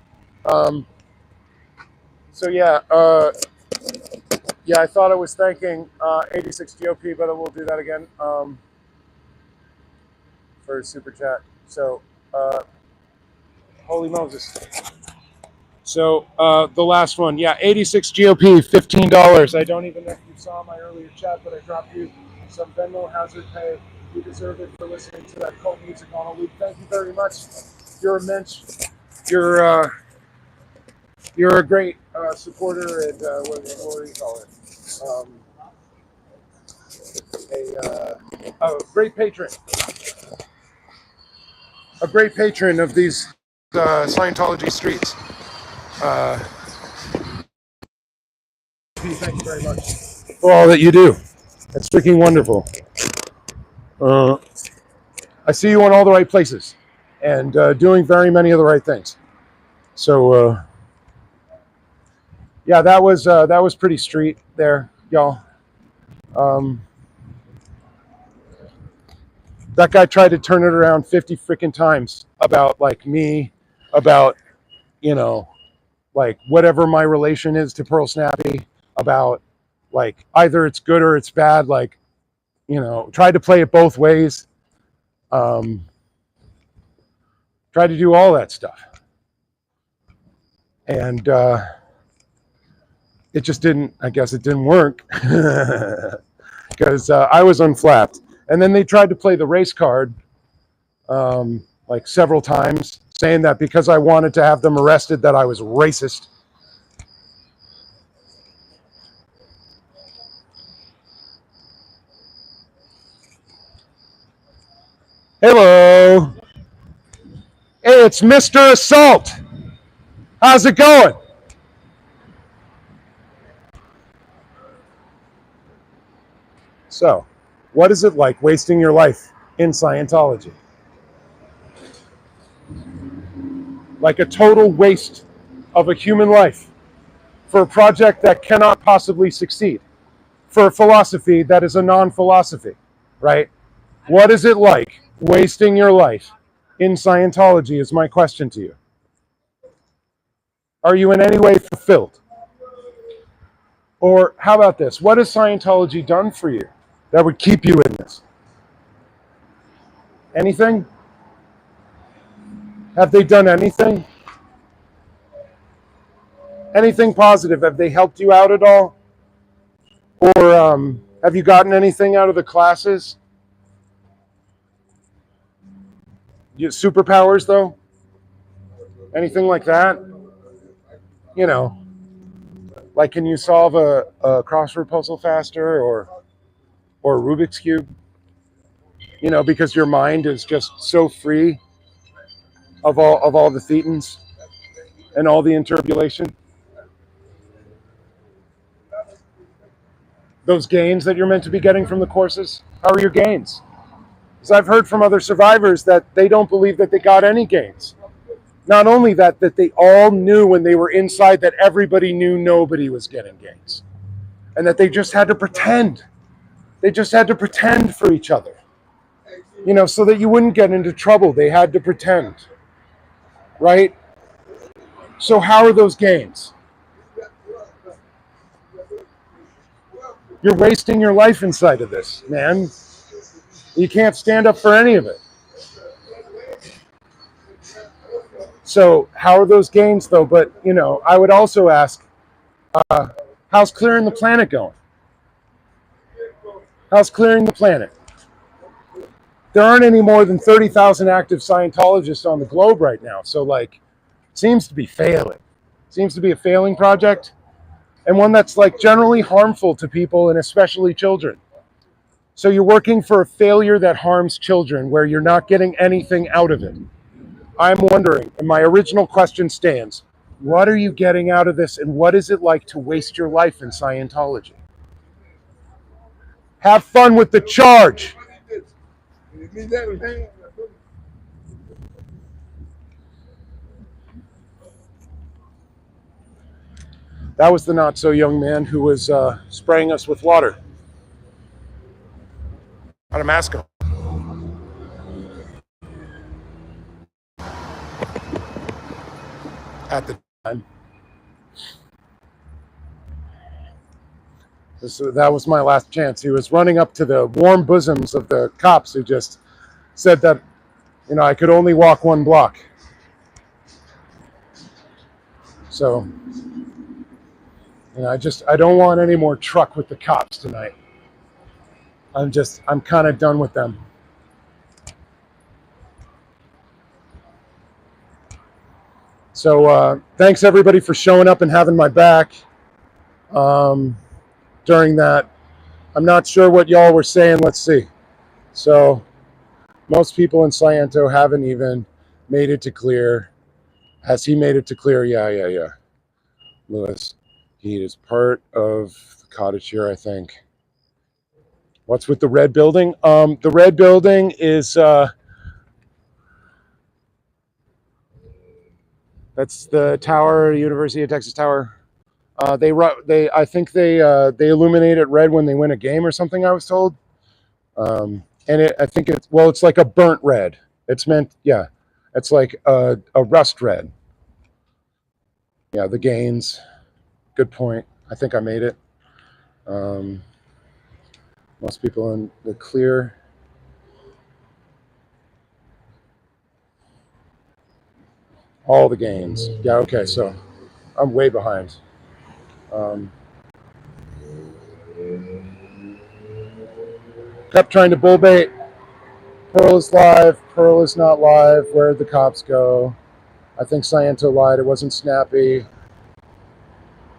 So yeah, I thought I was thanking 86 GOP, but I will do that again for super chat. So, holy Moses. So the last one, yeah, 86 GOP, $15. I don't even know if you saw my earlier chat, but I dropped you some Venmo hazard pay. You deserve it for listening to that cult music on a loop. Thank you very much. You're immense. You're a great supporter and what do you call it? A great patron. A great patron of these Scientology streets. Thank you very much for all that you do. It's freaking wonderful. I see you in all the right places and doing very many of the right things. So yeah, that was pretty street there, y'all. That guy tried to turn it around 50 freaking times about like me, about like whatever my relation is to Pearl Snappy, about like either it's good or it's bad, like tried to play it both ways. Tried to do all that stuff. And it just didn't, I guess it didn't work because I was unflapped. And then they tried to play the race card like several times, saying that because I wanted to have them arrested that I was racist. Hello. Hey, it's Mr. Assault. How's it going? So, what is it like wasting your life in Scientology? Like a total waste of a human life for a project that cannot possibly succeed, for a philosophy that is a non-philosophy, right? What is it like wasting your life in Scientology is my question to you. Are you in any way fulfilled? Or how about this? What has Scientology done for you that would keep you in this? Anything? Have they done anything? Anything positive? Have they helped you out at all? Or have you gotten anything out of the classes? Superpowers, though? Anything like that? Like can you solve a crossword puzzle faster or a Rubik's Cube? Because your mind is just so free of all the thetans and all the interbulation. Those gains that you're meant to be getting from the courses, how are your gains? Because I've heard from other survivors that they don't believe that they got any gains. Not only that they all knew when they were inside that everybody knew nobody was getting gains. And that they just had to pretend. They just had to pretend for each other. So that you wouldn't get into trouble. They had to pretend. Right? So how are those gains? You're wasting your life inside of this, man. You can't stand up for any of it. So how are those gains, though? But, I would also ask, how's clearing the planet going? How's clearing the planet? There aren't any more than 30,000 active Scientologists on the globe right now. So, seems to be failing. Seems to be a failing project. And one that's, generally harmful to people and especially children. So you're working for a failure that harms children where you're not getting anything out of it. I'm wondering, and my original question stands, what are you getting out of this and what is it like to waste your life in Scientology? Have fun with the charge. That was the not so young man who was spraying us with water. Had a mask on. at the time. That was my last chance. He was running up to the warm bosoms of the cops who just said that, you know, I could only walk 1 block. So, you know, I don't want any more truck with the cops tonight. I'm kind of done with them. So thanks everybody for showing up and having my back during that. I'm not sure what y'all were saying. Let's see. So most people in Sciento haven't even made it to clear. Has he made it to clear? Yeah. Lewis, he is part of the cottage here, I think. What's with the red building? The red building is that's the tower, University of Texas Tower. I think they illuminate it red when they win a game or something, I was told. I think it's like a burnt red. It's meant, yeah, it's like a rust red. Yeah, the Gaines. Good point. I think I made it. Most people in the clear. All the Gaines. Yeah, okay, so I'm way behind. Kept trying to bull bait. Pearl is live. Pearl is not live. Where'd the cops go? I think Sciento lied. It wasn't snappy.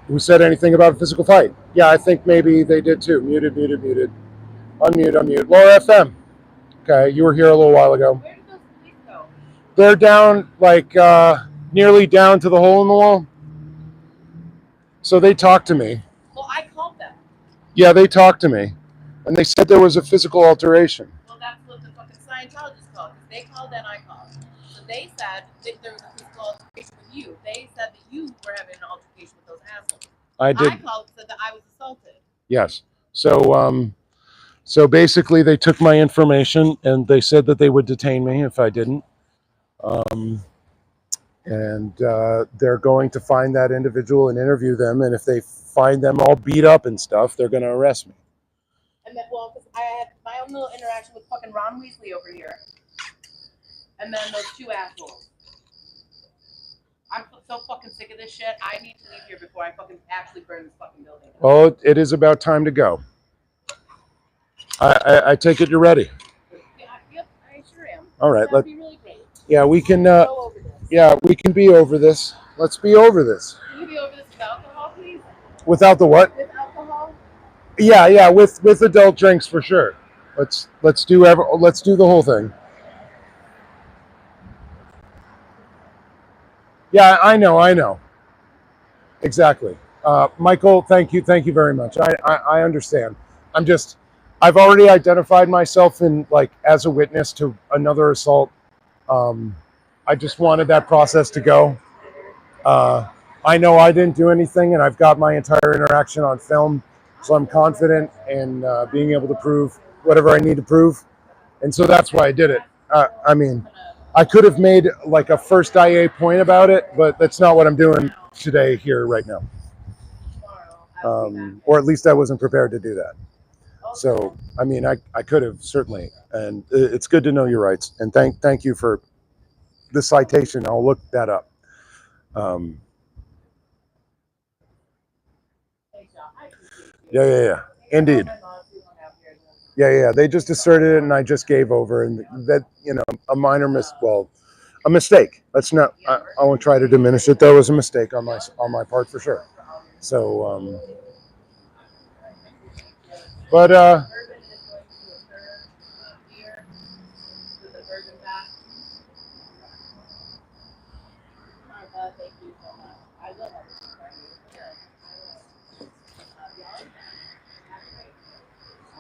Who said anything about a physical fight? Yeah, I think maybe they did too. Muted. Unmute. Laura FM. Okay, you were here a little while ago. Where did those police go? They're down, like, nearly down to the hole in the wall. So they talked to me. Well, I called them. Yeah, they talked to me. And they said there was a physical alteration. Well, that's what the fucking Scientologists called. They called and I called. So they said that there was a physical altercation with you. They said that you were having an altercation with those assholes. I did. I called and said that I was assaulted. Yes. So basically they took my information and they said that they would detain me if I didn't. They're going to find that individual and interview them. And if they find them all beat up and stuff, they're going to arrest me. And then, well, because I had my own little interaction with fucking Ron Weasley over here. And then those 2 assholes. I'm so fucking sick of this shit. I need to leave here before I fucking actually burn this fucking building down. Oh, it is about time to go. I take it you're ready. Yep, I sure am. All right. That'd be really great. Yeah, we can. Go over this. Yeah, we can be over this. Let's be over this. Can you be over this with alcohol, please? Without the what? With alcohol? Yeah, with adult drinks for sure. Let's do the whole thing. Yeah, I know. Exactly. Michael, thank you very much. I understand. I've already identified myself as a witness to another assault. I just wanted that process to go. I know I didn't do anything, and I've got my entire interaction on film, so I'm confident in being able to prove whatever I need to prove, and so that's why I did it. I mean, I could have made like a first IA point about it, but that's not what I'm doing today here right now. Or at least I wasn't prepared to do that. So, I mean, I could have certainly, and it's good to know your rights. And thank you for the citation. I'll look that up. Yeah. Indeed. Yeah. They just asserted it, and I just gave over, and that, a minor a mistake. Let's not. I won't try to diminish it, though. It was a mistake on my part for sure. So, but.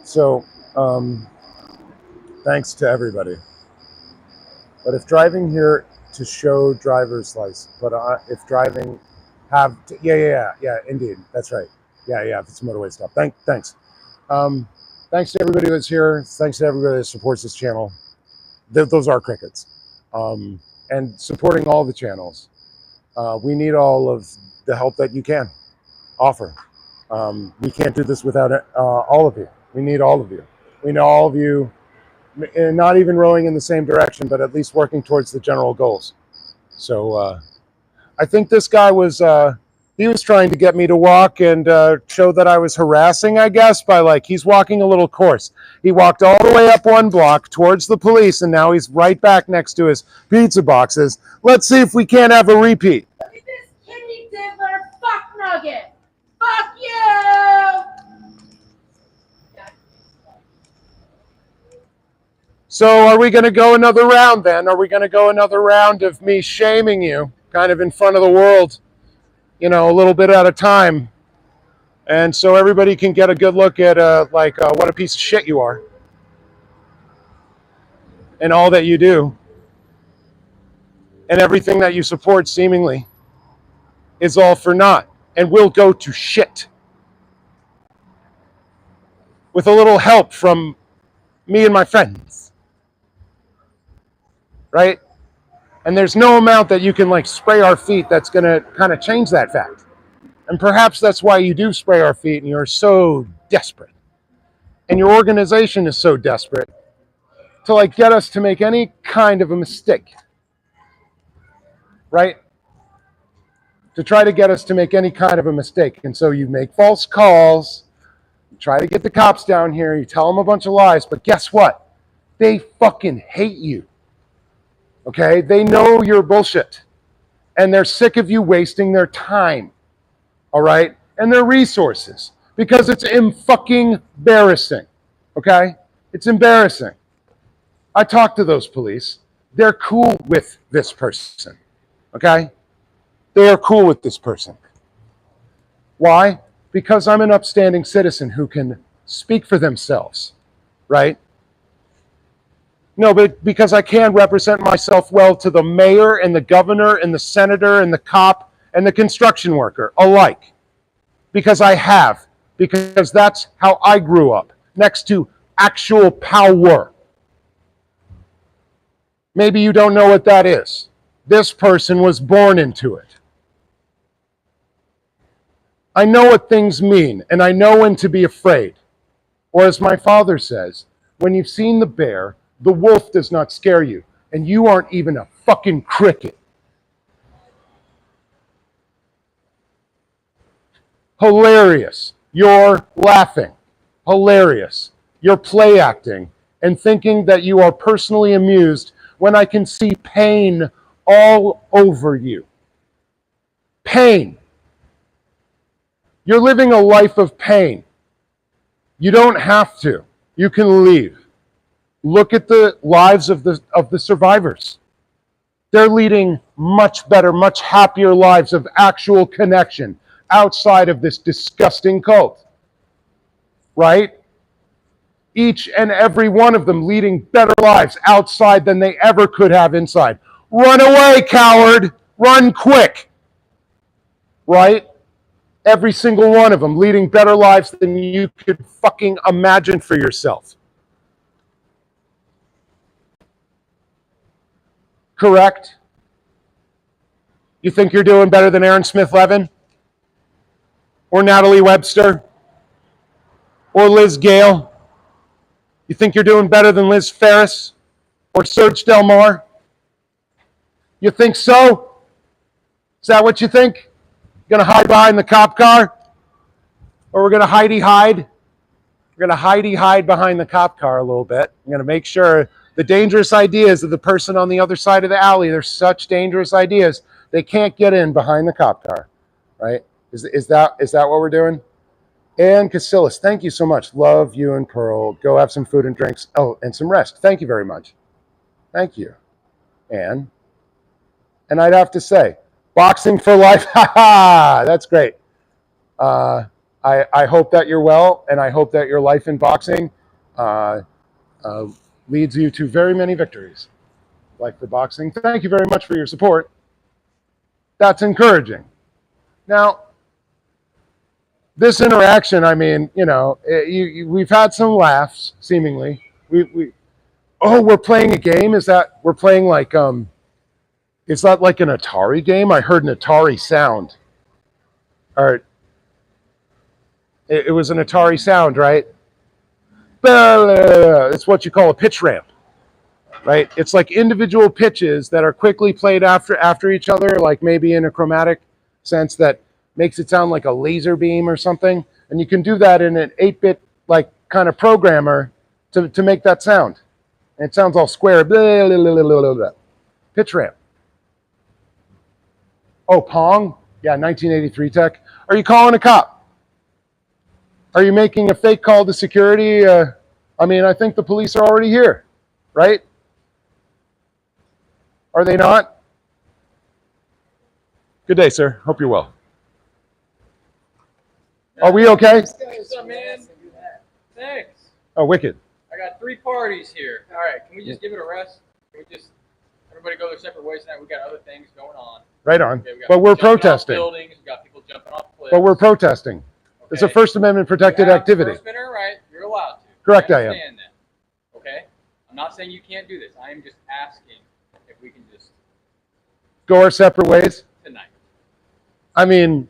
So, thanks to everybody. But if driving here to show driver's license, if driving yeah, indeed, that's right. Yeah, if it's a motorway stop. Thanks. Thanks to everybody that's here. Thanks to everybody that supports this channel. Those are crickets. And supporting all the channels. We need all of the help that you can offer. We can't do this without all of you. We need all of you. We know all of you, and not even rowing in the same direction, but at least working towards the general goals. So I think this guy was, he was trying to get me to walk and show that I was harassing, I guess, by like, he's walking a little course. He walked all the way up one block towards the police, and now he's right back next to his pizza boxes. Let's see if we can't have a repeat. Look at this kidney diddler fuck nugget. Fuck you! So are we going to go another round then? Are we going to go another round of me shaming you kind of in front of the world, you know, a little bit at a time? And so everybody can get a good look at what a piece of shit you are and all that you do and everything that you support seemingly is all for naught and will go to shit with a little help from me and my friends, right? And there's no amount that you can like spray our feet that's going to kind of change that fact. And perhaps that's why you do spray our feet and you're so desperate. And your organization is so desperate to like get us to make any kind of a mistake, right? To try to get us to make any kind of a mistake. And so you make false calls, you try to get the cops down here, you tell them a bunch of lies, but guess what? They fucking hate you. Okay? They know you're bullshit. And they're sick of you wasting their time. All right? And their resources. Because it's fucking embarrassing. Okay? It's embarrassing. I talked to those police. They're cool with this person. Okay? They are cool with this person. Why? Because I'm an upstanding citizen who can speak for themselves. Right? No, but because I can represent myself well to the mayor and the governor and the senator and the cop and the construction worker alike. Because I have. Because that's how I grew up. Next to actual power. Maybe you don't know what that is. This person was born into it. I know what things mean, and I know when to be afraid. Or as my father says, when you've seen the bear, the wolf does not scare you, and you aren't even a fucking cricket. Hilarious. You're laughing. Hilarious. You're play acting and thinking that you are personally amused when I can see pain all over you. Pain. You're living a life of pain. You don't have to. You can leave. Look at the lives of the survivors. They're leading much better, much happier lives of actual connection outside of this disgusting cult. Right? Each and every one of them leading better lives outside than they ever could have inside. Run away, coward! Run quick! Right? Every single one of them leading better lives than you could fucking imagine for yourself. Correct? You think you're doing better than Aaron Smith-Levin? Or Natalie Webster? Or Liz Gale? You think you're doing better than Liz Ferris? Or Serge Del Mar? You think so? Is that what you think? You're going to hide behind the cop car? Or we're going to hide? We're going to hide behind the cop car a little bit. I'm going to make sure the dangerous ideas of the person on the other side of the alley, they're such dangerous ideas, they can't get in behind the cop car, right? Is that what we're doing? And Casillas, thank you so much. Love you and Pearl. Go have some food and drinks. Oh, and some rest. Thank you very much. Thank you. And I'd have to say, boxing for life. Ha ha! That's great. I hope that you're well, and I hope that your life in boxing leads you to very many victories. Like for boxing. Thank you very much for your support. That's encouraging. Now, this interaction, I mean, you know, we've had some laughs, seemingly. We're playing a game? Is that, we're playing like, Is that like an Atari game? I heard an Atari sound. All right. It was an Atari sound, right? It's what you call a pitch ramp, right? It's like individual pitches that are quickly played after each other, like maybe in a chromatic sense that makes it sound like a laser beam or something. And you can do that in an 8-bit like kind of programmer to make that sound. And it sounds all square. Blah, blah, blah, blah, blah. Pitch ramp. Oh, Pong? Yeah, 1983 tech. Are you calling a cop? Are you making a fake call to security? I mean, I think the police are already here, right? Are they not? Good day, sir. Hope you're well. Are we okay? What's up, man? Thanks. Oh, wicked. I got 3 parties here. All right, can we just give it a rest? Can we just everybody go their separate ways tonight? We got other things going on. Right on. Okay, But we're jumping off protesting. buildings. We got people jumping off cliffs. But we're protesting. Okay. It's a First Amendment protected activity. First Amendment right. You're allowed to. Correct, I am. Understand that. Okay. I'm not saying you can't do this. I am just asking if we can just Go our separate ways. tonight. I mean,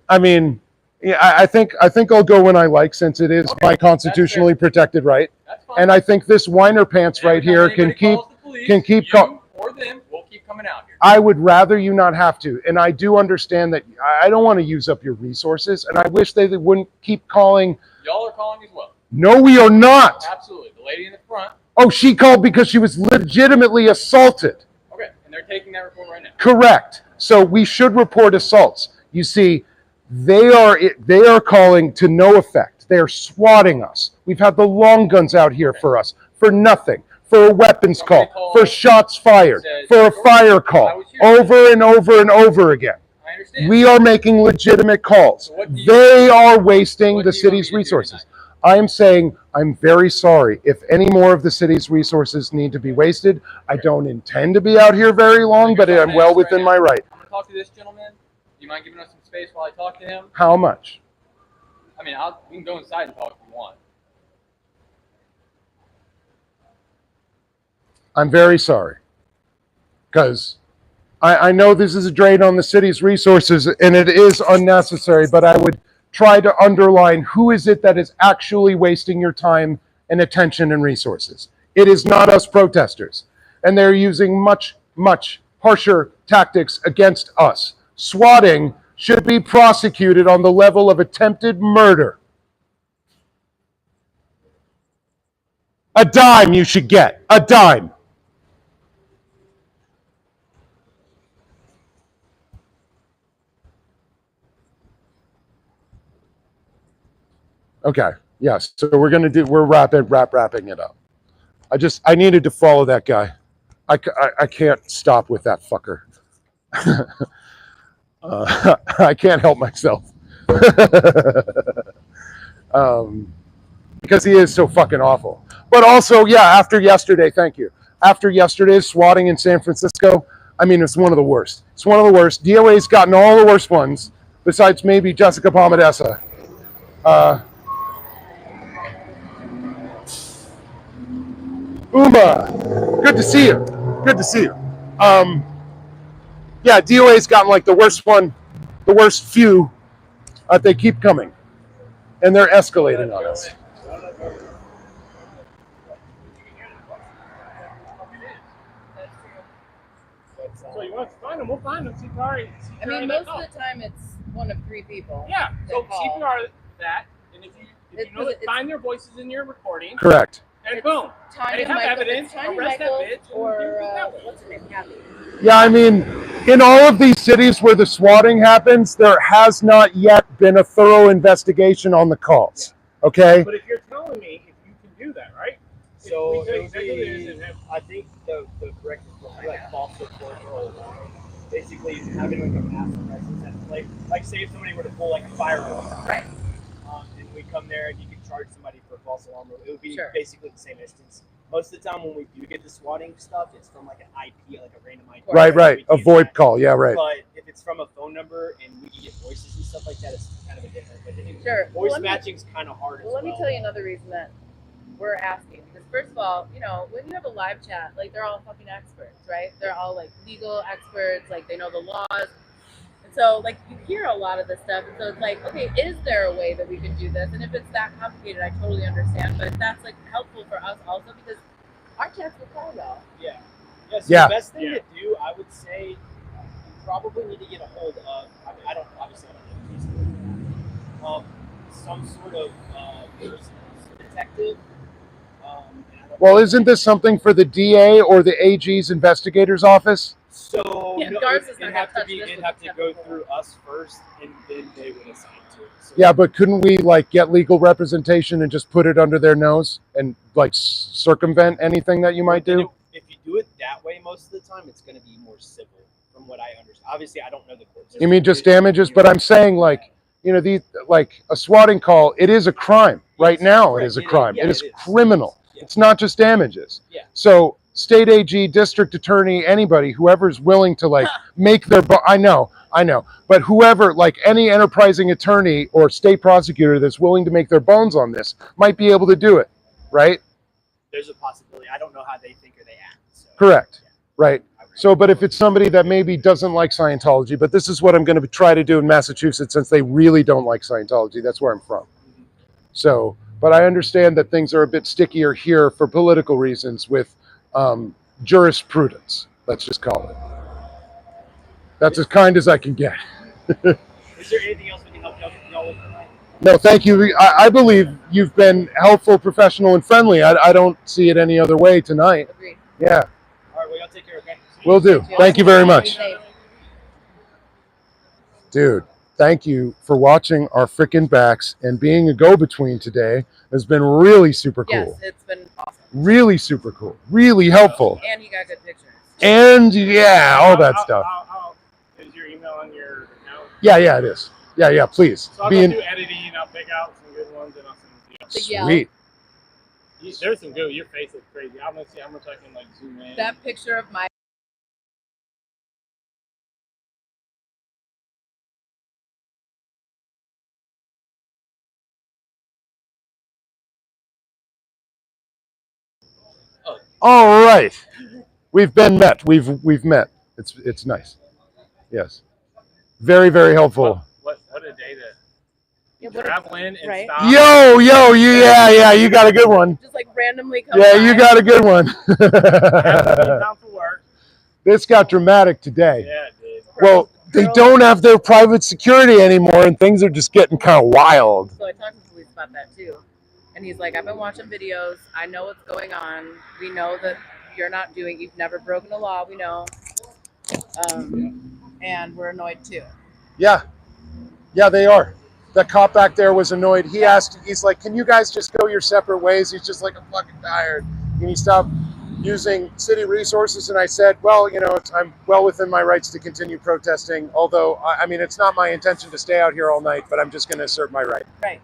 yeah, I think I'll go when I like, since it is my constitutionally protected right. That's fine. And I think this whiner pants right here can keep or them. We'll keep coming out here. I would rather you not have to. And I do understand that I don't want to use up your resources, and I wish they wouldn't keep calling. Y'all are calling as well. No, we are not. Absolutely. The lady in the front. Oh, she called because she was legitimately assaulted. Okay, and they're taking that report right now. Correct. So we should report assaults. You see, they are calling to no effect. They are swatting us. We've had the long guns out here for us, for nothing, for a weapons call, for shots fired, for a fire call, over and over and over again. I understand. We are making legitimate calls. They are wasting the city's resources. I am saying I'm very sorry if any more of the city's resources need to be wasted. I don't intend to be out here very long, but I'm well within my right. I'm going to talk to this gentleman. Do you mind giving us some space while I talk to him? How much? I mean, we can go inside and talk if you want. I'm very sorry. Because I know this is a drain on the city's resources, and it is unnecessary, but I would try to underline who is it that is actually wasting your time and attention and resources. It is not us protesters. And they're using much, much harsher tactics against us. Swatting should be prosecuted on the level of attempted murder. A dime you should get. A dime. Okay. Yes. So we're wrapping it up. I needed to follow that guy. I can't stop with that fucker. I can't help myself. Because he is so fucking awful. But also, yeah, after yesterday, thank you. After yesterday's swatting in San Francisco, I mean, it's one of the worst. It's one of the worst. DOA's gotten all the worst ones, besides maybe Jessica Palmadessa. Uma, good to see you. Good to see you. Yeah, DOA's gotten like the worst one, the worst few. They keep coming, and they're escalating on us. So you want to find them? We'll find them. CPR. I mean, most of the time it's one of 3 people. Yeah. So call. CPR that, and if you know it, find their voices in your recording. Correct. And boom. Tiny they have evidence. Arrest that bitch. Or what's her name? Happy. Yeah, I mean, in all of these cities where the swatting happens, there has not yet been a thorough investigation on the calls. Okay? But if you're telling me if you can do that, right? So I think the correct response would be like false report or basically having like a mass arrest. Like say if somebody were to pull like a firework, right? And we come there and you could charge somebody for false alarm, it would be basically the same instance. Most of the time when we do get the swatting stuff, it's from like an IP, like a random IP. Right. A VoIP call. Yeah, right. But if it's from a phone number and we can get voices and stuff like that, it's kind of a different. But Sure. Voice matching's kind of hard. Well, let me tell you another reason that we're asking. Because first of all, you know, when you have a live chat, like they're all fucking experts, right? They're all like legal experts, like they know the laws. And so like you hear a lot of this stuff, and so it's like, okay, is there a way that we can do this? And if it's that complicated, I totally understand. But that's like helpful for us also because our chats will call y'all. Yeah. Yeah. So Yeah. the best thing to do, I would say, you probably need to get a hold of. I mean, I don't obviously I don't know some sort of detective. Well, isn't this something for the DA or the AG's investigator's office? So Yeah, no, Garza's it'd not have gonna to be. touch this It'd have to with go the through us first, and then they would assign to it. So Yeah, but couldn't we like get legal representation and just put it under their nose and like circumvent anything that you might do? if you do it that way, most of the time, it's going to be more civil, from what I understand. Obviously, I don't know the court system. You mean just damages? But I'm saying like, you know, these like a swatting call, it is a crime. Right now it is a crime. It is criminal. It's not just damages. Yeah. So state AG, district attorney, anybody, whoever's willing to like make their, I know, but whoever, like any enterprising attorney or state prosecutor that's willing to make their bones on this might be able to do it, right? There's a possibility. I don't know how they think or they act. So. Correct. Right. So, but if it's somebody that maybe doesn't like Scientology, but this is what I'm going to try to do in Massachusetts since they really don't like Scientology. That's where I'm from. So, but I understand that things are a bit stickier here for political reasons with jurisprudence. Let's just call it. That's as kind as I can get. Is there anything else we can help y'all with tonight? No, thank you. I believe you've been helpful, professional, and friendly. I don't see it any other way tonight. Agreed. Yeah. All right, well, y'all take care, okay? Will do. Thank you very much. Dude, thank you for watching our frickin' backs and being a go-between today. Has been really super cool. Yes, it's been awesome. Really super cool. Really helpful. And you got good pictures. And yeah, all that stuff. Is your email on your account? Yeah, it is. Yeah, please. So I'll go do editing and I'll pick out some good ones and I'll send them to you. Sweet. There's some good. Your face looks crazy. I'm gonna see how much I can like zoom in. That picture of my All right. We've been met. We've met. It's nice. Yes. Very, very helpful. What a day to travel in and right? stop. Yo, yeah, you got a good one. Just like randomly come Yeah, by. you got a good one. Time for work. This got dramatic today. Yeah, it did. Well, they don't have their private security anymore, and things are just getting kind of wild. So I talked to the police about that too. And he's like, I've been watching videos. I know what's going on. We know that you're not you've never broken a law. We know. And we're annoyed too. Yeah, they are. The cop back there was annoyed. He's like, can you guys just go your separate ways? He's just like, I'm fucking tired. Can you stop using city resources? And I said, well, you know, I'm well within my rights to continue protesting. Although, I mean, it's not my intention to stay out here all night, but I'm just going to assert my right. Right.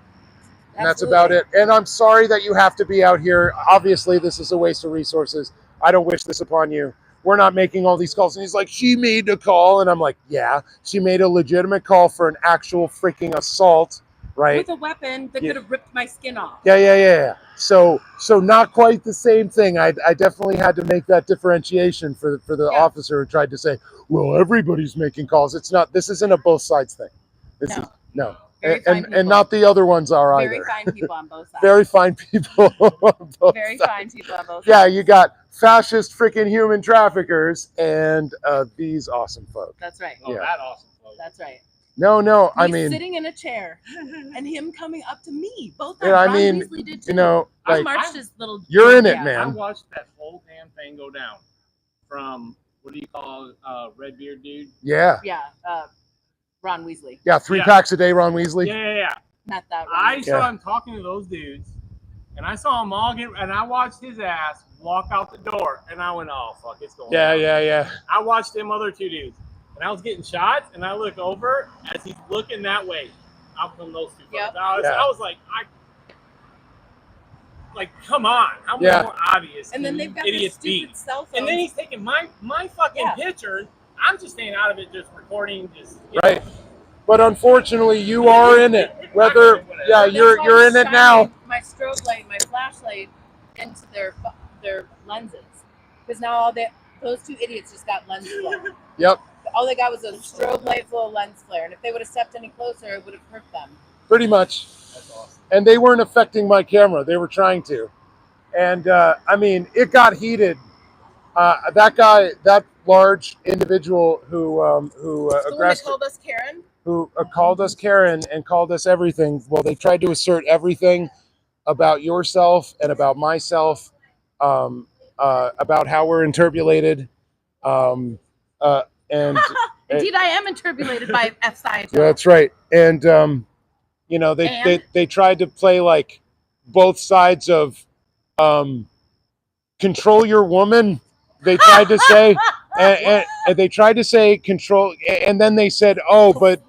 And that's about it. And I'm sorry that you have to be out here. Obviously, this is a waste of resources. I don't wish this upon you. We're not making all these calls. And he's like, she made a call. And I'm like, yeah, she made a legitimate call for an actual freaking assault, right? With a weapon that could have ripped my skin off. Yeah. So not quite the same thing. I definitely had to make that differentiation for the officer who tried to say, well, everybody's making calls. It's not. This isn't a both sides thing. This is no. And not the other ones are either. Very fine people on both sides. Very fine people on both Very sides. fine people on both sides. Yeah, you got fascist freaking human traffickers and these awesome folks. That's right. Oh, that awesome folks. That's right. No, I mean, sitting in a chair and him coming up to me. Both yeah, I Ron mean, Weasley did too. you know, I like, marched his little. you're in it, yeah. man. I watched that whole damn thing go down from what do you call Redbeard dude? Yeah. Yeah, Ron Weasley. Yeah, 3 packs a day, Ron Weasley. Yeah. Not that. I saw him talking to those dudes, and I saw him all get, and I watched his ass walk out the door, and I went, "Oh fuck, it's going." Yeah. I watched them other 2 dudes, and I was getting shot, and I look over as he's looking that way. Out come those 2 Yep. I was like, come on, how much more obvious? And then they've got idiots this stupid be? cell phone. And then he's taking my fucking picture. I'm just staying out of it, just recording, Right. But unfortunately, you are in it. Whether you're in it now. My strobe light, my flashlight into their lenses because now all those two idiots just got lens flare. Yep. All they got was a strobe light full of lens flare, and if they would have stepped any closer, it would have hurt them. Pretty much. That's awesome. And they weren't affecting my camera. They were trying to. And I mean, it got heated. That guy, that large individual who aggressed, called us Karen. who called us Karen and called us everything. Well, they tried to assert everything about yourself and about myself, about how we're interpolated. And Indeed, I am interpolated by F science. yeah, that's right. And you know, they tried to play like both sides of control your woman. They tried to say, and they tried to say control, and then they said, but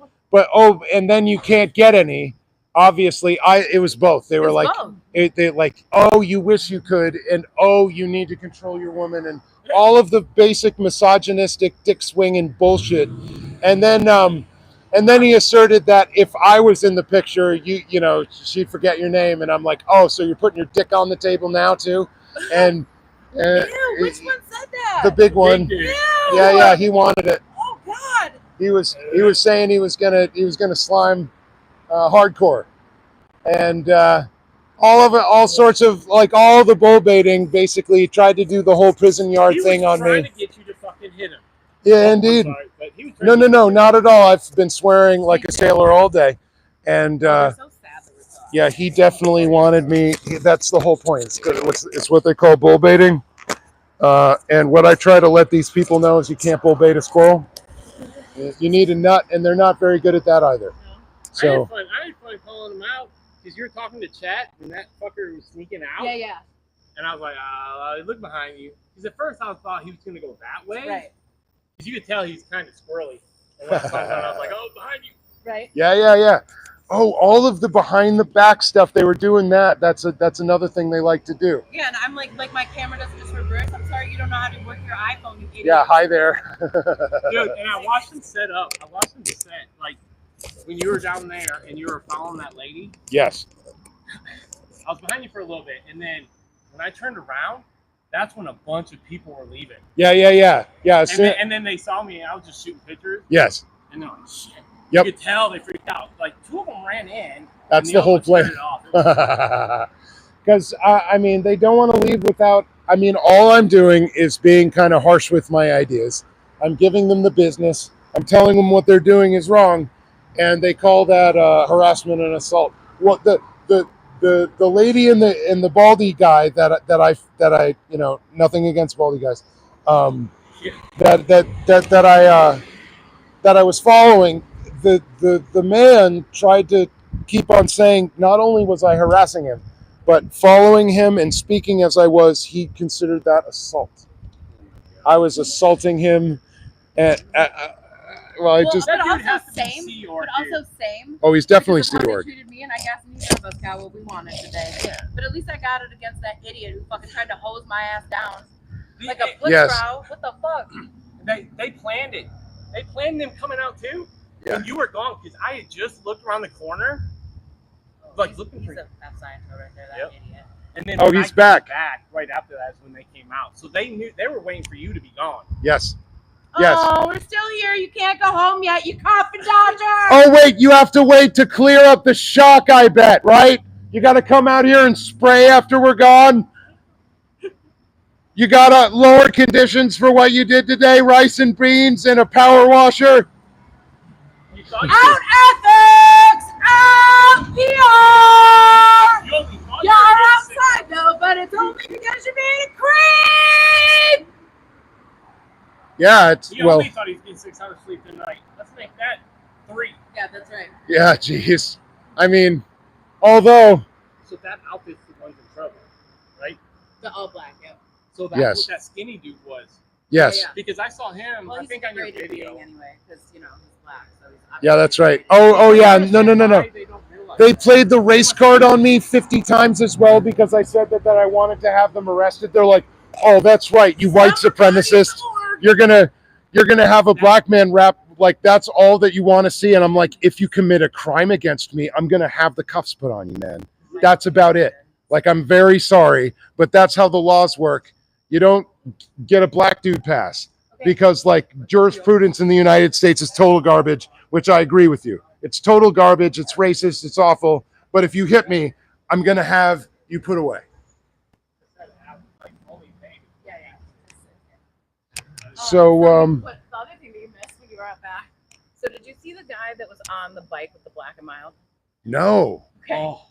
and then you can't get any. Obviously, it was both. They were like, they like, oh, you wish you could, and oh, you need to control your woman, and all of the basic misogynistic dick swinging bullshit. And then he asserted that if I was in the picture, you know, she'd forget your name, and I'm like, oh, so you're putting your dick on the table now too, and. Ew, which one said that? The big one. Ew. Yeah, he wanted it. Oh God. He was saying he was gonna slime hardcore, and all sorts of like all the bull baiting. Basically, tried to do the whole prison yard thing on me. Trying to get you to fucking hit him. Yeah, indeed. Sorry, but he was No, not at all. I've been swearing like a sailor all day, and yeah, he definitely wanted me. That's the whole point. It's what they call bull baiting. And what I try to let these people know is you can't bull bait a squirrel. You need a nut, and they're not very good at that either. So I had fun calling him out because you were talking to chat, and that fucker was sneaking out. Yeah. And I was like, look behind you. Because at first I thought he was going to go that way. Right. Because you could tell he's kind of squirrely. And when I saw that, I was like, oh, behind you. Right. Yeah. Oh, all of the behind the back stuff, they were doing that. That's another thing they like to do. Yeah, and I'm like my camera doesn't just reverse. I'm sorry, you don't know how to work your iPhone, you idiot. Yeah, hi there. Dude, and I watched him set up. I watched him set, like, when you were down there and you were following that lady. Yes. I was behind you for a little bit, and then when I turned around, that's when a bunch of people were leaving. Yeah. And then they saw me, and I was just shooting pictures. Yes. And they're like, shit. Yep. You could tell they freaked out. Like, two of them ran in. That's the whole plan. Because, I mean, they don't want to leave without... I mean, all I'm doing is being kind of harsh with my ideas. I'm giving them the business. I'm telling them what they're doing is wrong. And they call that harassment and assault. What the lady and the baldy guy that I you know, nothing against baldy guys, that I was following, the man tried to keep on saying not only was I harassing him, but following him and speaking as I was, he considered that assault. I was assaulting him, and I just. But also same. Oh, he's definitely Sea Org. Sea Treated me, and I guess neither of us got what we wanted today. Yeah. But at least I got it against that idiot who fucking tried to hose my ass down like a push brow. What the fuck? They planned it. They planned them coming out too. Yeah. And you were gone because I had just looked around the corner, like looking for you. F science right there, that idiot. And then oh, he's back. Right after that is when they came out. So they knew they were waiting for you to be gone. Yes. Oh, we're still here. You can't go home yet. You coffin dodger. Oh wait, you have to wait to clear up the shock. I bet, right? You got to come out here and spray after we're gone. You got lower conditions for what you did today: rice and beans and a power washer. Out ethics, out PR. You're outside though, but it's only because you're being a creep. Yeah, it's He only thought he was getting 6 hours sleep tonight. Let's make that 3. Yeah, that's right. Yeah, geez. I mean, although. So that outfit's the one's in trouble, right? The all black, yeah. So that's Yes. what that skinny dude was. Yes. Yeah. Because I saw him, Well, I think on your video. Anyway, because you know he's black. So he's Yeah, that's right. Oh yeah. No. They played the race card on me 50 times as well because I said that I wanted to have them arrested. They're like, oh, that's right, you white supremacist. You're gonna have a black man rap like that's all that you want to see. And I'm like, if you commit a crime against me, I'm gonna have the cuffs put on you, man. That's about it. Like, I'm very sorry, but that's how the laws work. You don't get a black dude pass because, like, jurisprudence in the United States is total garbage, which I agree with you. It's total garbage. It's racist. It's awful. But if you hit me, I'm going to have you put away. So, what the other thing that you missed when you were out back? So did you see the guy that was on the bike with the black and mild? no. Okay. Oh.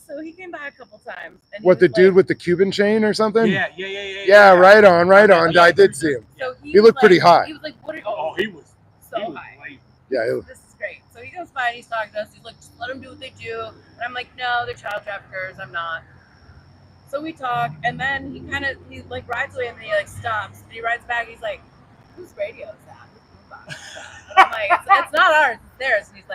So he came by a couple times. And What, the dude with the Cuban chain or something? Yeah. Yeah, right on. I did see him. So He looked pretty hot. He was like, what are you? Oh, he was so high. Yeah. This is great. So he comes by and he's talking to us. He's like, just let them do what they do. And I'm like, no, they're child traffickers. I'm not. So we talk, and then he like rides away, and then he like stops, and he rides back. And he's like, whose radio is that? Whose boombox is that? I'm like, it's not ours, it's theirs. And he's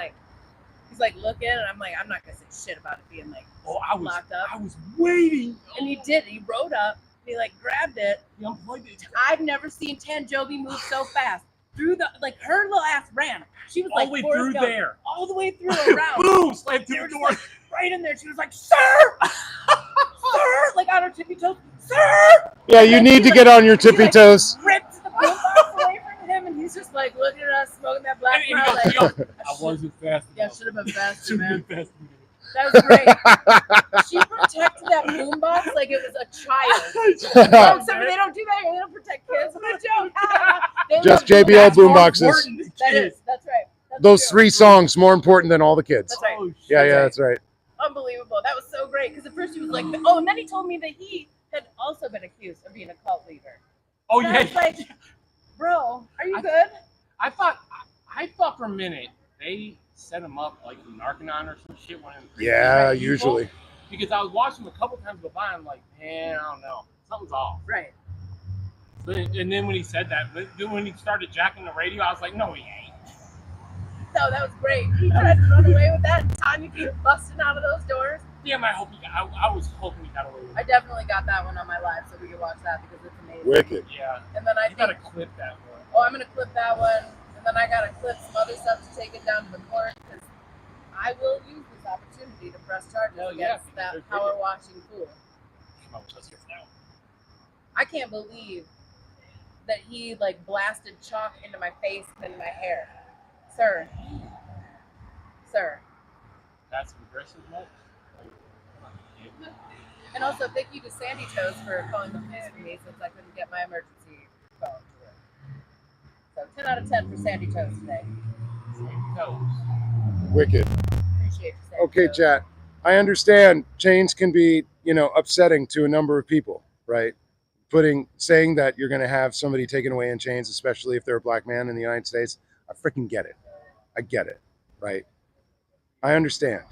like looking, and I'm like, I'm not gonna say shit about it being like locked up. I was waiting, and he did. He rode up, and he like grabbed it. He unplugged it. I've never seen Tanjobi move so fast. Through the her little ass ran. She was all like the way through there, all the way through around. Boom! Slammed through the door. Like, right in there. She was like, "Sir, sir!" Like on her tippy toes, "Sir!" Yeah, you need to get on your tippy toes. Ripped the boombox away from him, and he's just like looking at us, smoking that black. I wasn't fast. Yeah, should have been faster, man. That was great. She protected that boombox like it was a child. They don't do that. They don't protect kids. What a joke. Just JBL boomboxes. That's right. Those 3 songs more important than all the kids. That's right. That's right. Unbelievable. That was so great because at first he was like, oh, and then he told me that he had also been accused of being a cult leader. Oh, and yeah. I was like, bro, are you good? I thought for a minute they set him up like Narconon or some shit. Yeah, usually. Because I was watching him a couple times go by, and I'm like, man, I don't know, something's off. Right. And then when he said that, when he started jacking the radio, I was like, no, he ain't. No, that was great. He tried to run away with that, and Tanya keeps busting out of those doors. Damn, I was hoping he got away with it. I definitely got that one on my live, so we can watch that because it's amazing. Wicked. Yeah. And then I gotta clip that one. Oh, I'm gonna clip that one, and then I gotta clip some other stuff to take it down to the court because I will use this opportunity to press charges against that power washing fool. I can't believe that he like blasted chalk into my face and my hair, sir. That's aggressive, much. And also, thank you to Sandy Toes for calling the police for me since I couldn't get my emergency phone. So 10 out of 10 for Sandy Toes today. Sandy Toes. Wicked. Appreciate you, Sandy Okay, Toes. chat. I understand chains can be, upsetting to a number of people, right? Saying that you're going to have somebody taken away in chains, especially if they're a black man in the United States. I freaking get it. I get it, right? I understand.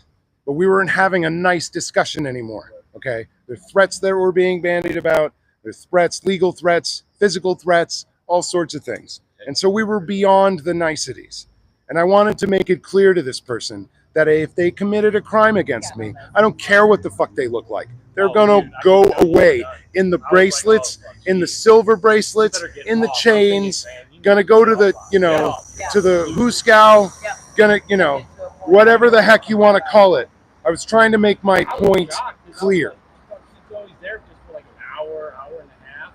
But we weren't having a nice discussion anymore, okay? There's threats that were being bandied about. There's threats, legal threats, physical threats, all sorts of things. And so we were beyond the niceties. And I wanted to make it clear to this person that if they committed a crime against me, I don't care what the fuck they look like. They're going to go away in the bracelets, in the silver bracelets, in the chains, going to go to the, to the Huskow, going to, whatever the heck you want to call it. I was trying to make my point clear. She's always there just for like an hour and a half.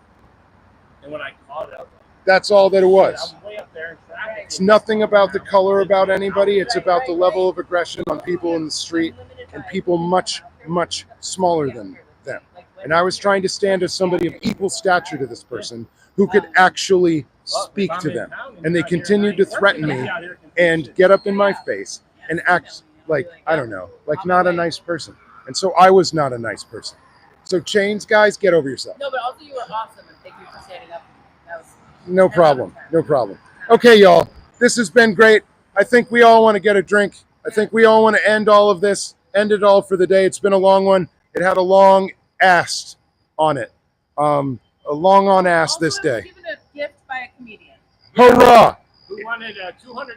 And when I caught it, I was like, That's all that it was. I'm way up there in traffic. It's nothing about the color about anybody. It's about the level of aggression on people in the street and people much, much smaller than them. And I was trying to stand as somebody of equal stature to this person who could actually speak to them. And they continued to threaten me and get up in my face and act like, I don't know, like not a nice person. And so I was not a nice person. So chains, guys, get over yourself. No, but also you were awesome, and thank you for standing up. That was No problem. No problem. Okay, y'all. This has been great. I think we all want to get a drink. I think we all want to end all of this, end it all for the day. It's been a long one. It had a long ass on it. A long on ass this day. Given a gift by a comedian. Hurrah! Who wanted a $200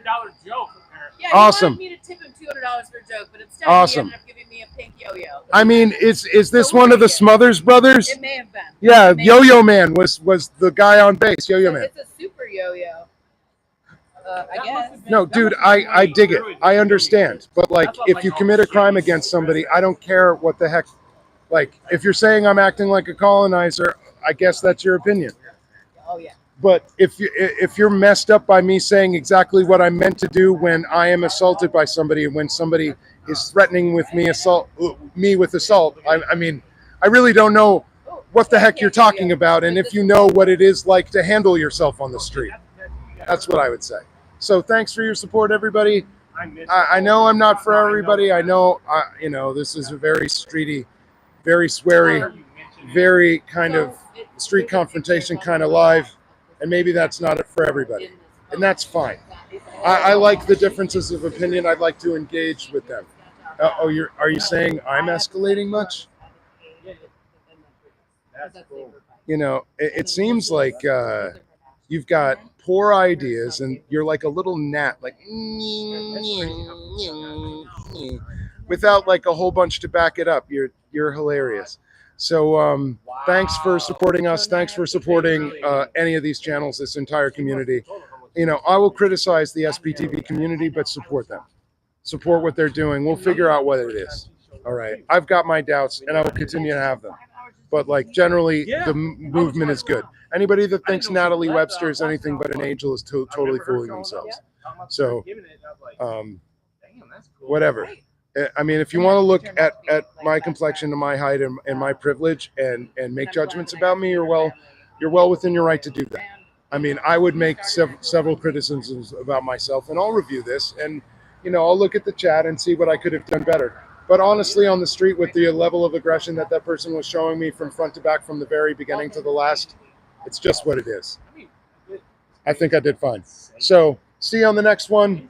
joke? Yeah, Awesome. He wanted me to tip him $200 for a joke, but instead Awesome. he ended up giving me a pink yo-yo. I mean, is this one of the Smothers brothers? It may have been. Yeah, Yo-Yo Man was the guy on bass. Yo-Yo Man. It's a super yo-yo. I guess. No, dude, I dig it. I understand. But like, if you commit a crime against somebody, I don't care what the heck Like, if you're saying I'm acting like a colonizer, I guess that's your opinion. Oh yeah. But if you're messed up by me saying exactly what I meant to do when I am assaulted by somebody, when somebody is threatening with me with assault, I mean, I really don't know what the heck you're talking about, and if you know what it is like to handle yourself on the street. That's what I would say. So thanks for your support, everybody. I know I'm not for everybody. I know, this is a very streety, very sweary, very kind of street confrontation kind of live, and maybe that's not it for everybody, and that's fine. I like the differences of opinion. I'd like to engage with them. Are you saying I'm escalating much? It seems like you've got poor ideas, and you're like a little gnat, like without like a whole bunch to back it up. You're hilarious. So thanks for supporting us. Thanks for supporting any of these channels, this entire community. I will criticize the SPTV community, but support them. Support what they're doing. We'll figure out what it is. All right. I've got my doubts, and I will continue to have them. But like generally, the movement is good. Anybody that thinks Natalie Webster is anything but an angel is totally fooling themselves. So, whatever. I mean, if you want to look at my complexion and my height and my privilege and make judgments about me, you're well within your right to do that. I mean, I would make several criticisms about myself, and I'll review this, and I'll look at the chat and see what I could have done better. But honestly, on the street, with the level of aggression that person was showing me from front to back, from the very beginning to the last, it's just what it is. I think I did fine. So, see you on the next one.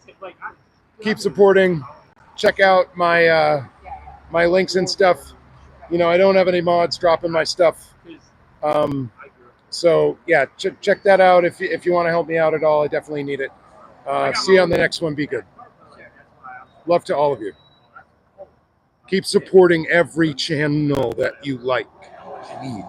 Keep supporting. Check out my my links and stuff. I don't have any mods dropping my stuff. So yeah, check that out if you want to help me out at all. I definitely need it. See you on the next one. Be good. Love to all of you. Keep supporting every channel that you like, please.